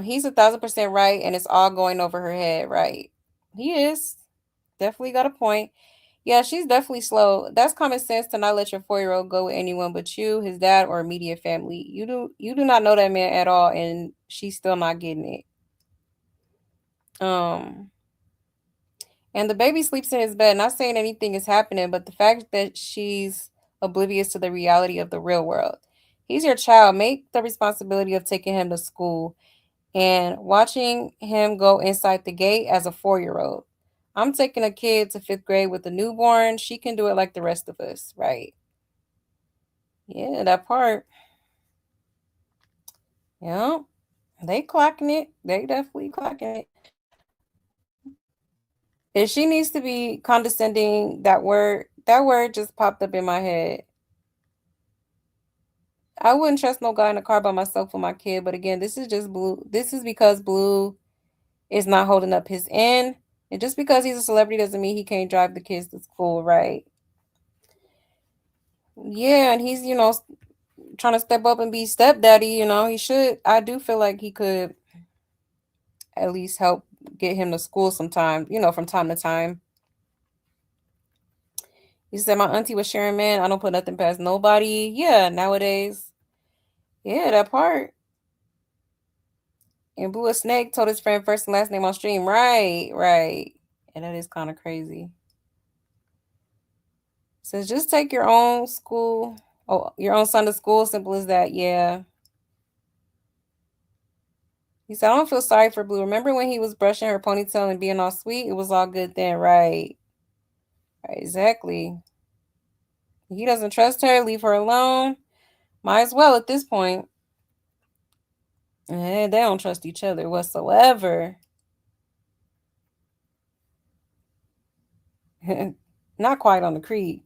He's 1,000% right, and it's all going over her head, right? He is. Definitely got a point. Yeah, she's definitely slow. That's common sense to not let your 4-year-old go with anyone but you, his dad, or immediate family. You do not know that man at all, and she's still not getting it. And the baby sleeps in his bed. Not saying anything is happening, but the fact that she's oblivious to the reality of the real world. He's your child. Make the responsibility of taking him to school and watching him go inside the gate as a 4-year-old. I'm taking a kid to 5th grade with a newborn. She can do it like the rest of us, right? Yeah, that part. Yeah, they clocking it. They definitely clocking it. If she needs to be condescending, that word just popped up in my head. I wouldn't trust no guy in a car by myself with my kid, but again, this is just Blue. This is because Blue is not holding up his end. And just because he's a celebrity doesn't mean he can't drive the kids to school, right? Yeah, and he's, trying to step up and be stepdaddy, he should. I do feel like he could at least help get him to school sometime, from time to time. He said, my auntie was sharing, man, I don't put nothing past nobody. Yeah, nowadays. Yeah, that part. And Blue a Snake told his friend first and last name on stream. Right, right. And that is kind of crazy. Says just take your own son to school. Simple as that. Yeah. He said, I don't feel sorry for Blue. Remember when he was brushing her ponytail and being all sweet? It was all good then, right? Right, exactly. He doesn't trust her. Leave her alone. Might as well at this point. They don't trust each other whatsoever. Not quite on the creek.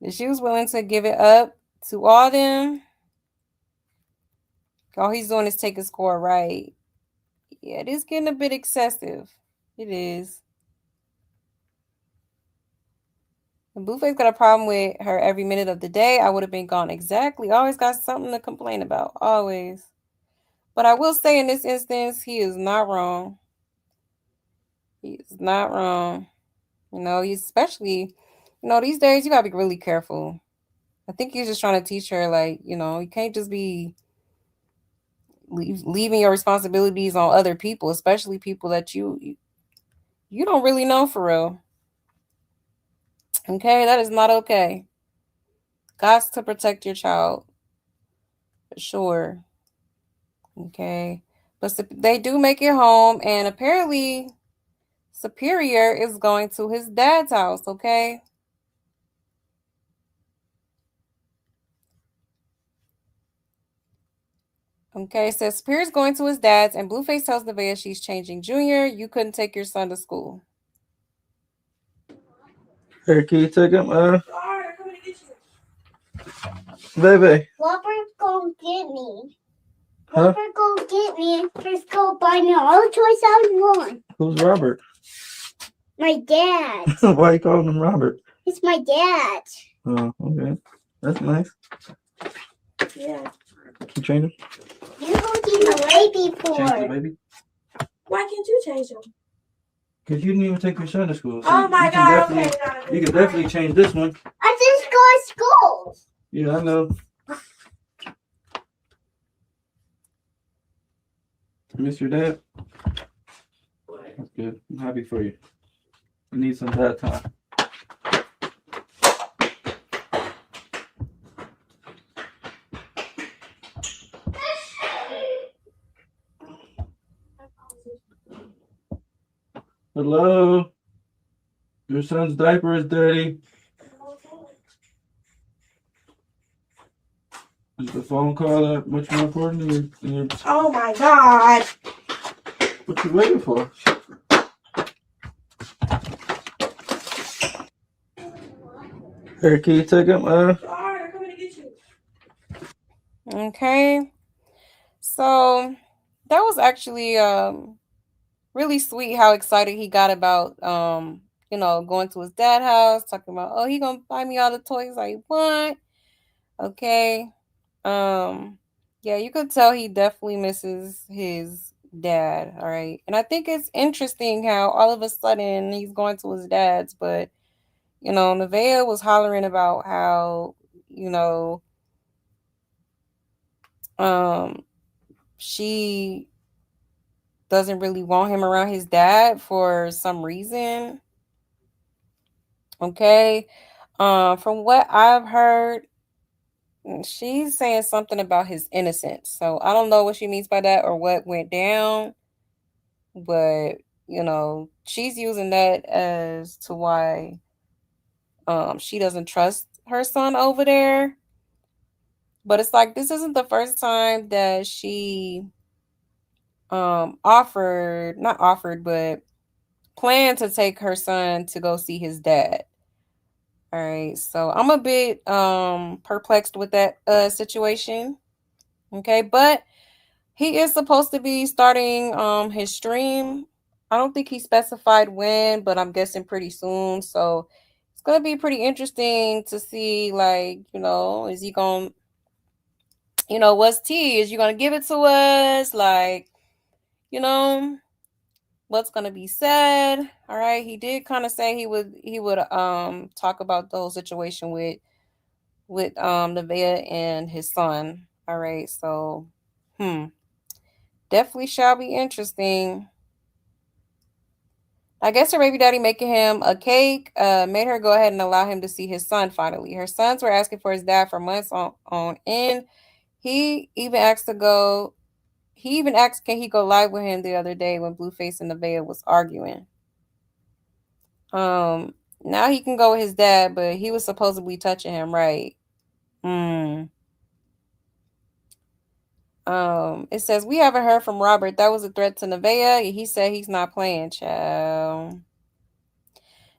She was willing to give it up to all them. All he's doing is take a score, right? Yeah, it is getting a bit excessive. It is. If Blueface got a problem with her every minute of the day, I would have been gone. Exactly. Always got something to complain about. Always. But I will say in this instance, he is not wrong. He is not wrong. He's especially, these days you gotta be really careful. I think he's just trying to teach her, like, you can't just be leaving your responsibilities on other people, especially people that you don't really know for real. Okay, that is not okay. Got to protect your child for sure. Okay, but they do make it home, and apparently Superior is going to his dad's house. Okay. Okay, says Superior's going to his dad's, and Blueface tells Nevaeh she's changing. Junior, you couldn't take your son to school. Hey, can you take him? Baby. Robert, go get me. Huh? Robert, go get me and just go buy me all the toys I want. Who's Robert? My dad. Why you calling him Robert? It's my dad. Oh, okay. That's nice. Yeah. You change him? You go get the baby for. Change the baby? Why can't you change them? Because you didn't even take your son to school. So Oh my God! Okay, you can definitely change this one. I just go to school. Yeah, I know. Miss your dad? That's good. I'm happy for you. You need some dad time. Hello? Your son's diaper is dirty. Is the phone call that much more important than your Oh my God! what you waiting for? Hey, can you take him? Okay. So that was actually really sweet how excited he got about going to his dad's house, talking about, oh, he gonna buy me all the toys I want. Okay. Yeah, you could tell he definitely misses his dad. All right. And I think it's interesting how all of a sudden he's going to his dad's, but Nevaeh was hollering about how, she doesn't really want him around his dad for some reason. Okay. From what I've heard, she's saying something about his innocence. So I don't know what she means by that or what went down, but she's using that as to why she doesn't trust her son over there. But it's like this isn't the first time that she not offered, but planned to take her son to go see his dad. All right, so I'm a bit perplexed with that situation. Okay, but he is supposed to be starting his stream. I don't think he specified when, but I'm guessing pretty soon. So it's gonna be pretty interesting to see, like, is he gonna, what's tea? Is you gonna give it to us? Like, what's gonna be said? All right, he did kind of say he would talk about the whole situation with Nevaeh and his son. All right, so definitely shall be interesting. I guess her baby daddy making him a cake made her go ahead and allow him to see his son finally. Her sons were asking for his dad for months on end. He even asked, can he go live with him the other day when Blueface and Nevaeh was arguing. Now he can go with his dad, but he was supposedly touching him, right? It says we haven't heard from Robert. That was a threat to Nevaeh. He said he's not playing, child.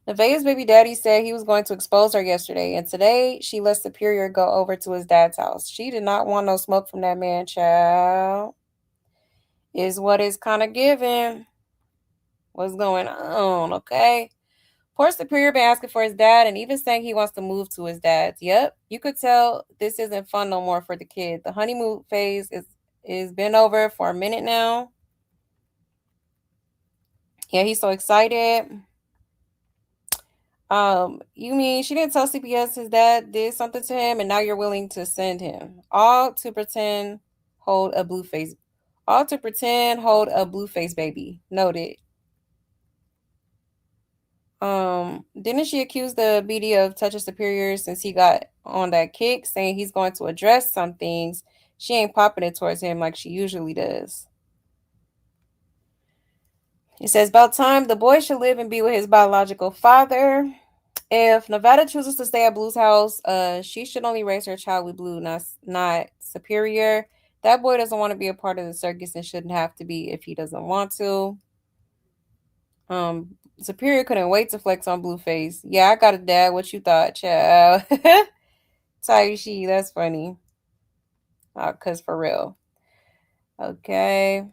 Nevaeh's baby daddy said he was going to expose her yesterday, and today she let Superior go over to his dad's house. She did not want no smoke from that man, child. Is what is kind of given. What's going on, okay? Poor Superior been asking for his dad and even saying he wants to move to his dad's. Yep, you could tell this isn't fun no more for the kid. The honeymoon phase is been over for a minute now. Yeah, he's so excited. You mean she didn't tell CPS his dad did something to him, and now you're willing to send him all to pretend hold a blue face, all to pretend hold a blue face baby. Noted. Didn't she accuse the BD of touching Superior since he got on that kick, saying he's going to address some things? She ain't popping it towards him like she usually does. It says, about time the boy should live and be with his biological father. If Nevada chooses to stay at Blue's house, she should only raise her child with Blue, not Superior. That boy doesn't want to be a part of the circus and shouldn't have to be if he doesn't want to. Superior couldn't wait to flex on Blueface. Yeah, I got a dad. What you thought, child? Taishi, that's funny. Cause for real. Okay.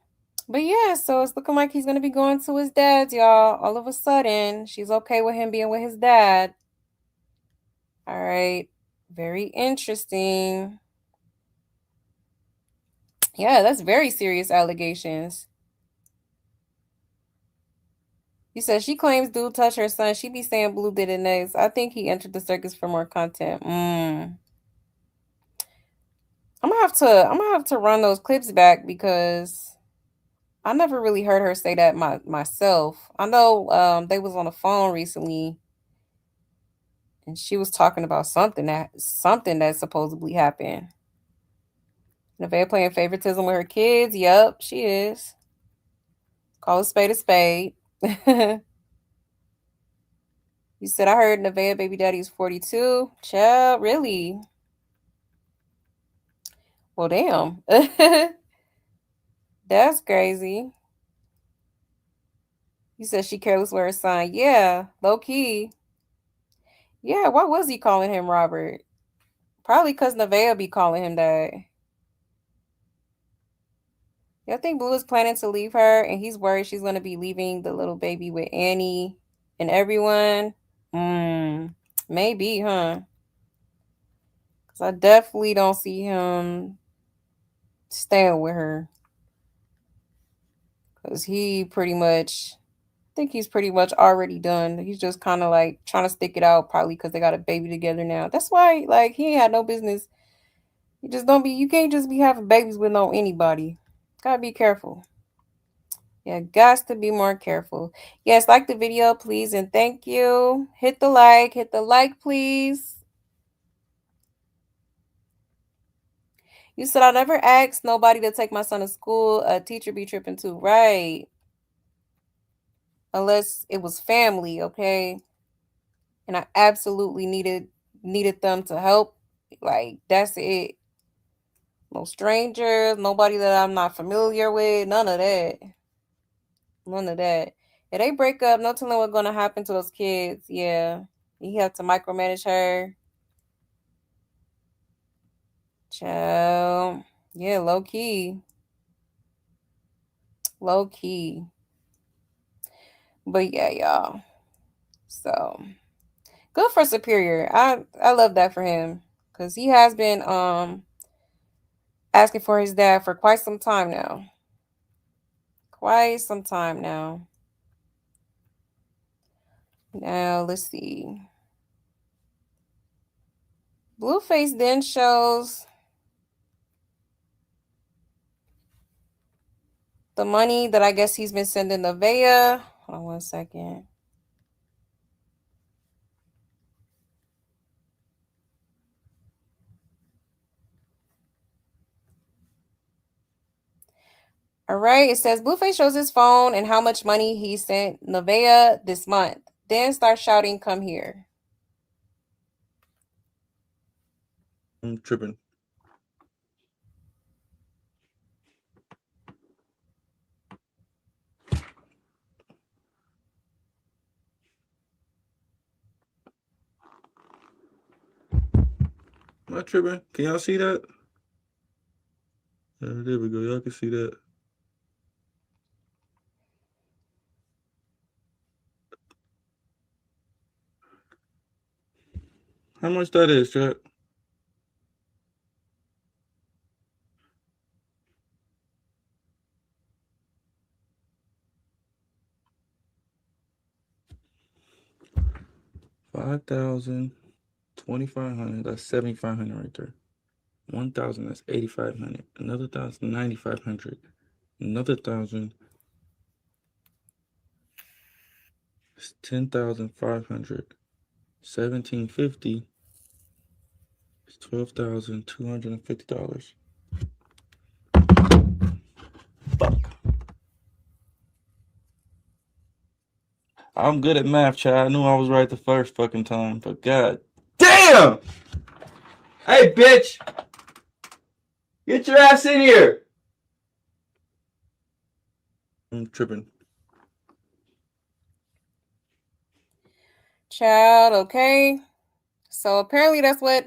But yeah, so it's looking like he's gonna be going to his dad's, y'all. All of a sudden, she's okay with him being with his dad. All right. Very interesting. Yeah, that's very serious allegations. You said she claims dude touched her son. She be saying Blue did it next. I think he entered the circus for more content. I'm gonna have to run those clips back because I never really heard her say that myself. I know they was on the phone recently and she was talking about something that supposedly happened. Nevaeh playing favoritism with her kids. Yep, she is. Call a spade a spade. You said I heard Nevaeh baby daddy is 42. Child, really? Well, damn. That's crazy. You said she careless with her son. Yeah, low key. Yeah, why was he calling him Robert? Probably because Nevaeh be calling him that. Yeah, I think Blue is planning to leave her, and he's worried she's going to be leaving the little baby with Annie and everyone. Maybe, huh? Because I definitely don't see him staying with her. Because I think he's pretty much already done. He's just kind of like trying to stick it out, probably because they got a baby together now. That's why, like, he ain't had no business. You can't just be having babies with no anybody. Gotta be careful. Yeah, got to be more careful. Yes, like the video, please, and thank you. Hit the like, please. You said I never asked nobody to take my son to school. A teacher be tripping too, right? Unless it was family, okay? And I absolutely needed them to help. Like, that's it. No strangers, nobody that I'm not familiar with, none of that. None of that. If they break up, no telling what's gonna happen to those kids. Yeah. You have to micromanage her. Child. Yeah, low key. Low key. But yeah, y'all. So good for Superior. I love that for him. Cause he has been asking for his dad for quite some time now. Quite some time now. Now let's see. Blueface then shows the money that I guess he's been sending Nevaeh. Hold on 1 second. All right, it says Blueface shows his phone and how much money he sent Nevaeh this month. Then starts shouting, "Come here." I'm tripping. Am I tripping? Can y'all see that? There we go. Y'all can see that. How much that is, chat? $5,000, $2,500. That's $7,500 right there. 1,000. That's 8,500. Another 1,000, 9,500. Another 1,000. It's 10,500. 1,750. It's $12,250. Fuck. I'm good at math, child. I knew I was right the first fucking time, but god damn! Hey, bitch! Get your ass in here! I'm tripping. Child, okay. So apparently that's what,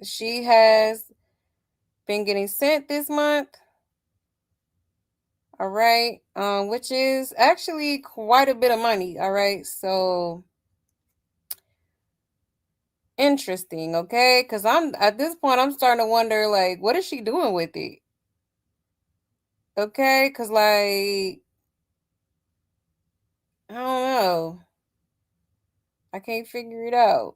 she has been getting sent this month. All right. Which is actually quite a bit of money. All right. So interesting, okay? Because I'm at this point, I'm starting to wonder, like, what is she doing with it? Okay, because like, I don't know. I can't figure it out.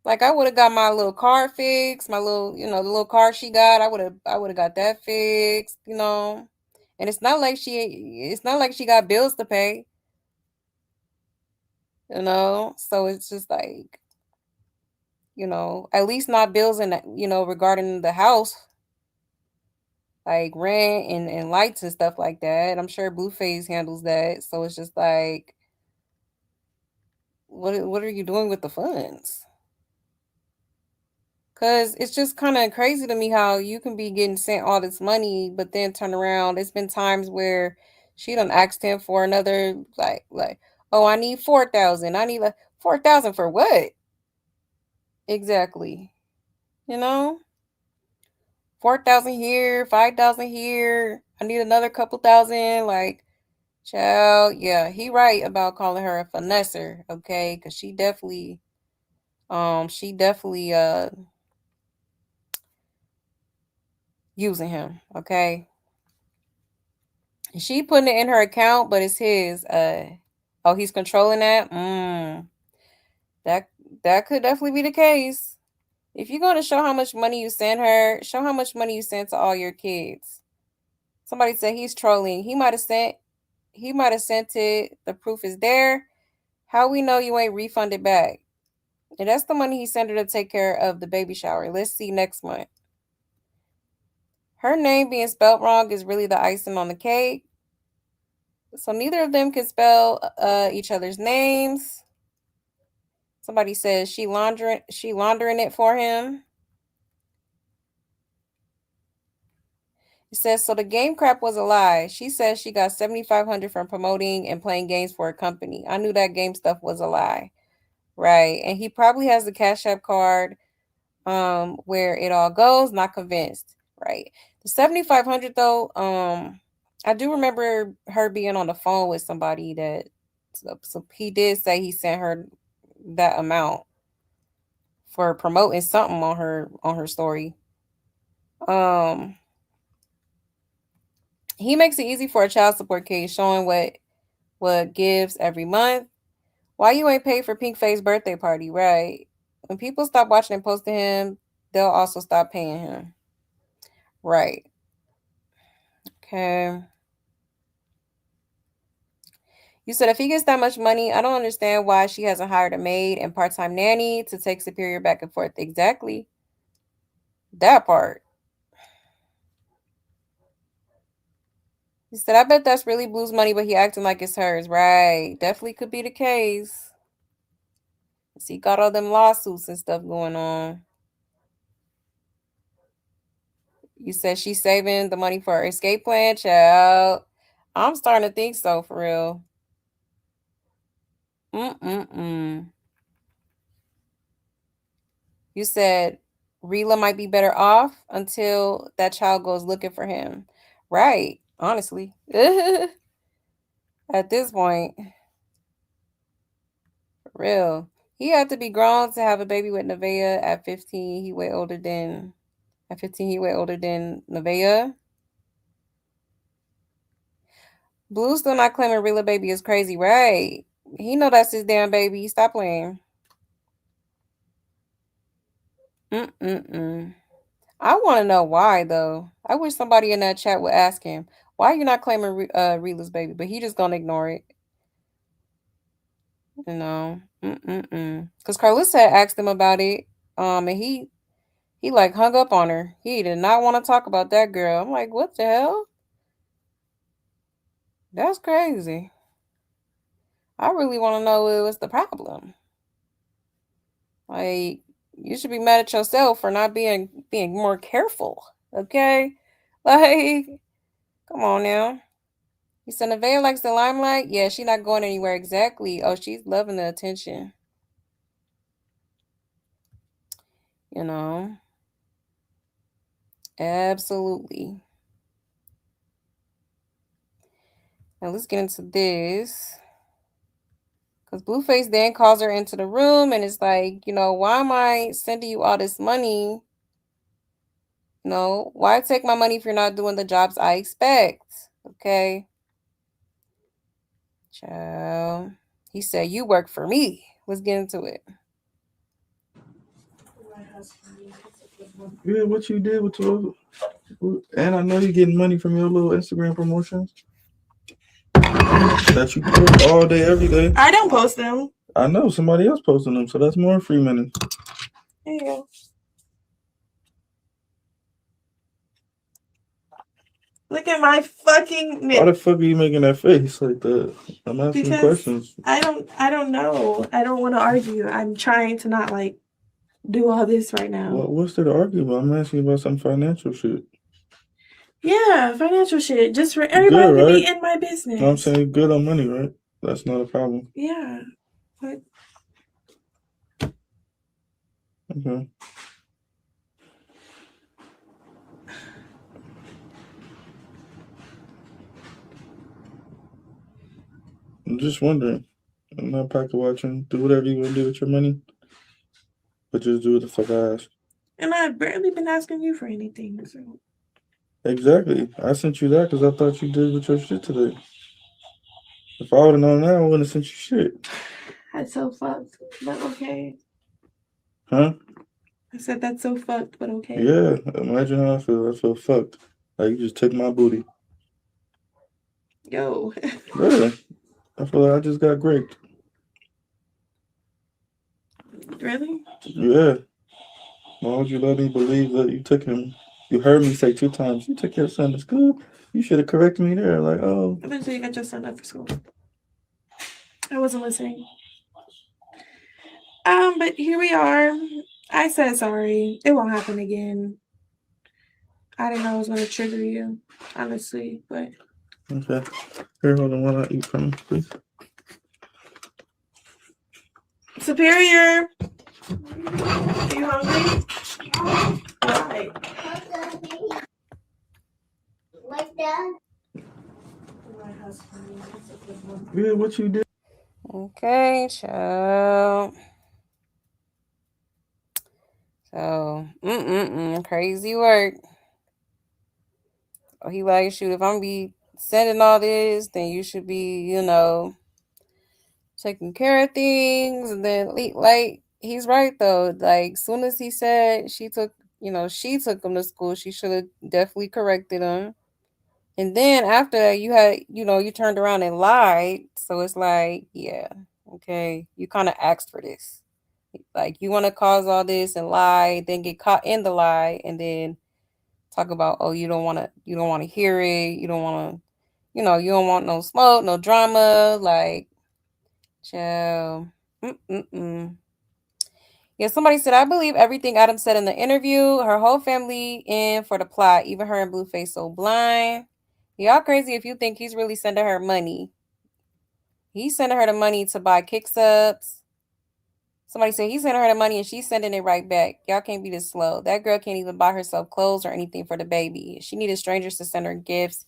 Like I would have got my little car fixed, my little, the little car she got, I would have got that fixed. And it's not like she got bills to pay. So it's just like, at least not bills regarding the house, like rent and lights and stuff like that. I'm sure Blueface handles that. So it's just like, what are you doing with the funds? Because it's just kind of crazy to me how you can be getting sent all this money, but then turn around. There's been times where she done asked him for another, like, oh, I need 4,000. I need like 4,000 for what? Exactly. 4,000 here, 5,000 here. I need another couple thousand. Like, child, yeah, he right about calling her a finesser, okay? Because she definitely, using him, okay? She putting it in her account, but it's his. Oh, he's controlling that. That that could definitely be the case. If you're going to show how much money you send her, show how much money you send to all your kids. Somebody said he's trolling. He might have sent it. The proof is there. How we know you ain't refunded back? And that's the money he sent her to take care of the baby shower. Let's see next month. Her name being spelled wrong is really the icing on the cake. So neither of them can spell each other's names. Somebody says she laundering it for him. It says, so the game crap was a lie. She says she got $7,500 from promoting and playing games for a company. I knew that game stuff was a lie. Right. And he probably has the Cash App card where it all goes. Not convinced. Right. The $7,500 though, I do remember her being on the phone with somebody that so he did say he sent her that amount for promoting something on her story. He makes it easy for a child support case, showing what gives every month. Why you ain't paid for Pink Face birthday party, right? When people stop watching and posting him, they'll also stop paying him. Right. Okay. You said if he gets that much money, I don't understand why she hasn't hired a maid and part-time nanny to take Superior back and forth. Exactly. That part. He said, I bet that's really Blue's money, but he acting like it's hers. Right. Definitely could be the case. He got all them lawsuits and stuff going on. You said she's saving the money for her escape plan, child. I'm starting to think so, for real. You said Rila might be better off until that child goes looking for him. Right. Honestly. At this point. For real. He had to be grown to have a baby with Nevaeh at 15. He way older than at 15. He way older than Nevaeh. Blue still not claiming Rilla baby is crazy, right? He know that's his damn baby. Stop playing. I want to know why though. I wish somebody in that chat would ask him why are you not claiming Rilla's baby, but he just gonna ignore it. You know, because Carlissa had asked him about it, and he like hung up on her. He did not want to talk about that girl. I'm like, what the hell? That's crazy. I really want to know what was the problem. Like, you should be mad at yourself for not being more careful. Okay, like, come on now. You said Nevaeh likes the limelight. Yeah, she's not going anywhere. Exactly. Oh, she's loving the attention. You know, absolutely. Now let's get into this. Because Blueface then calls her into the room and it's like, why am I sending you all this money? Why take my money if you're not doing the jobs I expect? Okay. Child. He said, you work for me. Let's get into it. Yeah, what you did with your, and I know you're getting money from your little Instagram promotions that you post all day, every day. I don't post them. I know somebody else posting them, so that's more free money. There you go. Look at my fucking. Why the fuck are you making that face like that? I'm asking Because questions. I don't know. I don't want to argue. I'm trying to not do all this right now. What's there to argue about? I'm asking about some financial shit. Yeah, financial shit. Just for everybody Good, right? to be in my business. No, I'm saying good on money, right? That's not a problem. Yeah. But okay. I'm just wondering. I'm not pocket watching. Do whatever you want to do with your money. But just do what the fuck I ask. And I've barely been asking you for anything. So. Exactly. I sent you that because I thought you did with your shit today. If I would have known that, I wouldn't have sent you shit. That's so fucked, but okay. Huh? I said that's so fucked, but okay. Yeah. Imagine how I feel. I feel fucked. Like you just took my booty. Yo. Really? I feel like I just got raped. Really? Yeah. Why would you let me believe that you took him? You heard me say 2 times, you took your son to school. You should have corrected me there. Like, oh. Eventually you got your son up for school. I wasn't listening. But here we are. I said sorry. It won't happen again. I didn't know I was going to trigger you, honestly, but. Okay. Here, hold on while I eat from you, please. Superior. Are you hungry? Why? Like that? Yeah, what you did? Okay, child. So, crazy work. Oh, he like, shoot, if I'm be sending all this, then you should be, taking care of things. And then, like, he's right though. Like, soon as he said she took him to school, she should have definitely corrected him. And then after that, you turned around and lied. So it's like, yeah, okay, you kind of asked for this. Like, you want to cause all this and lie, then get caught in the lie, and then talk about, oh, you don't want to hear it. You don't want to, you don't want no smoke, no drama. Like, chill. Yeah, somebody said, I believe everything Adam said in the interview. Her whole family in for the plot, even her and Blueface so blind. Y'all crazy if you think he's really sending her money. He's sending her the money to buy kick-ups. Somebody said he's sending her the money and she's sending it right back. Y'all can't be this slow. That girl can't even buy herself clothes or anything for the baby. She needed strangers to send her gifts.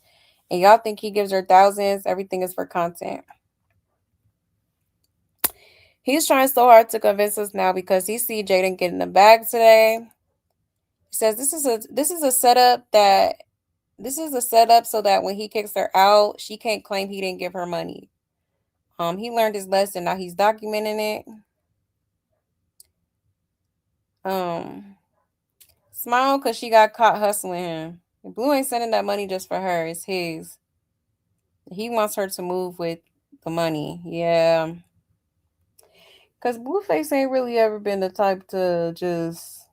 And y'all think he gives her thousands. Everything is for content. He's trying so hard to convince us now because he see Jaden getting the bag today. He says this is a setup so that when he kicks her out, she can't claim he didn't give her money. He learned his lesson. Now he's documenting it. Smile because she got caught hustling him. Blue ain't sending that money just for her. It's his. He wants her to move with the money. Yeah. Because Blueface ain't really ever been the type to just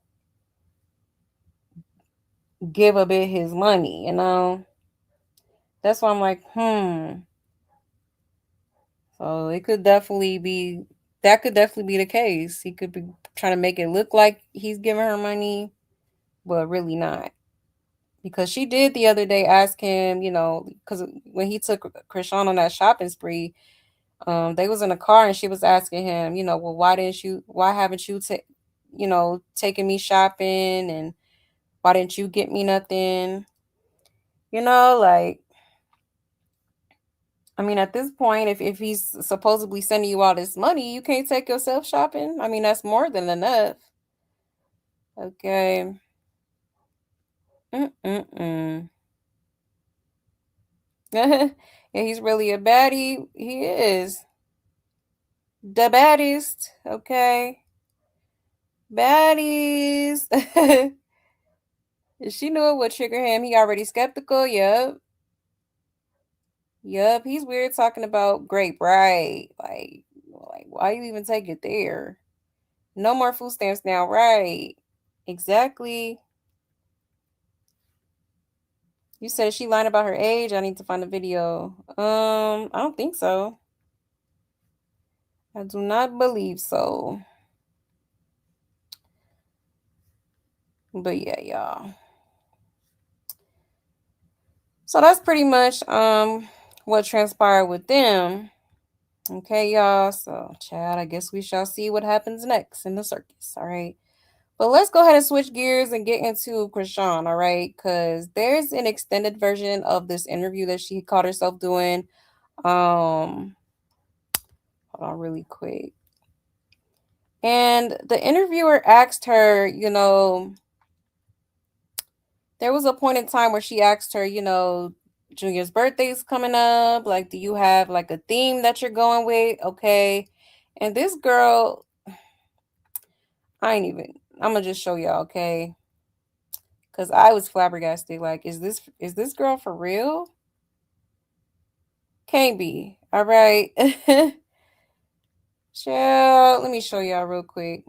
give a bit his money, you know? That's why I'm like, So it could definitely be, that could definitely be the case. He could be trying to make it look like he's giving her money, but really not. Because she did the other day ask him, because when he took Chrisean on that shopping spree, they was in a car and she was asking him, well, why haven't you, taken me shopping, and why didn't you get me nothing? Like, I mean, at this point, if he's supposedly sending you all this money, you can't take yourself shopping. I mean, that's more than enough. Okay. Yeah, he's really a baddie. He is. The baddest. Okay. Baddies. She knew it would trigger him. He already skeptical. Yup. He's weird talking about grape, right? Like why you even take it there? No more food stamps now, right? Exactly. You said she lied about her age. I need to find a video. I don't think so. I do not believe so. But yeah, y'all. So that's pretty much what transpired with them. Okay, y'all. So, Chad, I guess we shall see what happens next in the circus. All right. But let's go ahead and switch gears and get into Chrisean, all right? Because there's an extended version of this interview that she caught herself doing. Hold on really quick. And the interviewer asked her, there was a point in time where she asked her, Junior's birthday's coming up. Like, do you have like a theme that you're going with? Okay. And this girl, I'm gonna just show y'all, okay? Because I was flabbergasted. Like, is this girl for real? Can't be. All right. Chill. Let me show y'all real quick.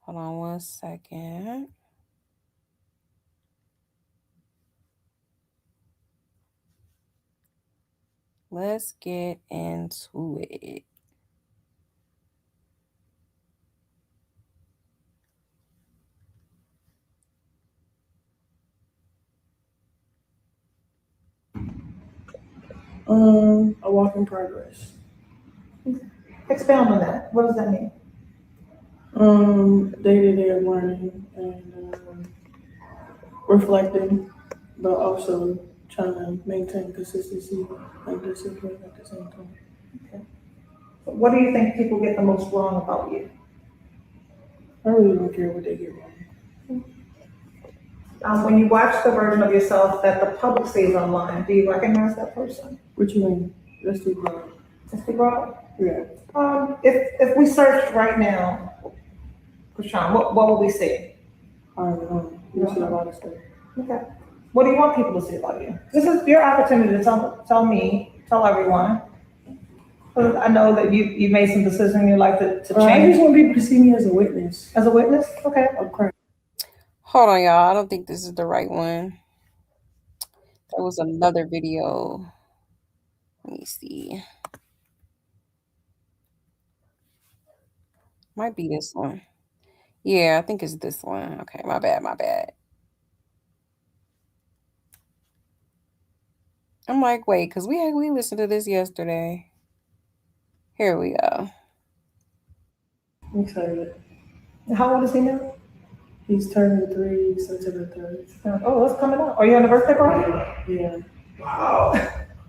Hold on 1 second. Let's get into it. A work in progress. Expound on that. What does that mean? Day-to-day learning and reflecting, but also trying to maintain consistency and discipline at the same time. Okay. What do you think people get the most wrong about you? I really don't care what they get wrong. When you watch the version of yourself that the public sees online, do you recognize that person? What you mean? That's too broad. That's too broad? Yeah. If we searched right now, Chrisean, what will we see? I don't know. You see a lot of stuff. Okay. What do you want people to see about you? This is your opportunity to tell me, tell everyone. I know that you made some decisions in your life to change. I just want people to see me as a witness. As a witness? Okay. Okay. Hold on, y'all. I don't think this is the right one. There was another video. Let me see. Might be this one. Yeah, I think it's this one. Okay, my bad. I'm like, wait, because we listened to this yesterday. Here we go. I'm excited. How old is he now? He's turning 3 September 3rd. Oh, what's coming up? Are you having a birthday party? Yeah. Wow.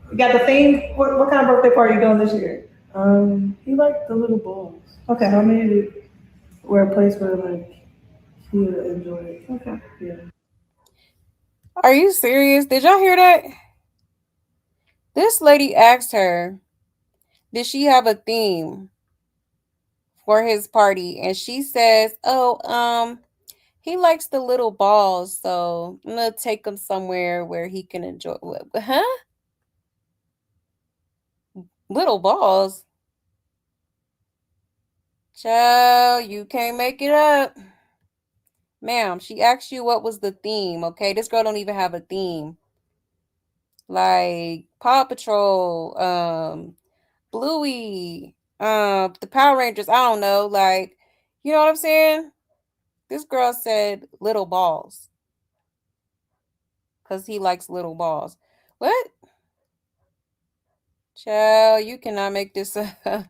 You got the theme? What kind of birthday party are you doing this year? He liked the little balls. Okay. So I made it where a place where like he'll enjoy it. Okay. Yeah. Are you serious? Did y'all hear that? This lady asked her, did she have a theme for his party? And she says, oh, he likes the little balls, so I'm gonna take him somewhere where he can enjoy. Huh? Little balls? Child, you can't make it up. Ma'am, she asked you what was the theme, okay? This girl don't even have a theme. Like Paw Patrol, Bluey, the Power Rangers, I don't know, like, you know what I'm saying? This girl said little balls. Because he likes little balls. What? Child, you cannot make this up.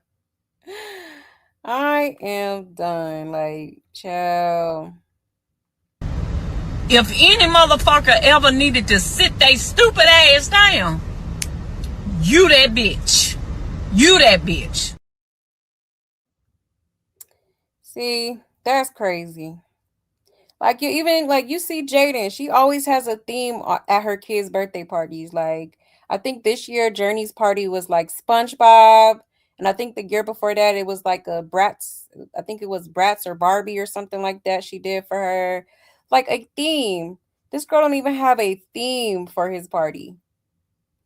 I am done. Like, child. If any motherfucker ever needed to sit they stupid ass down, you that bitch. You that bitch. See, that's crazy. Like you see Jaden, she always has a theme at her kids' birthday parties. Like I think this year Journey's party was like SpongeBob, and I think the year before that it was like a Bratz. I think it was Bratz or Barbie or something like that she did for her, like a theme. This girl don't even have a theme for his party,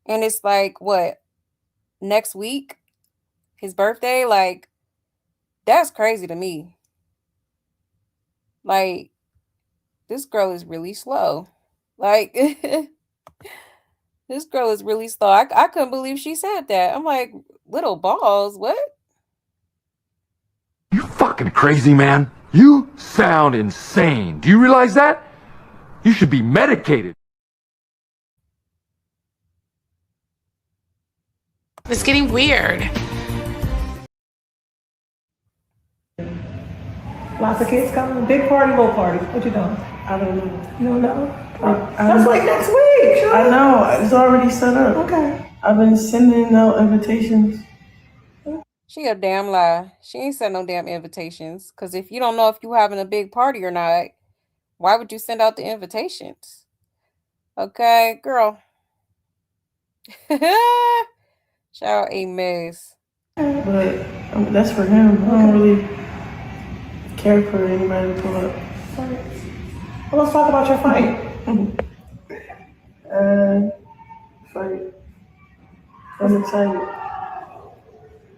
and it's like what next week, his birthday. Like that's crazy to me. Like this girl is really slow. Like this girl is really slow. I couldn't believe she said that. I'm like, little balls, what? You fucking crazy, man. You sound insane. Do you realize that? You should be medicated. It's getting weird. Lots of kids coming. Big party, little party. What you doing? I don't know. You don't know? That's like next week. Sure. I know. It's already set up. Okay. I've been sending out invitations. She a damn lie. She ain't sent no damn invitations. Cause if you don't know if you having a big party or not, why would you send out the invitations? Okay, girl. Child a mess. But that's for him. I don't really care for anybody to pull up. Well, let's talk about your fight. Fight. I'm excited.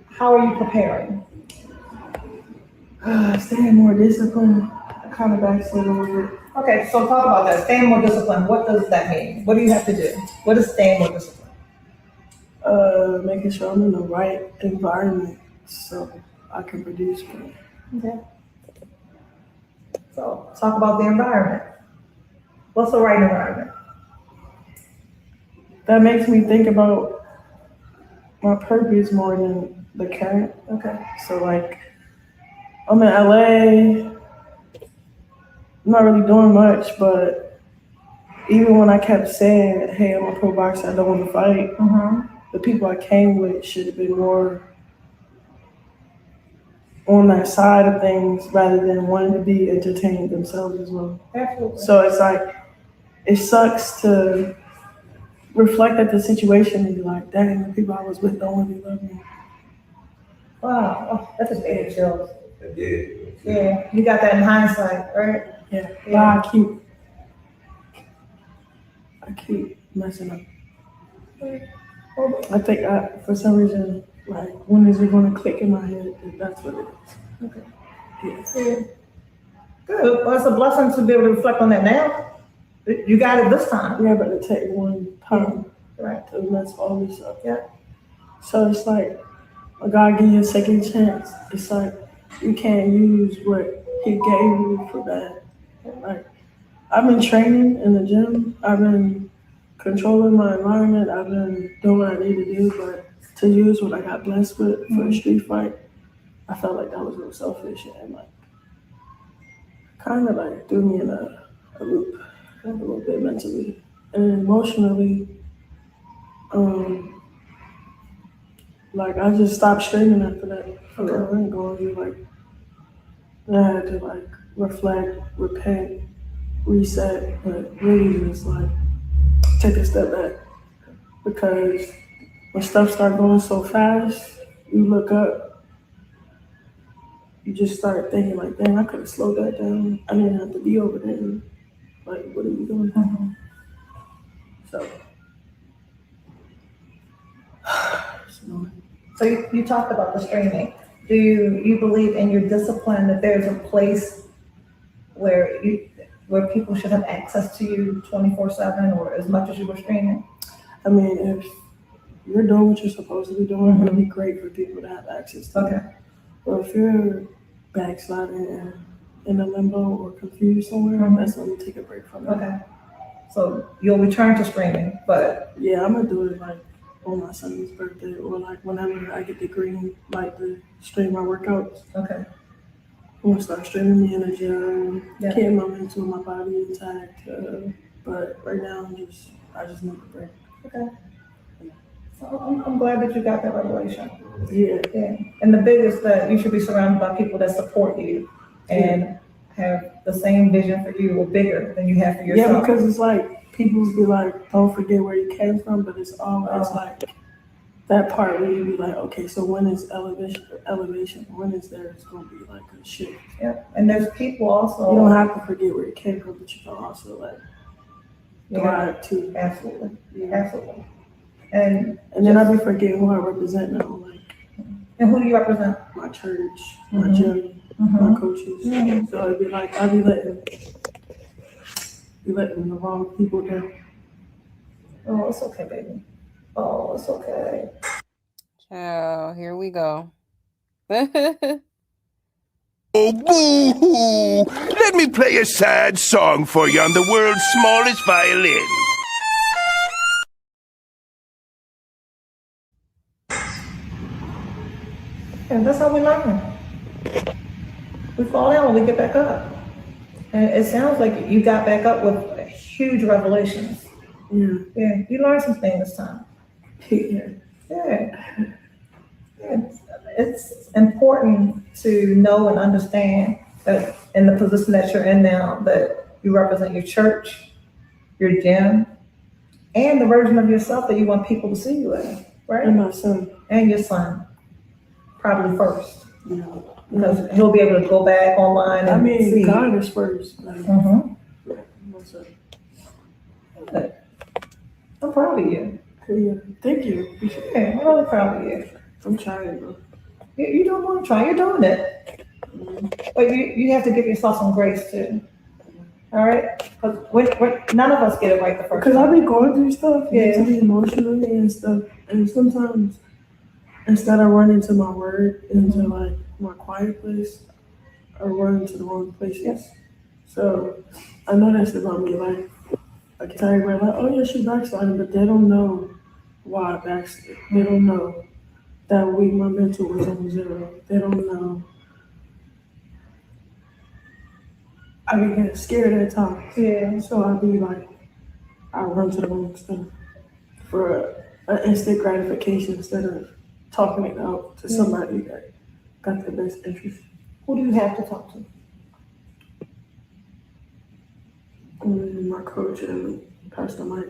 How are you preparing? Staying more disciplined. I kind of backslid a little bit. Okay, so talk about that. Staying more disciplined. What does that mean? What do you have to do? What is staying more disciplined? Making sure I'm in the right environment so I can produce more. Okay. So talk about the environment. What's the right environment? That makes me think about my purpose more than the current. Okay. So like, I'm in LA. I'm not really doing much, but even when I kept saying, hey, I'm a pro boxer, I don't want to fight, the people I came with should have been more on that side of things rather than wanting to be entertained themselves as well. Absolutely. So it's like, it sucks to reflect at the situation and be like, dang, the people I was with don't really love me. Wow, oh, that just made it chills. Yeah, you got that in hindsight, right? Yeah. But I keep messing up. I think for some reason, like, when is it going to click in my head? That's what it is. Okay. Yeah. Good. Well, it's a blessing to be able to reflect on that now. You got it this time. Yeah, but it takes one time, right, to mess all this up. Yeah. So it's like, God give you a second chance. It's like, you can't use what He gave you for that. Like, I've been training in the gym. I've been controlling my environment. I've been doing what I need to do, but to use what I got blessed with for a street fight, I felt like that was real selfish and like, kind of like threw me in a loop, kind of a little bit mentally and emotionally. Like I just stopped streaming after that. Okay, I ain't going to like. I had to like reflect, repent, reset, but really just like take a step back because when stuff start going so fast, you look up, you just start thinking like, dang, I could have slowed that down. I didn't have to be over there. Like, what are you doing? Mm-hmm. So you talked about the streaming. Do you believe in your discipline that there's a place where people should have access to you 24/7 or as much as you were streaming? I mean, if you're doing what you're supposed to be doing, it'll be great for people to have access to. Okay. But if you're backsliding and in a limbo or confused somewhere, that's when you take a break from it. Okay. So you'll return to streaming, but yeah, I'm gonna do it like on my son's birthday or like whenever I get the green light to stream my workouts. Okay. I'm gonna start streaming me in the gym, Yeah. keep my mental, my body intact. But right now, I just need a break. Okay. So I'm glad that you got that revelation. Yeah. Yeah. And the biggest that you should be surrounded by people that support you and have the same vision for you or bigger than you have for yourself. Yeah, because it's like people be like, don't forget where you came from, but it's always like that part where you be like, okay, so when is elevation? When is there? It's gonna be like a shift. Yeah. And there's people also. You don't have to forget where you came from, but you can also like thrive too. Absolutely. Yeah. Absolutely. And then I be forgetting who I represent now. Like, and who do you represent? My church, my gym, my coaches. So it'd be like I be letting the wrong people down. Oh, it's okay, baby. Oh, it's okay. Oh, here we go. Oh, boo-hoo! Let me play a sad song for you on the world's smallest violin. And that's how we learn. We fall down when we get back up. And it sounds like you got back up with huge revelations. Yeah. Yeah, you learned some things this time. Yeah. Yeah. It's important to know and understand that in the position that you're in now, that you represent your church, your gym, and the version of yourself that you want people to see you in, right? And my son. And your son, probably first. Yeah. Because he'll be able to go back online and see. God is first. Good. I'm proud of you. Yeah. Thank you. Yeah, I'm really proud of you. I'm trying, bro. You don't want to try. You're doing it. But you have to give yourself some grace too. All right? Because none of us get it right the first time. Because I be going through stuff, mentally, emotionally and stuff. And sometimes, instead of running to my word, into like my quiet place, I run to the wrong places. Yes. So I know that's about me. Like, I can tell everybody, like, oh yeah, she's backsliding, but they don't know why I backslid. They don't know that week my mental was on 0. They don't know. I be getting scared at times. Yeah. So I be like, I run to the wrong stuff for an instant gratification instead of talking it out to somebody that got the best interest. Who do you have to talk to? My coach and Pastor Mike.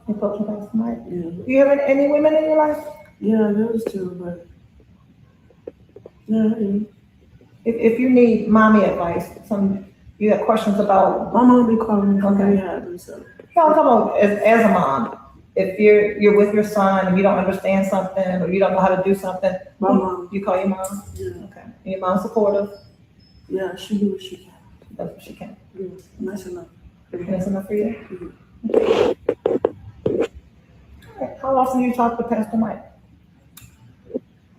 Your coach and Pastor Mike? Yeah. Do you have any women in your life? Yeah, those two, but yeah. If you need mommy advice, you have questions about. My mom be calling me. Okay. So. No, I'm talking about as a mom. If you're with your son and you don't understand something or you don't know how to do something, my mom. You call your mom? Yeah. Okay. And your mom's supportive? Yeah, she do what she can. She does what she can. Yeah, that's enough. That's enough for you? All right. How often do you talk to Pastor Mike?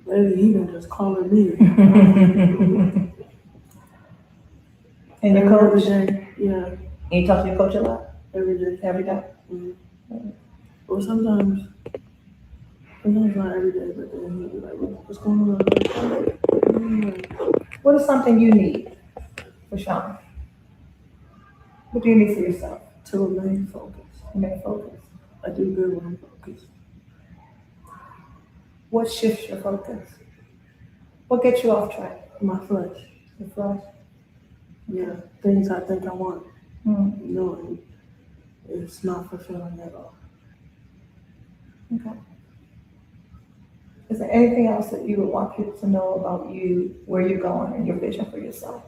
Maybe he been just calling me. And your coach? Every day. Yeah. And you talk to your coach a lot? Every day. Every day? Mm-hmm. Well, sometimes not every day, but then he'll be like, what's going on? What is something you need? Chrisean? What do you need for yourself? To remain focused. Remain focused. I do good when I'm focused. What shifts your focus? What gets you off track? My flesh. Your flesh? Yeah, things I think I want. Mm. Knowing it's not fulfilling at all. Okay. Is there anything else that you would want people to know about you, where you're going, and your vision for yourself?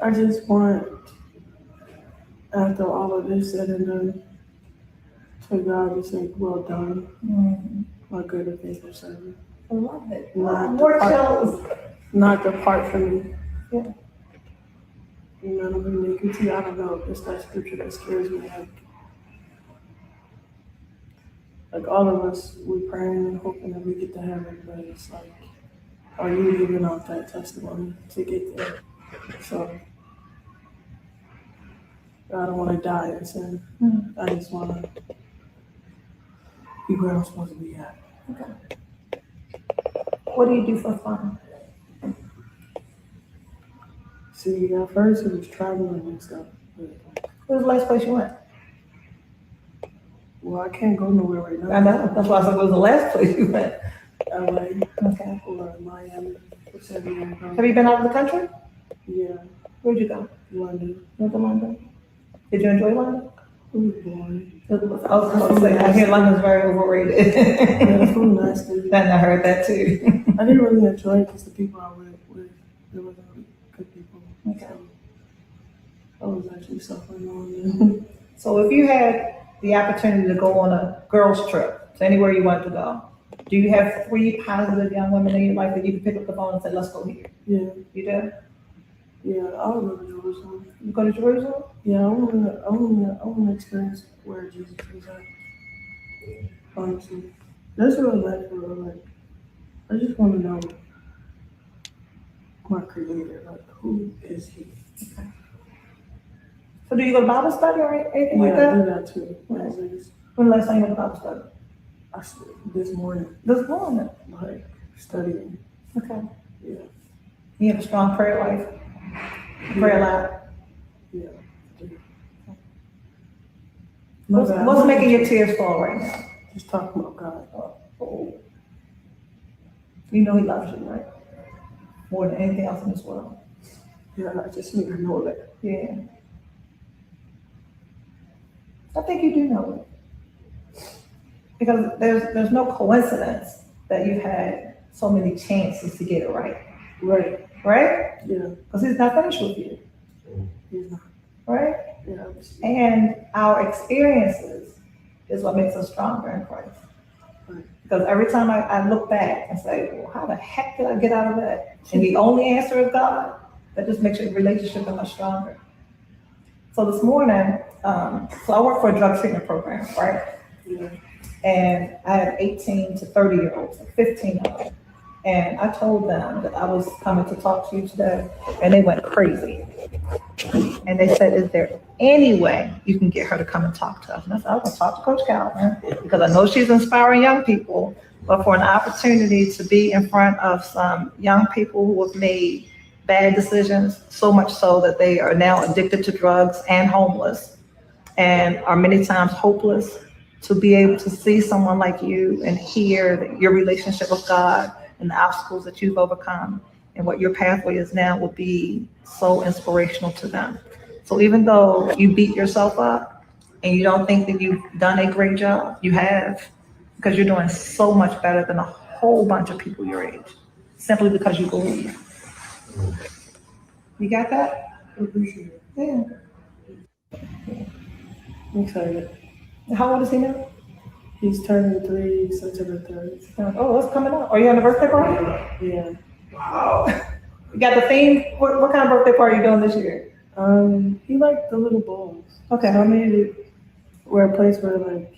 I just want, after all of this said and done, for God to say, well done, my good and faithful servant. I love it. More chills. Not depart from me. Yeah. You know what I mean? Iniquity, I don't know. It's that scripture that scares me. Like all of us, we praying and hoping that we get to heaven, but it's like, are you living off that testimony to get there? So, I don't want to die in sin. I just want to be where I'm supposed to be at. Okay. What do you do for fun? See, at first it was traveling and stuff. Where's the last place you went? Well, I can't go nowhere right now. I know. That's why I said, where's the last place you went? LA. Okay. Or Miami. Have Have you been out of the country? Yeah. Where'd you go? London. Went to London. Did you enjoy London? It was boring. I was going to say, I hear London's very overrated. Yeah, the food nasty. And I heard that too. I didn't really enjoy it because the people I went with, they were really good people. Okay. I was actually suffering on them. So if you had the opportunity to go on a girls' trip to anywhere you wanted to go, do you have 3 positive young women in your life that you can pick up the phone and say, let's go here? Yeah. You do? Yeah, I would go to Jerusalem. You go to Jerusalem? Yeah, I wanna experience where Jesus was at. Honestly. That's what I like for real. Like, I just wanna know my creator. Like, who is he? Okay. So do you go to Bible study or anything like that? Yeah, I do that too. When the last time you went to Bible study? This morning. This morning? Like, studying. Okay. Yeah. You have a strong prayer life? Pray a lot? Yeah. What's making your tears fall right now? Just talking about God. Oh. You know he loves you, right? More than anything else in this world. Yeah, I just need to know that. Yeah. I think you do know it. Because there's no coincidence that you've had so many chances to get it right. Right. Right? Yeah. Because he's not finished with you. He's not. Right? Yeah. And our experiences is what makes us stronger in Christ. Right. Because every time I look back and say, well, how the heck did I get out of that? And the only answer is God. That just makes your relationship that much stronger. So this morning, so I work for a drug treatment program, right? Yeah. And I have 18 to 30-year-olds, 15 of them. And I told them that I was coming to talk to you today, and they went crazy. And they said, is there any way you can get her to come and talk to us? And I said, I'm gonna talk to Coach Calvin, because I know she's inspiring young people, but for an opportunity to be in front of some young people who have made bad decisions, so much so that they are now addicted to drugs and homeless, and are many times hopeless, to be able to see someone like you and hear that your relationship with God and the obstacles that you've overcome and what your pathway is now will be so inspirational to them. So even though you beat yourself up and you don't think that you've done a great job, you have, because you're doing so much better than a whole bunch of people your age, simply because you believe. You got that? I appreciate it. Yeah. I'm excited. How old is he now? He's turning 3 September 3rd. Oh, what's coming up? Are you on the birthday party? Yeah. Wow. You got the theme? What kind of birthday party are you doing this year? He liked the little balls. Okay. So I made it where a place where like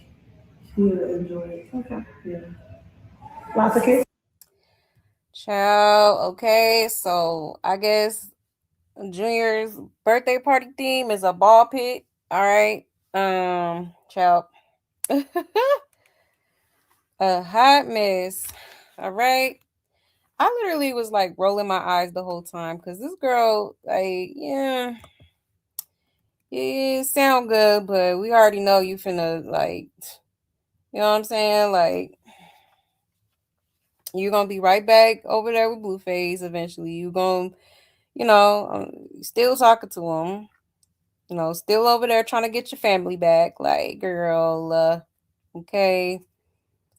he'll enjoy it. Okay. Yeah. Lots of kids? Child, okay, so I guess Junior's birthday party theme is a ball pit. All right. Child. A hot mess. All right. I literally was like rolling my eyes the whole time because this girl, like, yeah, sound good, but we already know you finna like, you know what I'm saying? Like, you're gonna be right back over there with Blueface eventually. You gonna, still talking to him, still over there trying to get your family back. Like, girl, okay.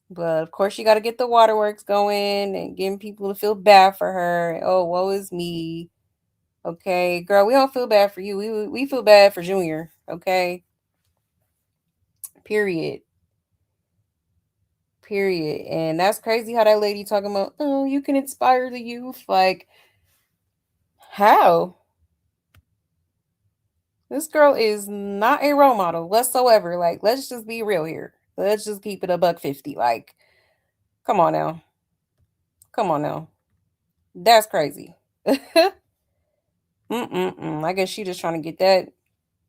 But of course, you got to get the waterworks going and getting people to feel bad for her. Oh, woe is me. Okay, girl, we don't feel bad for you. We feel bad for Junior. Okay, period. Period. And that's crazy how that lady talking about, oh, you can inspire the youth. Like, how? This girl is not a role model whatsoever. Like, let's just be real here. Let's just keep it a $1.50. Like, come on now. Come on now. That's crazy. I guess she just trying to get that.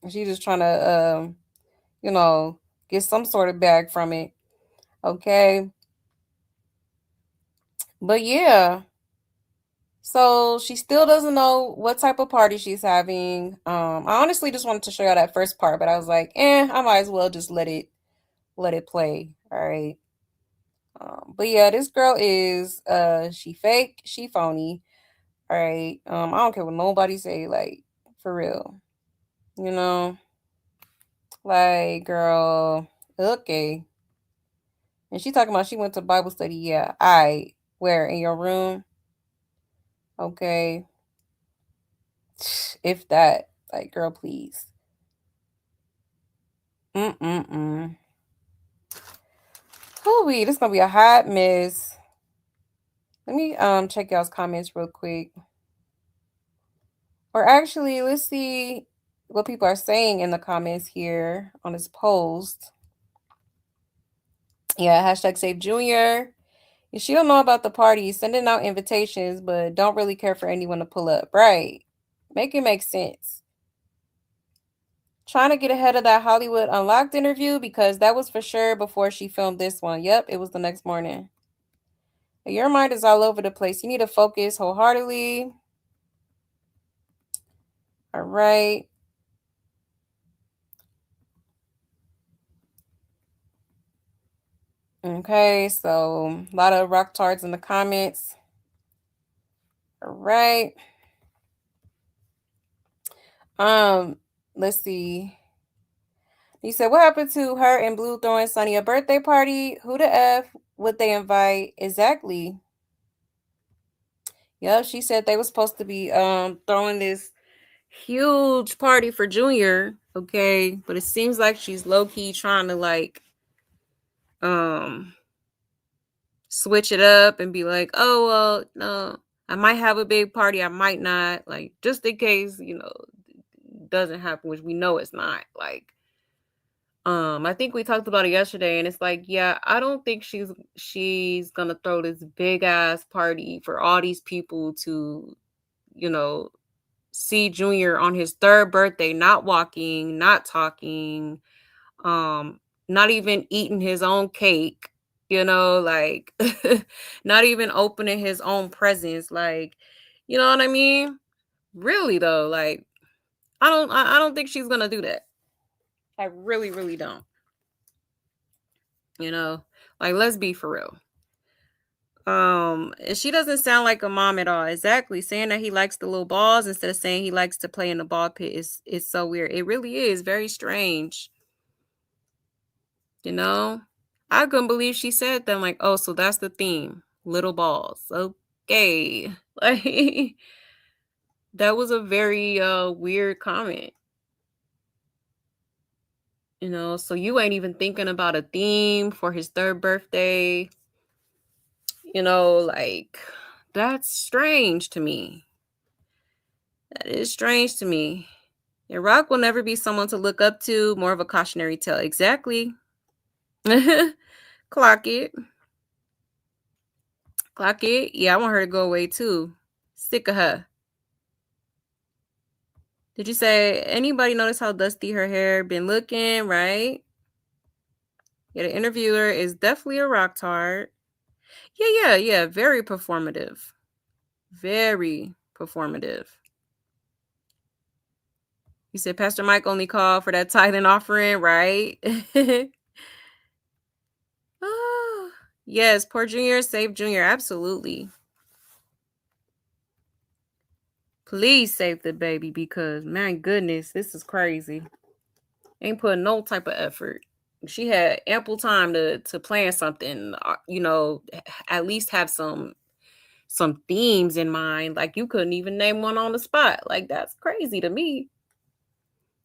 She just trying to, you know, get some sort of bag from it. Okay. But yeah. So she still doesn't know what type of party she's having. I honestly just wanted to show you that first part, but I was like, I might as well just let it play. All right. But yeah, this girl is she fake, she phony. All right. I don't care what nobody say, like, for real. You know? Like, girl, okay. And she talking about she went to Bible study. Yeah. Where? In your room? Okay. If that. Like, girl, please. Hooey, this is gonna be a hot mess. Let me check y'all's comments real quick. Or actually, let's see what people are saying in the comments here on this post. Yeah, hashtag save Junior. If she don't know about the party, sending out invitations, but don't really care for anyone to pull up. Right. Make it make sense. Trying to get ahead of that Hollywood Unlocked interview because that was for sure before she filmed this one. Yep, it was the next morning. Your mind is all over the place. You need to focus wholeheartedly. All right. Okay, so a lot of rock tards in the comments. All right. Let's see. You said, what happened to her and Blue throwing Sunny a birthday party? Who the F would they invite? Exactly. Yep, she said they were supposed to be throwing this huge party for Junior. Okay, but it seems like she's low-key trying to like switch it up and be like, oh well, no, I might have a big party, I might not, like, just in case, doesn't happen, which we know it's not. Like, I think we talked about it yesterday, and it's like, yeah, I don't think she's gonna throw this big ass party for all these people to, see Junior on his 3rd birthday, not walking, not talking, not even eating his own cake, like not even opening his own presents, like, you know what I mean? Really though, like, I don't think she's gonna do that. I really, really don't. Like, let's be for real. And she doesn't sound like a mom at all. Exactly. Saying that he likes the little balls instead of saying he likes to play in the ball pit is so weird. It really is very strange. I couldn't believe she said that. I'm like, oh, so that's the theme. Little balls. Okay. Like, that was a very weird comment. So you ain't even thinking about a theme for his 3rd birthday. Like, that's strange to me. That is strange to me. And Rock will never be someone to look up to, more of a cautionary tale. Exactly. Clock it. Clock it. Yeah, I want her to go away too. Sick of her. Did you say, anybody notice how dusty her hair been looking, right? Yeah, the interviewer is definitely a rock tart. Yeah, very performative. Very performative. He said Pastor Mike only called for that tithing offering, right? Oh, yes, poor Junior, save Junior. Absolutely. Please save the baby because, man, goodness, this is crazy. Ain't putting no type of effort. She had ample time to plan something, at least have some themes in mind. Like, you couldn't even name one on the spot. Like, that's crazy to me.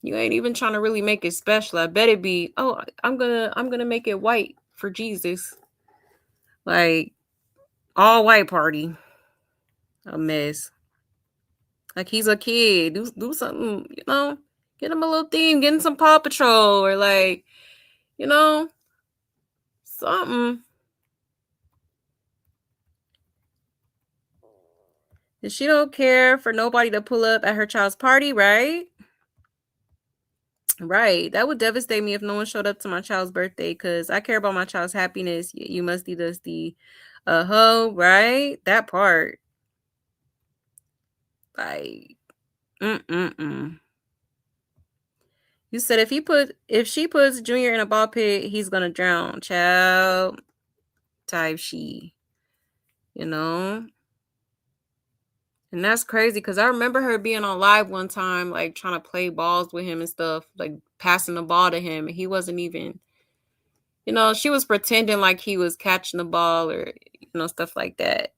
You ain't even trying to really make it special. I bet it be, oh, I'm gonna make it white for Jesus. Like, all white party. A mess. Like, he's a kid. Do something, get him a little theme, get him some Paw Patrol or like, something. And she don't care for nobody to pull up at her child's party, right? Right. That would devastate me if no one showed up to my child's birthday because I care about my child's happiness. You must be the hoe, right? That part. Like, You said if she puts Junior in a ball pit, he's gonna drown. Child type she. And that's crazy because I remember her being on live one time, like trying to play balls with him and stuff, like passing the ball to him. And he wasn't even, she was pretending like he was catching the ball or, stuff like that.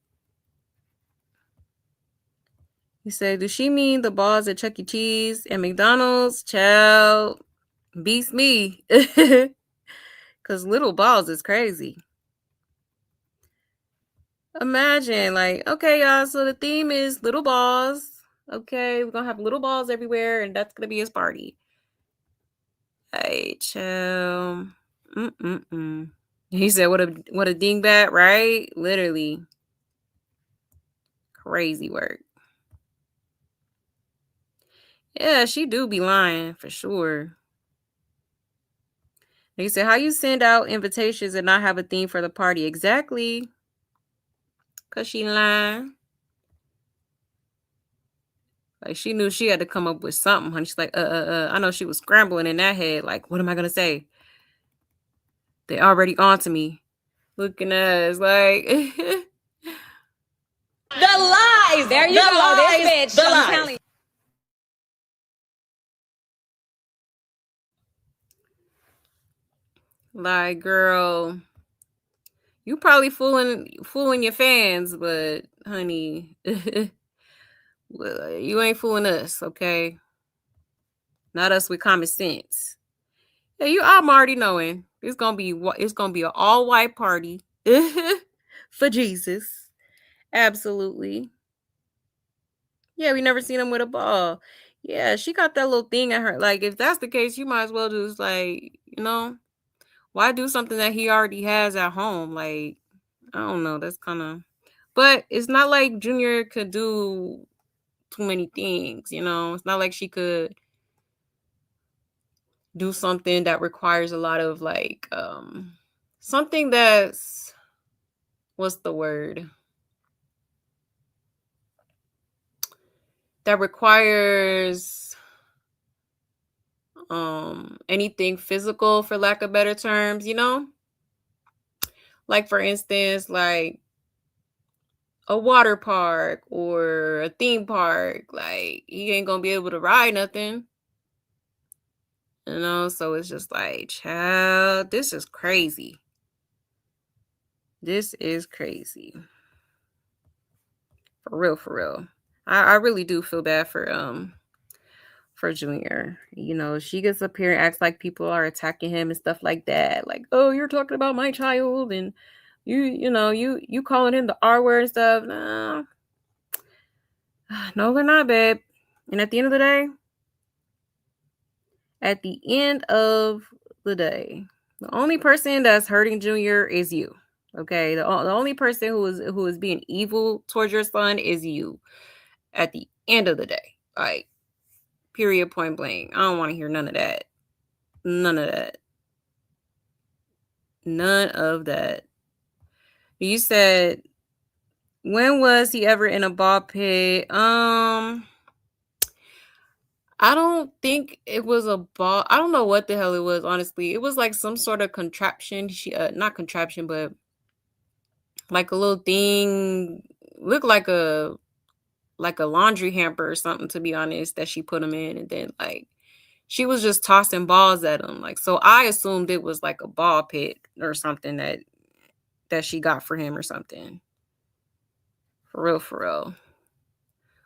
He said, does she mean the balls at Chuck E. Cheese and McDonald's? Child, beats me. Because little balls is crazy. Imagine, like, okay, y'all, so the theme is little balls. Okay, we're gonna have little balls everywhere, and that's gonna be his party. Hey, chill. He said, what a dingbat, right? Literally. Crazy work. Yeah, she do be lying, for sure. He said, how you send out invitations and not have a theme for the party? Exactly. Because she lying. Like, she knew she had to come up with something, honey. She's like, I know she was scrambling in that head. Like, what am I going to say? They already on to me. Looking at us like... The lies! There you go, this bitch. I'm telling you. Like, girl, you probably fooling your fans, but honey, well, you ain't fooling us, okay? Not us with common sense. Yeah, I'm already knowing it's gonna be an all white party for Jesus. Absolutely. Yeah, we never seen him with a ball. Yeah, she got that little thing at her. Like, if that's the case, you might as well just like, why do something that he already has at home? Like, I don't know. That's kind of, but it's not like Junior could do too many things, It's not like she could do something that requires a lot of like, something that's, what's the word? That requires anything physical, for lack of better terms, Like, for instance, like a water park or a theme park. Like, he ain't gonna be able to ride nothing. So it's just like, child, this is crazy. This is crazy. For real, for real. I really do feel bad for Junior. She gets up here and acts like people are attacking him and stuff like that. Like, oh, you're talking about my child and you calling him the R word and stuff. No, they're not, babe. And at the end of the day, the only person that's hurting Junior is you. Okay, the only person who is being evil towards your son is you. At the end of the day, like, period, point blank. I don't want to hear none of that. None of that. None of that. You said When was he ever in a ball pit? I don't think it was a ball. I don't know what the hell it was, honestly. It was like some sort of contraption. Not contraption, but like a little thing, looked like a laundry hamper or something, to be honest, that she put him in, and then like she was just tossing balls at him. Like, so I assumed it was like a ball pit or something that she got for him or something. For real.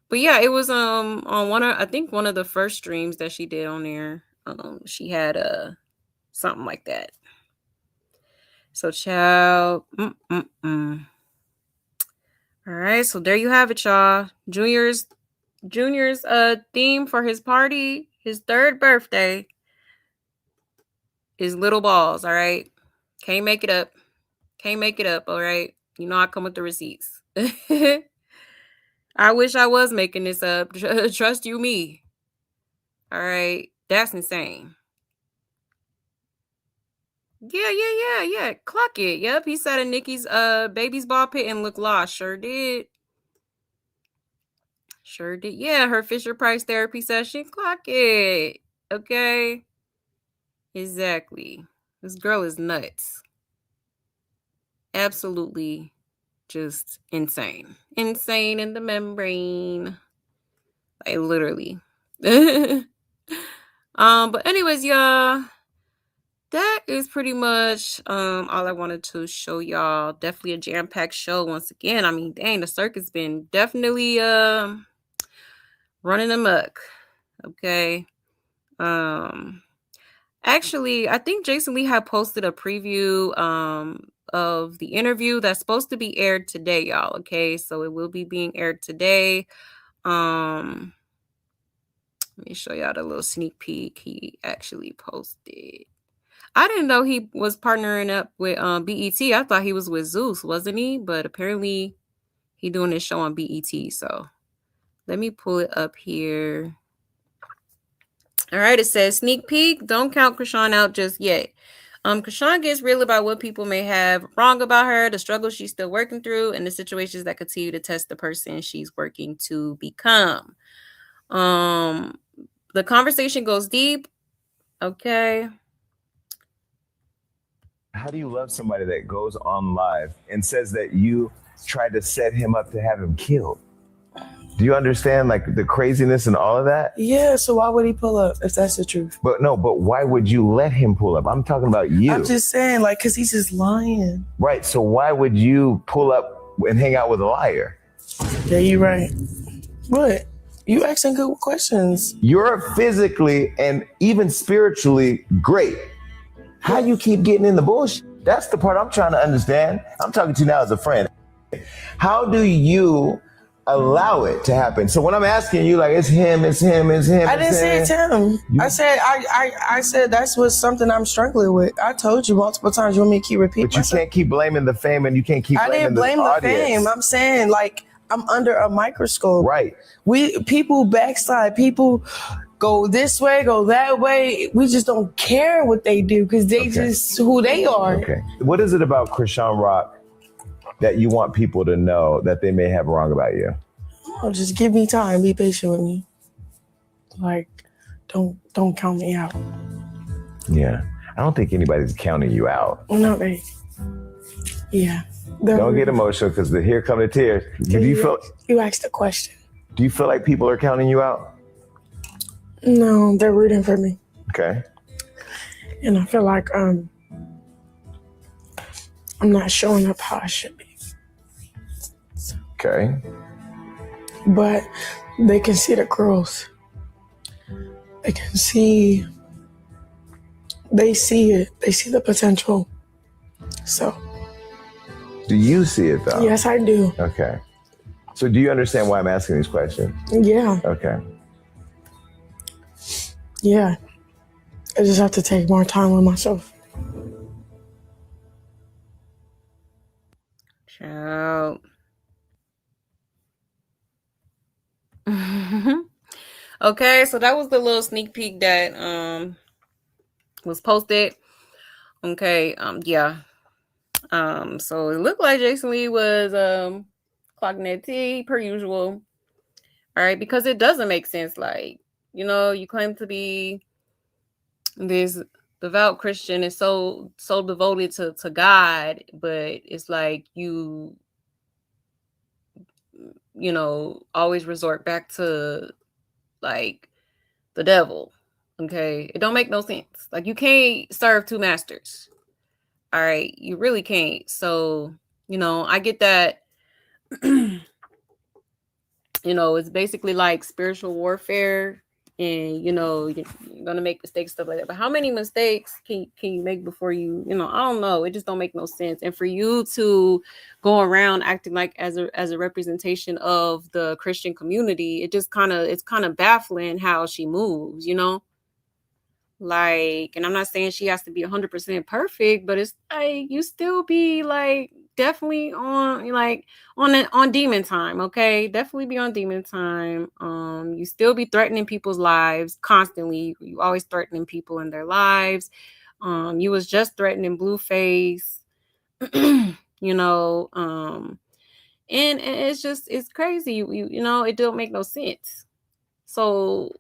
But yeah, it was on I think one of the first streams that she did on there. She had something like that. So child. All right, so there you have it, y'all. Junior's theme for his party, his 3rd birthday, is little balls. All right, can't make it up. All right, you know I come with the receipts. I wish I was making this up. Trust you me. All right, that's insane. Yeah. Clock it. Yep, he sat in Nikki's baby's ball pit and looked lost. Sure did. Yeah, her Fisher Price therapy session. Clock it. Okay. Exactly. This girl is nuts. Absolutely just insane. Insane in the membrane. Like literally. But anyways, y'all, that is pretty much all I wanted to show y'all. Definitely a jam-packed show once again. I mean, dang, the circuit's been definitely running amok. Okay. Actually, I think Jason Lee had posted a preview of the interview that's supposed to be aired today, y'all. Okay, so it will be being aired today. Let me show y'all the little sneak peek he actually posted. I didn't know he was partnering up with BET. I thought he was with Zeus, wasn't he? But apparently he doing this show on BET. So let me pull it up here. All right, it says sneak peek. Don't count Chrisean out just yet. Chrisean gets real about what people may have wrong about her, the struggles she's still working through, and the situations that continue to test the person she's working to become. The conversation goes deep. Okay. How do you love somebody that goes on live and says that you tried to set him up to have him killed? Do you understand like the craziness and all of that? Yeah, so why would he pull up if that's the truth? But why would you let him pull up? I'm talking about you. I'm just saying, like, because he's just lying. Right, so why would you pull up and hang out with a liar? Yeah, you're right. What? You asking good questions. You're physically and even spiritually great. How you keep getting in the bullshit? That's the part I'm trying to understand. I'm talking to you now as a friend. How do you allow it to happen? So when I'm asking you, like, it's him. I didn't say it's him. I said that's what's something I'm struggling with. I told you multiple times. You want me to keep repeating But you can't keep blaming the fame and you can't keep blaming the audience. I didn't blame the fame. I'm saying, like, I'm under a microscope. Right. People backslide. People go this way, go that way. We just don't care what they do because they just who they are. Okay. What is it about Chrisean Rock that you want people to know that they may have wrong about you? Oh, just give me time. Be patient with me. Like, don't count me out. Yeah. I don't think anybody's counting you out. No, babe. Yeah. Don't get emotional because here come the tears. You asked a question. Do you feel like people are counting you out? No, they're rooting for me. Okay. And I feel like I'm not showing up how I should be. Okay. But they can see the growth. They see it. They see the potential. So. Do you see it though? Yes, I do. Okay. So do you understand why I'm asking these questions? Yeah. Okay. Yeah. I just have to take more time with myself. Ciao. Okay, so that was the little sneak peek that was posted. Okay, yeah. So it looked like Jason Lee was clocking that tea per usual. All right, because it doesn't make sense. Like, you claim to be this devout Christian and so devoted to God, but it's like always resort back to like the devil. Okay, it don't make no sense. Like, you can't serve two masters. All right, you really can't. So, I get that. It's basically like spiritual warfare, and you're gonna make mistakes, stuff like that. But how many mistakes can you make before you, I don't know. It just don't make no sense. And for you to go around acting like as a representation of the Christian community, it's kind of baffling how she moves, Like, and I'm not saying she has to be 100% perfect, but it's like you still be like definitely on demon time, okay? Definitely be on demon time. You still be threatening people's lives constantly. You always threatening people in their lives. You was just threatening Blueface, and it's crazy. It don't make no sense. So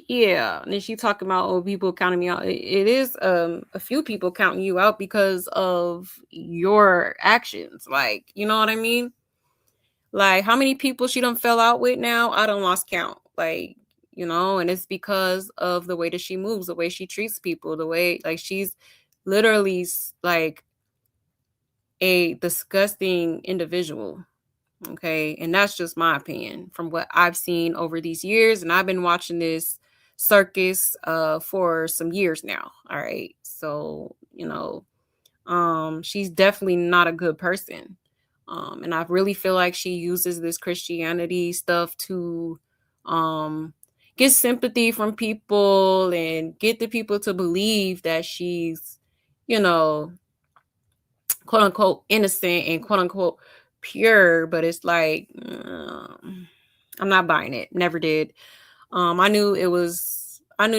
yeah, and then she talking about people counting me out. It is a few people counting you out because of your actions. Like, you know what I mean? Like, how many people she done fell out with now? I don't lost count. Like, and it's because of the way that she moves, the way she treats people, the way like she's literally like a disgusting individual. Okay. And that's just my opinion from what I've seen over these years. And I've been watching this circus for some years now. All right. So, she's definitely not a good person. And I really feel like she uses this Christianity stuff to get sympathy from people and get the people to believe that she's, quote unquote innocent and quote unquote pure, but it's like I'm not buying it. Never did. I knew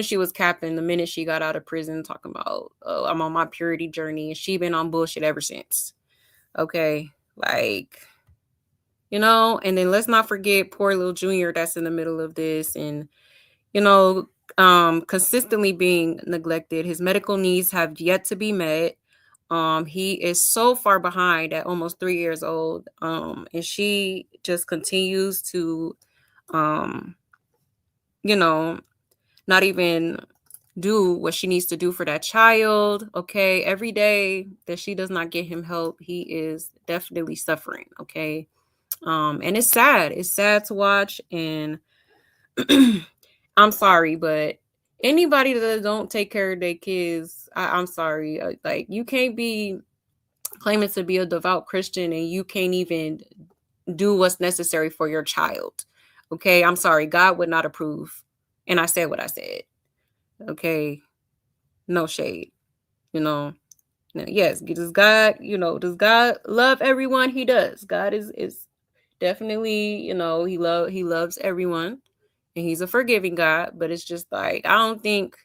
she was capping the minute she got out of prison, talking about I'm on my purity journey, and she been on bullshit ever since. Okay, like, and then let's not forget poor little Junior that's in the middle of this, and consistently being neglected. His medical needs have yet to be met. He is so far behind at almost 3 years old. And she just continues to, not even do what she needs to do for that child. Okay. Every day that she does not get him help, he is definitely suffering. Okay. And it's sad. It's sad to watch. And I'm sorry, but anybody that don't take care of their kids, I'm sorry. Like, you can't be claiming to be a devout Christian and you can't even do what's necessary for your child. Okay, I'm sorry. God would not approve. And I said what I said. Okay, no shade. Now, yes, does God love everyone? He does. God is definitely, he loves everyone. And he's a forgiving God, but it's just like I don't think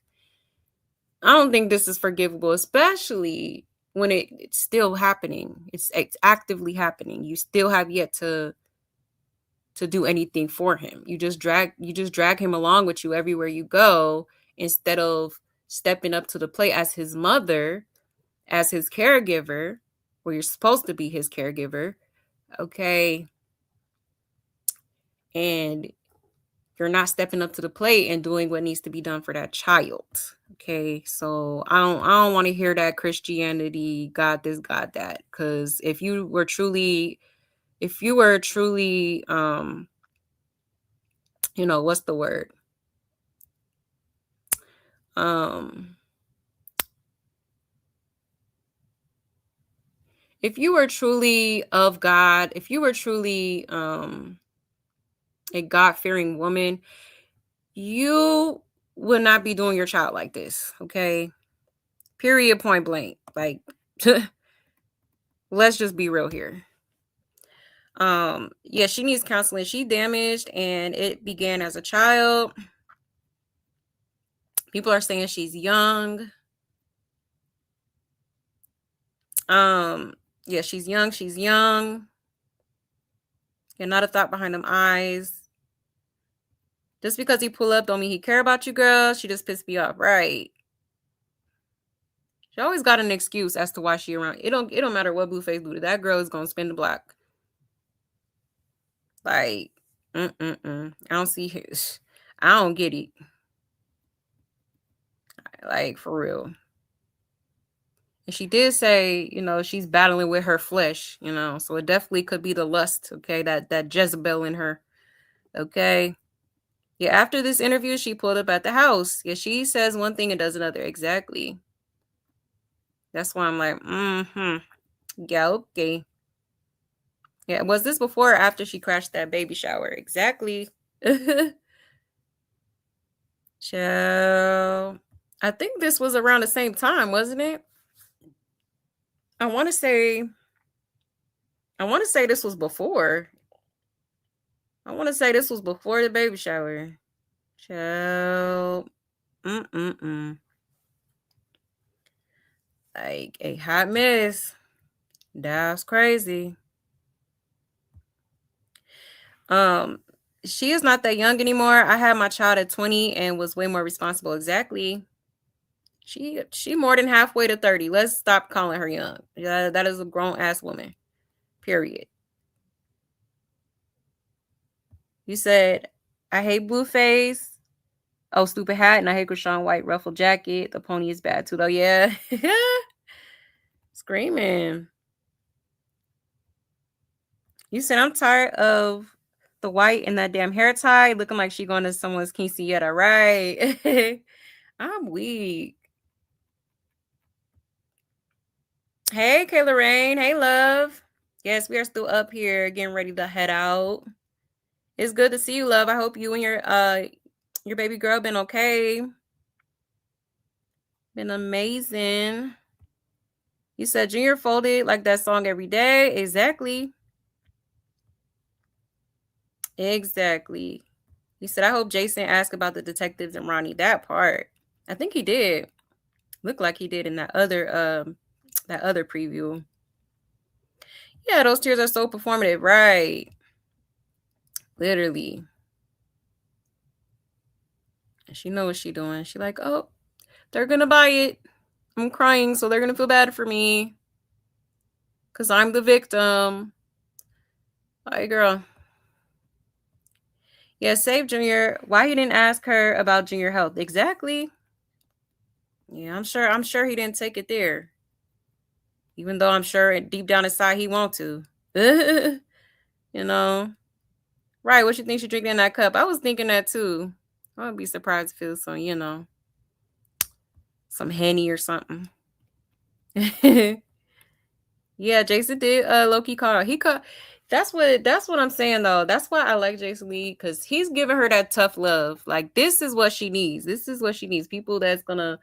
this is forgivable, especially when it's still happening. It's actively happening. You still have yet to do anything for him. You just drag him along with you everywhere you go instead of stepping up to the plate as his mother, as his caregiver, where you're supposed to be his caregiver. Okay. And you're not stepping up to the plate and doing what needs to be done for that child. Okay. So I don't want to hear that Christianity, God this, God that. Because if you were truly, what's the word? If you were truly of God, if you were truly a God-fearing woman, you would not be doing your child like this. Okay. Period, point blank. Like, let's just be real here. Yeah, she needs counseling. She damaged, and it began as a child. People are saying she's young. Yeah, she's young. Yeah, not a thought behind them eyes. Just because he pull up don't mean he care about you, girl. She just pissed me off. Right. She always got an excuse as to why she around. It don't matter what Blueface do. That girl is gonna spin the block. Like, I don't see his. I don't get it. Like, for real. And she did say, she's battling with her flesh, so it definitely could be the lust, okay, that Jezebel in her, okay. Yeah, after this interview, she pulled up at the house. Yeah, she says one thing and does another. Exactly. That's why I'm like, yeah, okay. Yeah, was this before or after she crashed that baby shower? Exactly. Child. I think this was around the same time, wasn't it? I want to say this was before. I want to say this was before the baby shower. Child. Like a hot mess. That's crazy. She is not that young anymore. I had my child at 20 and was way more responsible. Exactly. She more than halfway to 30. Let's stop calling her young. Yeah, that is a grown ass woman. Period. You said, I hate Blueface. Oh, stupid hat. And I hate Chrisean white ruffled jacket. The pony is bad too, though. Yeah. Screaming. You said, I'm tired of the white and that damn hair tie looking like she going to someone's quinceañera, right? I'm weak. Hey, Kayla Rain. Hey, love. Yes, we are still up here getting ready to head out. It's good to see you, love. I hope you and your baby girl been okay. Been amazing. You said Junior folded like that song every day. Exactly. Exactly. He said, I hope Jason asked about the detectives and Ronnie. That part. I think he did. Looked like he did in that other preview. Yeah, those tears are so performative, right? Literally. And she knows what she's doing. She like, oh, they're gonna buy it. I'm crying, so they're gonna feel bad for me. Cause I'm the victim. Hi, girl. Yeah, save Junior. Why he didn't ask her about Junior health? Exactly. Yeah, I'm sure he didn't take it there. Even though I'm sure deep down inside he want to. Right, what you think she drinking in that cup? I was thinking that too. I would be surprised if it was some, some Henny or something. Yeah, Jason did low-key call her. He called. That's what I'm saying though. That's why I like Jason Lee, because he's giving her that tough love. Like, this is what she needs. This is what she needs. People that's gonna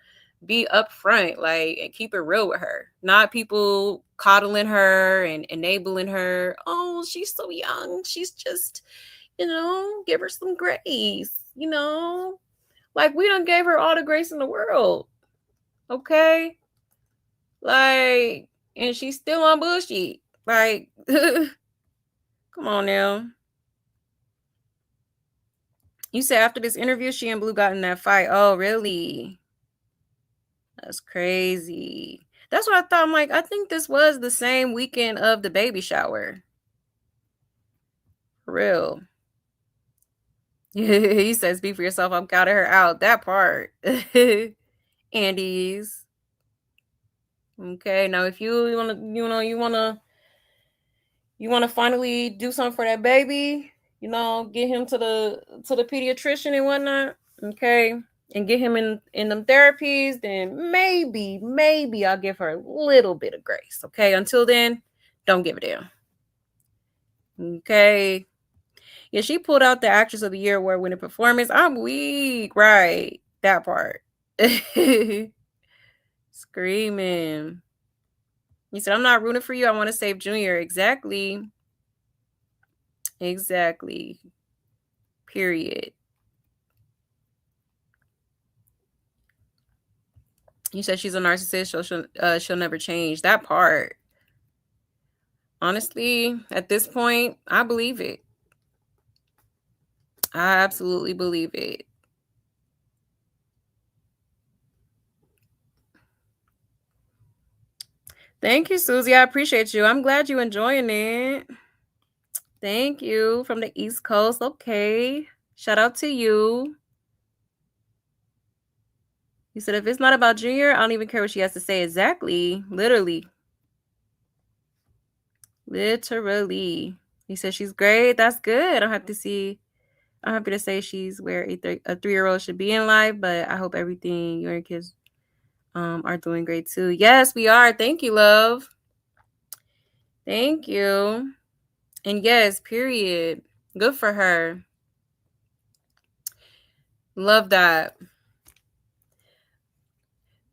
be upfront, like, and keep it real with her. Not people coddling her and enabling her. Oh, she's so young. She's just, give her some grace. Like, we done gave her all the grace in the world. Okay? Like, and she's still on bullshit. Like, come on now. You said after this interview, she and Blue got in that fight. Oh, really? That's crazy. That's what I thought. I'm like, I think this was the same weekend of the baby shower. For real. He says, speak for yourself. I'm counting her out. That part. Andy's. Okay, now if you wanna finally do something for that baby, get him to the pediatrician and whatnot, okay, and get him in them therapies, then maybe I'll give her a little bit of grace, okay? Until then, don't give a damn. Okay. Yeah, she pulled out the Actress of the Year award-winning performance. I'm weak, right? That part. Screaming. You said, I'm not rooting for you. I want to save Junior. Exactly. Exactly. Period. You said she's a narcissist, so she'll never change. That part. Honestly, at this point, I believe it. I absolutely believe it. Thank you, Susie. I appreciate you. I'm glad you're enjoying it. Thank you. From the East Coast. Okay. Shout out to you. He said, if it's not about Junior, I don't even care what she has to say. Exactly. Literally. Literally. He said she's great. That's good. I'm happy to say she's where a 3-year-old should be in life, but I hope everything you and your kids are doing great too. Yes, we are. Thank you, love. Thank you. And yes, period. Good for her. Love that.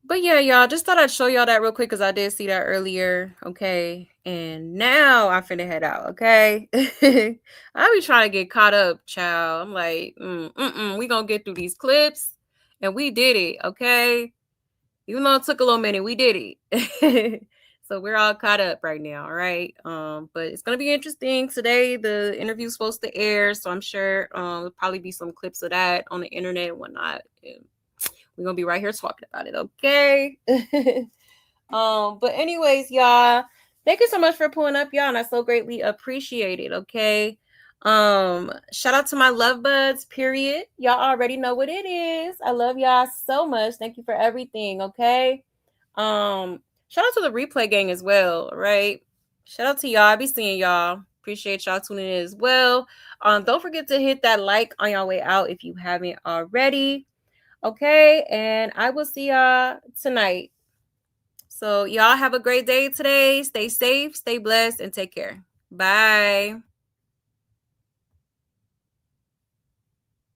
But yeah, y'all, just thought I'd show y'all that real quick because I did see that earlier. Okay. And now I'm finna head out. Okay. I be trying to get caught up, child. I'm like, we gonna get through these clips. And we did it. Okay. Even though it took a little minute, we did it. So we're all caught up right now. All right. But it's gonna be interesting. Today the interview's supposed to air, so I'm sure there'll probably be some clips of that on the internet and whatnot. We're gonna be right here talking about it, okay? But anyways, y'all, thank you so much for pulling up, y'all, and I so greatly appreciate it, okay? Shout out to my love buds, period. Y'all already know what it is. I love y'all so much. Thank you for everything, okay? Shout out to the replay gang as well, right? Shout out to y'all. I be seeing y'all. Appreciate y'all tuning in as well. Don't forget to hit that like on your way out if you haven't already. Okay, and I will see y'all tonight. So y'all have a great day today. Stay safe, stay blessed, and take care. Bye.